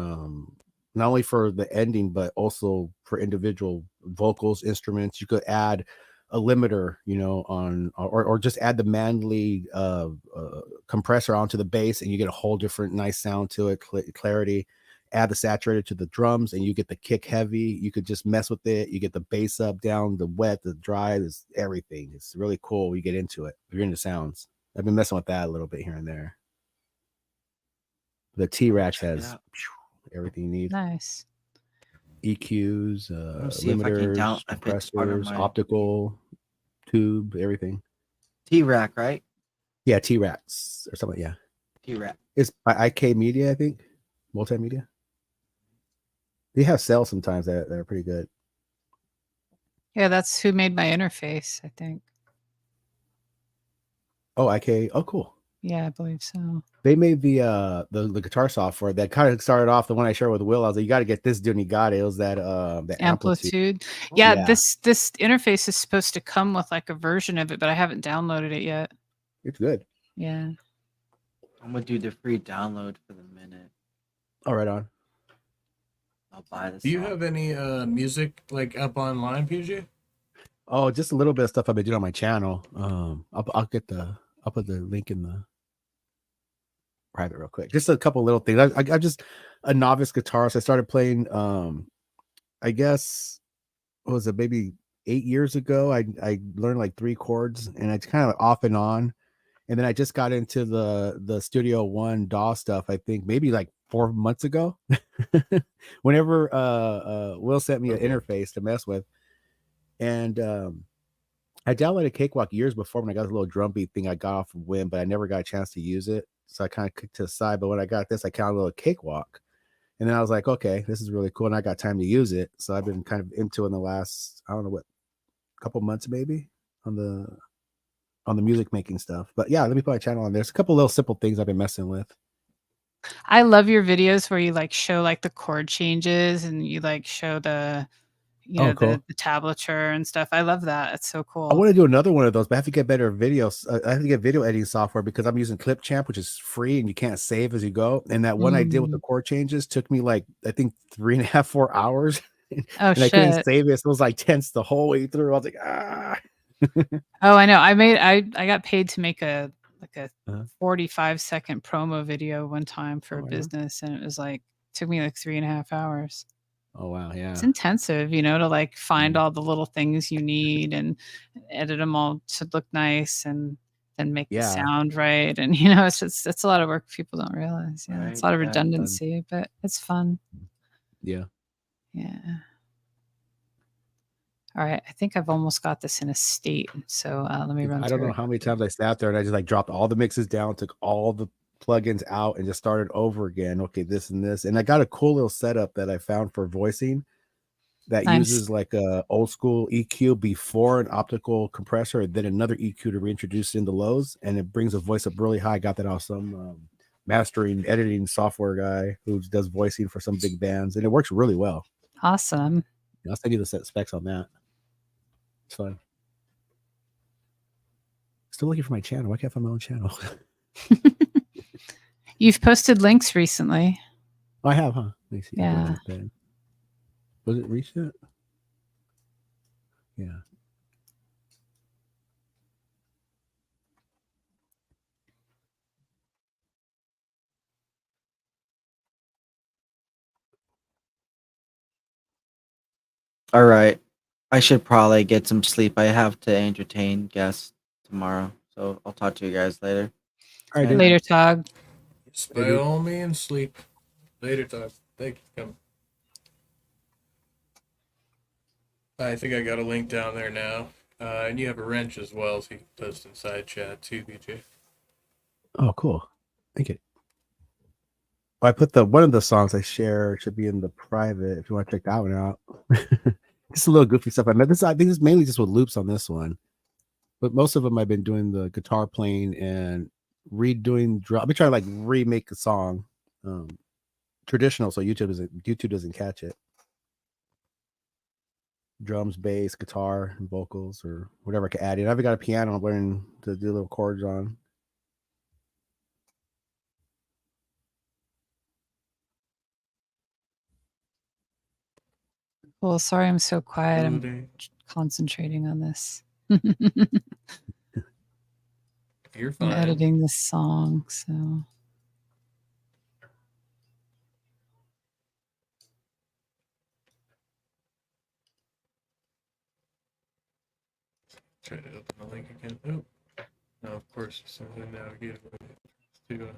Not only for the ending, but also for individual vocals, instruments. You could add a limiter, on or just add the Manley compressor onto the bass, and you get a whole different nice sound to it, clarity. Add the saturator to the drums, and you get the kick heavy. You could just mess with it. You get the bass up, down, the wet, the dry, there's everything. It's really cool. You get into it. If you're into sounds, I've been messing with that a little bit here and there. The T-Rex has everything you need. Nice. EQs, see if I can limiters, if it's part of compressors, my- optical, tube, everything. T-Rack, right? Yeah, T-Rex or something. Yeah, T-Rack. it's by IK Media, I think. Multimedia. They have sales sometimes that are pretty good. Yeah, that's who made my interface, I think. Oh, IK. Oh, cool. Yeah, I believe so. They made the guitar software that kind of started off the one I shared with Will. I was like, you got to get this dude, and he got it. It was that the Amplitude. Oh, Yeah, this interface is supposed to come with like a version of it, but I haven't downloaded it yet. It's good. Yeah. I'm gonna do the free download for the minute. All right, on. I'll buy this. Do you have any music like up online, PG? Oh, just a little bit of stuff I've been doing on my channel. I'll put the link in the private real quick. Just a couple little things. I'm just a novice guitarist. I started playing. I guess what was it, maybe 8 years ago? I learned like 3 chords, and it's kind of off and on. And then I just got into the Studio One DAW stuff. I think maybe like 4 months ago. Whenever Will sent me an interface to mess with, and I downloaded Cakewalk years before when I got this little drum beat thing I got off of Win, but I never got a chance to use it. So I kind of kicked to the side. But when I got this, I kind of a Cakewalk. And then I was like, okay, this is really cool. And I got time to use it. So I've been kind of into it in the last, I don't know what, couple months maybe on the music making stuff. But yeah, let me put my channel on. There's a couple little simple things I've been messing with. I love your videos where you like show like the chord changes and you like show the Cool. the tablature and stuff. I love that. It's so cool. I want to do another one of those, but I have to get better videos. I have to get video editing software because I'm using Clipchamp, which is free and you can't save as you go. And that one I did with the chord changes took me like, I think 3.5, 4 hours. Oh, and I couldn't shit. save it. So it was like tense the whole way through. I was like, Oh, I know. I got paid to make a 45-second promo video one time for a business, and it was like took me like 3.5 hours. Oh wow, yeah. It's intensive, to like find all the little things you need and edit them all to look nice and then make the sound right. And it's a lot of work people don't realize. Yeah, it's a lot of redundancy, but it's fun. Yeah. Yeah. All right, I think I've almost got this in a state. So let me run. I don't through know it. how many times I sat there and I just like dropped all the mixes down, took all the plugins out, and just started over again. Okay, this and this, and I got a cool little setup that I found for voicing that Nice. uses like a old school EQ before an optical compressor, and then another EQ to reintroduce in the lows, and it brings a voice up really high. I got that off some mastering editing software guy who does voicing for some big bands, and it works really well. Awesome. I'll send you the set specs on that. It's fun. Still looking for my channel. Why can't I find my own channel? You've posted links recently. I have, huh? Let me see. Yeah. Was it recent? Yeah. All right. I should probably get some sleep. I have to entertain guests tomorrow. So I'll talk to you guys later. All right, dude. Later, Tog. Yes, by all means, sleep. Later, Todd. Thank you for coming. I think I got a link down there now. And you have a wrench as well, so you can post inside chat too, BJ. Oh, cool. Thank you. I put one of the songs I share should be in the private if you want to check that one out. Just a little goofy stuff. I think this is mainly just with loops on this one, but most of them I've been doing the guitar playing and redoing drum. I've been trying to like remake a song, traditional, so YouTube doesn't catch it. Drums, bass, guitar, and vocals, or whatever I can add in. I've got a piano I'm learning to do little chords on. Well, sorry I'm so quiet. I'm Holiday. concentrating on this. You're I'm fine. editing this song, so. Try to open the link again. Oh, no, of course, as soon as I navigate to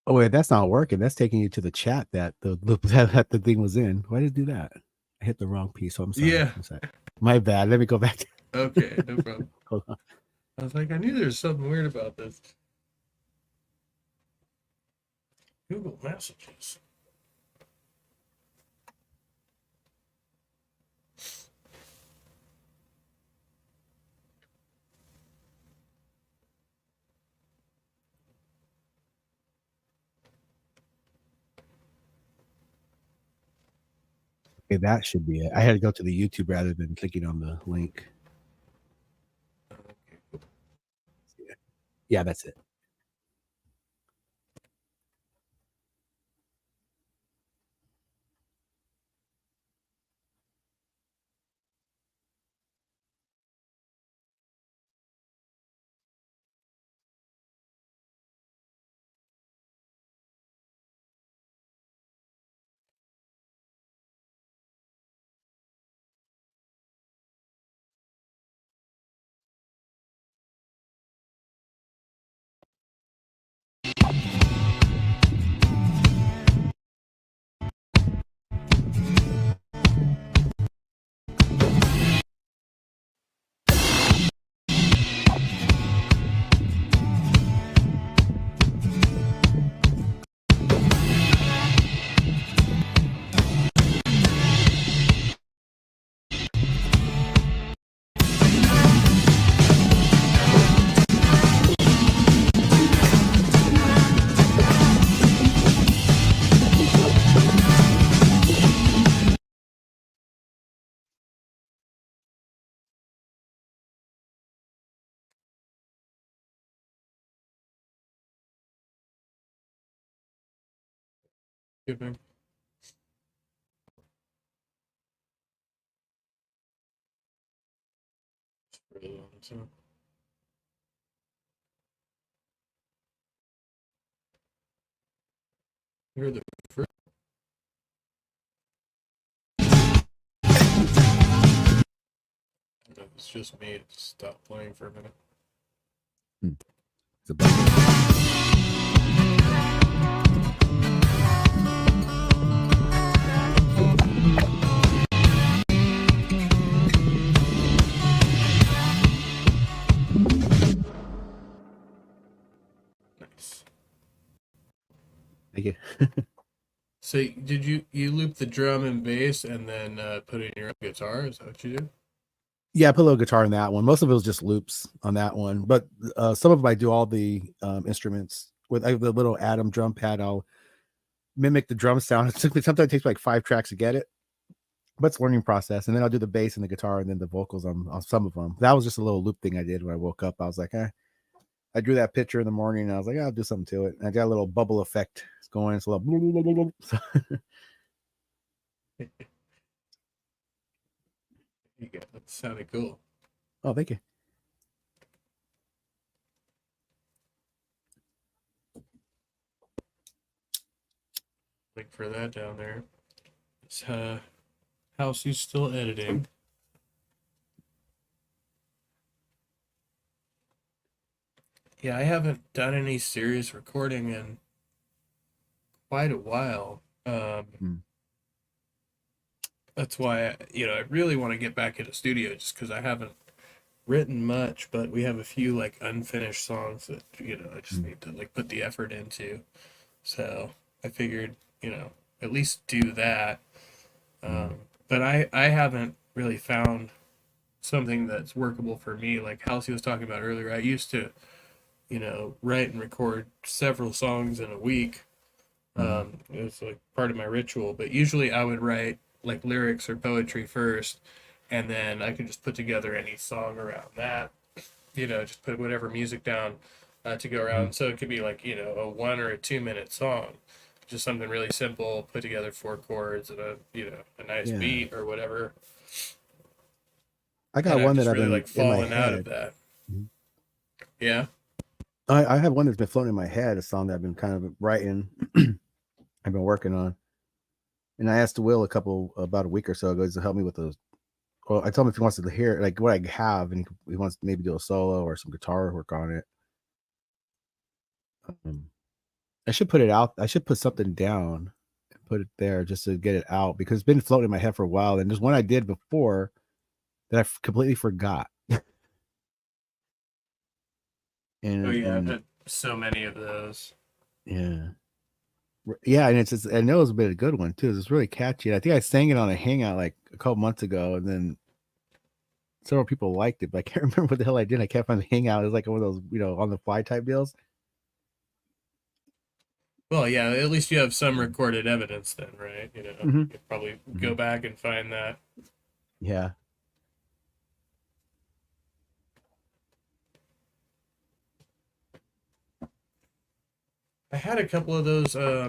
Oh wait, that's not working. That's taking you to the chat that the that the thing was in. Why did it do that? I hit the wrong piece. So I'm sorry. Yeah. I'm sorry. My bad. Let me go back. Okay, no problem. Hold on. I was like, I knew there was something weird about this. Google Messages. Okay, that should be it. I had to go to the YouTube rather than clicking on the link. Yeah, that's it. Good man. Really long time. You're the first. If it's just me, it stopped playing for a minute. It's a bug. Nice. Thank you. So did you loop the drum and bass and then put it in your guitar? Is that what you do? Yeah, I put a little guitar in that one. Most of it was just loops on that one, but some of them I do all the instruments with the little Atom drum pad. I'll mimic the drum sound. Sometimes it takes like 5 tracks to get it, but it's a learning process. And then I'll do the bass and the guitar and then the vocals on some of them. That was just a little loop thing I did when I woke up. I was like, I drew that picture in the morning and I was like, I'll do something to it. And I got a little bubble effect going. It's a little. Yeah, that sounded cool. Oh, thank you. Link for that down there. It's House is still editing. Yeah, I haven't done any serious recording in quite a while. That's why I really want to get back into studio, just because I haven't written much, but we have a few like unfinished songs that I just need to like put the effort into. So I figured at least do that. But I haven't really found something that's workable for me. Like Halsey was talking about earlier, I used to write and record several songs in a week. It was like part of my ritual, but usually I would write like lyrics or poetry first, and then I could just put together any song around that. Just put whatever music down to go around. So it could be like a 1 or a 2 minute song, just something really simple, put together 4 chords and a nice Yeah. beat or whatever. I got And one just that I've really been like in my fallen out of head. that. Mhm. Yeah. I have one that's been floating in my head, a song that I've been kind of writing, I've been working on. And I asked Will about a week or so ago to help me with those. Well, I told him if he wants to hear like what I have, and he wants to maybe do a solo or some guitar work on it. I should put it out. I should put something down and put it there just to get it out, because it's been floating in my head for a while. And there's one I did before that I completely forgot. Oh yeah, I've And had so many of those. yeah. Yeah, and I know it's been a good one too. It's really catchy. I think I sang it on a hangout like a couple months ago, and then several people liked it, but I can't remember what the hell I did. I can't find the hangout. It was like one of those, on the fly type deals. Well, yeah, at least you have some recorded evidence then, right? You Mhm. could probably go back and find that. Yeah. I had a couple of those. I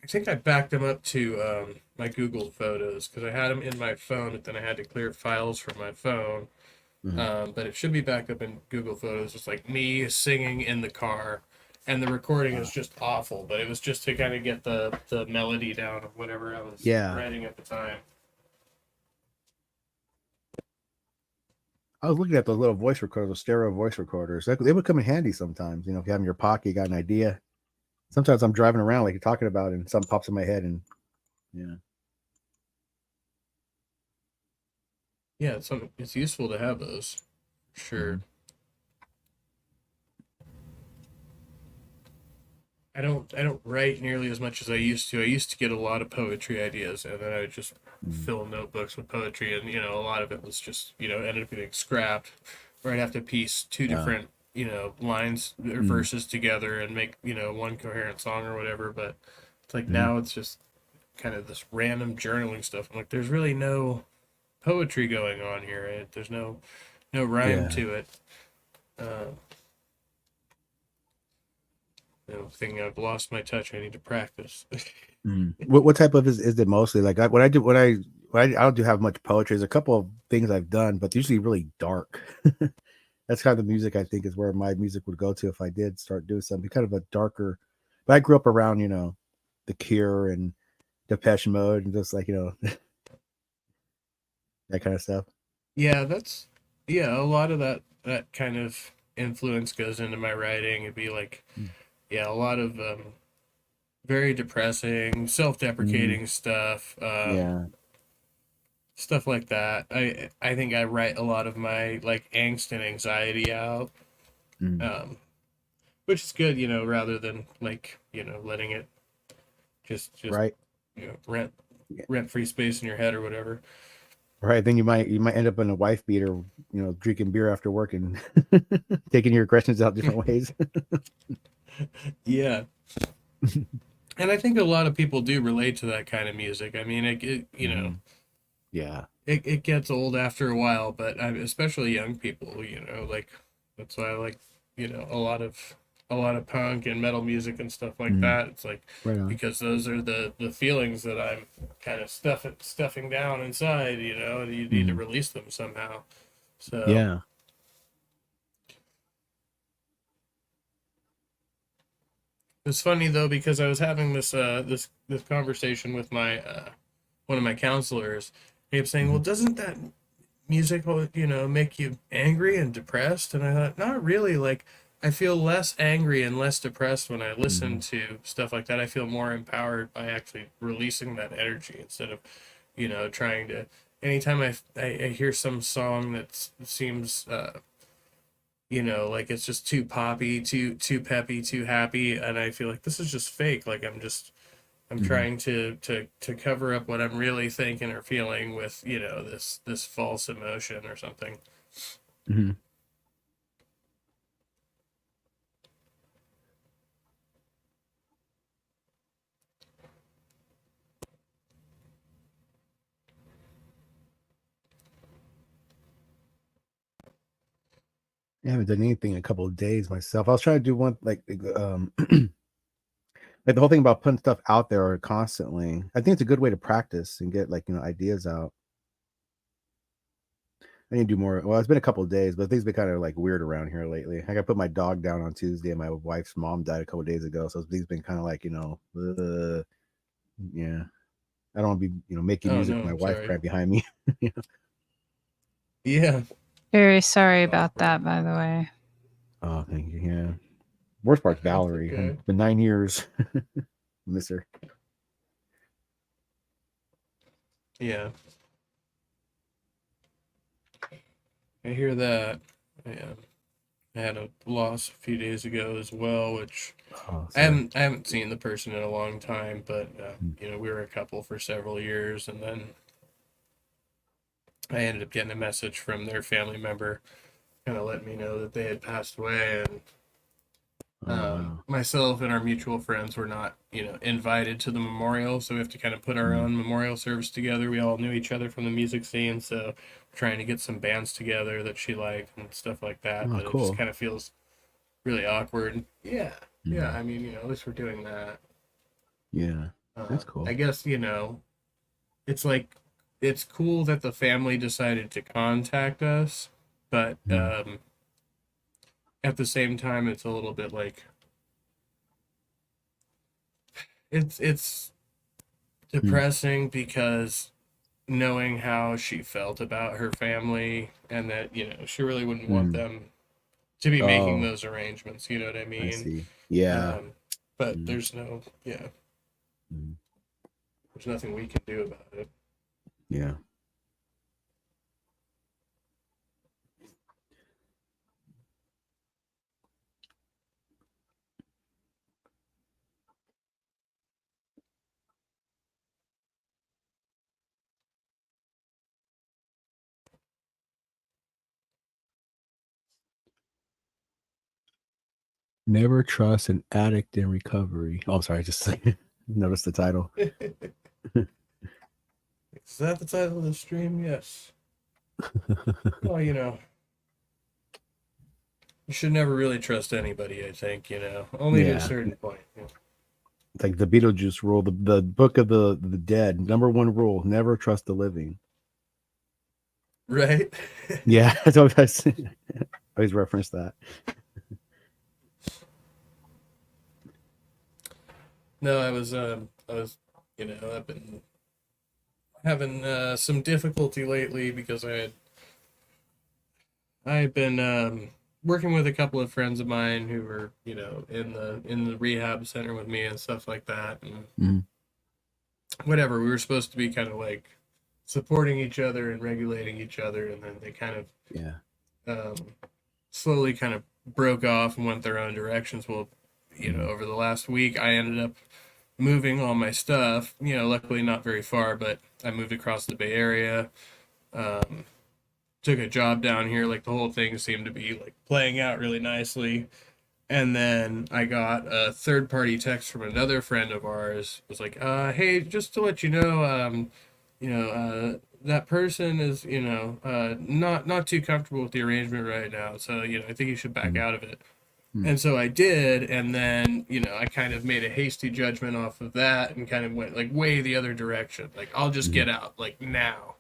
think I backed them up to my Google Photos because I had them in my phone, but then I had to clear files from my phone. But it should be backed up in Google Photos. It's like me singing in the car, and the recording is just awful. But it was just to kind of get the melody down of whatever I was Yeah. writing at the time. I was looking at those little voice recorders, those stereo voice recorders. They would come in handy sometimes. If you have them in your pocket, you got an idea. Sometimes I'm driving around like you're talking about, and something pops in my head, and yeah. Yeah, it's useful to have those, for sure. I don't write nearly as much as I used to. I used to get a lot of poetry ideas, and then I would just fill notebooks with poetry, and a lot of it was just ended up getting scrapped, or I'd have to piece two different lines or verses together and make one coherent song or whatever. But it's like now it's just kind of this random journaling stuff. I'm like, there's really no poetry going on here. Right? There's no rhyme to it. Thinking I've lost my touch. I need to practice. What type of is it mostly? Like when I don't do have much poetry. There's a couple of things I've done, but usually really dark. That's kind of the music I think is where my music would go to if I did start doing something kind of a darker. But I grew up around The Cure and Depeche Mode and just like that kind of stuff. Yeah, a lot of that kind of influence goes into my writing. It'd be like, a lot of very depressing, self-deprecating stuff. Yeah. Stuff like that. I think I write a lot of my like angst and anxiety out, which is good, rather than like letting it just right, rent free space in your head or whatever. Right. Then you might end up in a wife beater, drinking beer after work and taking your aggressions out different ways. Yeah. And I think a lot of people do relate to that kind of music. I mean, yeah, it gets old after a while, but especially young people, like that's why I like, a a lot of punk and metal music and stuff like that. It's like Right on. because those are the feelings that I'm kind of stuffing down inside, you know, and you need to release them somehow. So Yeah. it's funny though because I was having this conversation with my one of my counselors. He was saying, "Well, doesn't that music, you know, make you angry and depressed?" And I thought, not really. Like, I feel less angry and less depressed when I listen to stuff like that. I feel more empowered by actually releasing that energy instead of, you know, trying to. Anytime I hear some song that seems, you know, like it's just too poppy, too peppy, too happy, and I feel like this is just fake. Like I'm trying to cover up what I'm really thinking or feeling with, you know, this false emotion or something. Mm-hmm. I haven't done anything in a couple of days myself. I was trying to do one like like the whole thing about putting stuff out there constantly. I think it's a good way to practice and get like, you know, ideas out. I need to do more. Well, it's been a couple of days, but things been kind of like weird around here lately. I got put my dog down on Tuesday, and my wife's mom died a couple of days ago, so things been kind of like, you know, yeah. I don't want to be, you know, making Oh music no, with my I'm wife sorry. crying behind me. You know? Yeah. Very sorry about that, by the way. Oh, thank you. Yeah. Worst part's Valerie. okay. It's been 9 years. Miss her. Yeah. I hear that. Yeah. I had a loss a few days ago as well, which Oh, I sorry. haven't seen the person in a long time, but you know, we were a couple for several years, and then I ended up getting a message from their family member, kind of letting me know that they had passed away, and Oh, wow. myself and our mutual friends were not, you know, invited to the memorial, so we have to kind of put our own memorial service together. We all knew each other from the music scene, so we're trying to get some bands together that she liked and stuff like that. Oh, But it just cool. kind of feels really awkward. Yeah, yeah. Mhm. I mean, you know, at least we're doing that. Yeah. That's cool. I guess, you know, it's like it's cool that the family decided to contact us, but at the same time, it's a little bit like it's depressing because knowing how she felt about her family and that, you know, she really wouldn't want them to be making Oh, those arrangements, you know what I I mean? see. Yeah. But there's no, yeah, Mhm. there's nothing we can do about it. Yeah. Never trust an addict in recovery. Oh, sorry. I just noticed the title. Is that the title of the stream? Yes. Well, you know, you should never really trust anybody, I think, you know, only to a Yeah. certain point. Yeah. It's like the Beetlejuice rule, the book of the dead. Number one rule: never trust the living. Right? Yeah, that's what I always reference that. No, I was, you know, I've been having some difficulty lately because I've been working with a couple of friends of mine who were, you know, in the rehab center with me and stuff like that, and whatever. We were supposed to be kind of like supporting each other and regulating each other, and then they kind of Yeah. slowly kind of broke off and went their own directions. Well, you know, over the last week, I ended up moving all my stuff. You know, luckily not very far, but I moved across the Bay Area. Took a job down here. Like the whole thing seemed to be like playing out really nicely. And then I got a third party text from another friend of ours. It was like, hey, just to let you know, that person is, you know, not too comfortable with the arrangement right now. So, you know, I think you should back out of it. And so I did, and then, you know, I kind of made a hasty judgment off of that and kind of went like way the other direction. Like, I'll just get out like now.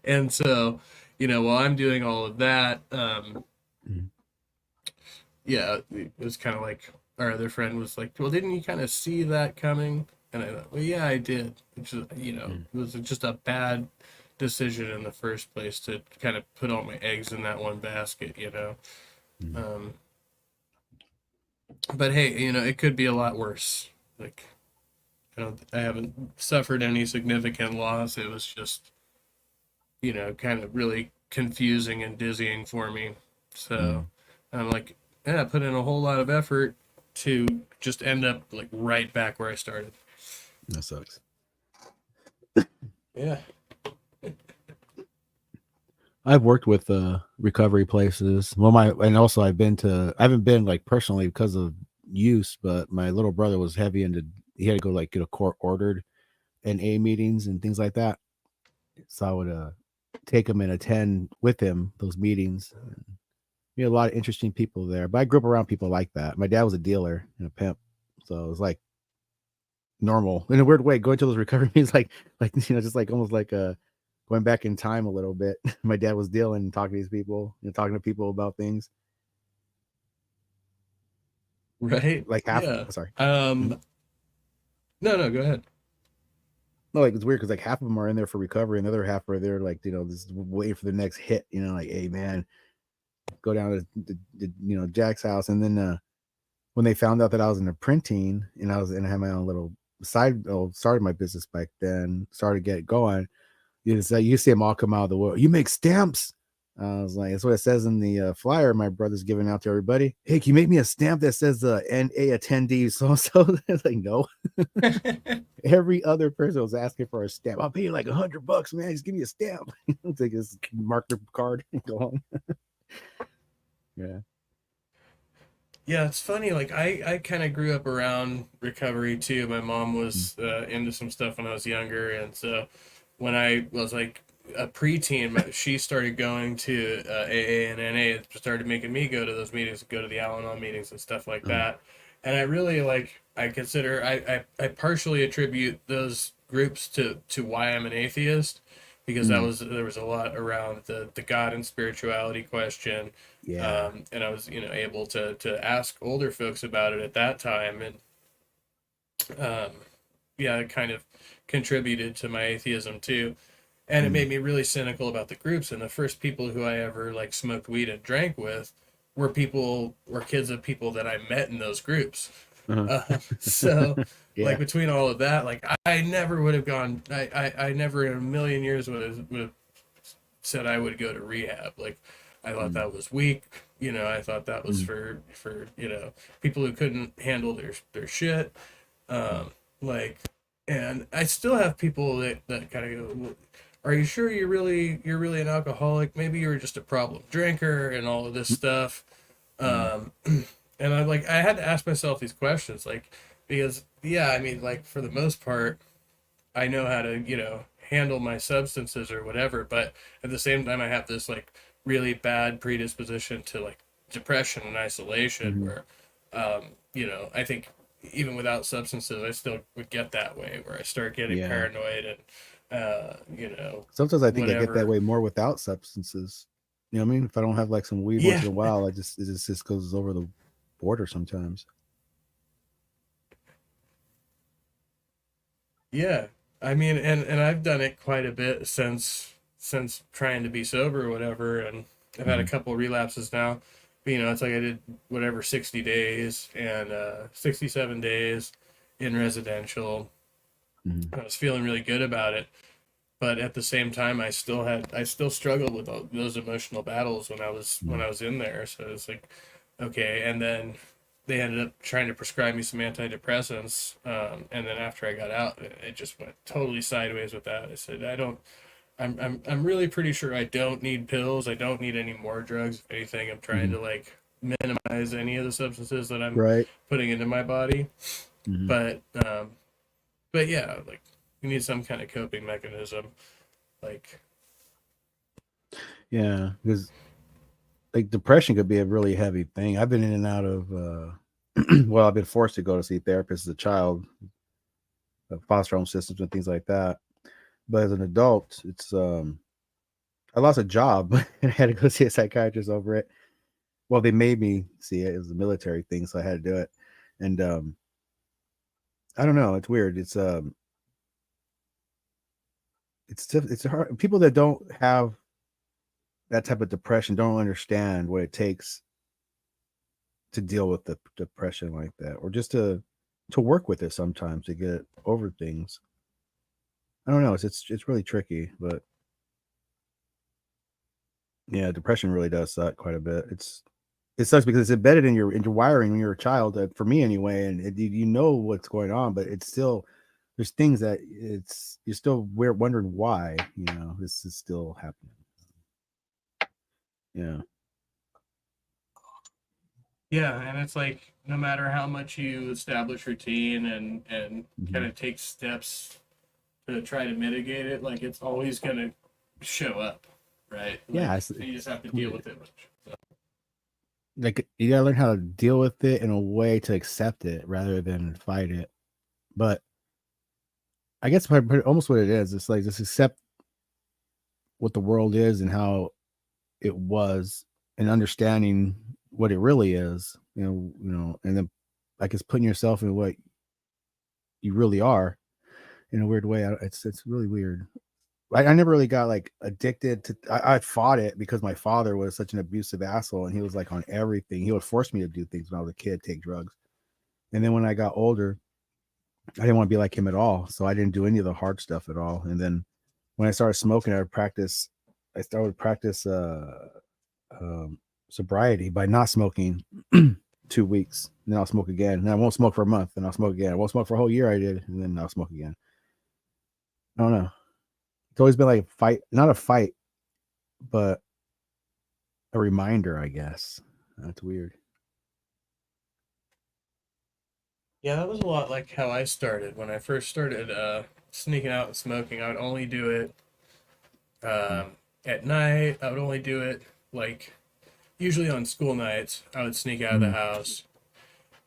And so, you know, while I'm doing all of that, yeah, it was kind of like our other friend was like, well, didn't you kind of see that coming? And I thought, well, yeah, I did. Which is, you know, it was just a bad decision in the first place to kind of put all my eggs in that one basket, you know. But hey, you know, it could be a lot worse. Like, I haven't suffered any significant loss. It was just, you know, kind of really confusing and dizzying for me. So I'm like, yeah, I put in a whole lot of effort to just end up like right back where I started. That sucks. Yeah. I've worked with recovery places. Well, and also I haven't been like personally because of use, but my little brother was heavy into, he had to go like get a court ordered NA meetings and things like that. So I would take him and attend with him those meetings. You know, a lot of interesting people there, but I grew up around people like that. My dad was a dealer and a pimp, so it was like normal in a weird way. Going to those recovery meetings, like you know, just like almost like going back in time a little bit. My dad was dealing and talking to these people, you know, talking to people about things. Right. Like half. Yeah. Sorry. No, go ahead. No, like it's weird because like half of them are in there for recovery, and the other half are there like, you know, just waiting for the next hit. You know, like, hey man, go down to you know, Jack's house, and then when they found out that I was into printing and I had my own little started my business back then, started get going. You see them all come out of the world. You make stamps. I was like, that's what it says in the flyer my brother's giving out to everybody. Hey, can you make me a stamp that says NA attendee so? It's like, no. Every other person was asking for a stamp. I'll pay you like $100, man. Just give me a stamp. Take this marker card and go home. Yeah. Yeah, it's funny. Like I kind of grew up around recovery too. My mom was into some stuff when I was younger, and so when I was like a preteen, she started going to AA and NA. It started making me go to those meetings, go to the Al-Anon meetings and stuff like that. And I really I consider I partially attribute those groups to why I'm an atheist, because there was a lot around the God and spirituality question. Yeah. And I was, you know, able to ask older folks about it at that time, and yeah, it kind of contributed to my atheism too. And it made me really cynical about the groups. And the first people who I ever like smoked weed and drank with were kids of people that I met in those groups. So Yeah. like between all of that, like I never would have gone, I never in a million years would have said I would go to rehab. Like I thought that was weak. You know, I thought that was for, you know, people who couldn't handle their shit. Like, and I still have people that kind of go, are you sure you're really an alcoholic? Maybe you're just a problem drinker and all of this stuff. And I had to ask myself these questions, like, because yeah, I mean, like for the most part, I know how to, you know, handle my substances or whatever, but at the same time I have this like really bad predisposition to like depression and isolation where you know, I think even without substances I still would get that way, where I start getting paranoid and you know, Sometimes I think I get whatever. that way more without substances. You know what I mean? If I don't have like some weed once in a while, it just goes over the border sometimes. Yeah. I mean, and I've done it quite a bit since trying to be sober or whatever, and I've had a couple relapses now. But, you know, it's like I did whatever 60 days and 67 days in residential. I was feeling really good about it, but at the same time, I still struggled with those emotional battles when I was in there. So it's like, okay, and then they ended up trying to prescribe me some antidepressants, and then after I got out, it just went totally sideways with that. I said, I'm really pretty sure I don't need pills. I don't need any more drugs. If anything, I'm trying to like minimize any of the substances that I'm putting into my body. But yeah, like you need some kind of coping mechanism. Like, yeah, because like depression could be a really heavy thing. I've been in and out of well, I've been forced to go to see therapists as a child, foster home systems and things like that. But as an adult, it's I lost a job and I had to go see a psychiatrist over it. Well, they made me see it. It was a military thing, so I had to do it. And I don't know, it's weird. It's hard. People that don't have that type of depression don't understand what it takes to deal with the depression like that, or just to work with it sometimes to get over things. I don't know. It's really tricky, but yeah, depression really does suck quite a bit. It sucks because it's embedded in your wiring when you're a child. For me anyway, and you know what's going on, but it's still there's things that you're still wondering why this is still happening. Yeah. Yeah, and it's like no matter how much you establish routine and Mm-hmm. kind of take steps to try to mitigate it, like it's always gonna show up, right? Like, Yeah, you just have to deal with it. So. Like you gotta learn how to deal with it in a way to accept it rather than fight it. But I guess almost what it is, it's like just accept what the world is and how it was, and understanding what it really is. And then I guess putting yourself in what you really are in a weird way. It's really weird. I never really got like addicted to. I fought it because my father was such an abusive asshole, and he was like on everything. He would force me to do things when I was a kid, take drugs. And then when I got older, I didn't want to be like him at all, so I didn't do any of the hard stuff at all. And then when I started smoking, I started practice sobriety by not smoking 2 weeks. And then I'll smoke again. And then I won't smoke for a month. And I'll smoke again. I won't smoke for a whole year. I did, and then I'll smoke again. I don't know. It's always been like a fight, not a fight, but a reminder, I guess. That's weird. Yeah, that was a lot like how I started. When I first started sneaking out and smoking, I would only do it at night. I would only do it like usually on school nights. I would sneak out of the house,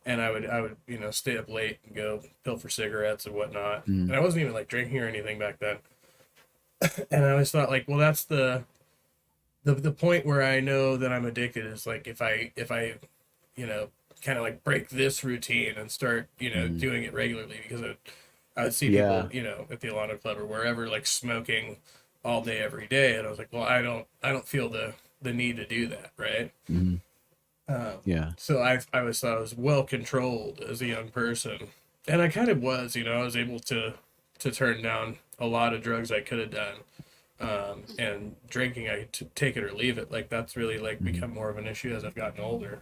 and I would stay up late and go pill for cigarettes and whatnot. And I wasn't even like drinking or anything back then. And I always thought like, well, that's the point where I know that I'm addicted is like if I kind of like break this routine and start doing it regularly, because I would see people at the Alano Club or wherever like smoking all day every day, and I was like, well, I don't feel the need to do that, right? Yeah. So I always thought I was well controlled as a young person, and I kind of was. I was able to turn down a lot of drugs I could have done, and drinking, I take it or leave it. Like that's really like become more of an issue as I've gotten older.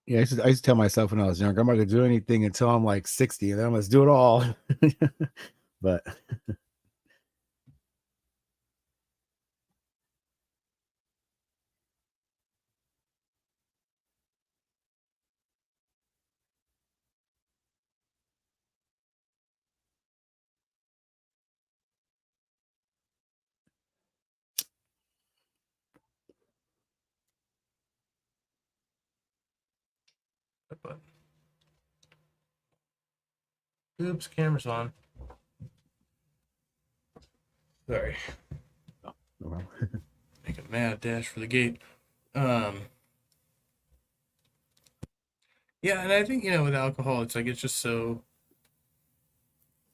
Yeah, I used to tell myself when I was younger, I'm not gonna do anything until I'm like 60, and then I'm gonna do it all. But Oops, camera's on. Sorry. no problem. Make a mad dash for the gate. Yeah, and I think with alcohol, it's like it's just so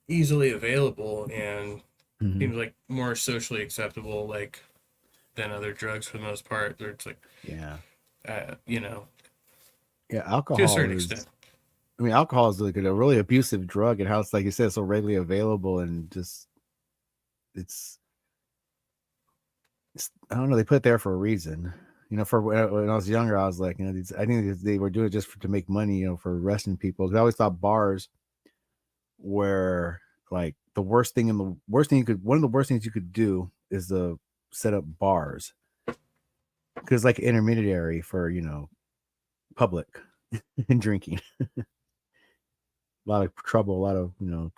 easily available and seems like more socially acceptable, like than other drugs for the most part. They're it's like Yeah, to a alcohol certain is. extent. I mean, alcohol is like a really abusive drug, and how it's like you said, so readily available, and just it's I don't know. They put it there for a reason. For when I was younger, I was like, I think they were doing it just to make money, for arresting people. 'Cause I always thought bars were like the worst thing one of the worst things you could do is to set up bars, because like intermediary for public and drinking. lot of trouble, a lot of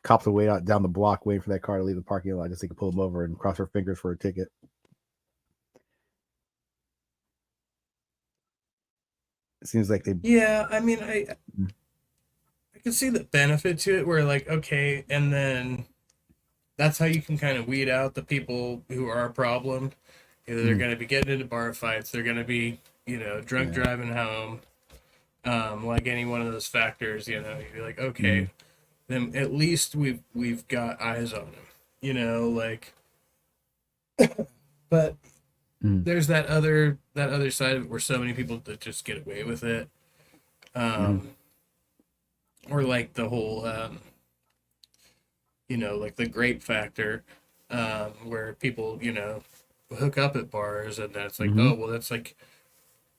cops will wait out down the block waiting for that car to leave the parking lot just so they can pull them over and cross their fingers for a ticket. It seems like they. Yeah, I mean, I can see the benefit to it where like, okay, and then that's how you can kind of weed out the people who are a problem. Either they're going to be getting into bar fights, they're going to be, drunk driving home, like any one of those factors. You'd be like, okay, then at least we've got eyes on him. Like, but there's that other side of it where so many people that just get away with it, or like the whole, like the grape factor, where people, hook up at bars, and that's like, oh, well, that's like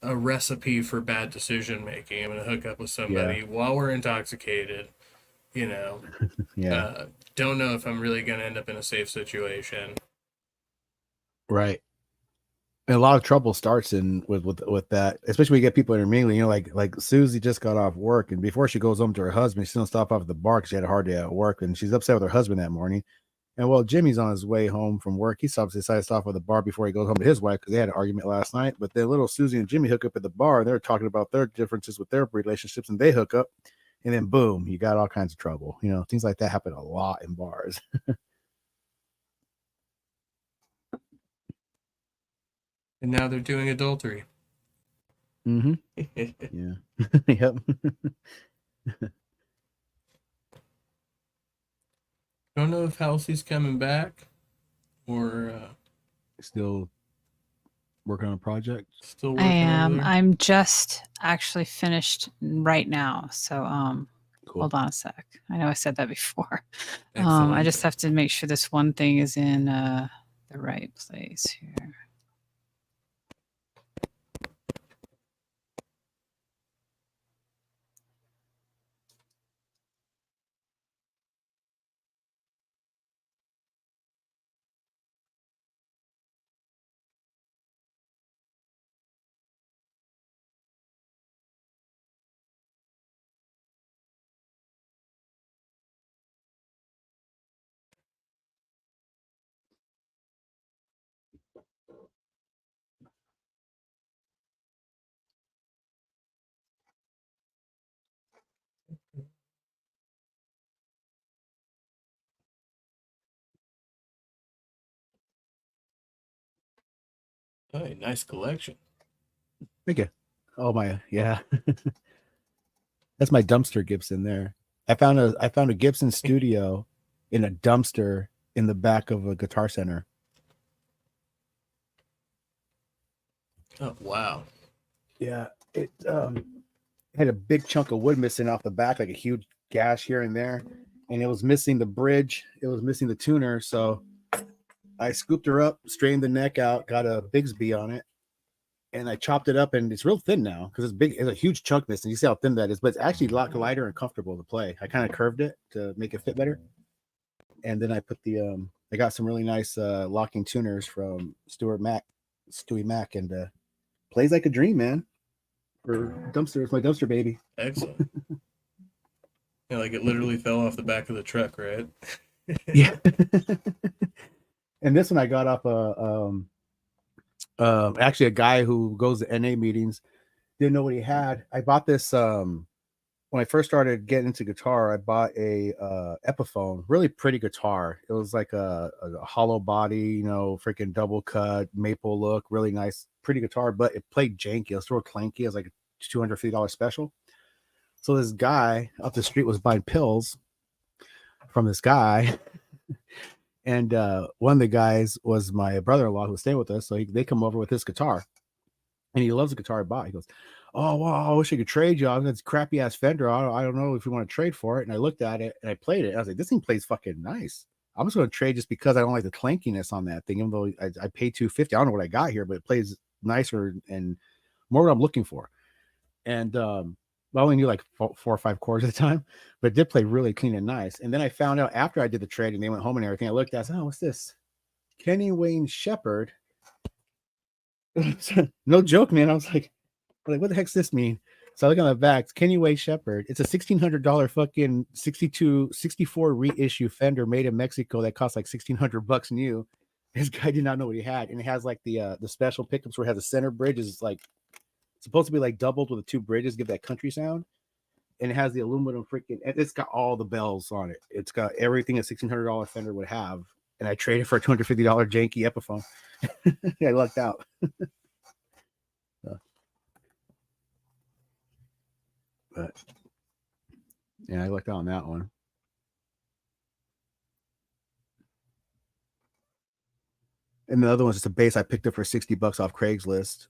a recipe for bad decision making. I'm gonna hook up with somebody while we're intoxicated, don't know if I'm really gonna end up in a safe situation. Right. And a lot of trouble starts with that, especially when you get people intermingling. Like Susie just got off work, and before she goes home to her husband, she don't stop off at the bar because she had a hard day at work, and she's upset with her husband that morning. And while Jimmy's on his way home from work, he decided to stop at the bar before he goes home to his wife because they had an argument last night. But then little Susie and Jimmy hook up at the bar, and they're talking about their differences with their relationships, and they hook up, and then boom, you got all kinds of trouble. Things like that happen a lot in bars. And now they're doing adultery. Yeah. Yep. Don't know if Halsey's coming back or still working on a project. Still I working. am. I'm just actually finished right now. So hold on a sec. I know I said that before. I just have to make sure this one thing is in the right place here. Hey, nice collection. Thank you. Oh my, yeah. That's my dumpster Gibson there. I found a Gibson Studio in a dumpster in the back of a Guitar Center. Oh wow. Yeah, it had a big chunk of wood missing off the back, like a huge gash here and there, and it was missing the bridge. It was missing the tuner, so I scooped her up, straightened the neck out, got a Bigsby on it, and I chopped it up, and it's real thin now because it's big. It's a huge chunk missing. You see how thin that is, but it's actually a lot lighter and comfortable to play. I kind of curved it to make it fit better, and then I put the I got some really nice locking tuners from Stewie Mac, and plays like a dream, man. For dumpster, it's my dumpster baby. Excellent. Yeah, like it literally fell off the back of the truck, right? Yeah. And this one I got off actually a guy who goes to NA meetings, didn't know what he had. I bought this when I first started getting into guitar. I bought a Epiphone, really pretty guitar. It was like a hollow body, freaking double cut maple look, really nice, pretty guitar, but it played janky. It was sort of clanky. It was like a $250 special. So this guy up the street was buying pills from this guy. And one of the guys was my brother-in-law who was staying with us. So they come over with his guitar, and he loves the guitar I bought. He goes, "Oh, wow, I wish I could trade you. I've got this crappy ass Fender. I don't know if you want to trade for it." And I looked at it and I played it. And I was like, "This thing plays fucking nice. I'm just going to trade just because I don't like the clankiness on that thing. Even though I paid $250, I don't know what I got here, but it plays nicer and more what I'm looking for." And I only knew like 4 or 5 chords at a time, but it did play really clean and nice. And then I found out after I did the trade and they went home and everything, I looked at it, I said, "Oh, what's this? Kenny Wayne Shepherd." No joke, man. I was like, what the heck's this mean? So I look on the back, Kenny Way Shepherd. It's a $1,600 fucking 64 reissue Fender made in Mexico that costs like $1,600 new. This guy did not know what he had, and it has like the special pickups where it has a center bridge is like supposed to be like doubled with the two bridges, give that country sound, and it has the aluminum freaking. It's got all the bells on it. It's got everything a $1,600 Fender would have, and I traded for a $250 janky Epiphone. I lucked out. But yeah, I lucked out on that one. And the other one's just a bass I picked up for $60 off Craigslist.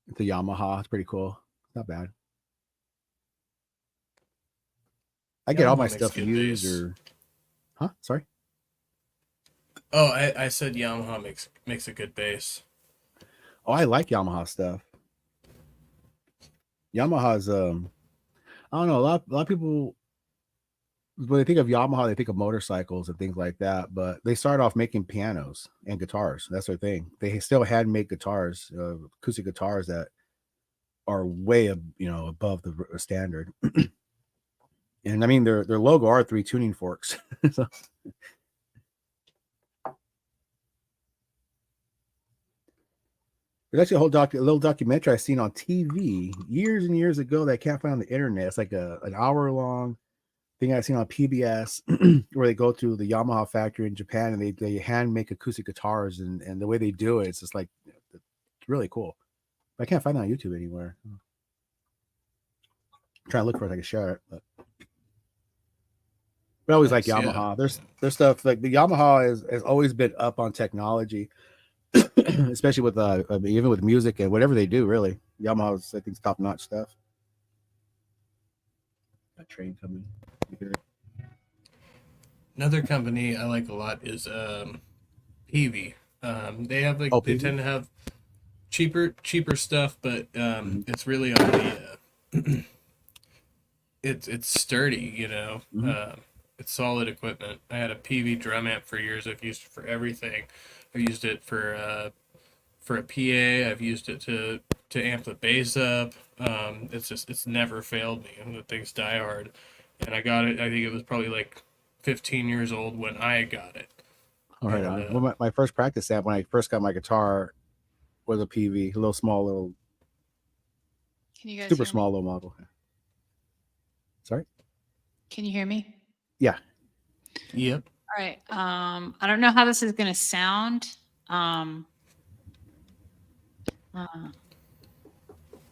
It's a Yamaha. It's pretty cool. Not bad. I get all Yamaha my makes stuff good used bass. or huh? Sorry. Oh, I said Yamaha makes a good bass. Oh, I like Yamaha stuff. Yamaha's I don't know, a lot of people when they think of Yamaha, they think of motorcycles and things like that, but they started off making pianos and guitars. That's their thing. They still had make guitars, acoustic guitars that are way above the standard. And I mean their logo are 3 tuning forks. So there's actually a little documentary I seen on TV years and years ago that I can't find on the internet. It's like an hour long thing I seen on PBS where they go to the Yamaha factory in Japan and they hand make acoustic guitars and the way they do it, it's just like it's really cool. But I can't find it on YouTube anywhere. I'm trying to look for it, I can share it, but I always like Nice, yeah. Yamaha. There's stuff like the Yamaha has always been up on technology, especially with even with music and whatever they do. Really, Yamaha's I think top notch stuff. That train coming. You hear it? Another company I like a lot is Peavey. They have like Oh, they Peavey? tend to have cheaper stuff, but it's really on the it's sturdy, it's solid equipment. I had a Peavey drum amp for years. I've used it for everything. I've used it for a PA. I've used it to amp the bass up. It's never failed me, and the thing's die hard. And I got it. I think it was probably like 15 years old when I got it. All right. And, Well, my first practice amp when I first got my guitar was a PV, a little small, Can you guys super hear small, me? little model. Sorry. Can you hear me? Yeah. Yep. All right. I don't know how this is going to sound.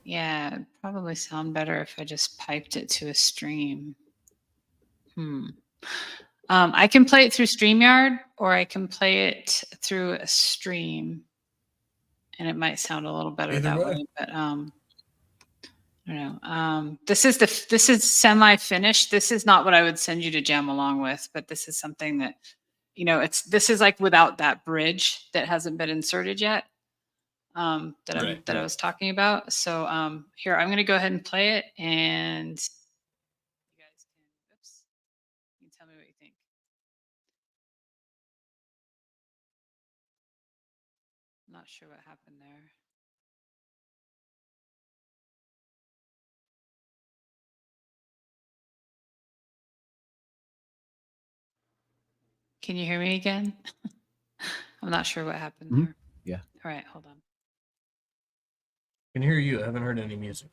Yeah, it'd probably sound better if I just piped it to a stream. I can play it through StreamYard or I can play it through a stream, and it might sound a little better Either that way. way. But I don't know. This is semi-finished. This is not what I would send you to jam along with, but this is something that this is like without that bridge that hasn't been inserted yet. That I was talking about. So here, I'm going to go ahead and play it, and you guys you can tell me what you think. I'm not sure what happened there. Can you hear me again? I'm not sure what happened Mhm. there. Yeah. All right, hold on. Can hear you. I haven't heard any music.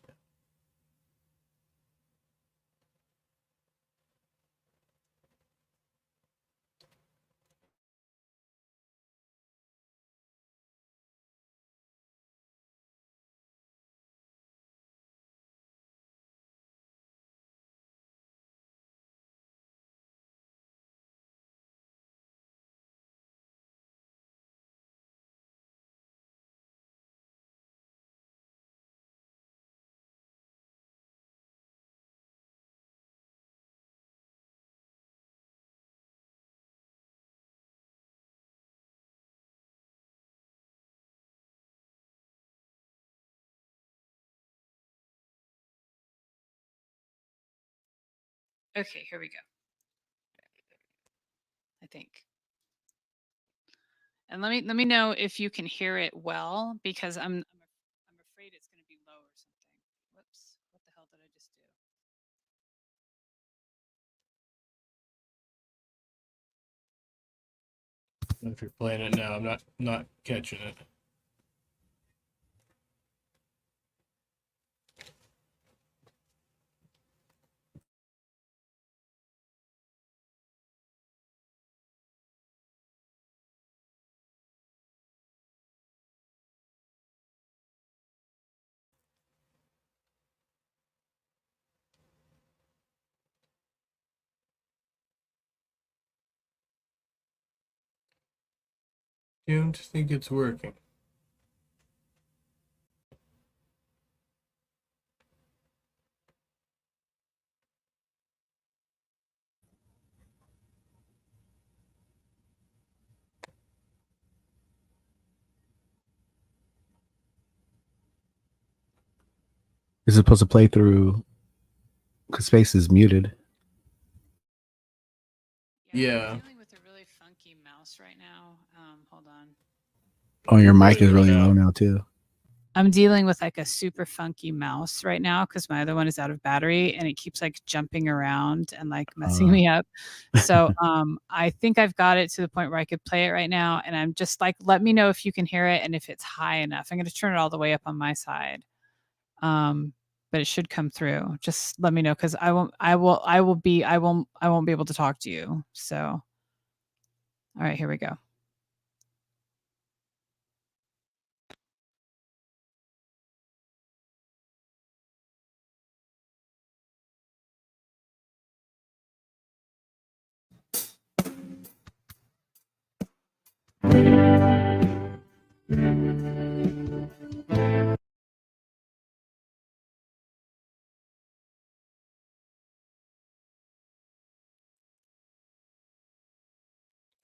Okay, here we go. I think. And let me know if you can hear it well, because I'm afraid it's going to be low or something. Whoops. What the hell did If you're playing it now, I'm not catching it. Don't think it's working. Is it supposed to play through? Because space is muted. Yeah. I'm dealing with a really funky mouse right now. Hold on. Oh, your mic is really low now too. I'm dealing with like a super funky mouse right now because my other one is out of battery and it keeps like jumping around and like messing me up. So I think I've got it to the point where I could play it right now. And I'm just like, let me know if you can hear it and if it's high enough. I'm going to turn it all the way up on my side. But it should come through. Just let me know because I won't be able to talk to you. So all right, here we go.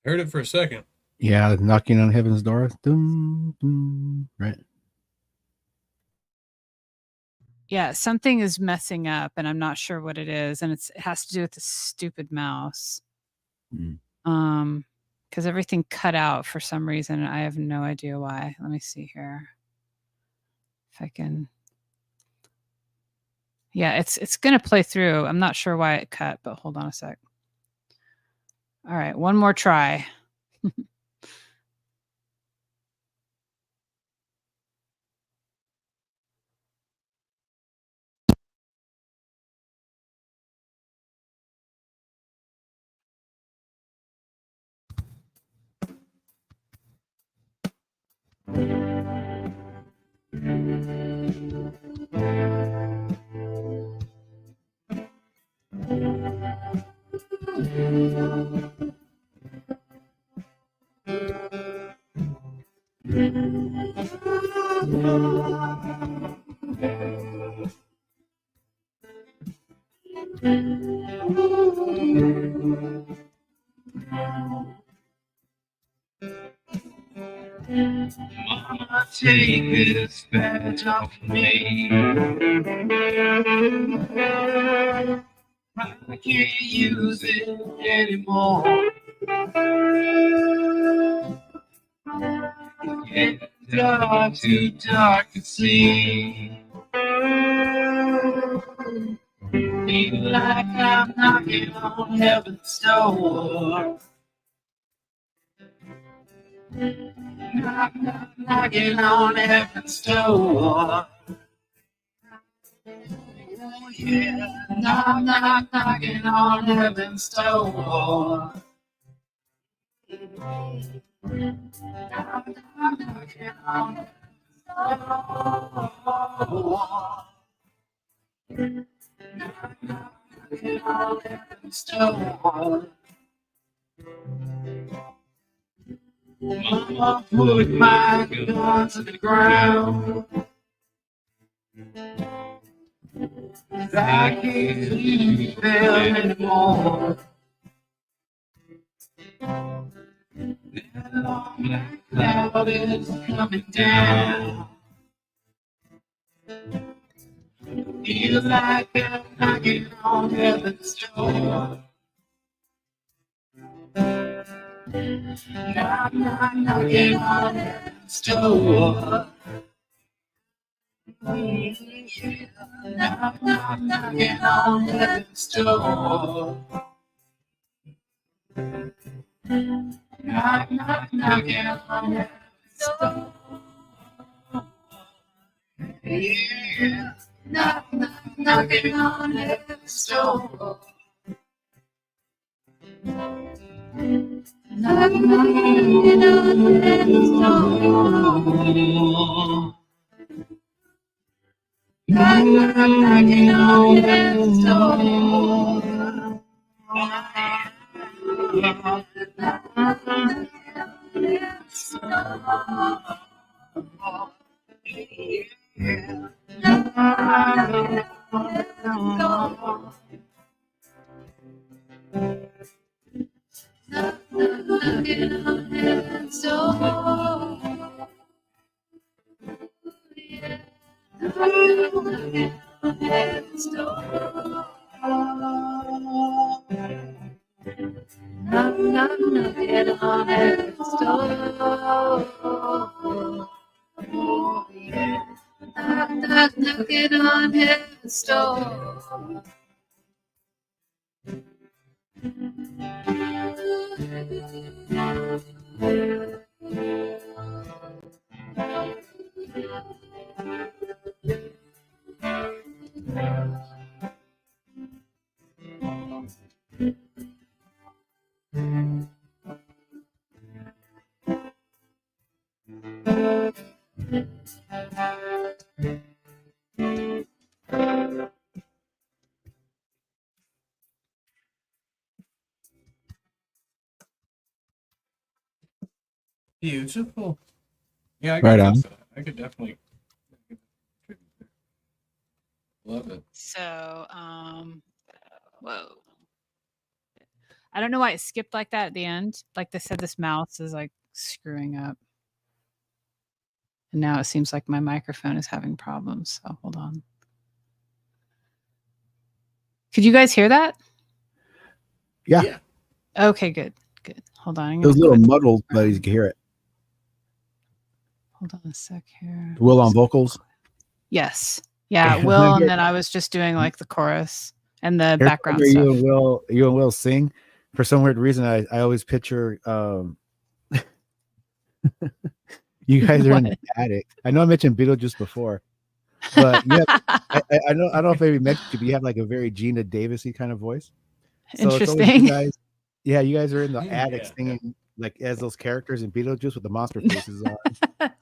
Heard it for a second. Yeah, knocking on heaven's door. Dum, dum, right. Yeah, something is messing up and I'm not sure what it is. And it has to do with the stupid mouse. Because everything cut out for some reason. I have no idea why. Let me see here. If I can. Yeah, it's gonna play through. I'm not sure why it cut, but hold on a sec. All right, one more try. Mama, take this badge off me. I can't use it anymore. It's dark, too dark to see. Feel like I'm knocking on heaven's door. Knock, knock, knocking on heaven's door. Oh yeah, knock, knock, knocking on heaven's door. Knock, knock, knocking on heaven's door. Mama, put my gun to the ground. I can't leave them anymore. That long black cloud is coming down. Feel like I'm knocking on heaven's door. Knock, knock, knocking on heaven's door. Yeah. Knock, knock, knocking on heaven's door. Knock, knock, knocking on heaven's door. Yeah. Knock, knock, knocking on heaven's door. Knock, knock, knocking on heaven's door. Knock, knock, knocking on heaven's door. Knock, knock, knocking on heaven's door. Yeah. Knock, knock, knocking on heaven's door. Beautiful. Yeah, I Right got on. use of that. I could definitely love it. So, whoa. I don't know why it skipped like that at the end. Like they said, this mouse is like screwing up. And now it seems like my microphone is having problems. So hold on. Could you guys hear that? Yeah. Okay, good. Good. Hold on. I'm It was a gonna little quit. muddled, but you can hear it. Hold on a sec here. Will on vocals. Yes. Yeah, Will, and then I was just doing like the chorus and the background Every time stuff. you and Will sing. For some weird reason, I always picture you guys are in the attic. I know I mentioned Beetlejuice before, but you have, I know I don't know if I maybe mentioned you, but you have like a very Gina Davisy kind of voice. So it's always Interesting. you guys. Yeah, you guys are in the attic singing like as those characters in Beetlejuice with the monster faces on,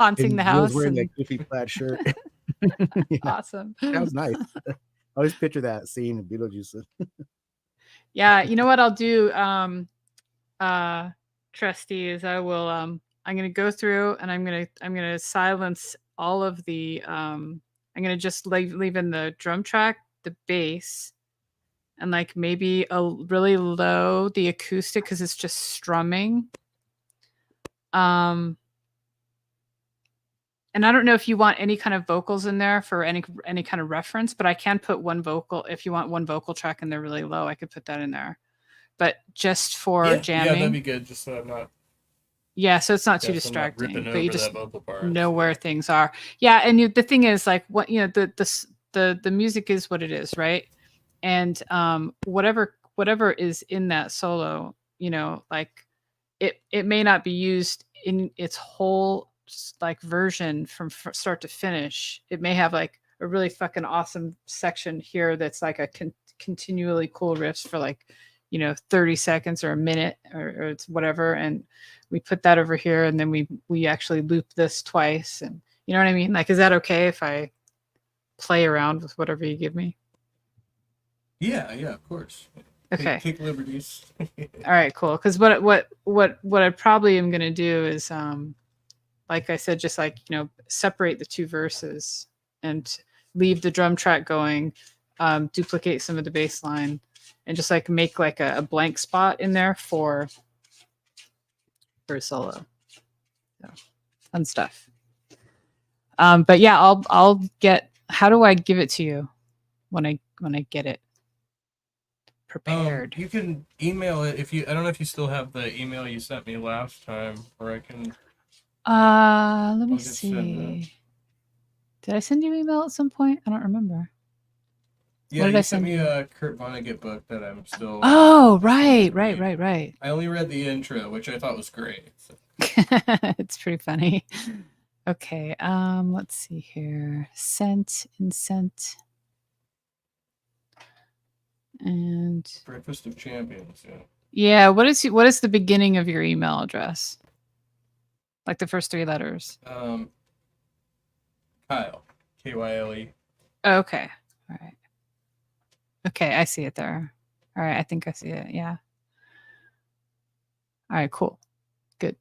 Haunting and the Will's house. wearing And... that goofy plaid shirt. Awesome. That was nice. I always picture that scene in Beetlejuice. Yeah, you know what I'll do, trustee, is I will I'm gonna go through and I'm gonna silence all of the I'm gonna just leave in the drum track, the bass, and like maybe a really low the acoustic because it's just strumming. And I don't know if you want any kind of vocals in there for any kind of reference, but I can put one vocal if you want one vocal track and they're really low, I could put that in there. But just for jamming. Yeah, that'd be good. Just so I'm not. Yeah, so it's not too Yeah, so I'm not distracting, ripping but you over just that vocal part. know where things are. Yeah, and the thing is, like, what the music is what it is, right? And whatever is in that solo, like it may not be used in its whole like version from start to finish. It may have like a really fucking awesome section here that's like a continually cool riffs for like 30 seconds or a minute or it's whatever, and we put that over here and then we actually loop this twice, and you know what I mean? Like, is that okay if I play around with whatever you give me? Yeah, of course. Okay. Take liberties. All right, cool. Because what I probably am gonna do is like I said, just like separate the two verses and leave the drum track going, duplicate some of the bass line, and just like make like a blank spot in there for a solo. So, fun stuff. But yeah, I'll get. How do I give it to you when I get it prepared? You can email it if you. I don't know if you still have the email you sent me last time, or I can. Let me see. Did I send you email at some point? I don't remember. Yeah, What did you I sent send me you? a Kurt Vonnegut book that I'm still. Oh, still to right. read. I only read the intro, which I thought was great. So. It's pretty funny. Okay, let's see here. Sent and sent. And Breakfast of Champions, yeah. yeah, what is the beginning of your email address? Like the first 3 letters. Kyle. Kyle. Okay. All right. Okay, I see it there. All right, I think I see it. Yeah. All right, cool. Good.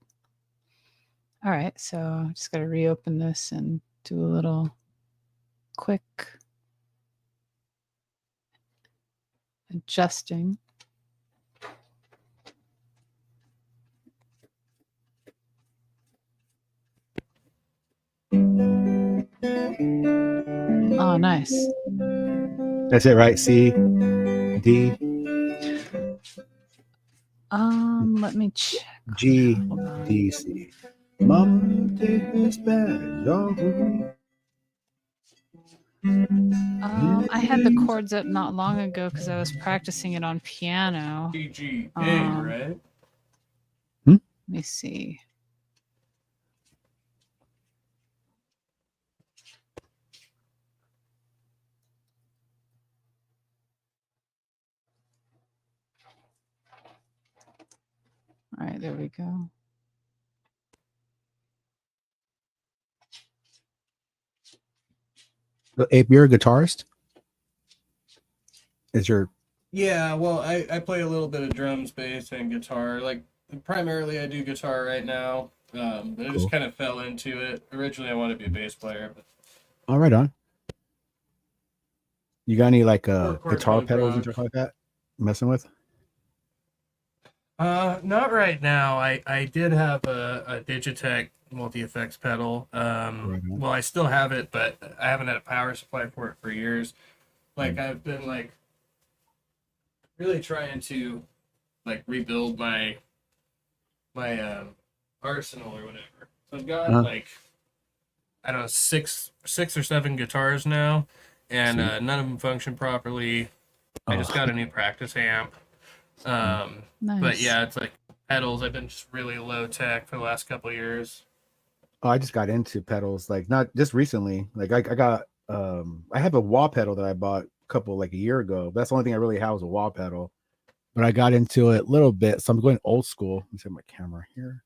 All right, so just got to reopen this and do a little quick adjusting. Oh, nice. That's it, right? C, D, Let me check. G, D, C. Mama, take this badge off of me. I had the chords up not long ago because I was practicing it on piano. GGA, right? Let me see. All right, there we go. Abe, you're a guitarist? Is your Yeah, well, I play a little bit of drums, bass, and guitar. Like, primarily I do guitar right now, but I just Cool. kind of fell into it. Originally, I wanted to be a bass player, but all right on? You got any like Or guitar punk pedals and rock. stuff like that? Messing with? Not right now. I did have a Digitech multi-effects pedal. Well, I still have it, but I haven't had a power supply for it for years. Like, I've been like really trying to like rebuild my arsenal or whatever. So I've got like I don't know six or 7 guitars now, and none of them function properly. I just got a new practice amp. But Nice. yeah, it's like pedals. I've been just really low tech for the last couple of years. Oh, I just got into pedals like not just recently. Like I got I have a wah pedal that I bought a year ago. That's the only thing I really have was a wah pedal. But I got into it a little bit, so I'm going old school. Let me see my camera here.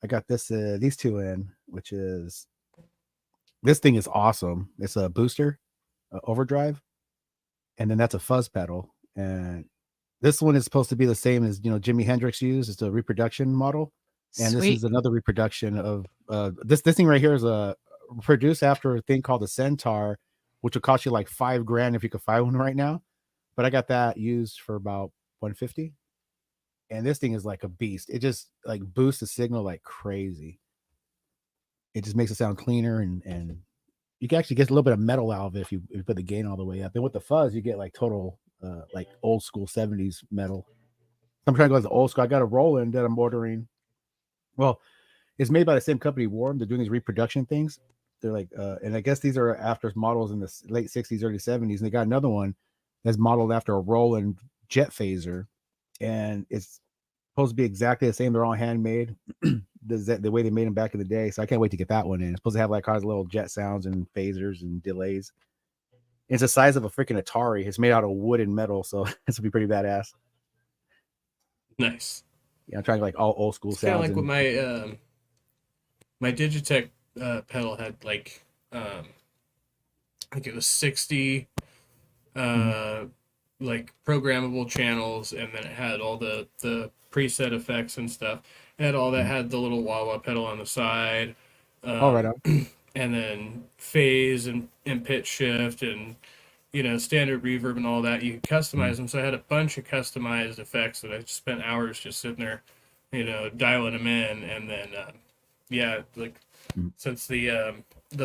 I got these 2 in, which is this thing is awesome. It's a booster, overdrive, and then that's a fuzz pedal. And this one is supposed to be the same as Jimi Hendrix used. It's a reproduction model, and this Sweet. is another reproduction of this thing right here is a produced after a thing called the Centaur, which will cost you like $5,000 if you could find one right now. But I got that used for about $150, and this thing is like a beast. It just like boosts the signal like crazy. It just makes it sound cleaner, and you can actually get a little bit of metal out of it if you put the gain all the way up. And with the fuzz, you get like total like old school 70s metal. I'm trying to go with the old school. I got a Roland that I'm ordering. Well, it's made by the same company, Warm. They're doing these reproduction things. They're like, and I guess these are after models in the late 60s, early 70s. And they got another one that's modeled after a Roland jet phaser. And it's supposed to be exactly the same. They're all handmade. The way they made them back in the day. So I can't wait to get that one in. It's supposed to have like all these little jet sounds and phasers and delays. It's the size of a freaking Atari. It's made out of wood and metal, so this will be pretty badass. Nice. Yeah, I'm trying to like all old school It's kind of sounds. like with my my Digitech pedal had like I think it was 60 like programmable channels, and then it had all the preset effects and stuff. It had all that, had the little wah-wah pedal on the side. Right on. And then phase and pitch shift and standard reverb and all that. You could customize them. So I had a bunch of customized effects that I just spent hours just sitting there, dialing them in. And then since the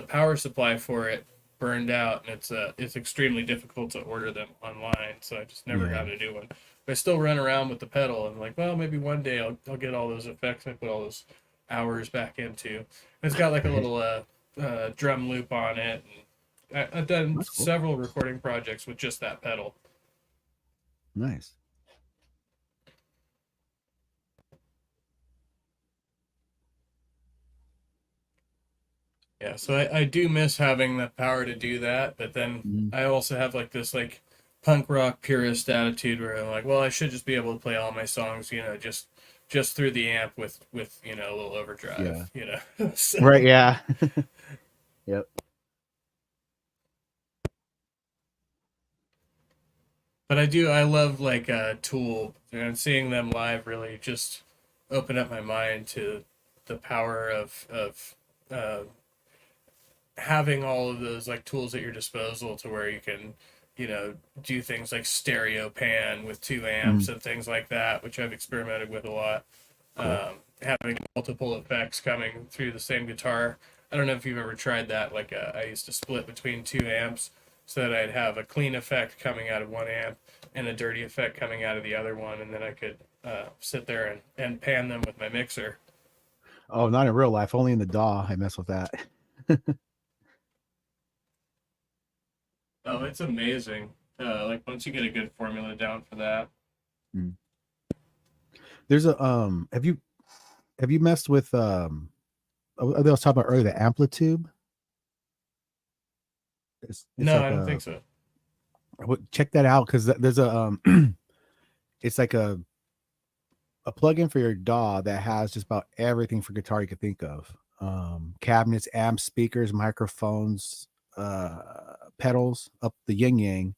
power supply for it burned out, and it's extremely difficult to order them online, so I just never got a new one. But I still run around with the pedal. I'm like, well, maybe one day I'll get all those effects I put all those hours back into. And it's got like a little drum loop on it. And I've done That's cool. several recording projects with just that pedal. Nice. Yeah, so I do miss having the power to do that, but then I also have like this like punk rock purist attitude where I'm like, well, I should just be able to play all my songs, just through the amp with a little overdrive, So, Right. Yeah. Yep. but I love like Tool, and seeing them live really just opened up my mind to the power of uh, having all of those like tools at your disposal to where you can do things like stereo pan with two amps and things like that, which I've experimented with a lot. Cool. Having multiple effects coming through the same guitar. I don't know if you've ever tried that. Like I used to split between two amps so that I'd have a clean effect coming out of one amp and a dirty effect coming out of the other one, and then I could sit there and pan them with my mixer. Oh, not in real life. Only in the DAW. I mess with that. Oh, it's amazing. Like once you get a good formula down for that. There's a Have you messed with I was talking about earlier the Amplitude? It's No, like I don't think so. check that out because there's a it's like a plugin for your DAW that has just about everything for guitar you could think of. Cabinets, amps, speakers, microphones, pedals, up the yin yang,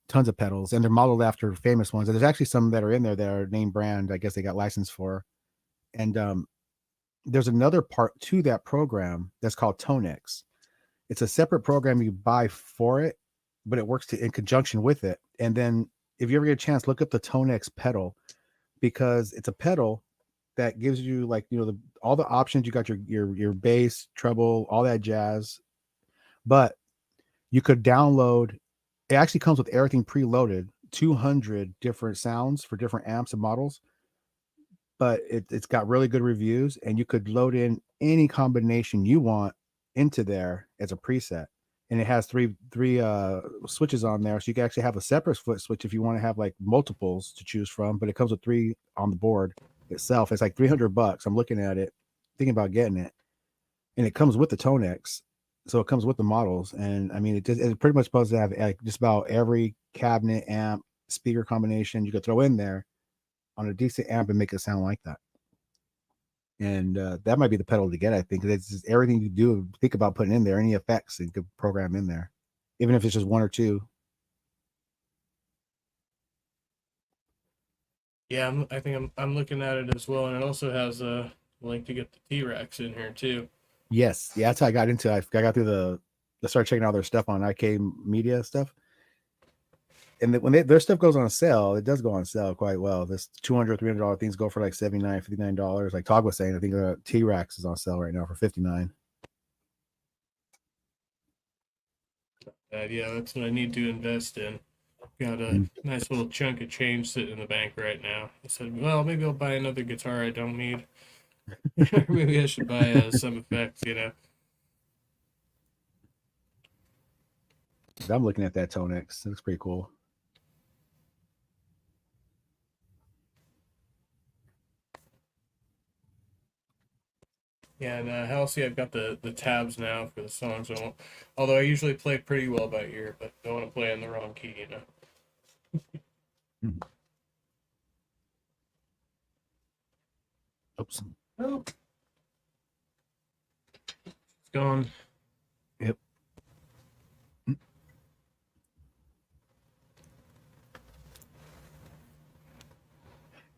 tons of pedals, and they're modeled after famous ones. And there's actually some that are in there that are name brand. I guess they got licensed for. And there's another part to that program that's called Tonex. It's a separate program you buy for it, but it works in conjunction with it. And then if you ever get a chance, look up the Tonex pedal, because it's a pedal that gives you like all the options. You got your bass, treble, all that jazz, but you could download. It actually comes with everything preloaded, 200 different sounds for different amps and models, but it's got really good reviews, and you could load in any combination you want into there as a preset. And it has three switches on there, so you can actually have a separate foot switch if you want to have like multiples to choose from, but it comes with 3 on the board itself. It's like $300. I'm looking at it, thinking about getting it, and it comes with the Tonex, so it comes with the models. And I mean, it's pretty much supposed to have like just about every cabinet, amp, speaker combination you could throw in there on a decent amp and make it sound like that. And that might be the pedal to get, I think. It's just everything you do, think about putting in there, any effects you could program in there, even if it's just 1 or 2. Yeah, I think I'm looking at it as well, and it also has a link to get the T-Rex in here too. Yes, yeah, that's how I got into it. I got through started checking out their stuff on IK Media stuff, and when their stuff goes on sale, it does go on sale quite well. This $200, $300 things go for like $79, $59. Like Todd was saying, I think T-Rex is on sale right now for $59. Yeah, that's what I need to invest in. Got a nice little chunk of change sitting in the bank right now. I said, well, maybe I'll buy another guitar I don't need. Maybe I should buy some effects, I'm looking at that Tonex. It looks pretty cool. Yeah, and Halsey, I've got the tabs now for the songs. Although I usually play pretty well by ear, but don't want to play in the wrong key, Oops. Oh. It's gone. Yep.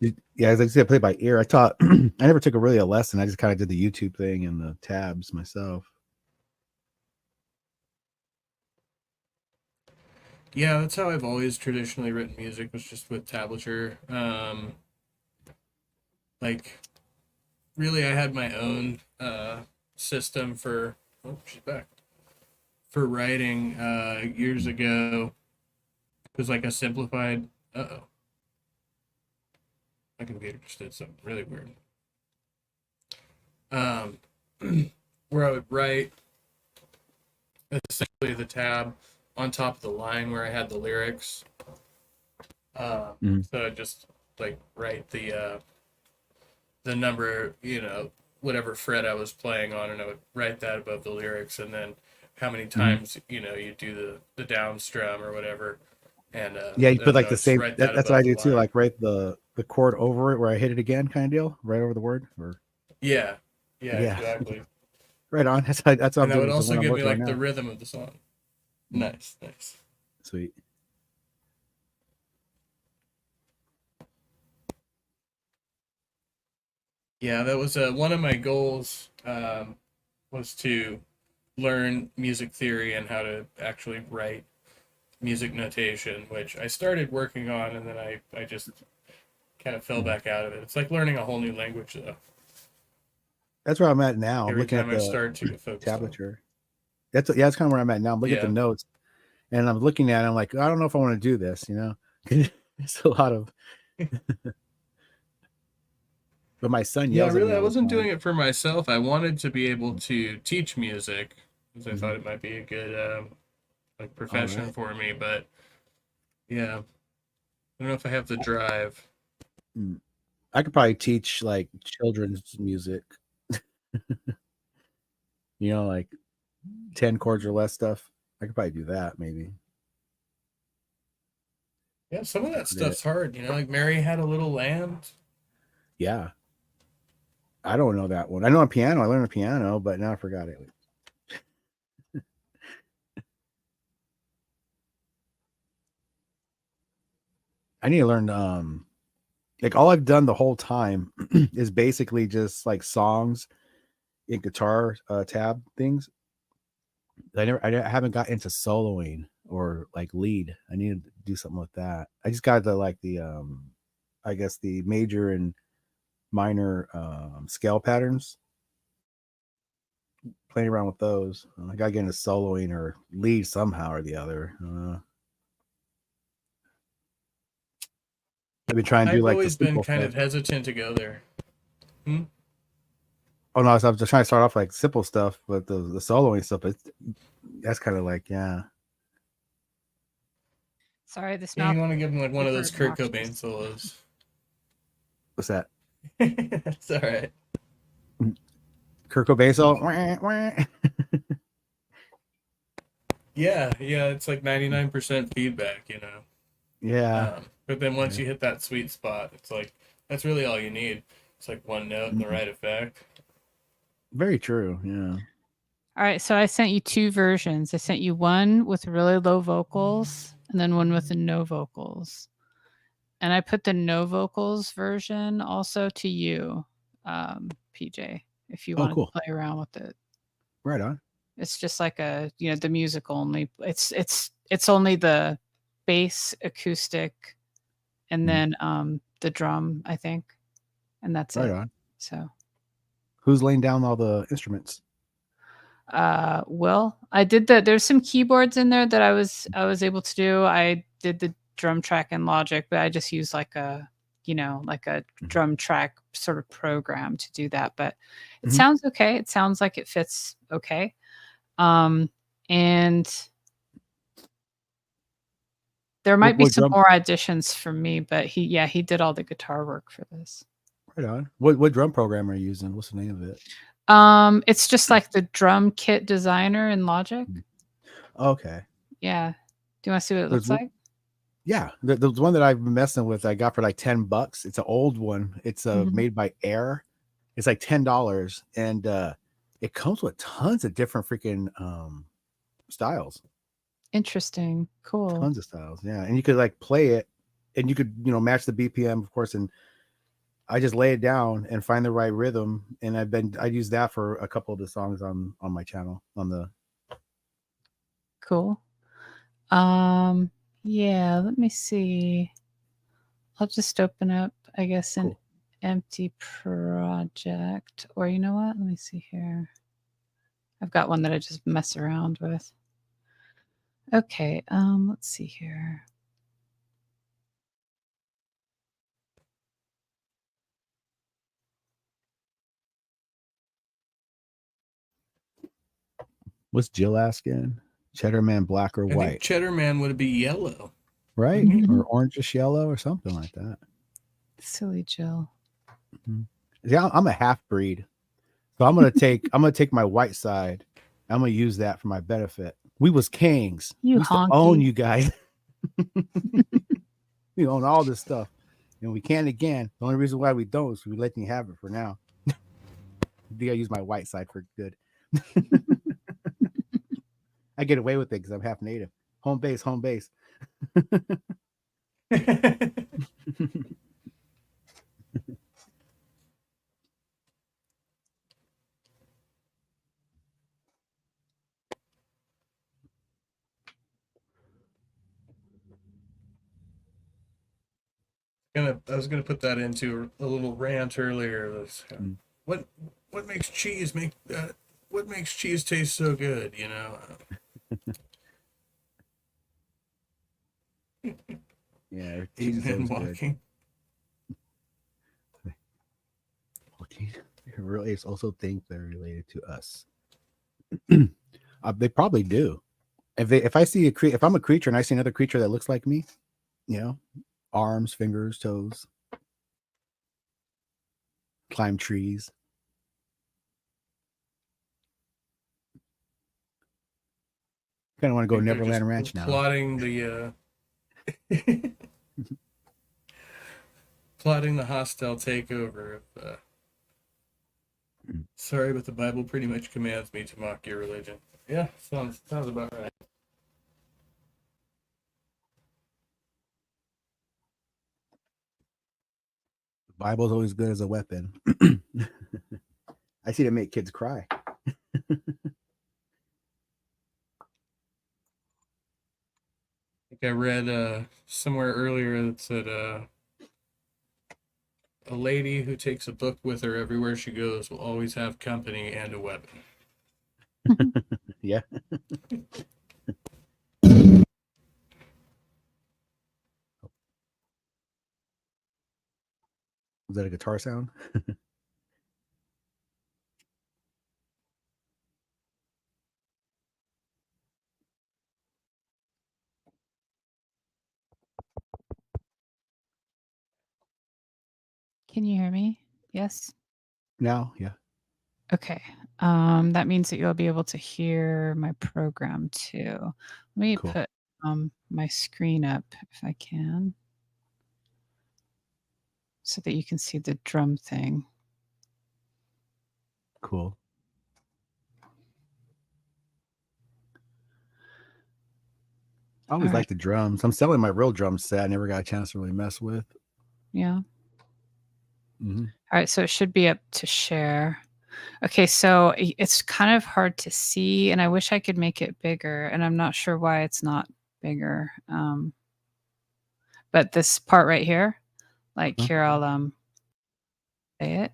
Yeah, as I said, play by ear. I taught. I never took a lesson. I just kind of did the YouTube thing and the tabs myself. Yeah, that's how I've always traditionally written music, was just with tablature. Like, really, I had my own system for. Oh, she's back. For writing years ago. It was like a simplified. Uh-oh. My computer just did something really weird. Where I would write essentially the tab on top of the line where I had the lyrics. Mhm. So I just like write the number, whatever fret I was playing on, and I would write that above the lyrics, and then how many times you do the down strum or whatever, and Yeah, you put and then like I the would just same. write that That's what I above the do too. line. Like write the chord over it where I hit it again, kind of deal, right over the word. Or Yeah, yeah, yeah, exactly. right on. That's what I'm And that doing would with the also one I'm give me working on like the now. rhythm of the song. Nice, nice. Sweet. Yeah, that was one of my goals, was to learn music theory and how to actually write music notation, which I started working on, and then I just kind of fell back out of it. It's like learning a whole new language, though. That's where I'm at now. I'm Every looking at time I the start to get focused on. tablature. That's kind of where I'm at now. I'm looking at the Yeah. notes, and I'm looking at it. I'm like, I don't know if I want to do this. It's a lot of. But my son Yeah, yells at me really, I all the wasn't time. doing it for myself. I wanted to be able to teach music because I thought Mhm. it might be a good like All profession right. for me. But yeah, I don't know if I have the drive. I could probably teach like children's music. Like 10 chords or less stuff. I could probably do that maybe. Yeah, some of that But stuff's hard. Like Mary Had a Little Lamb. yeah, I don't know that one. I know on piano. I learned a piano, but now I forgot it. I need to learn. Like all I've done the whole time is basically just like songs in guitar tab things. I haven't got into soloing or like lead. I need to do something with that. I just got the I guess the major and minor scale patterns, playing around with those. I gotta get into soloing or lead somehow or the other. I've been trying to do I've like the always been simple kind stuff. of hesitant to go there. Hmm? Oh no, I was just trying to start off like simple stuff, but the soloing stuff, that's kind of like, yeah. Sorry, this Yeah, mouth you want to give him like one of super those Kurt obnoxious. Cobain solos. What's that? That's all right. Kurt Cobain solo? Wah, wah. Yeah, it's like 99% feedback. Yeah. But then once Yeah. you hit that sweet spot, it's like that's really all you need. It's like one note and the right effect. Very true. Yeah. All right, so I sent you two versions. I sent you one with really low vocals and then one with the no vocals. And I put the no vocals version also to you, PJ, if you Oh, wanted to cool. play around with it. Right on. It's just like the music only. It's only the bass, acoustic, and then the drum, I think, and that's Right it. on. So, Who's laying down all the instruments? well, I did that. There's some keyboards in there that I was able to do. I did the drum track in Logic, but I just used like a drum track sort of program to do that. But it sounds okay. It sounds like it fits okay. And there might be What some drum? more auditions for me, but he did all the guitar work for this. Right on. What drum program are you using? What's the name of it? It's just like the drum kit designer in Logic. Okay. Yeah. Do you want to see what it There's looks like? Yeah, the one that I've been messing with, I got for like $10. It's an old one. It's made by Air. It's like $10, and it comes with tons of different freaking styles. Interesting. Cool. Tons of styles, yeah. And you could like play it, and you could match the BPM, of course. And I just lay it down and find the right rhythm, and I use that for a couple of the songs on my channel on the. Cool. Yeah, let me see. I'll just open up, I guess, an empty project. Or you know what? Let me see here. I've got one that I just mess around with. Okay, let's see here. What's Jill asking? Cheddar Man, black or I think white? Cheddar Man would be yellow. Right? Mhm. Or orangish yellow or something like that. Silly Jill. Yeah, I'm a half breed. So I'm gonna take my white side. I'm gonna use that for my benefit. We was kings. You We used to own honky. you guys. We own all this stuff. And we can again. The only reason why we don't is we let you have it for now. I think I use my white side for good. I get away with it because I'm half native. Home base, home base. I was gonna put that into a little rant earlier. What what makes cheese make what makes cheese taste so good? You know. Yeah, cheese Eating is and always good. walking. Real apes also think they're related to us. They probably do. If I see if I'm a creature and I see another creature that looks like me, you know, arms, fingers, toes, climb trees. Kind of want to go Think they're Neverland just Ranch now. plotting the plotting the hostile takeover of. Sorry, but the Bible pretty much commands me to mock your religion. Yeah, sounds about right. The Bible's always good as a weapon. I see to make kids cry. I think I read somewhere earlier that said a lady who takes a book with her everywhere she goes will always have company and a weapon. Yeah. Was that a guitar sound? Can you hear me? Yes. Now, yeah. Okay. That means that you'll be able to hear my program too. Let me Cool. put my screen up if I can, so that you can see the drum thing. Cool. I always All right. like the drums. I'm selling my real drum set. I never got a chance to really mess with. Yeah. Mm-hmm. All right. So it should be up to share. Okay. So it's kind of hard to see, and I wish I could make it bigger, and I'm not sure why it's not bigger. But this part right here, like here, I'll say it.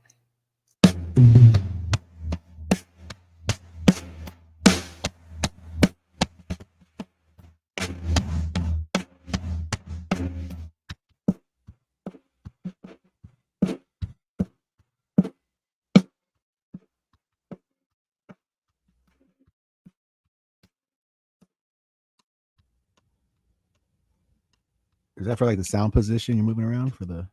Is that for like the sound position you're moving around for the?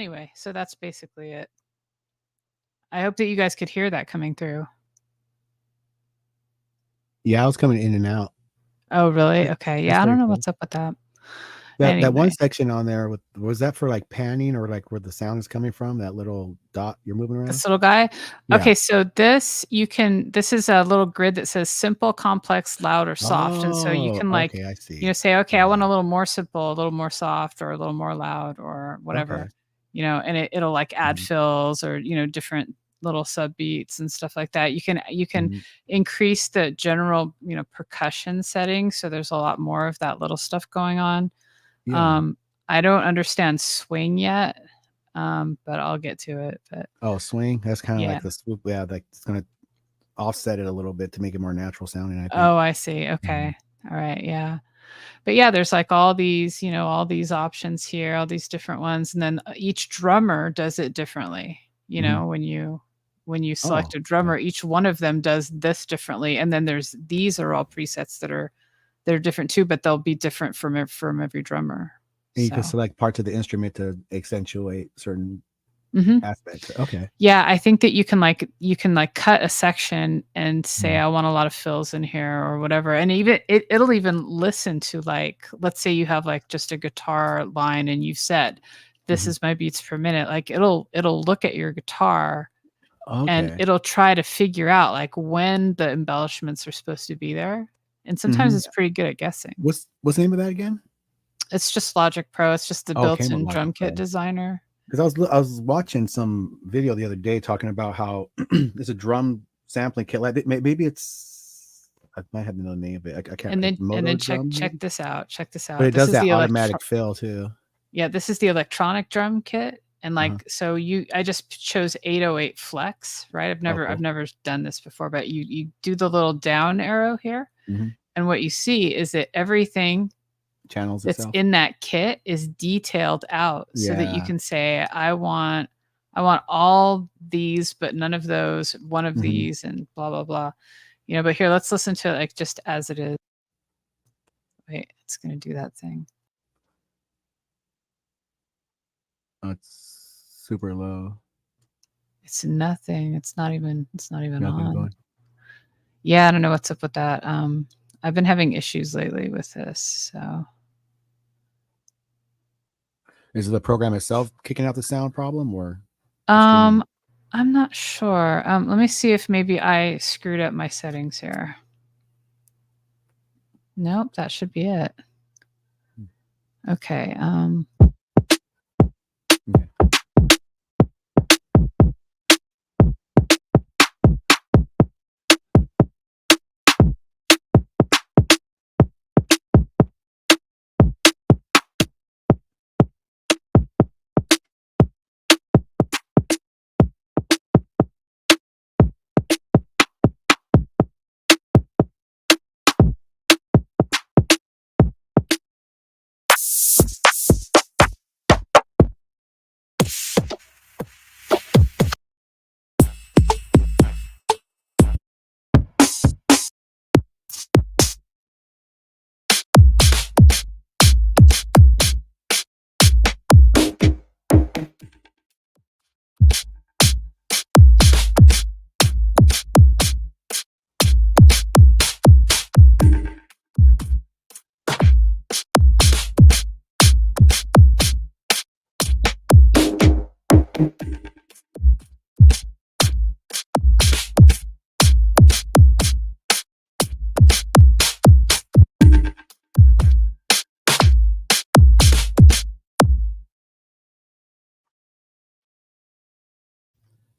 anyway, so that's basically it. I hope that you guys could hear that coming through. Yeah, I was coming in and out. Oh, really? Okay. Yeah, I don't know what's up with that. That one Anyway. section on there was that for like panning or like where the sound is coming from? That little dot you're moving around. This little guy. Yeah. Okay, so this is a little grid that says simple, complex, loud, or soft. And so you Oh, can like, okay, I see. say, okay, I want a little more simple, a little more soft, or a little more loud, or whatever. Okay. And it'll like add fills or different little sub beats and stuff like that. You can increase the general percussion settings, so there's a lot more of that little stuff going on. Yeah. I don't understand swing yet, but I'll get to it. But Oh, swing. That's kind of yeah. like the swoop. Yeah, like it's gonna offset it a little bit to make it more natural sounding. I think. Oh, I see. Okay. All right. Yeah. But yeah, there's like all these options here, all these different ones, and then each drummer does it differently. When you select a drummer, each one of them does this differently, and then these are all presets that are different too, but they'll be different from every drummer. And you can select parts of the instrument to accentuate certain aspects. Okay. Yeah, I think that you can cut a section and say I want a lot of fills in here or whatever, and even it'll even listen to, like, let's say you have like just a guitar line and you've said this is my beats per minute. Like it'll look at your guitar and it'll try to figure out like when the embellishments are supposed to be there, and sometimes it's pretty good at guessing. What's the name of that again? It's just Logic Pro. It's just the built-in drum kit designer. Because I was watching some video the other day talking about how there's a drum sampling kit. Like maybe it's, I might have the name of it. I can't. And then check this out. Check this out. But it This does is that the automatic fill too. Yeah, this is the electronic drum kit, and like so I just chose 808 flex, right? I've never done this before, but you do the little down arrow here, and what you see is that everything channels that's itself in that kit is detailed out so that you can say I want all these but none of those, one of these, and blah blah blah. But here, let's listen to it like just as it is. Wait, it's gonna do that thing. Oh, it's super low. It's nothing. It's not even Nothing on. going. Yeah, I don't know what's up with that. I've been having issues lately with this, so Is the program itself kicking out the sound problem, or I'm not sure. Let me see if maybe I screwed up my settings here. Nope, that should be it. Okay.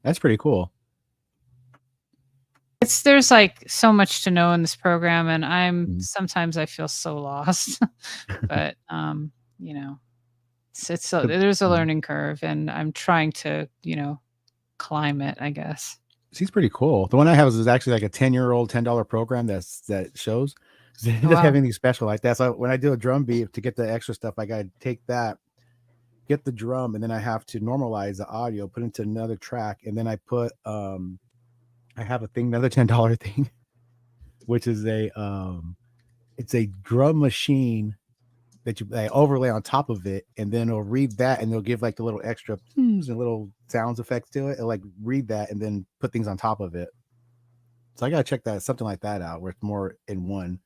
That's pretty cool. There's like so much to know in this program, and sometimes I feel so lost. But there's a learning curve, and I'm trying to climb it, I guess. She's pretty cool. The one I have is actually like a 10-year-old $10 program that shows. It doesn't have anything special like that. So when I do a drum beat, to get the extra stuff, I gotta take that, get the drum, and then I have to normalize the audio, put it into another track, and then I put I have another $10 thing, which is it's a drum machine that you overlay on top of it, and then it'll read that, and they'll give like the little extra and little sounds effects to it. It'll like read that and then put things on top of it. So I gotta check that something like that out where it's more in one.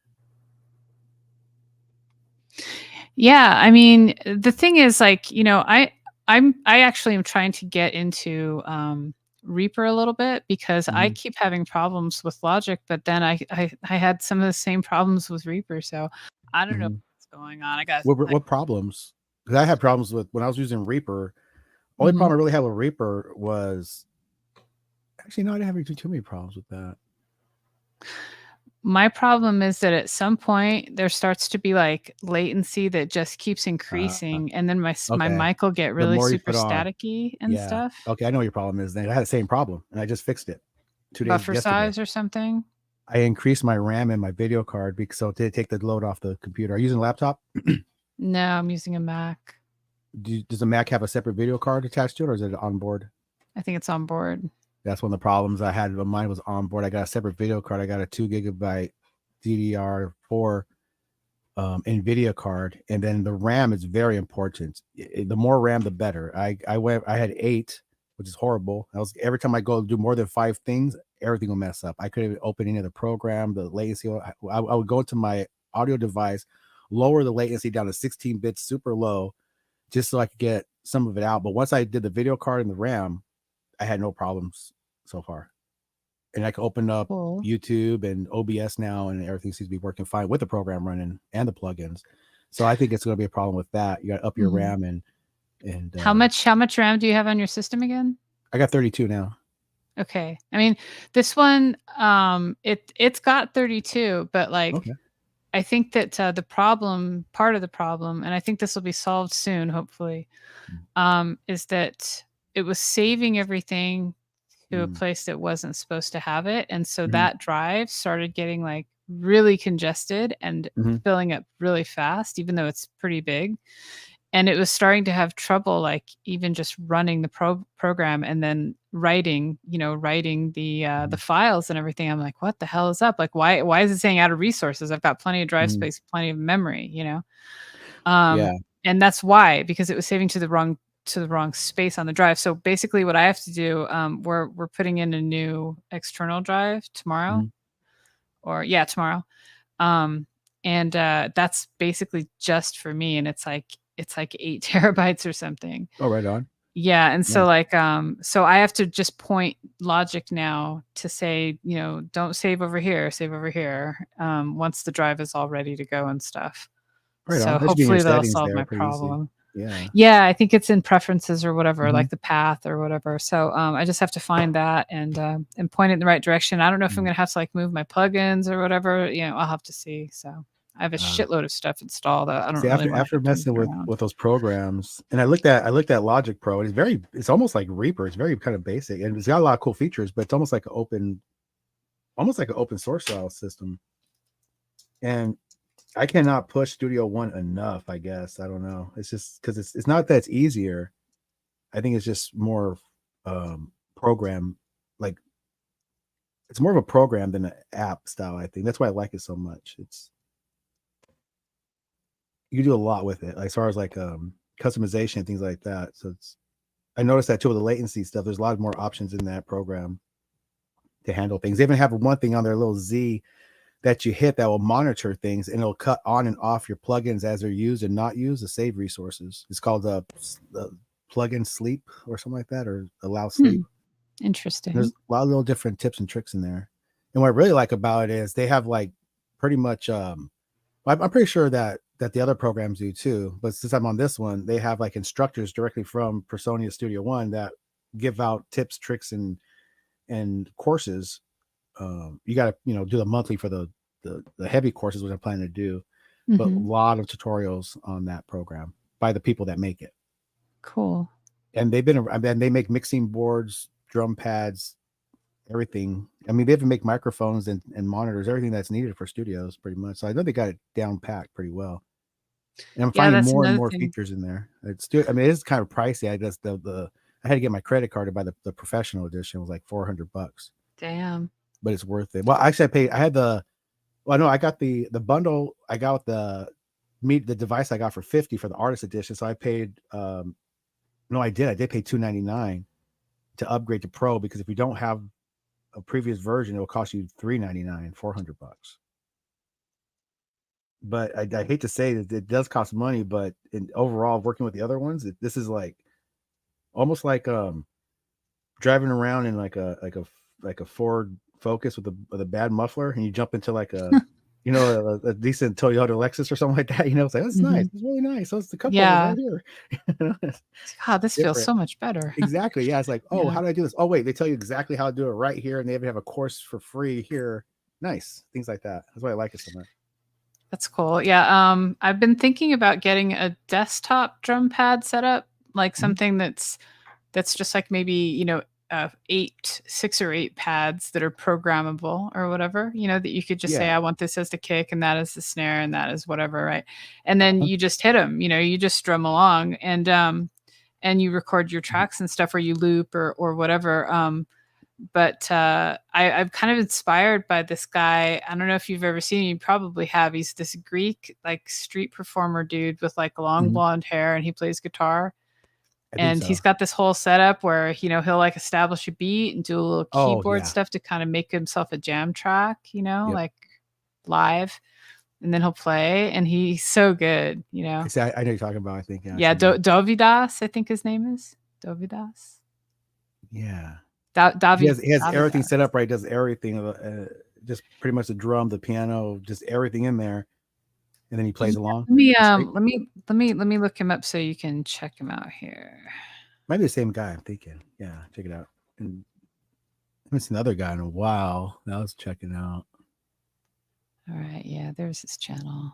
Yeah, I mean, the thing is, like, you know, I actually am trying to get into Reaper a little bit because I keep having problems with Logic, but then I had some of the same problems with Reaper, so I don't know what's going on. I got What problems? Because I had problems with when I was using Reaper. Only Mhm. problem I really had with Reaper was actually no, I didn't have too many problems with that. My problem is that at some point there starts to be like latency that just keeps increasing, and then my Okay. mic will get The really more you super put on, staticky and yeah. stuff. Okay, I know what your problem is. Then I had the same problem, and I just fixed it 2 days Buffer yesterday. size or something? I increased my RAM and my video card because so to take the load off the computer. Are you using a laptop? No, I'm using a Mac. Does the Mac have a separate video card attached to it, or is it on board? I think it's on board. That's one of the problems I had. But mine was on board. I got a separate video card. I got a 2 gigabyte DDR4 NVIDIA card, and then the RAM is very important. The more RAM, the better. I had 8, which is horrible. Every time I go do more than 5 things, everything will mess up. I couldn't open any of the program. The latency. I would go into my audio device, lower the latency down to 16 bits, super low, just so I could get some of it out. But once I did the video card and the RAM, I had no problems so far. And I can open up YouTube and OBS now, and everything seems to be working fine with the program running and the plugins. So I think it's going to be a problem with that. You got to up your RAM and How much RAM do you have on your system again? I got 32 now. Okay. I mean, this one it's got 32, but like I think that part of the problem, and I think this will be solved soon, hopefully, is that it was saving everything to a place that wasn't supposed to have it. And so that drive started getting like really congested and filling up really fast, even though it's pretty big. And it was starting to have trouble, like even just running the program and then writing the files and everything. I'm like, what the hell is up? Like, why is it saying out of resources? I've got plenty of drive space, plenty of memory, Yeah. And that's why, because it was saving to the wrong space on the drive. So basically what I have to do, we're putting in a new external drive tomorrow tomorrow. And that's basically just for me. And it's like 8 terabytes or something. Oh, right on. Yeah. And so Nice. so I have to just point Logic now to say, don't save over here, save over here. Once the drive is all ready to go and stuff. Right So on. That should be in your hopefully that'll settings solve there, my pretty easy. problem. Yeah. Yeah, I think it's in preferences or whatever, like the path or whatever. So I just have to find that and point it in the right direction. I don't know if I'm gonna have to like move my plugins or whatever. I'll have to see. So I have a shitload of stuff installed. I don't See, really want after messing with those programs, and I looked at Logic Pro, and it's almost like Reaper. It's very kind of basic, and it's got a lot of cool features, but it's almost like an open source style system. And I cannot push Studio One enough, I guess. I don't know. It's just because it's not that it's easier. I think it's just more program, like it's more of a program than an app style. I think that's why I like it so much. You can do a lot with it, like, as far as like customization and things like that. So I noticed that too with the latency stuff. There's a lot more options in that program to handle things. They even have one thing on their little Z that you hit that will monitor things, and it'll cut on and off your plugins as they're used and not used to save resources. It's called the plugin sleep or something like that, or allow sleep. Interesting. There's a lot of little different tips and tricks in there. And what I really like about it is they have like pretty much I'm pretty sure that the other programs do too, but since I'm on this one, they have like instructors directly from Personia Studio One that give out tips, tricks, and courses. You got to do the monthly for the heavy courses, which I'm planning to do, but a lot of tutorials on that program by the people that make it. Cool. And they make mixing boards, drum pads, everything. I mean, they even make microphones and monitors, everything that's needed for studios, pretty much. So I know they got it down packed pretty well. And I'm finding more and more features in there. It is kind of pricey. I just I had to get my credit card to buy the professional edition. It was like $400. Damn. But it's worth it. Well, actually, I got the bundle. I got the the device I got for 50 for the artist edition. So I paid no, I did pay $299 to upgrade to Pro, because if you don't have a previous version, it will cost you $399, $400. But I hate to say that it does cost money, but overall working with the other ones, this is like almost like driving around in like a Ford Focus with a bad muffler, and you jump into like a a decent Toyota Lexus or something like that. It's like, that's nice. It's really nice. So it's the cup holder Yeah. right here. God, this feels Different. so much better. Exactly. Yeah. It's like, oh, Yeah. how do I do this? Oh, wait, they tell you exactly how to do it right here, and they even have a course for free here. Nice. Things like that. That's why I like it so much. That's cool. Yeah. I've been thinking about getting a desktop drum pad set up, like something that's just like maybe, 6 or 8 pads that are programmable or whatever, that you could just say, Yeah. I want this as the kick and that is the snare and that is whatever. Right. And then you just hit them, you just strum along and you record your tracks and stuff, or you loop or whatever. But I'm kind of inspired by this guy. I don't know if you've ever seen him. You probably have. He's this Greek like street performer dude with like long blonde hair, and he plays guitar. And he's got this whole setup where he'll like establish a beat and do a little keyboard stuff to kind of make himself a jam track, like live, and then he'll play. And he's so good, I know you're talking about. I think Yeah, Dovidas, I think his name is Dovidas. Yeah. David. He has everything set up right. Does everything, just pretty much the drum, the piano, just everything in there, and then he plays along. Let me look him up so you can check him out here. Might be the same guy. I'm thinking. Yeah, check it out. And I haven't seen another guy in a while. I was checking out. All right. Yeah, there's his channel.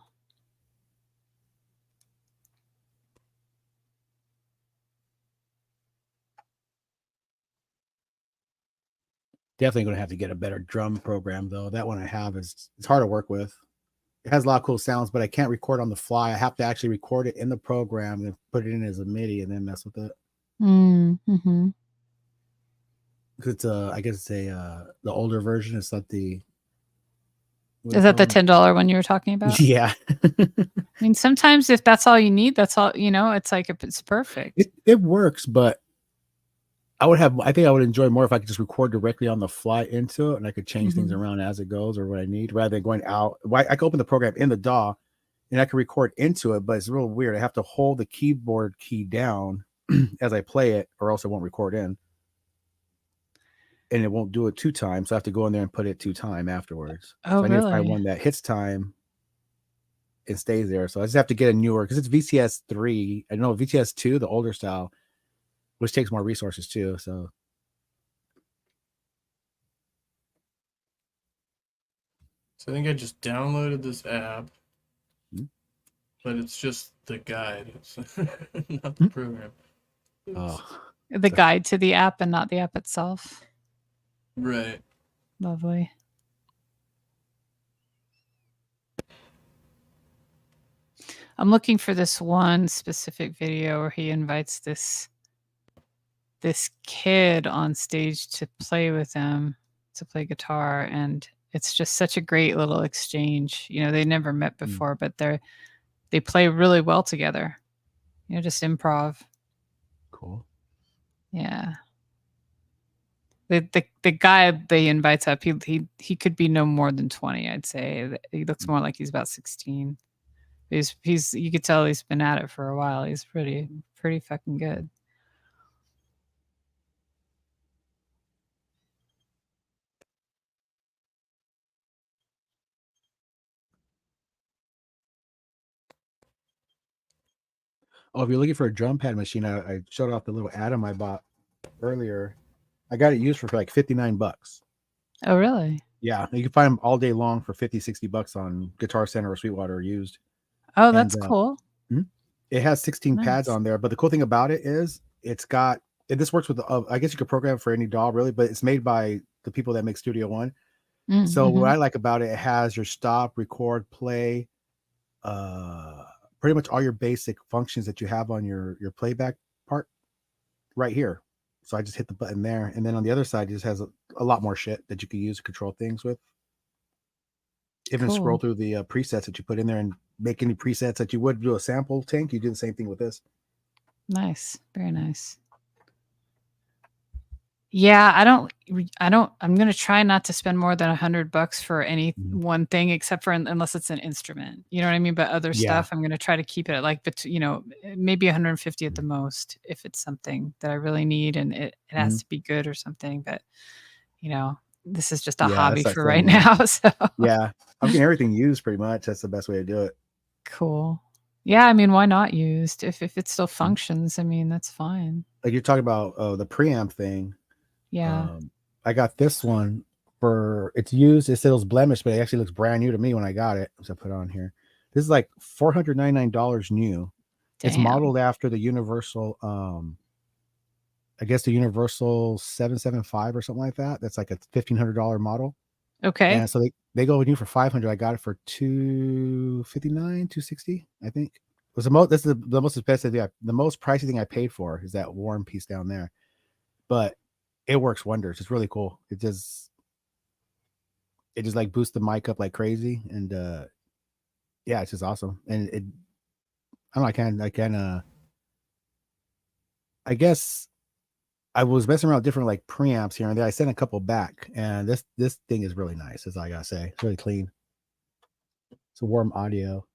Definitely going to have to get a better drum program, though. That one I have it's hard to work with. It has a lot of cool sounds, but I can't record on the fly. I have to actually record it in the program and put it in as a MIDI and then mess with it. Mm-hmm. Because it's I guess it's the older version. It's not the. Is that the $10 one you were talking about? Yeah. I mean, sometimes if that's all you need, that's all. It's like it's perfect. It works, but I think I would enjoy more if I could just record directly on the fly into it, and I could change things around as it goes or what I need, rather than going out. I could open the program in the DAW, and I can record into it, but it's real weird. I have to hold the keyboard key down as I play it, or else it won't record in, and it won't do it 2 times. So I have to go in there and put it 2 times afterwards. Oh, so I need to find really? one that hits time and stays there. So I just have to get a newer, because it's VCS 3. I know VCS 2, the older style, which takes more resources too. So I think I just downloaded this app, but it's just the guide. It's not the program. The guide to the app and not the app itself. Right. Lovely. I'm looking for this one specific video where he invites this kid on stage to play with him, to play guitar, and it's just such a great little exchange. They never met before, but they play really well together. Just improv. Cool. Yeah. The guy they invites up, he could be no more than 20, I'd say. He looks more like he's about 16. He's you could tell he's been at it for a while. He's pretty fucking good. Oh, if you're looking for a drum pad machine, I showed off the little Atom I bought earlier. I got it used for like $59. Oh, really? Yeah, you can find them all day long for $50-$60 on Guitar Center or Sweetwater used. Oh, that's cool. It has 16 pads on there, but the cool thing about it is this works with I guess you could program for any DAW really, but it's made by the people that make Studio One. So what I like about it, it has your stop, record, play, pretty much all your basic functions that you have on your playback part right here. So I just hit the button there, and then on the other side, it just has a lot more shit that you can use to control things with. Even scroll through the presets that you put in there and make any presets that you would do a sample tank. You do the same thing with this. Nice. Very nice. Yeah, I'm going to try not to spend more than $100 for any one thing, except for unless it's an instrument, you know what I mean? But other Yeah. stuff, I'm going to try to keep it at like, maybe 150 at the most, if it's something that I really need and it has to be good or something. But, this is just a hobby that's for that right same way. now. So Yeah. I'm getting everything used pretty much. That's the best way to do it. cool. Yeah. I mean, why not used? If it still functions, I mean, that's fine. Like you're talking about the preamp thing. Yeah. I got this one for it's used. It said it was blemished, but it actually looks brand new to me when I got it. So I put it on here. This is like $499 new. It's Damn. modeled after the Universal, I guess the Universal 775 or something like that. That's like a $1,500 model. Okay. And so they go new for $500. I got it for $259, $260, I think. It was this is the most expensive. Yeah, the most pricey thing I paid for is that warm piece down there. But it works wonders. It's really cool. It just like boosts the mic up like crazy, and yeah, it's just awesome. And it, I don't know, I guess I was messing around with different like preamps here and there. I sent a couple back, and this thing is really nice, as I gotta say. It's really clean. It's a warm audio.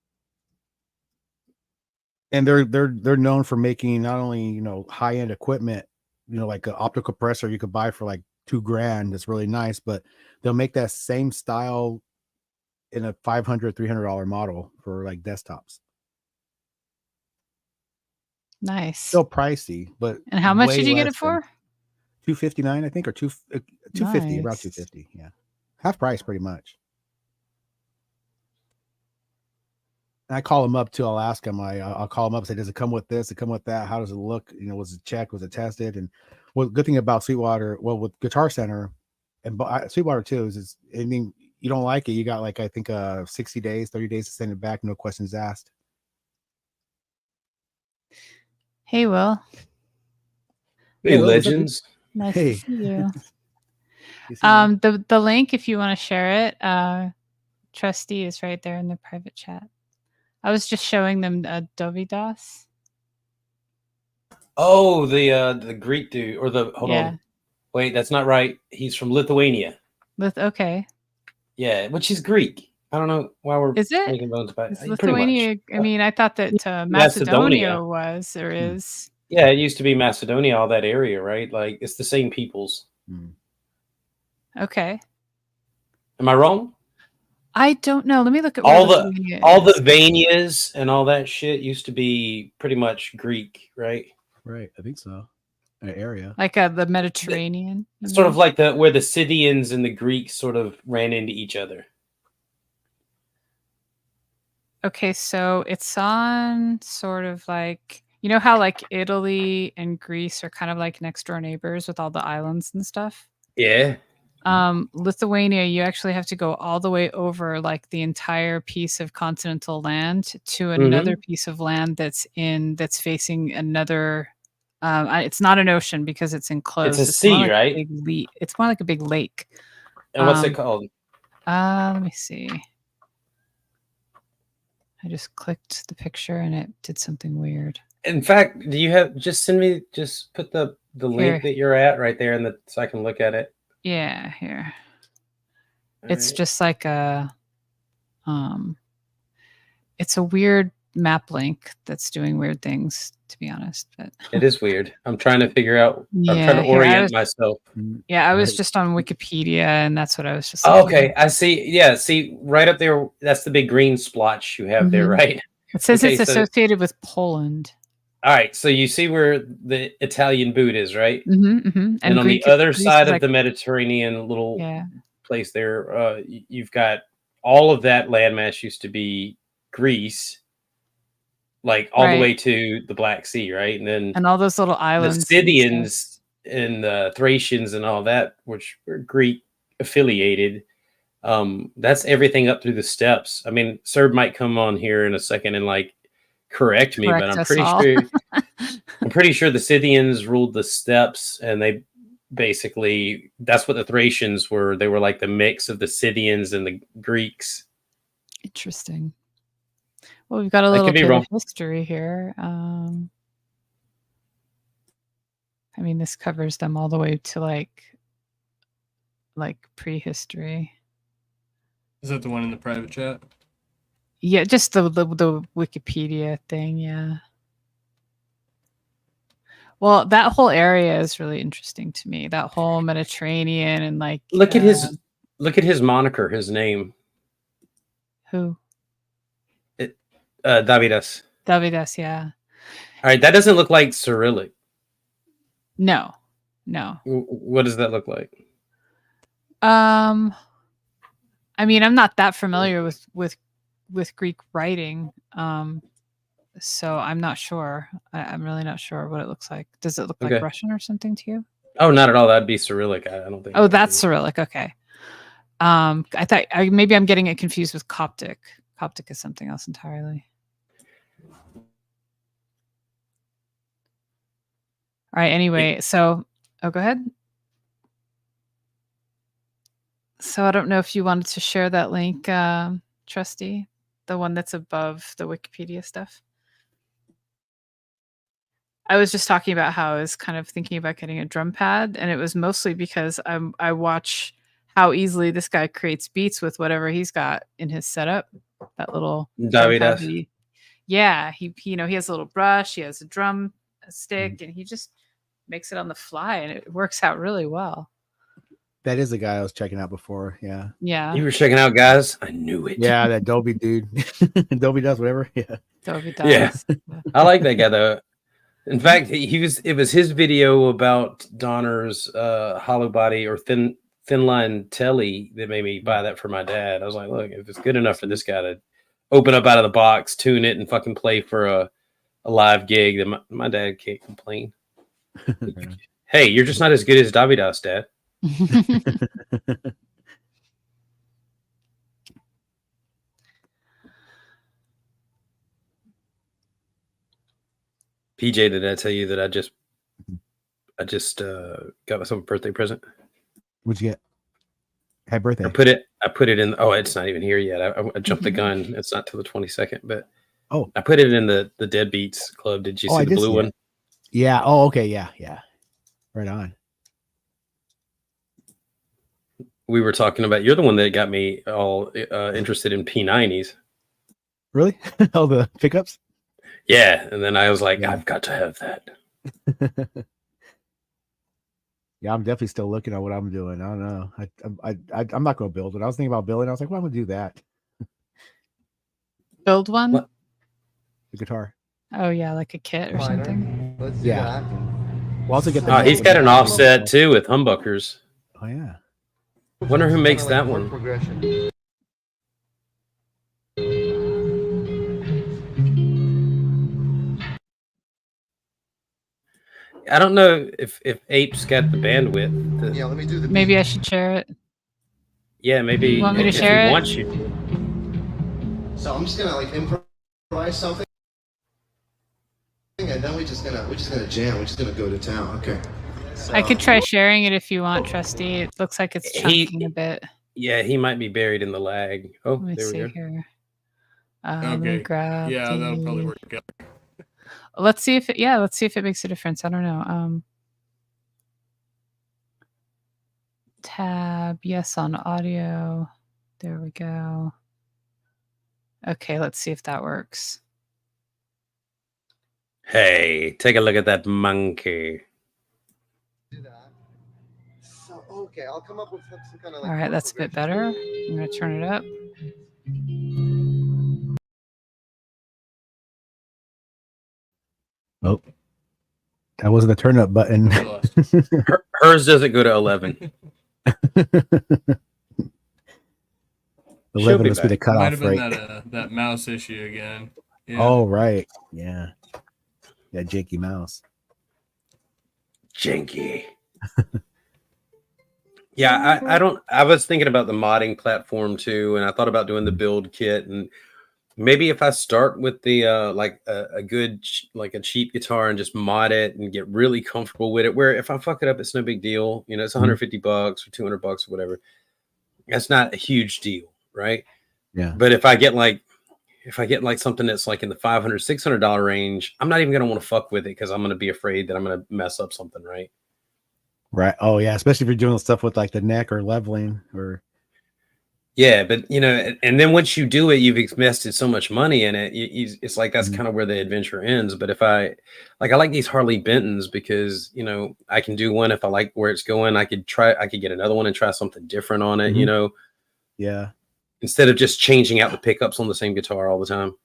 And they're known for making not only high end equipment, like an optical compressor you could buy for like $2,000. That's really nice, but they'll make that same style in a $500, $300 model for like desktops. Nice. Still pricey, but And how much way did you get less it for? than $259, I think, or 250, around Nice. 250. Yeah, half price pretty much. And I call them up too. I'll ask them. I'll call them up and say, does it come with this? Does it come with that? How does it look? Was it checked? Was it tested? And good thing about Sweetwater, well, with Guitar Center and Sweetwater too, is I mean, you don't like it, you got like I think 60 days, 30 days to send it back, no questions asked. Hey, Will. Hey, legends. Nice Hey. to see you. You see me? The link, if you want to share it, Trustee is right there in the private chat. I was just showing them Dovidas. Oh, the Greek dude, or hold Yeah. on. Wait, that's not right. He's from Lithuania. Okay. Yeah, which is Greek. I don't know why we're Is it? making bones about it. Is Pretty much. Lithuania? I mean, I thought that Macedonia Macedonia. was or is. Yeah, it used to be Macedonia, all that area, right? Like it's the same peoples. Okay. Am I wrong? I don't know. Let me look at All where the Lithuania all the is. Vanias and all that shit used to be pretty much Greek, right? Right, I think so. An area like the Mediterranean. Sort of like where the Scythians and the Greeks sort of ran into each other. Okay, so it's on sort of like, you know how like Italy and Greece are kind of like next door neighbors with all the islands and stuff? Yeah. Lithuania, you actually have to go all the way over like the entire piece of continental land to another piece of land that's facing another. It's not an ocean because it's enclosed. It's a sea, more like right? It's more like a big lake. And what's it called? Let me see. I just clicked the picture and it did something weird. In fact, do you have just put the link that you're at right there so I can look at it? Yeah, here. All It's right. just like it's a weird map link that's doing weird things, to be honest. But It is weird. I'm trying to figure out. I'm yeah, trying to here, orient myself. Yeah, I was just on Wikipedia, and that's what I was just. Oh, okay, I see. Yeah, see right up there. That's the big green splotch you have there, Mhm. right? It says Okay, it's so- associated with Poland. All right, so you see where the Italian boot is, right? And And on Greek- the other Greece side is of like- the Mediterranean little Yeah. place there, you've got all of that landmass used to be Greece, like all the Right. way to the Black Sea, right? And then And all those little the islands. and Scythians and the Thracians and all that, which were Greek affiliated. That's everything up through the steppes. I mean, Serb might come on here in a second and like correct me, but Correct I'm us pretty all. sure I'm pretty sure the Scythians ruled the steppes, and they basically that's what the Thracians were. They were like the mix of the Scythians and the Greeks. Interesting. Well, we've got a I little could be bit wrong. of history here. I mean, this covers them all the way to like prehistory. Is that the one in the private chat? Yeah, just the Wikipedia thing. Yeah. Well, that whole area is really interesting to me. That whole Mediterranean and like Look at his moniker, his name. who? Davidas. Davidas, yeah. All right, that doesn't look like Cyrillic. No. What does that look like? I mean, I'm not that familiar with Greek writing. So I'm not sure. I'm really not sure what it looks like. Does it look like Okay. Russian or something to you? Oh, not at all. That'd be Cyrillic. I don't think. Oh, that's Cyrillic. Okay. I thought maybe I'm getting it confused with Coptic. Coptic is something else entirely. All right. Anyway, so go ahead. So I don't know if you wanted to share that link, Trusty, the one that's above the Wikipedia stuff. I was just talking about how I was kind of thinking about getting a drum pad, and it was mostly because I watch how easily this guy creates beats with whatever he's got in his setup. That little drum pad. Davidas. Yeah, he he has a little brush, he has a drum stick, and he just makes it on the fly, and it works out really well. That is the guy I was checking out before. Yeah. Yeah. You were checking out, guys. I knew it. Yeah, that Dolby dude. Dolby does whatever. Yeah. Dolby does. Yeah, I like that guy though. In fact, it was his video about Donner's hollow body or thin line telly that made me buy that for my dad. I was like, look, if it's good enough for this guy to open up out of the box, tune it, and fucking play for a live gig, then my dad can't complain. Hey, you're just not as good as Davidas, Dad. PJ, did I tell you that I just got myself a birthday present? What'd you get? Happy birthday. I put it in. Oh, it's not even here yet. I jumped the gun. It's not till the 22nd, but I put it in the Deadbeats Club. Did you see the blue one? Yeah. Oh, okay. Yeah. Right on. We were talking about. You're the one that got me all interested in P90s. Really? All the pickups? Yeah, and then I was like, I've got to have that. Yeah, I'm definitely still looking at what I'm doing. I don't know. I'm not going to build it. I was thinking about building. I was like, well, I'm going to do that. Build one? The guitar. Oh yeah, like a kit or something. Let's do that. We'll also get the. He's got an offset too with humbuckers. Oh yeah. Wonder who makes that one. I don't know if Ape's got the bandwidth. Yeah, let me do the. Maybe I should share it. Yeah, maybe. You want me to if share he it? wants you. So I'm just gonna like improvise something, and then we're just gonna jam. We're just gonna go to town. Okay. So, I could try sharing it if you want, Trusty. It looks like it's chunking a bit. Yeah, he might be buried in the lag. Oh, Let me there we see go. here. Let me grab. Yeah, that'll probably work out. Let's see if it makes a difference. I don't know. Tab, yes on audio. There we go. Okay, let's see if that works. Hey, take a look at that monkey. do that. So okay, I'll come up with some kind of like. All right, that's a bit better. I'm going to turn it up. Oh, that wasn't a turn up button. Hers doesn't go to 11. 11 must be the Might cutoff, have been right? that mouse issue again. Yeah. Oh, right. Yeah. That janky mouse. Janky. Yeah, I was thinking about the modding platform too, and I thought about doing the build kit, and maybe if I start with the like a good like a cheap guitar and just mod it and get really comfortable with it, where if I fuck it up, it's no big deal. You know, it's $150 or $200 or whatever. That's not a huge deal, right? Yeah. But if I get like if I get like something that's like in the $500, $600 range, I'm not even going to want to fuck with it because I'm going to be afraid that I'm going to mess up something, right? Right. Oh yeah, especially if you're doing stuff with like the neck or leveling or. Yeah, but and then once you do it, you've invested so much money in it. It's like that's kind of where the adventure ends. But if I like these Harley Bentons because I can do one if I like where it's going. I could get another one and try something different on it. Yeah. Instead of just changing out the pickups on the same guitar all the time.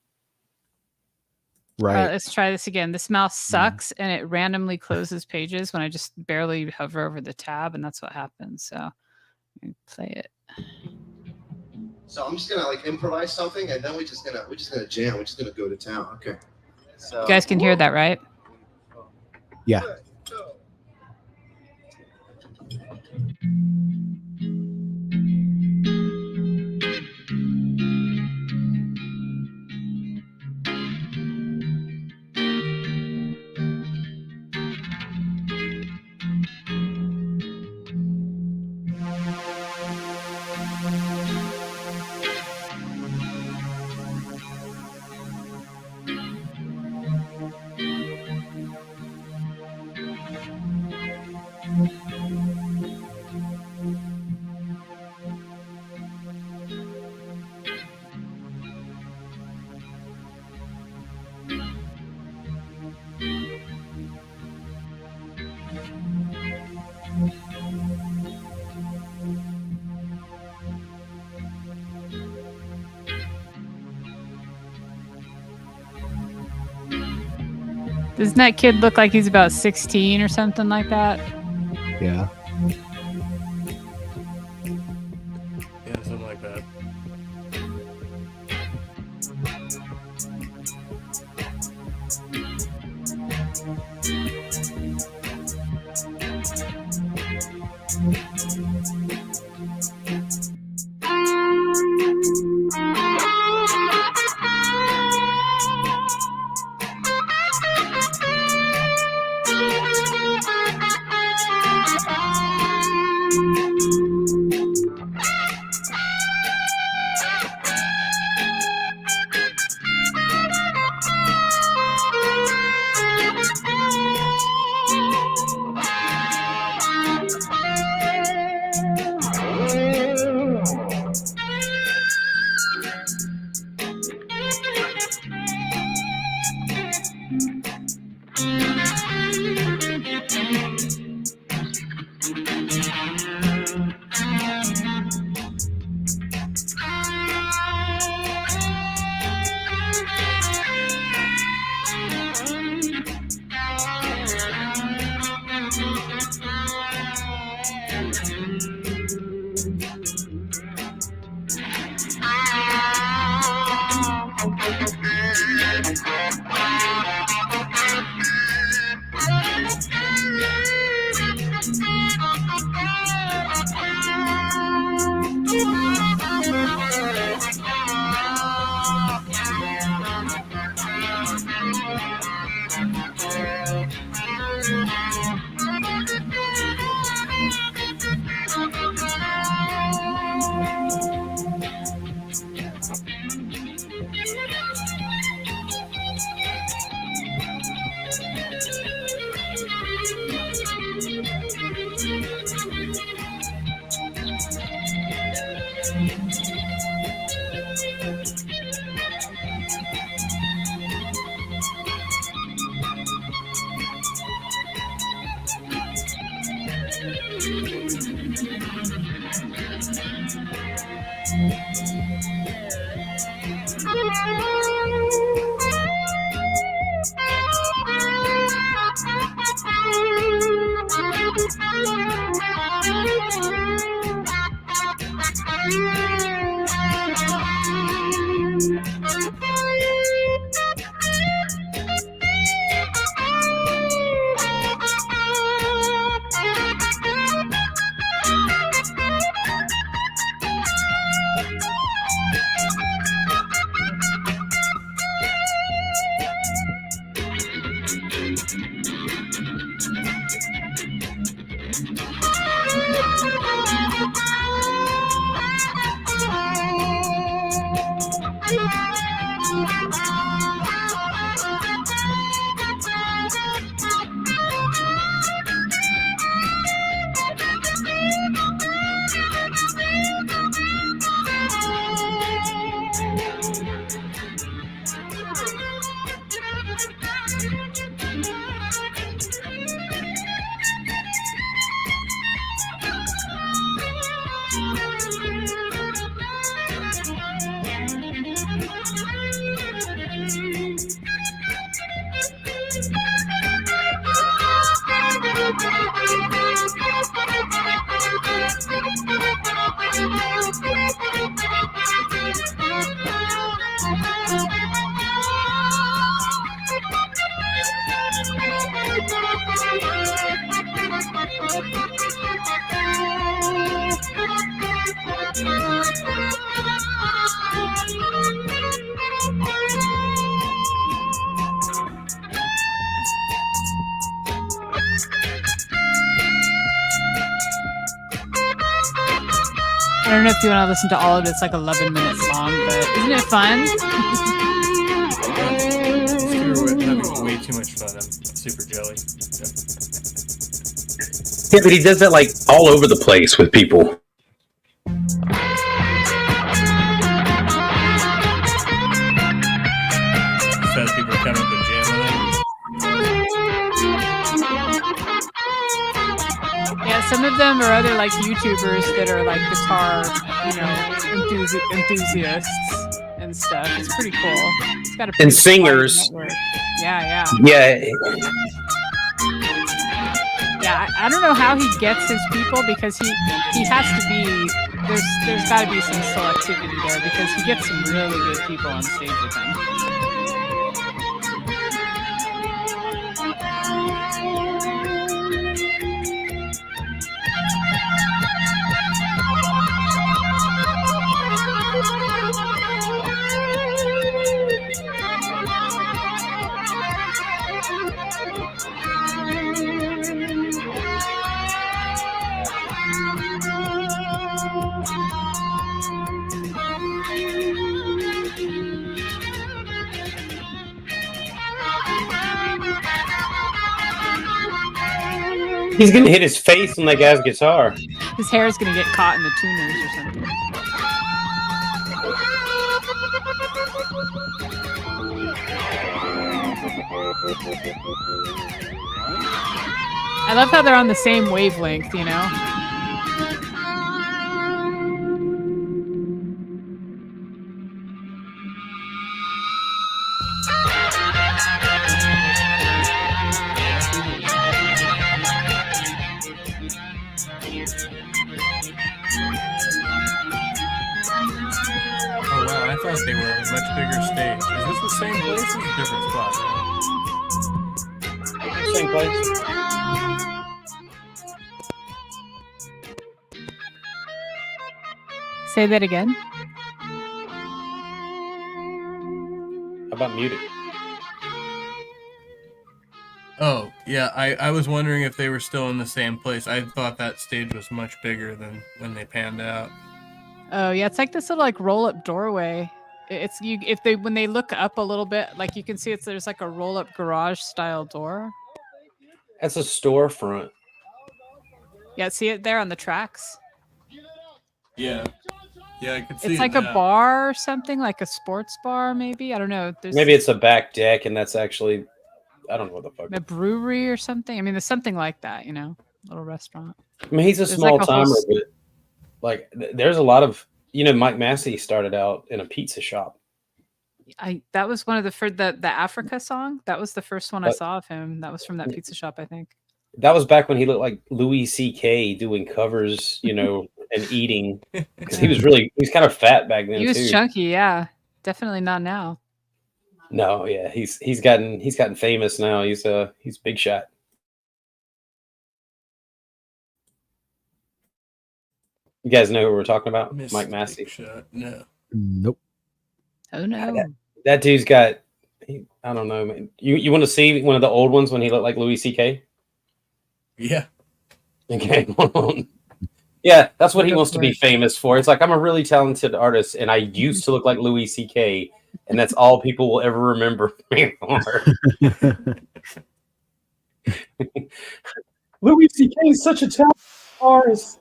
Right. Let's try this again. This mouse sucks and it randomly closes pages when I just barely hover over the tab, and that's what happens. So let me play it. So I'm just gonna like improvise something, and then we're just gonna jam. We're just gonna go to town. Okay. So You guys can hear that, right? Yeah. Doesn't that kid look like he's about 16 or something like that? Yeah. Yeah, something like that. I don't know if you want to listen to all of it. It's like 11 minutes long, but isn't it fun? Stuart having way too much fun. I'm super jelly. Yeah, but he does that like all over the place with people. Says people are coming to jam with him. Yeah, some of them are other like YouTubers that are like guitar, enthusiasts and stuff. It's pretty cool. It's got a And pretty singers. wide network. Yeah. Yeah. Yeah, I don't know how he gets his people because he has to be there's got to be some selectivity there because he gets some really good people on stage with him. He's gonna hit his face on that guy's guitar. His hair is gonna get caught in the tuners or something. I love how they're on the same wavelength, you know? Oh wow, I thought they were a much bigger stage. Is this the same place or a different spot? Same place. Say that again. How about muted? Oh, yeah, I was wondering if they were still in the same place. I thought that stage was much bigger than when they panned out. Oh yeah, it's like this little like roll up doorway. It's you if they when they look up a little bit, like you can see there's like a roll up garage style door. That's a storefront. Yeah, see it there on the tracks. Yeah. Yeah, I could see It's it like a now. bar or something, like a sports bar, maybe. I don't know. There's Maybe it's a back deck, and that's actually, I don't know what the fuck. a brewery or something. I mean, there's something like that, you know, little restaurant. I mean, he's a There's small like a whole timer, but like, there's a lot of, Mike Massey started out in a pizza shop. That was one of the Africa song. That was the first one I But- saw of him. That was from that pizza shop, I think. That was back when he looked like Louis C.K. doing covers, and eating. Because he was kind of fat back then He was too. chunky, yeah. Definitely not now. No, yeah, he's gotten famous now. He's big shot. You guys know who we're talking about? Mike Massey. Shot. No. Nope. Oh no. That dude's got. I don't know, man. You want to see one of the old ones when he looked like Louis C.K.? Yeah. Okay, hold on. Yeah, that's what he Go wants to for be it. famous for. It's like, I'm a really talented artist, and I used to look like Louis C.K., and that's all people will ever remember me for. Louis C.K. is such a talented artist.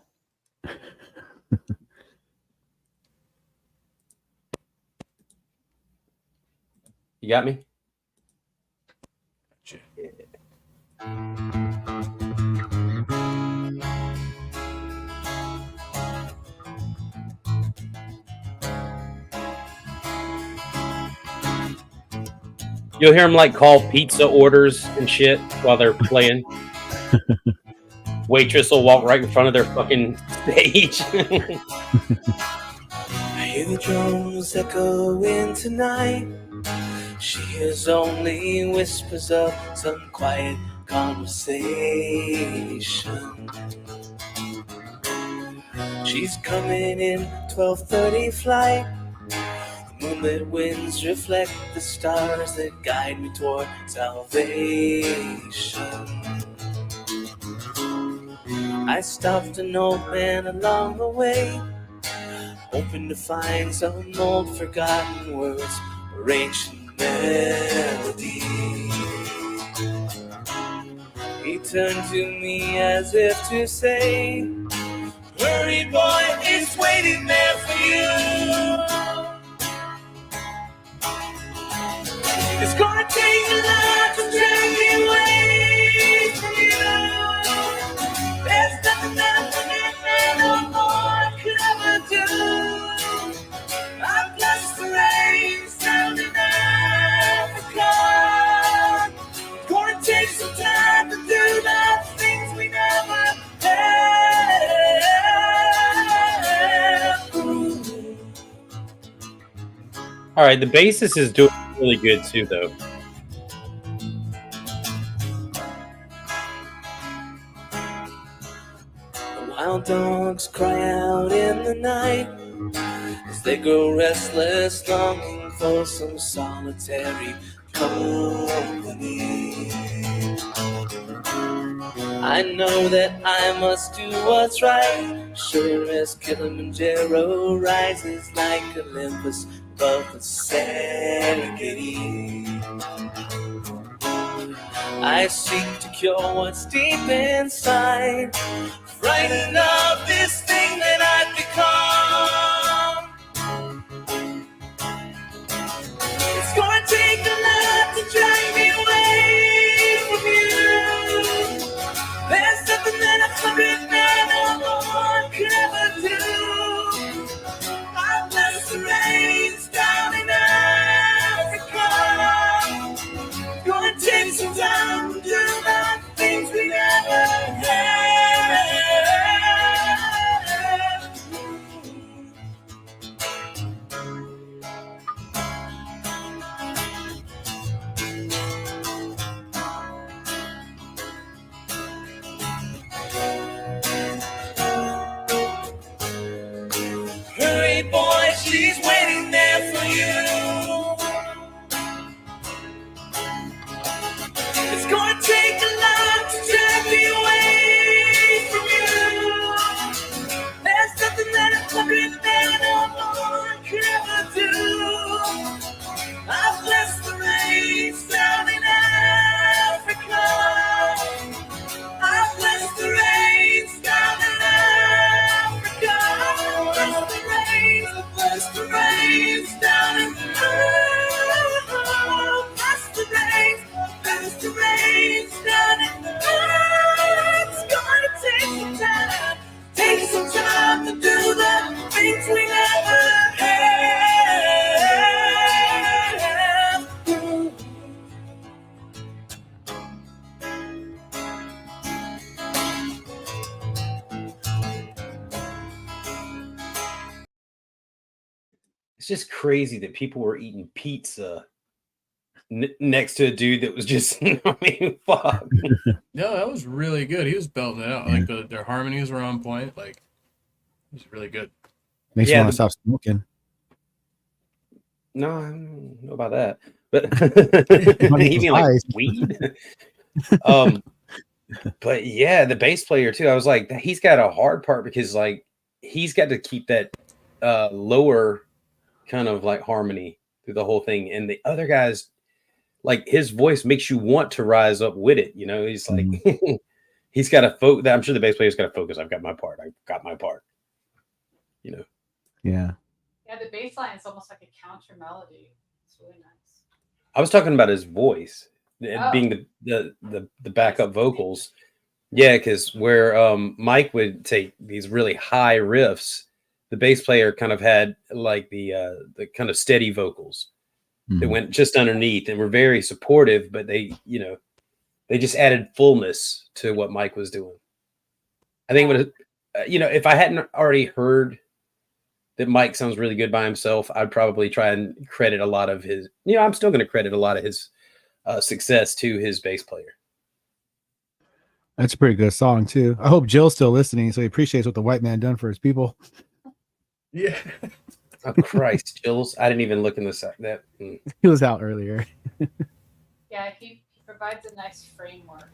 You got me? You'll hear them like call pizza orders and shit while they're playing. Waitress will walk right in front of their fucking stage. I hear the drums echoing tonight. She hears only whispers of some quiet conversation. She's coming in 12:30 flight. The moonlit winds reflect the stars that guide me toward salvation. I stopped an old man along the way, hoping to find some old forgotten words or ancient melody. He turned to me as if to say, "Hurry, boy, it's waiting there for you. It's gonna take a lot to drag me away from you. There's nothing that man or boy could ever do. I've blessed the rains down in Africa. It's gonna take some time to do the things we never had." All right, the bassist is doing really good too, though. The wild dogs cry out in the night as they grow restless, longing for some solitary company. I know that I must do what's right, sure as Kilimanjaro rises like Olympus above the Serengeti. I seek to cure what's deep inside, frightened of this thing that I've become. It's gonna take a lot to drag me away from you. There's something that a hundred men or more could ever do. I've blessed the rains down in Africa. It's gonna take some time to do the things we never had. Hurry, boy, she's waiting there for you. It's gonna take a lot to drag me away from you. There's something that a hundred men or more could ever do. I've blessed the rains down in Africa. I've blessed the rains down in Africa. Bless the rains down in Africa. Bless the rains down in Africa. It's gonna take some time to do the things we never had. It's just crazy that people were eating pizza next to a dude that was just, I mean, fuck. No, that was really good. He was belting it out. Like their harmonies were on point. Like, it was really good. Makes you want to stop smoking. No, I don't know about that. But Money you was mean like nice. weed? But yeah, the bass player too. I was like, he's got a hard part because like he's got to keep that lower kind of like harmony through the whole thing, and the other guys, like his voice makes you want to rise up with it. You know, he's like he's got to focus. I'm sure the bass player's got to focus. I've got my part. You know. Yeah. Yeah, the bass line is almost like a counter melody. It's really nice. I was talking about his voice. being the backup vocals. Yeah, because where Mike would take these really high riffs, the bass player kind of had like the kind of steady vocals that went just underneath and were very supportive, but they just added fullness to what Mike was doing. I think it would, if I hadn't already heard that Mike sounds really good by himself, I'd probably try and credit a lot of his, I'm still going to credit a lot of his success to his bass player. That's a pretty good song too. I hope Jill's still listening, so he appreciates what the white man done for his people. Yeah. Oh Christ, Jills! I didn't even look in this. He was out earlier. Yeah, he provides a nice framework.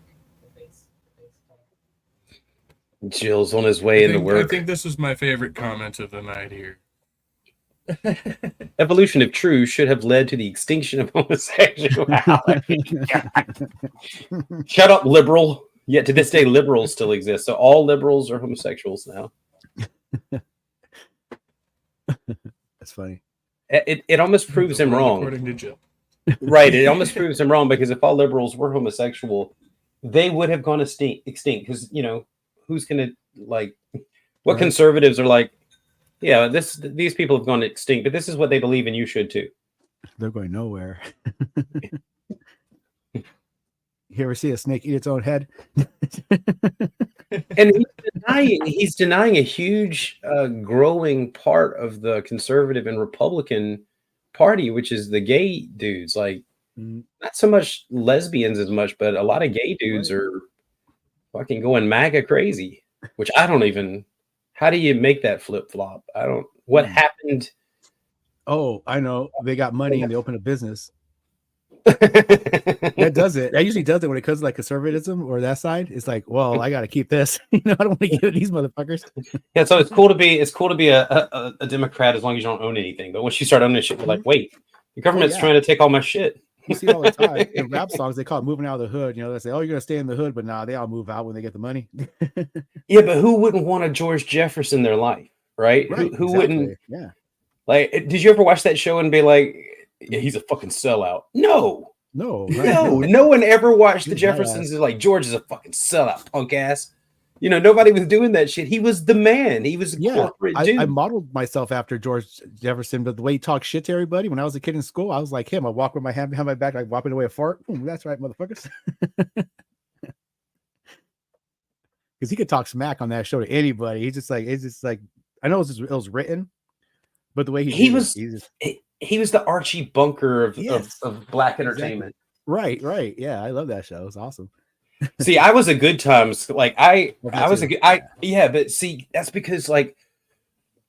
Jill's on his way into work. I think this is my favorite comment of the night here. Evolution of truth should have led to the extinction of homosexuality. Shut up, liberal. Yet to this day, liberals still exist. So all liberals are homosexuals now. That's funny. It almost proves him wrong. According to Jill. Right. It almost proves him wrong, because if all liberals were homosexual, they would have gone extinct. Because, who's going to, like, what conservatives are like, yeah, these people have gone extinct, but this is what they believe, and you should too. They're going nowhere. You ever see a snake eat its own head? And he's denying a huge growing part of the conservative and Republican party, which is the gay dudes. Like, not so much lesbians as much, but a lot of gay dudes are fucking going MAGA crazy, which I don't even. How do you make that flip flop? What happened? Oh, I know. They got money and they opened a business. That does it. That usually does it when it comes to like conservatism or that side. It's like, well, I got to keep this. I don't want to give it these motherfuckers. Yeah, so it's cool to be a Democrat as long as you don't own anything. But once you start owning shit, you're like, wait, the government's trying to take all my shit. You see it all the time in rap songs. They call it moving out of the hood. They say, "Oh, you're gonna stay in the hood," but nah, they all move out when they get the money. Yeah, but who wouldn't want a George Jefferson in their life, right? Who exactly. wouldn't? Yeah. Like, did you ever watch that show and be like, yeah, he's a fucking sellout? No, no one ever watched the Jeffersons. Is like, George is a fucking sellout, punk ass. Nobody was doing that shit. He was the man. He was a corporate dude. I modeled myself after George Jefferson, but the way he talked shit to everybody when I was a kid in school, I was like him. I walk with my hand behind my back, like whopping away a fart. That's right, motherfuckers. Because he could talk smack on that show to anybody. It's just like I know it was written, but the way he was the Archie Bunker of black entertainment. Exactly. Right. Yeah, I love that show. It was awesome. See, I was a good times. Like I was a good. But see, that's because like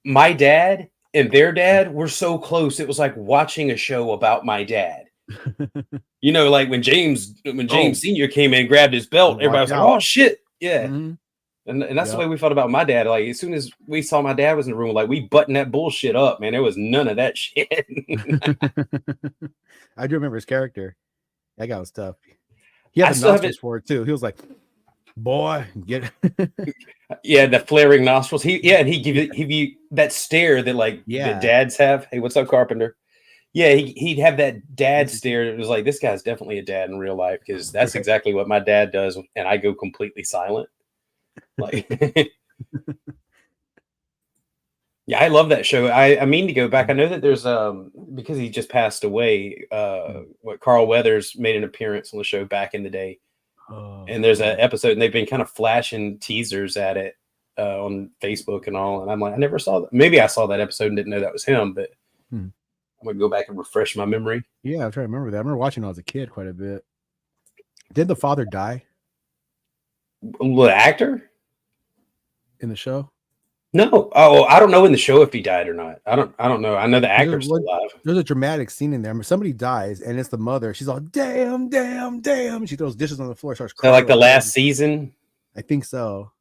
my dad and their dad were so close. It was like watching a show about my dad. Like when James Senior came in, grabbed his belt, everybody was like, "Oh shit, yeah." Mm-hmm. And that's the way we felt about my dad. Like as soon as we saw my dad was in the room, like we buttoned that bullshit up, man. There was none of that shit. I do remember his character. That guy was tough. He had the nostrils for it too. He was like, "Boy, get." Yeah, the flaring nostrils. He give you that stare that that dads have. Hey, what's up, Carpenter? Yeah, he'd have that dad stare. It was like, this guy's definitely a dad in real life, because that's exactly what my dad does, and I go completely silent. Like, yeah, I love that show. I mean to go back. I know that there's because he just passed away. Carl Weathers made an appearance on the show back in the day, and there's an episode, and they've been kind of flashing teasers at it on Facebook and all. And I'm like, I never saw that. Maybe I saw that episode and didn't know that was him, but I'm gonna go back and refresh my memory. Yeah, I'm trying to remember that. I remember watching when I was a kid quite a bit. Did the father die? The actor in the show? No. Oh, I don't know in the show if he died or not. I don't know. I know the actor's still alive. There's a dramatic scene in there. Somebody dies, and it's the mother. She's all, damn. And she throws dishes on the floor, starts crying. Like the last season? I think so.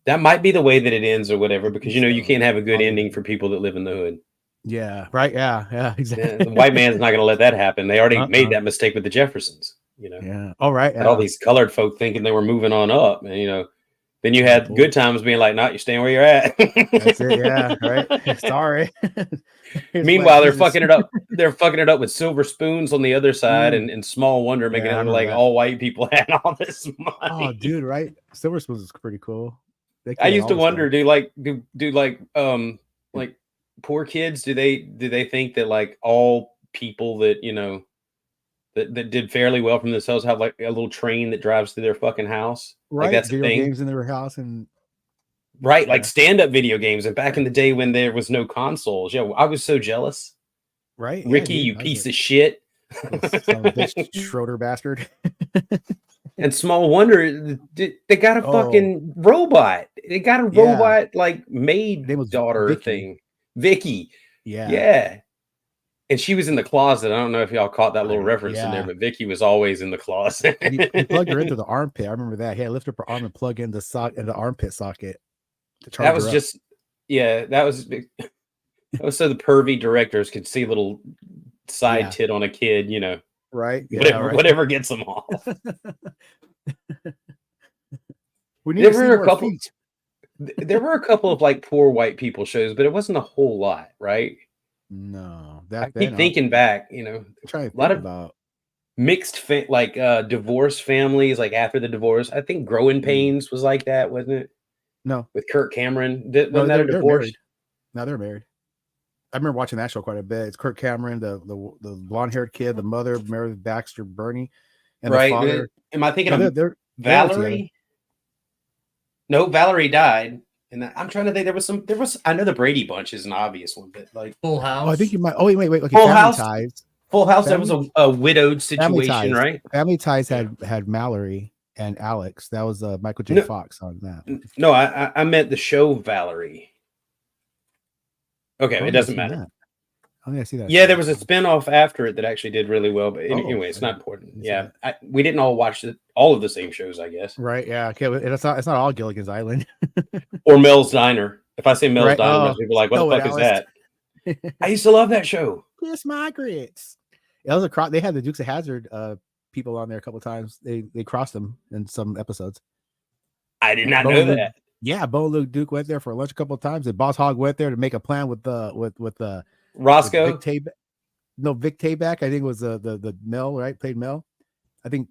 That might be the way that it ends or whatever, because you can't have a good ending for people that live in the hood. Yeah, right. Yeah, exactly. Yeah, the white man's not going to let that happen. They already made that mistake with the Jeffersons. Yeah. All right. All these colored folk thinking they were moving on up, and Then you had Good Times being like, "Not, you're staying where you're at." That's it. Yeah. Right. Sorry. Here's Meanwhile, Black they're Jesus. fucking it up. They're fucking it up with Silver Spoons on the other side, Mm. and Small Wonder making Yeah, I it look remember like that. all white people had all this money. Oh, dude, right? Silver Spoons is pretty cool. They I killed used all to the wonder, stuff. do like poor kids, do they think that like all people that that did fairly well from themselves have like a little train that drives through their fucking house? Like Right? that's a Video thing. games in their house and Right, yeah. like stand-up video games. And back in the day when there was no consoles, I was so jealous. Right? Yeah, Ricky, dude. you I was piece like, of shit. son of a bitch, Schroeder bastard. And Small Wonder, they got a Oh, fucking robot. They got a yeah. robot like maid Name was daughter Vicky. thing. Vicky. Yeah. Yeah. And she was in the closet. I don't know if y'all caught that little reference in there, Yeah. but Vicky was always in the closet. He plugged her into the armpit. I remember that. He had to lift up her arm and plug in the armpit socket to charge That was her up. just, yeah, that was so the pervy directors could see little side Yeah. tit on a kid, Right? Yeah, right. whatever gets them off. We need There to see were a more couple. feet. There were a couple of like poor white people shows, but it wasn't a whole lot, right? No, I back keep then. thinking back, I'm trying to a lot think of about. mixed divorced families, like after the divorce. I think Growing Pains was like that, wasn't it? No, With Kirk Cameron, no, wasn't that a they're divorce? married. No, they're married. I remember watching that show quite a bit. It's Kirk Cameron, the blonde haired kid, the mother, Meredith Baxter, Bernie, and Right? the father. Am I thinking No, of they're Valerie? No, Valerie died, and I'm trying to think. There was. I know the Brady Bunch is an obvious one, but like Full Oh, House. I think you might. Oh, wait. Okay, Full Family House. Ties. Full House. That was Family, a widowed Family situation, Ties. right? Family Ties had Mallory and Alex. That was Michael J. No, Fox on that. no, I meant the show Valerie. Okay, I it don't think I've doesn't seen matter. that. I think I see that. Yeah, show. there was a spinoff after it that actually did really well, but Oh, anyway, it's I not didn't important. see Yeah, that. we didn't all watch all of the same shows, I guess. Right? Yeah. Okay. It's not all Gilligan's Island. Or Mel's Diner. If I say Mel's Right? Diner, Oh, most people are like, what the no, fuck is Alice. that? I used to love that show. Miss Margaret's. It was they had the Dukes of Hazzard people on there a couple of times. They crossed them in some episodes. I did not Bo know Luke- that. Yeah, Bo Luke Duke went there for lunch a couple of times, and Boss Hog went there to make a plan with the Roscoe. Vic Tayback. I think was the Mel, right? Played Mel. I think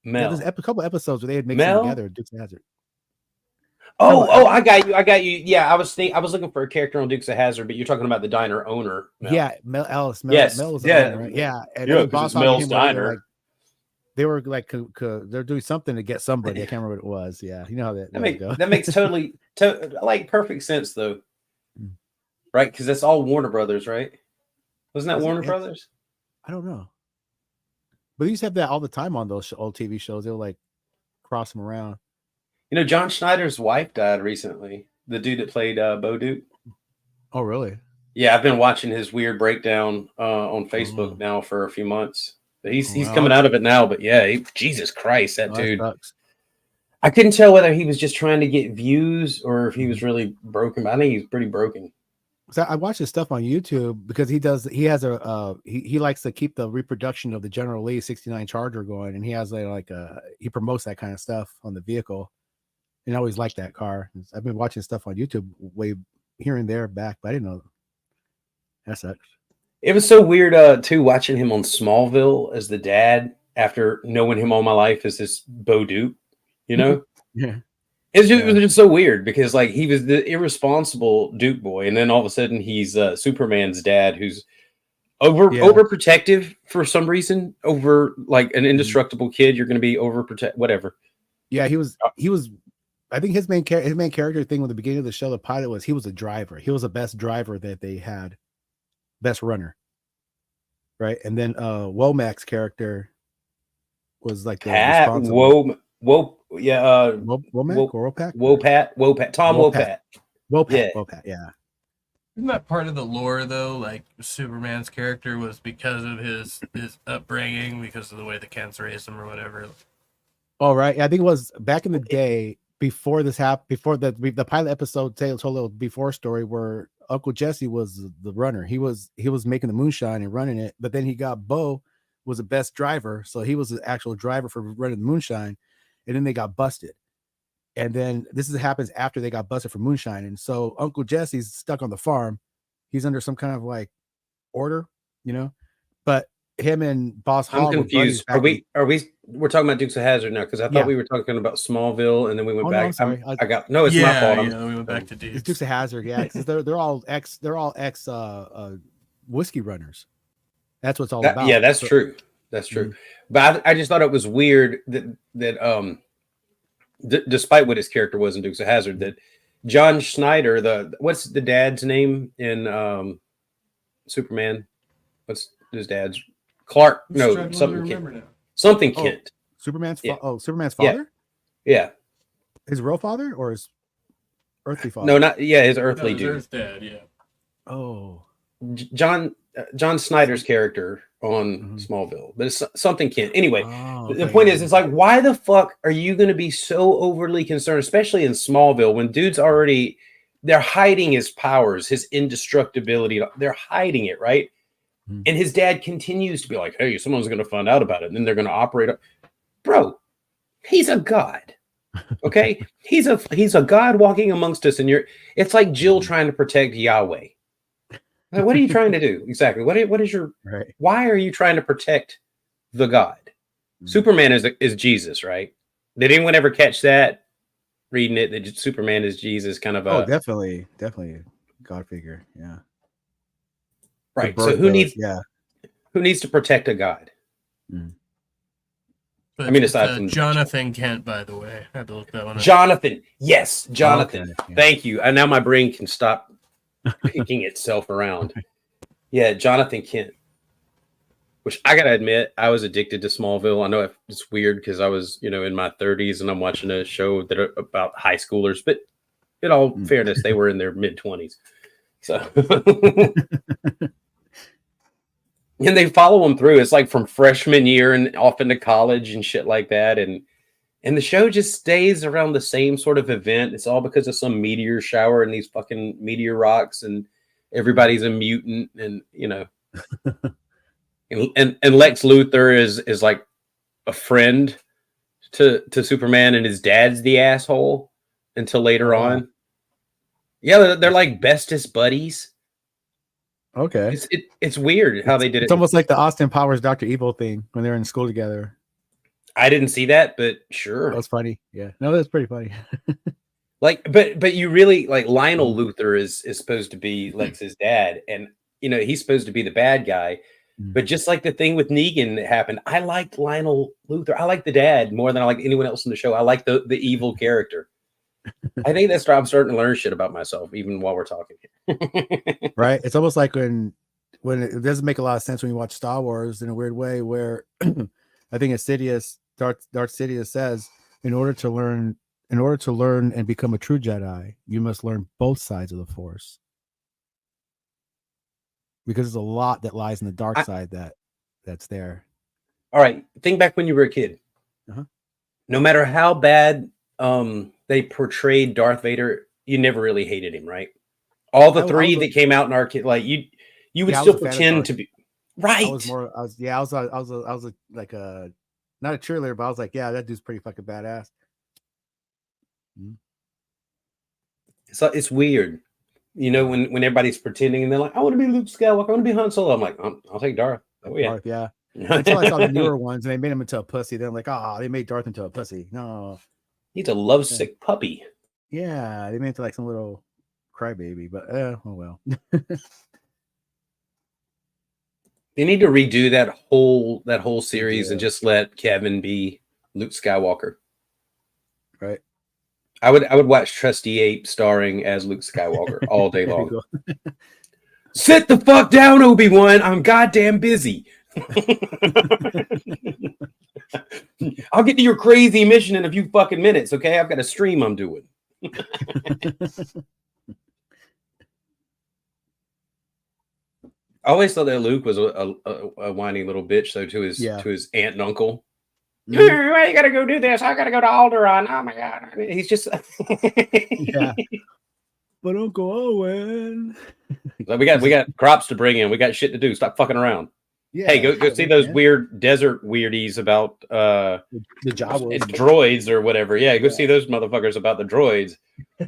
Mel. Yeah, there's a couple episodes where they had mixed Mel? them together. Dukes of Hazzard. Oh, I got you. Yeah, I was looking for a character on Dukes of Hazzard, but you're talking about the diner owner. Mel. Yeah, Mel Ellis. Yes, Mel was the yeah. owner, right? Yeah, and Yeah, I think 'cause Boss it's Hog Mel's came over, Diner. they were like they're doing something to get somebody. I can't remember what it was. Yeah, you know how that goes. That makes totally like perfect sense though, right? Because that's all Warner Brothers, right? Wasn't that Warner Brothers? I don't know, but they used to have that all the time on those old TV shows. They'll like cross them around. John Schneider's wife died recently. The dude that played Bo Duke. Oh, really? Yeah, I've been watching his weird breakdown on Facebook now for a few months. But he's wow. coming out of it now. But yeah, Jesus Christ, that dude. Sucks. I couldn't tell whether he was just trying to get views or if he was really broken. But I think he's pretty broken. So I watch his stuff on YouTube because he likes to keep the reproduction of the General Lee 69 Charger going, and he has he promotes that kind of stuff on the vehicle. And I always liked that car. I've been watching stuff on YouTube way here and there back, but I didn't know that sucks. It was so weird too watching him on Smallville as the dad after knowing him all my life as this Bo Duke, Yeah. It was just so weird because like he was the irresponsible Duke boy, and then all of a sudden he's Superman's dad, who's overprotective for some reason over like an indestructible kid. You're going to be overprotect, whatever. Yeah, he was. I think his main character thing with the beginning of the show, the pilot, was he was a driver. He was the best driver that they had, best runner, right? And then Womack's character was like the responsible. Wopat, Tom Wopat. Wopat, yeah. Isn't that part of the lore though? Like Superman's character was because of his upbringing, because of the way the Kents raised him or whatever. Oh, right. Yeah, I think it was back in the day before this happened, before the pilot episode told a little before story where Uncle Jesse was the runner. He was making the moonshine and running it, but then he got Bo was the best driver, so he was the actual driver for running the moonshine, and then they got busted. And then happens after they got busted for moonshining. So Uncle Jesse's stuck on the farm. He's under some kind of like order, you know. But him and Boss I'm Hogg were buddies confused. Are back in- we're talking about Dukes of Hazzard now? Because I thought Yeah. we were talking about Smallville, and then we went Oh, no, back. I'm sorry. I got no. It's my fault. we went back to It's Dukes of Hazzard, yeah, because they're all ex whiskey runners. That's what it's all about. Yeah, that's true. That's true. But I just thought it was weird that despite what his character was in Dukes of Hazzard, that John Schneider, what's the dad's name in Superman? What's his dad's? Clark? No, something Kent. Something Kent. Superman's Superman's Yeah. father? Yeah. His real father or his earthly father? No, not his earthly dude. His dad, yeah. Oh. John Snyder's character on Smallville, but it's something Kent. Anyway, the point is, it's like, why the fuck are you going to be so overly concerned, especially in Smallville, when dude's already, they're hiding his powers, his indestructibility. They're hiding it, right? And his dad continues to be like, hey, someone's going to find out about it, and then they're going to operate. Bro, he's a god. Okay? he's a god walking amongst us, and it's like Jill trying to protect Yahweh. Like, what are you trying to do exactly? What is your right? Why are you trying to protect the God? Superman is Jesus, right? Did anyone ever catch that? Reading it, that Superman is Jesus, kind of a definitely a God figure, yeah. Right. So who needs to protect a God? But I mean, aside from Jonathan Kent, by the way, I had to look that one up. Jonathan, yes, Jonathan. Okay, Thank you. And now my brain can stop picking itself around. Yeah, Jonathan Kent. Which I gotta admit, I was addicted to Smallville. I know it's weird because I was, in my 30s and I'm watching a show about high schoolers, but in all fairness, they were in their mid 20s. So, and they follow them through. It's like from freshman year and off into college and shit like that, and the show just stays around the same sort of event. It's all because of some meteor shower and these fucking meteor rocks, and everybody's a mutant, and and Lex Luthor is like a friend to Superman, and his dad's the asshole until later on. Yeah, they're like bestest buddies. Okay. It's weird how they did it. It's almost like the Austin Powers Dr. Evil thing when they were in school together. I didn't see that, but sure. That's funny. Yeah. No, that's pretty funny. But you really like Lionel Luthor is supposed to be Lex's dad, and he's supposed to be the bad guy. But just like the thing with Negan that happened, I liked Lionel Luthor. I like the dad more than I like anyone else in the show. I like the evil character. I think that's why I'm starting to learn shit about myself, even while we're talking here. Right? It's almost like when it doesn't make a lot of sense when you watch Star Wars in a weird way, where I think Darth Sidious says, in order to learn and become a true Jedi, you must learn both sides of the Force. Because there's a lot that lies in the dark side that's there. All right. Think back when you were a kid. No matter how bad they portrayed Darth Vader, you never really hated him, right? All the three that came out in our kid, like you would still pretend to be right. I was like a not a cheerleader, but I was like, yeah, that dude's pretty fucking badass. So it's weird. When everybody's pretending and they're like, I want to be Luke Skywalker, I want to be Han Solo. I'm like, I'll take Darth. Oh yeah. Darth, yeah. Until I saw the newer ones and they made him into a pussy. Then I'm like, they made Darth into a pussy. No. He's a lovesick puppy. Yeah, they made it to like some little crybaby, but oh well. They need to redo that whole series and just let Kevin be Luke Skywalker. Right. I would watch Trusty Ape starring as Luke Skywalker all day long. Sit the fuck down, Obi-Wan. I'm goddamn busy. I'll get to your crazy mission in a few fucking minutes, okay? I've got a stream I'm doing. I always thought that Luke was a whiny little bitch, though, to his aunt and uncle. Why you gotta go do this? I gotta go to Alderaan. Oh my god, he's just yeah. But Uncle Owen, we got crops to bring in. We got shit to do. Stop fucking around. Yeah, Hey, go see those weird desert weirdies about the Jawas. droids or whatever. Yeah, go see those motherfuckers about the droids.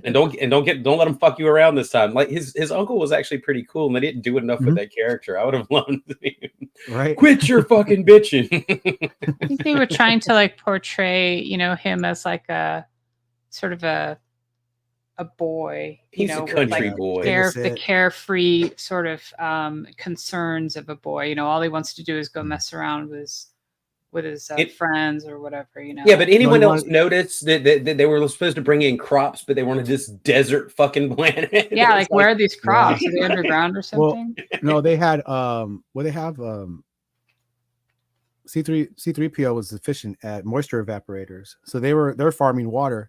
And don't let them fuck you around this time. Like his uncle was actually pretty cool, and they didn't do enough with that character. I would have loved to see him. Right. Quit your fucking bitching. I think they were trying to like portray, you know, him as like a sort of a boy, you He's a know, country with like boy. the carefree sort of concerns of a boy. You know, all he wants to do is go mess around with his friends or whatever. You know. Yeah, but anyone else noticed that they were supposed to bring in crops, but they wanted this desert fucking planet? Yeah, like where are these crops? Are they underground or Well, something? no, they had they have C3PO was efficient at moisture evaporators, so they're farming water.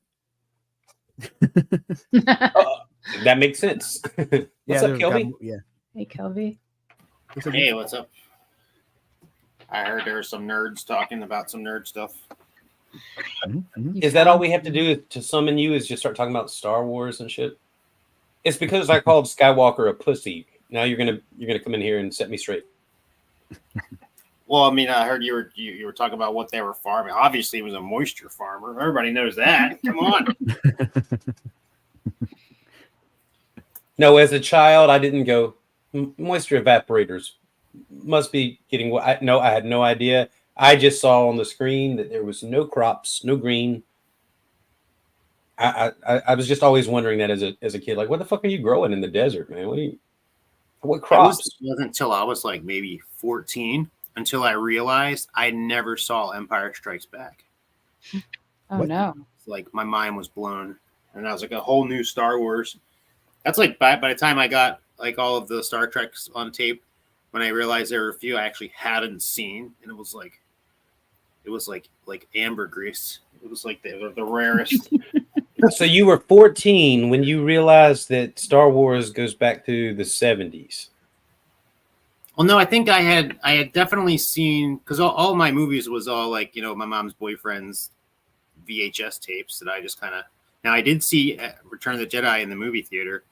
That makes sense. What's up, Kelby? Hey, Kelby. Hey, what's up? I heard there were some nerds talking about some nerd stuff. Is that all we have to do to summon you? Is just start talking about Star Wars and shit? It's because I called Skywalker a pussy. Now you're gonna come in here and set me straight. Well, I mean, I heard you were talking about what they were farming. Obviously, he was a moisture farmer. Everybody knows that. Come on. No, as a child, I didn't go moisture evaporators. Must be getting what I had no idea. I just saw on the screen that there was no crops, no green. I was just always wondering that as a kid, like, what the fuck are you growing in the desert, man? What crops? It wasn't until I was like maybe 14 until I realized I never saw Empire Strikes Back. Oh no! Like my mind was blown, and I was like a whole new Star Wars. That's like by the time I got like all of the Star Treks on tape, when I realized there were a few I actually hadn't seen, and it was like ambergris. It was like the rarest. So you were 14 when you realized that Star Wars goes back to the 70s. Well, no, I think I had definitely seen, because all my movies was all like, you know, my mom's boyfriend's VHS tapes that I just kind of. Now I did see Return of the Jedi in the movie theater.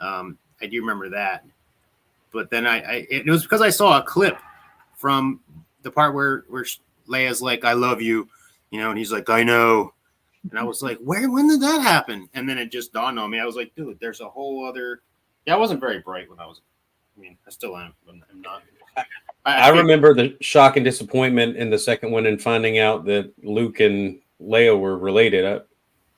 I do remember that, but then it was because I saw a clip from the part where Leia's like, "I love you," you know, and he's like, "I know," and I was like, when did that happen? And then it just dawned on me. I was like, dude, there's a whole other. Yeah, I wasn't very bright when I was. I mean, I still am, but I'm not. I remember the shock and disappointment in the second one and finding out that Luke and Leia were related.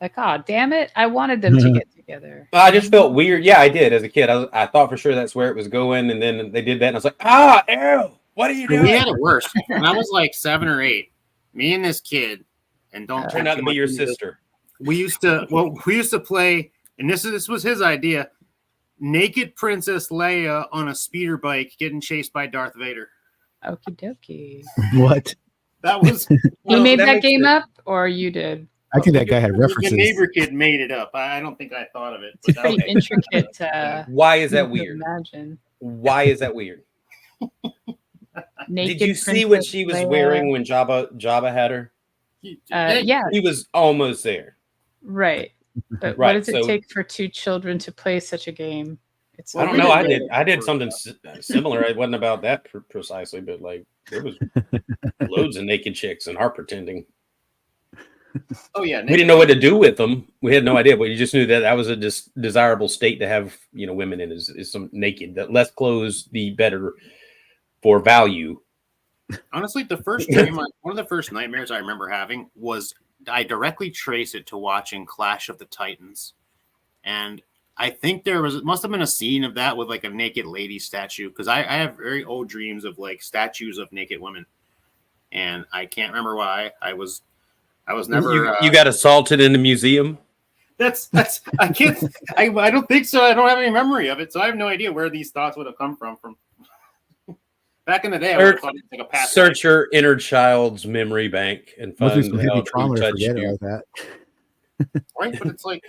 Like, oh, damn it. I wanted them to get together. I just felt weird. Yeah, I did as a kid. I thought for sure that's where it was going. And then they did that. And I was like, ew, what are you doing? We had it worse. When I was like 7 or 8, me and this kid, and don't turn out to be your sister. We used to play, and this was his idea. Naked Princess Leia on a speeder bike getting chased by Darth Vader. Okie dokie. What? That was. You made that game up, or you did? I think that guy had references. The neighbor kid made it up. I don't think I thought of it. But Pretty intricate. Why is that weird? Imagine. Why is that weird? Naked Did you see what she was wearing when Jabba had her? Yeah. He was almost there. Right. But Right, what does it so- take for 2 children to play such a game? It's I don't know. I did something similar. It wasn't about that precisely, but like there was loads of naked chicks and heart pretending. Oh yeah, We didn't know what to do with them. We had no idea, but you just knew that was a desirable state to have, you know, women in is some naked. The less clothes, the better for value. Honestly, the first dream, one of the first nightmares I remember having was I directly trace it to watching Clash of the Titans, and I think must have been a scene of that with like a naked lady statue, because I have very old dreams of like statues of naked women, and I can't remember why. I was never. You got assaulted in the museum. That's I can't. I don't think so. I don't have any memory of it, so I have no idea where these thoughts would have come from. Back in the day, I would have thought it was like a past. Search your inner child's memory bank and Must be find some how heavy trauma he to touched forget you. it like that. Right, but it's like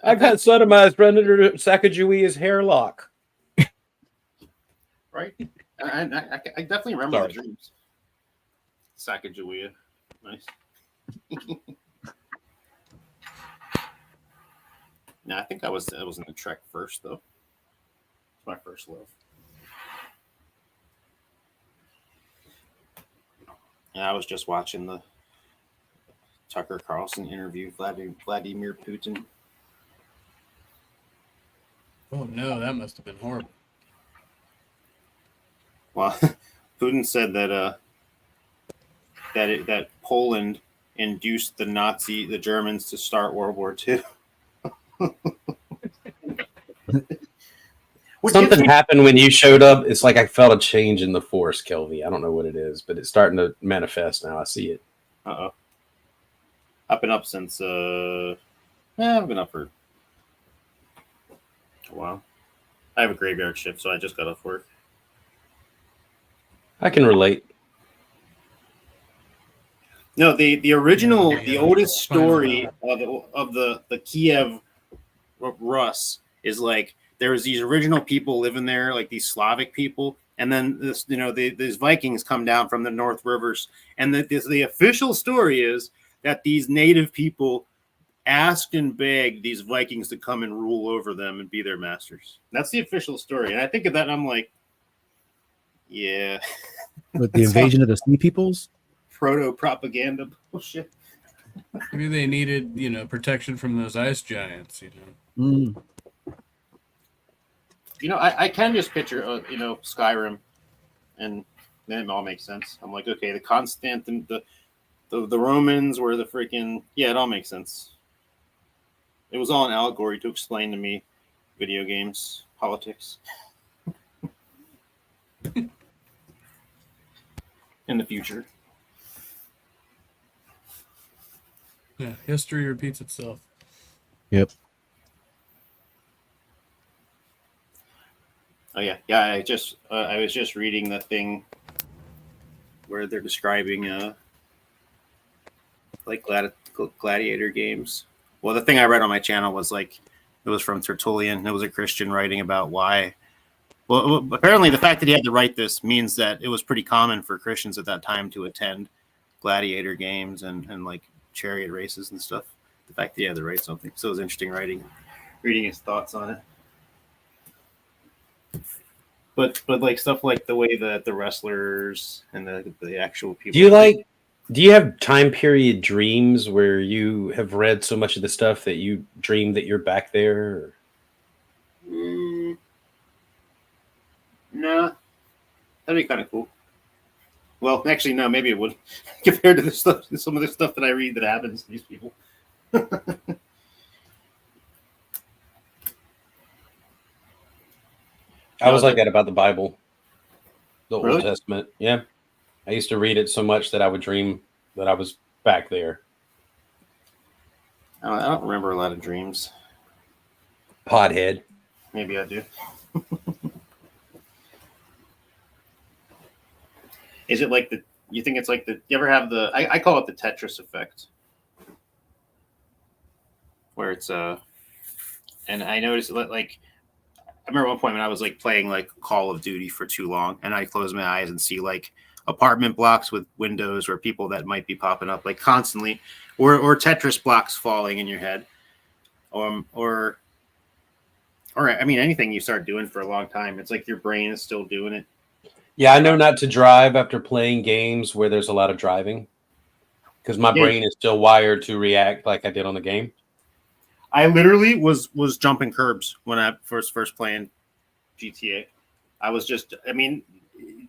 I got sodomized under Sacagawea's hair lock. right. I definitely remember the dreams. Sacagawea, nice. No, I think I was in the Trek first though. It's my first love. And I was just watching the Tucker Carlson interview Vladimir Putin. Oh no, that must have been horrible. Well, Putin said that that Poland induced the Germans to start World War II. Something happened when you showed up. It's like I felt a change in the force, Kelvy. I don't know what it is, but it's starting to manifest now. I see it. Uh-oh. I've been up since I've been up for a while. I have a graveyard shift, so I just got off work. I can relate. No, the original, the oldest story of the Kiev Rus is like there was these original people living there, like these Slavic people, and then this, these Vikings come down from the North Rivers, and the official story is that these native people asked and begged these Vikings to come and rule over them and be their masters. That's the official story, and I think of that, and I'm like, yeah. With the invasion of the Sea Peoples? Proto propaganda bullshit. Maybe they needed, protection from those ice giants, You know, I can just picture, Skyrim, and then it all makes sense. I'm like, okay, the Romans were the freaking, yeah, it all makes sense. It was all an allegory to explain to me video games, politics. In the future. Yeah, history repeats itself. Yep. Oh yeah. I was just reading the thing where they're describing like gladiator games. Well, the thing I read on my channel was like, it was from Tertullian. It was a Christian writing about why. Well, apparently the fact that he had to write this means that it was pretty common for Christians at that time to attend gladiator games and like chariot races and stuff. The fact that he had to write something. So it was interesting reading his thoughts on it. But like stuff like the way that the wrestlers and the actual people. Do you have time period dreams where you have read so much of the stuff that you dream that you're back there? No, that'd be kind of cool. Well, actually, no, maybe it would compared to some of the stuff that I read that happens to these people. I was like that about the Bible, the Really? Old Testament. Yeah, I used to read it so much that I would dream that I was back there. I don't remember a lot of dreams. Podhead. Maybe I do. Is it like you think it's like you ever have I call it the Tetris effect, where it's and I noticed like, I remember one point when I was like playing like Call of Duty for too long, and I close my eyes and see like apartment blocks with windows or people that might be popping up like constantly, or Tetris blocks falling in your head, or I mean anything you start doing for a long time, it's like your brain is still doing it. Yeah, I know not to drive after playing games where there's a lot of driving, because my brain is still wired to react like I did on the game. I literally was jumping curbs when I first playing GTA. I was just, I mean,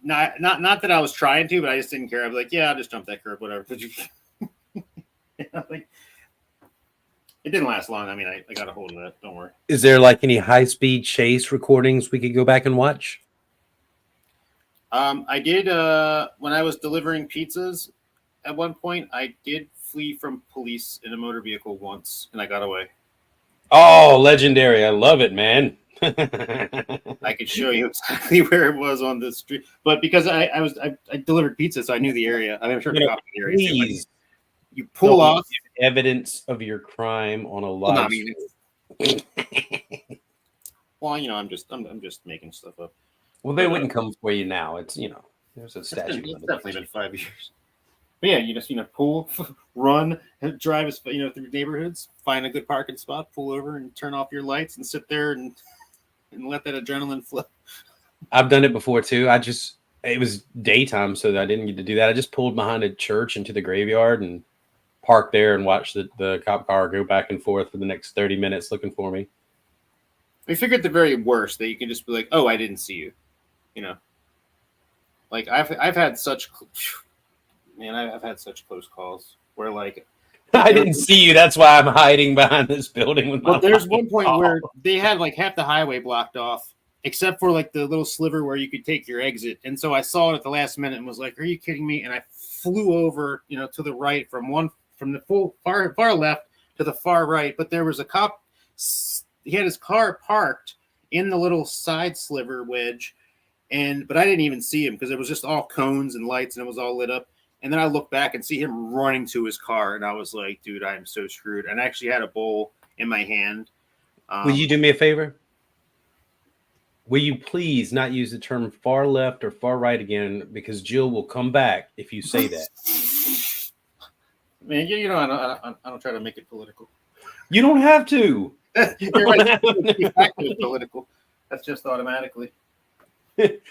not that I was trying to, but I just didn't care. I was like, yeah, I'll just jump that curb, whatever. Like, it didn't last long. I mean, I got a hold of that. Don't worry. Is there like any high-speed chase recordings we could go back and watch? I did when I was delivering pizzas at one point. I did flee from police in a motor vehicle once, and I got away. Oh, legendary! I love it, man. I could show you exactly where it was on the street, but because I delivered pizza, so I knew the area. I'm sure the area. Please, too. You pull off evidence of your crime on a live. Well, you know, I'm just making stuff up. Well, they wouldn't come for you now. It's there's a statute. It's definitely been 5 years. But yeah, you just pull, run, drive through neighborhoods, find a good parking spot, pull over, and turn off your lights and sit there and let that adrenaline flow. I've done it before too. it was daytime, so I didn't get to do that. I just pulled behind a church into the graveyard and parked there and watched the cop car go back and forth for the next 30 minutes looking for me. We figured the very worst that you can just be like, "Oh, I didn't see you," you know. Like I've had such, man, I've had such close calls where like I didn't see you. That's why I'm hiding behind this building with my. But there's one point Oh. where they had like half the highway blocked off, except for like the little sliver where you could take your exit. And so I saw it at the last minute and was like, "Are you kidding me?" And I flew over, to the right from the full far left to the far right. But there was a cop. He had his car parked in the little side sliver wedge, but I didn't even see him because it was just all cones and lights and it was all lit up. And then I look back and see him running to his car, and I was like, "Dude, I am so screwed." And I actually had a bowl in my hand. Will you do me a favor? Will you please not use the term far left or far right again? Because Jill will come back if you say that. Man, I don't try to make it political. You don't have to. You're right. It's political. That's just automatically.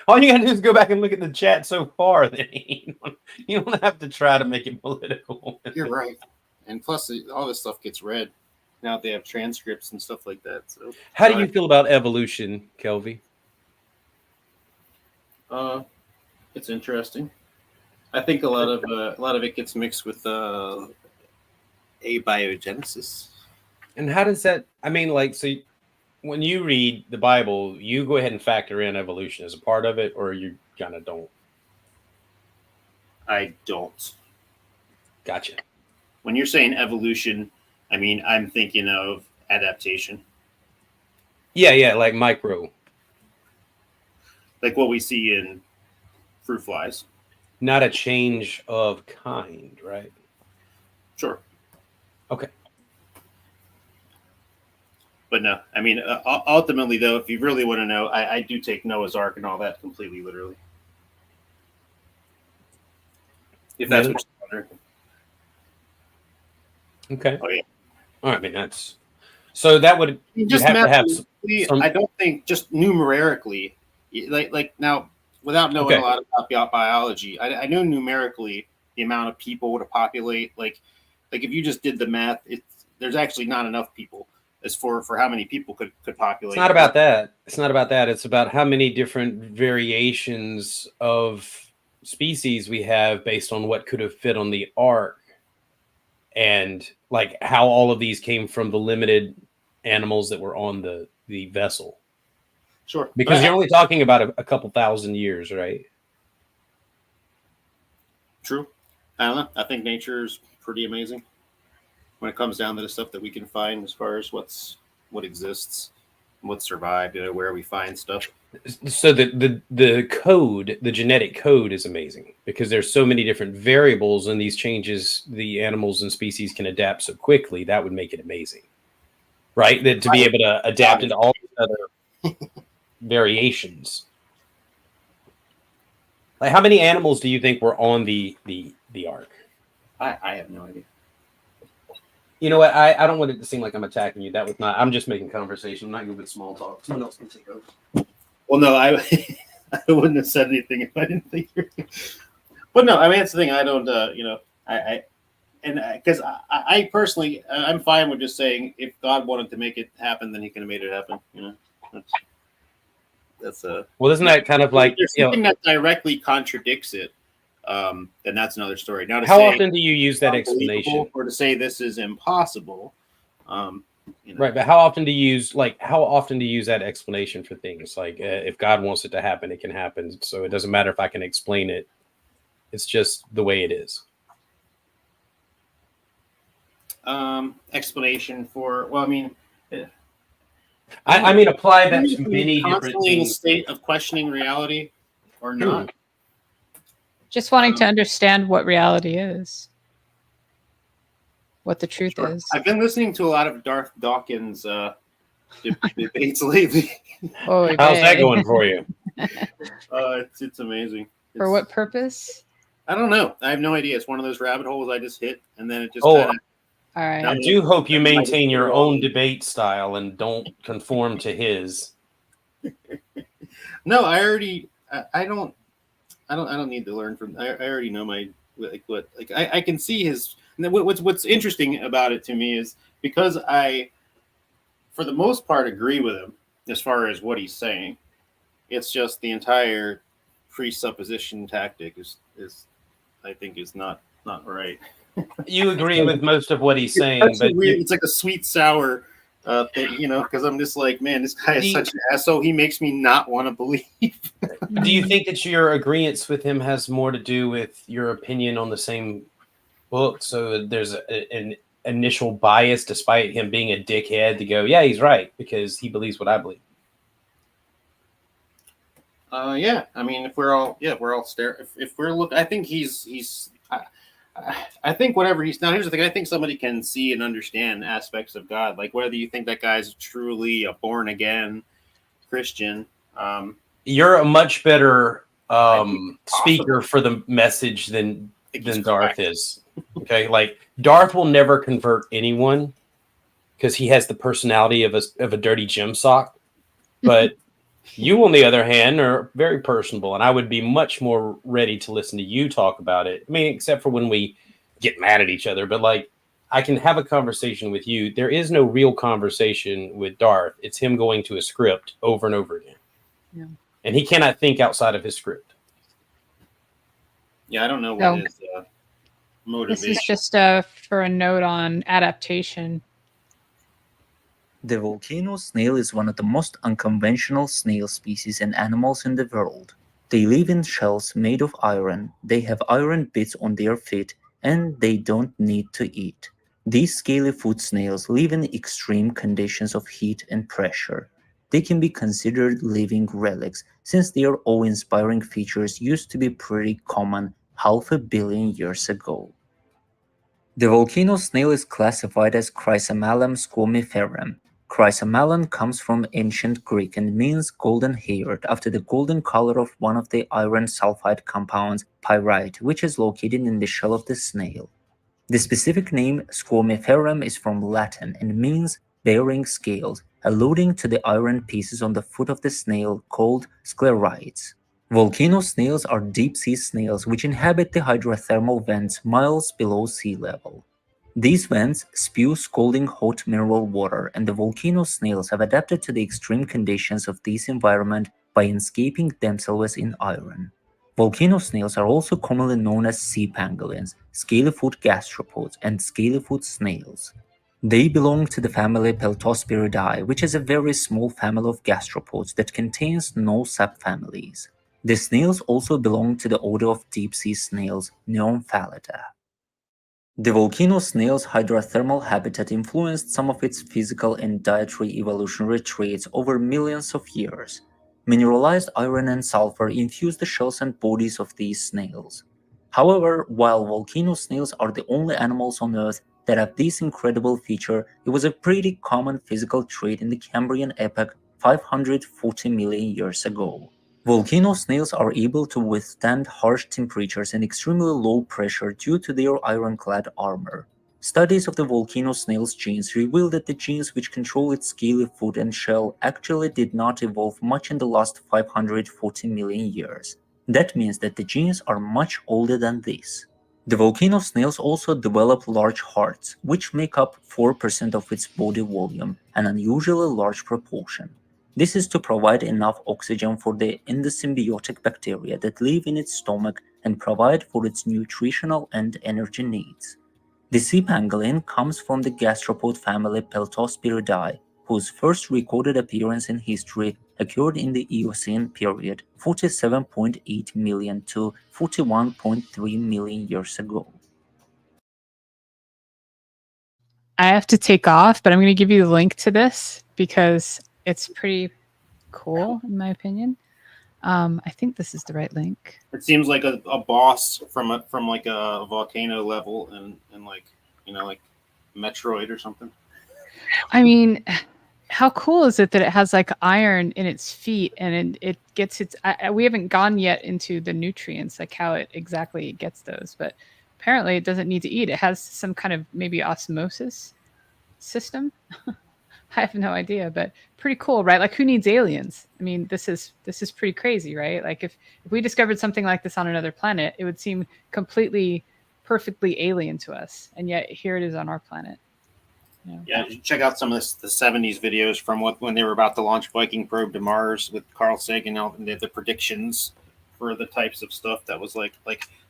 All you gotta do is go back and look at the chat so far. Then you don't have to try to make it political. You're right. And plus, all this stuff gets read. Now they have transcripts and stuff like that. So, how do you feel about evolution, Kelvy? It's interesting. I think a lot of it gets mixed with abiogenesis. And how does that? I mean, like, so when you read the Bible, you go ahead and factor in evolution as a part of it, or you kind of don't? I don't. Gotcha. When you're saying evolution, I mean, I'm thinking of adaptation. Yeah, like micro. Like what we see in fruit flies. Not a change of kind, right? Sure. Okay. But no, I mean, ultimately, though, if you really want to know, I do take Noah's Ark and all that completely literally. If that's what you're wondering. Okay. Oh, yeah. All right, I mean, that's so that would Just have to have some. I don't think just numerically, like now, without knowing a lot about biology, I know numerically the amount of people to populate. Like if you just did the math, there's actually not enough people as for how many people could populate. It's not about that. It's not about that. It's about how many different variations of species we have based on what could have fit on the ark, and like how all of these came from the limited animals that were on the vessel. Sure. Because you're only talking about a couple thousand years, right? True. I don't know. I think nature is pretty amazing when it comes down to the stuff that we can find as far as what exists, what survived, where we find stuff. So the code, the genetic code is amazing because there's so many different variables and these changes the animals and species can adapt so quickly. That would make it amazing, right? That to be able to adapt into all these other variations. Like, how many animals do you think were on the ark? I have no idea. You know what? I don't want it to seem like I'm attacking you. That was not. I'm just making conversation. I'm not going with small talk. Someone else can take over. Well, no, I wouldn't have said anything if I didn't think you're. But no, I mean that's the thing. I don't. Because I personally, I'm fine with just saying if God wanted to make it happen, then He could have made it happen. That's well, isn't that kind of like there's something that directly contradicts it? Then that's another story. Now, how often do you use that explanation, or to say this is impossible? Right, but how often do you use that explanation for things? Like, if God wants it to happen, it can happen. So it doesn't matter if I can explain it. It's just the way it is. Explanation for I mean, apply that to many different in a things. state of questioning reality, or not. Just wanting to understand what reality is, what the truth is. I've been listening to a lot of Darth Dawkins debates lately. Oh, how's that going for you? It's amazing. For what purpose? I don't know. I have no idea. It's one of those rabbit holes I just hit, and then it just. All right. I do hope you maintain your own debate style and don't conform to his. No, I already. I don't. I don't need to learn from. I already know my what I can see his. And what's interesting about it to me is because I, for the most part, agree with him as far as what he's saying. It's just the entire presupposition tactic is I think is not right. You agree with most of what he's It's saying, such a but weird. It's like a sweet sour thing, you know. Because I'm just like, man, this guy is such an asshole. He makes me not want to believe. do you think that your agreement with him has more to do with your opinion on the same book? So there's an initial bias, despite him being a dickhead, to go, yeah, he's right because he believes what I believe. Yeah. I mean, if we're all if we're look, I think he's. I think whatever he's now. Here's the thing. I think somebody can see and understand aspects of God, like whether you think that guy's truly a born again Christian. You're a much better speaker for the message than Darth is. Okay, like Darth will never convert anyone because he has the personality of a dirty gym sock, but you, on the other hand, are very personable, and I would be much more ready to listen to you talk about it. I mean, except for when we get mad at each other, but like I can have a conversation with you. There is no real conversation with Darth. It's him going to a script over and over again. Yeah. And he cannot think outside of his script. Yeah, I don't know what So, his motivation. this is just for a note on adaptation. The volcano snail is one of the most unconventional snail species and animals in the world. They live in shells made of iron, they have iron bits on their feet, and they don't need to eat. These scaly foot snails live in extreme conditions of heat and pressure. They can be considered living relics, since their awe-inspiring features used to be pretty common 500 million years ago. The volcano snail is classified as Chrysomelalum squamiferum. Chrysomelalum comes from ancient Greek and means golden-haired after the golden color of one of the iron sulfide compounds, pyrite, which is located in the shell of the snail. The specific name squamiferum is from Latin and means bearing scales, alluding to the iron pieces on the foot of the snail called sclerites. Volcano snails are deep-sea snails which inhabit the hydrothermal vents miles below sea level. These vents spew scalding hot mineral water, and the volcano snails have adapted to the extreme conditions of this environment by escaping themselves in iron. Volcano snails are also commonly known as sea pangolins, scaly-foot gastropods, and scaly-foot snails. They belong to the family Peltospiridae, which is a very small family of gastropods that contains no subfamilies. The snails also belong to the order of deep-sea snails, Neomphalidae. The volcano snail's hydrothermal habitat influenced some of its physical and dietary evolutionary traits over millions of years. Mineralized iron and sulfur infuse the shells and bodies of these snails. However, while volcano snails are the only animals on Earth that have this incredible feature, it was a pretty common physical trait in the Cambrian epoch 540 million years ago. Volcano snails are able to withstand harsh temperatures and extremely low pressure due to their ironclad armor. Studies of the volcano snail's genes reveal that the genes which control its scaly foot and shell actually did not evolve much in the last 540 million years. That means that the genes are much older than this. The volcano snails also develop large hearts, which make up 4% of its body volume, an unusually large proportion. This is to provide enough oxygen for the endosymbiotic bacteria that live in its stomach and provide for its nutritional and energy needs. The sea pangolin comes from the gastropod family Peltospiridae, whose first recorded appearance in history occurred in the Eocene period 47.8 million to 41.3 million years ago. I have to take off, but I'm going to give you the link to this because it's pretty cool, in my opinion. I think this is the right link. It seems like a boss from like a volcano level and like, you know, like Metroid or something. I mean, how cool is it that it has like iron in its feet and it gets its. We haven't gone yet into the nutrients, like how it exactly gets those, but apparently it doesn't need to eat. It has some kind of maybe osmosis system. I have no idea, but pretty cool, right? Like, who needs aliens? I mean, this is pretty crazy, right? Like, if we discovered something like this on another planet, it would seem completely, perfectly alien to us, and yet here it is on our planet. Yeah, check out some of the 70s videos from when they were about to launch Viking probe to Mars with Carl Sagan out, and the predictions for the types of stuff that was like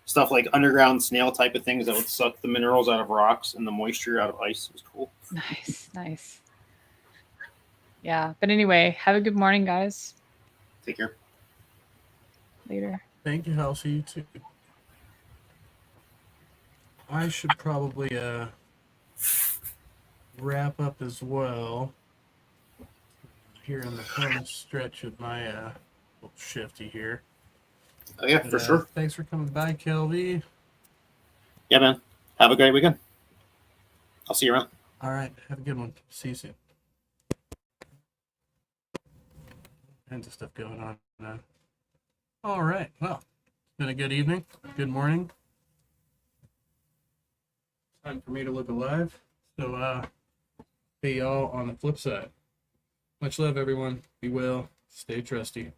stuff like underground snail type of things that would suck the minerals out of rocks and the moisture out of ice. It was cool. Nice. Yeah, but anyway, have a good morning, guys. Take care. Later. Thank you, Halsey. You too. I should probably wrap up as well here in the home stretch of my little shifty here. Oh, yeah, for sure. Thanks for coming by, Kelby. Yeah, man. Have a great weekend. I'll see you around. All right, have a good one. See you soon. Tons of stuff going on. All right, well, it's been a good evening, good morning. Time for me to look alive. So, see y'all on the flip side. Much love, everyone. Be well. Stay trusty.